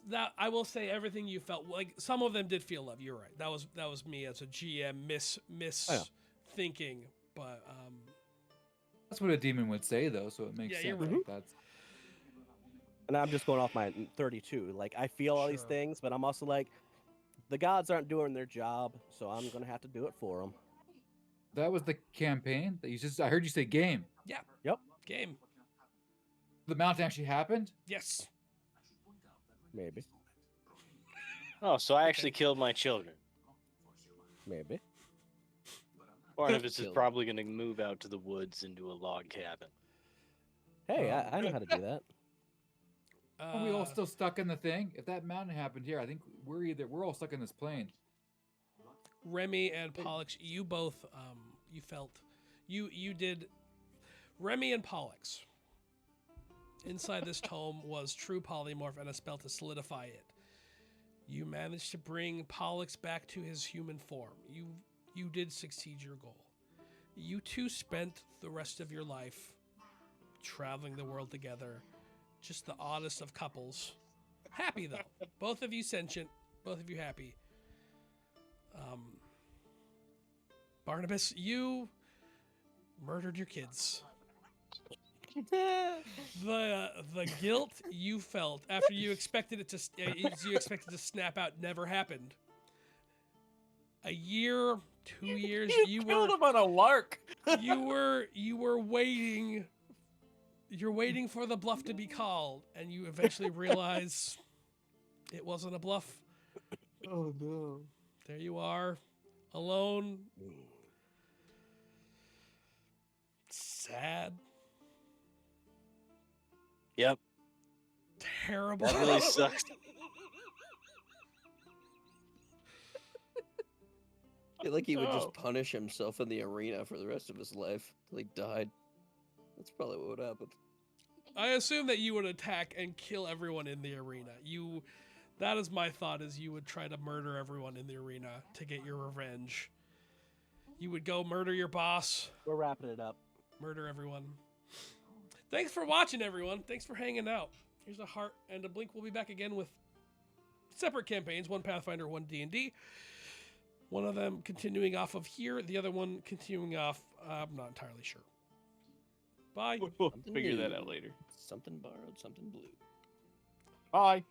That I will say, everything you felt, like some of them did feel love. You're right. That was me as a GM thinking, but that's what a demon would say, though. So it makes Yeah, sense. you're right. That's And I'm just going off my 32. Like, I feel all these Sure. things, but I'm also like, the gods aren't doing their job, so I'm going to have to do it for them. that was the campaign that you just. I heard you say game. yeah, Yep. game. The mountain actually happened. Yes. Maybe. Oh, so I actually killed my children. Maybe. Barnabas is Killed. probably going to move out to the woods into a log cabin. Hey, I know how to do that. Are we all still stuck in the thing? If that mountain happened here, I think we're all stuck in this plane. Remy and Pollux, you both you felt you did. Remy and Pollux. Inside this tome was true polymorph and a spell to solidify it. You managed to bring Pollux back to his human form. You did succeed your goal. You two spent the rest of your life traveling the world together. Just the oddest of couples. Happy though. Both of you sentient. Both of you happy. Barnabas, you murdered your kids. The guilt you felt after you expected it to snap out never happened. a year, 2 years, You killed him on a lark. you were waiting. You're waiting for the bluff to be called, and you eventually realize it wasn't a bluff. Oh no. There you are, alone. Sad. Yep. Terrible. That really sucks. I feel like he would Oh. just punish himself in the arena for the rest of his life till he died. That's probably what would happen. I assume that you would attack and kill everyone in the arena. That is my thought, is you would try to murder everyone in the arena to get your revenge. You would go murder your boss, We're wrapping it up. murder everyone. Thanks for watching, everyone. Thanks for hanging out. Here's a heart and a blink. We'll be back again with separate campaigns, one Pathfinder, one D&D. One of them continuing off of here, the other one continuing off, I'm not entirely sure. Bye. We'll Something figure that new. out later. Something borrowed, something blue. Bye.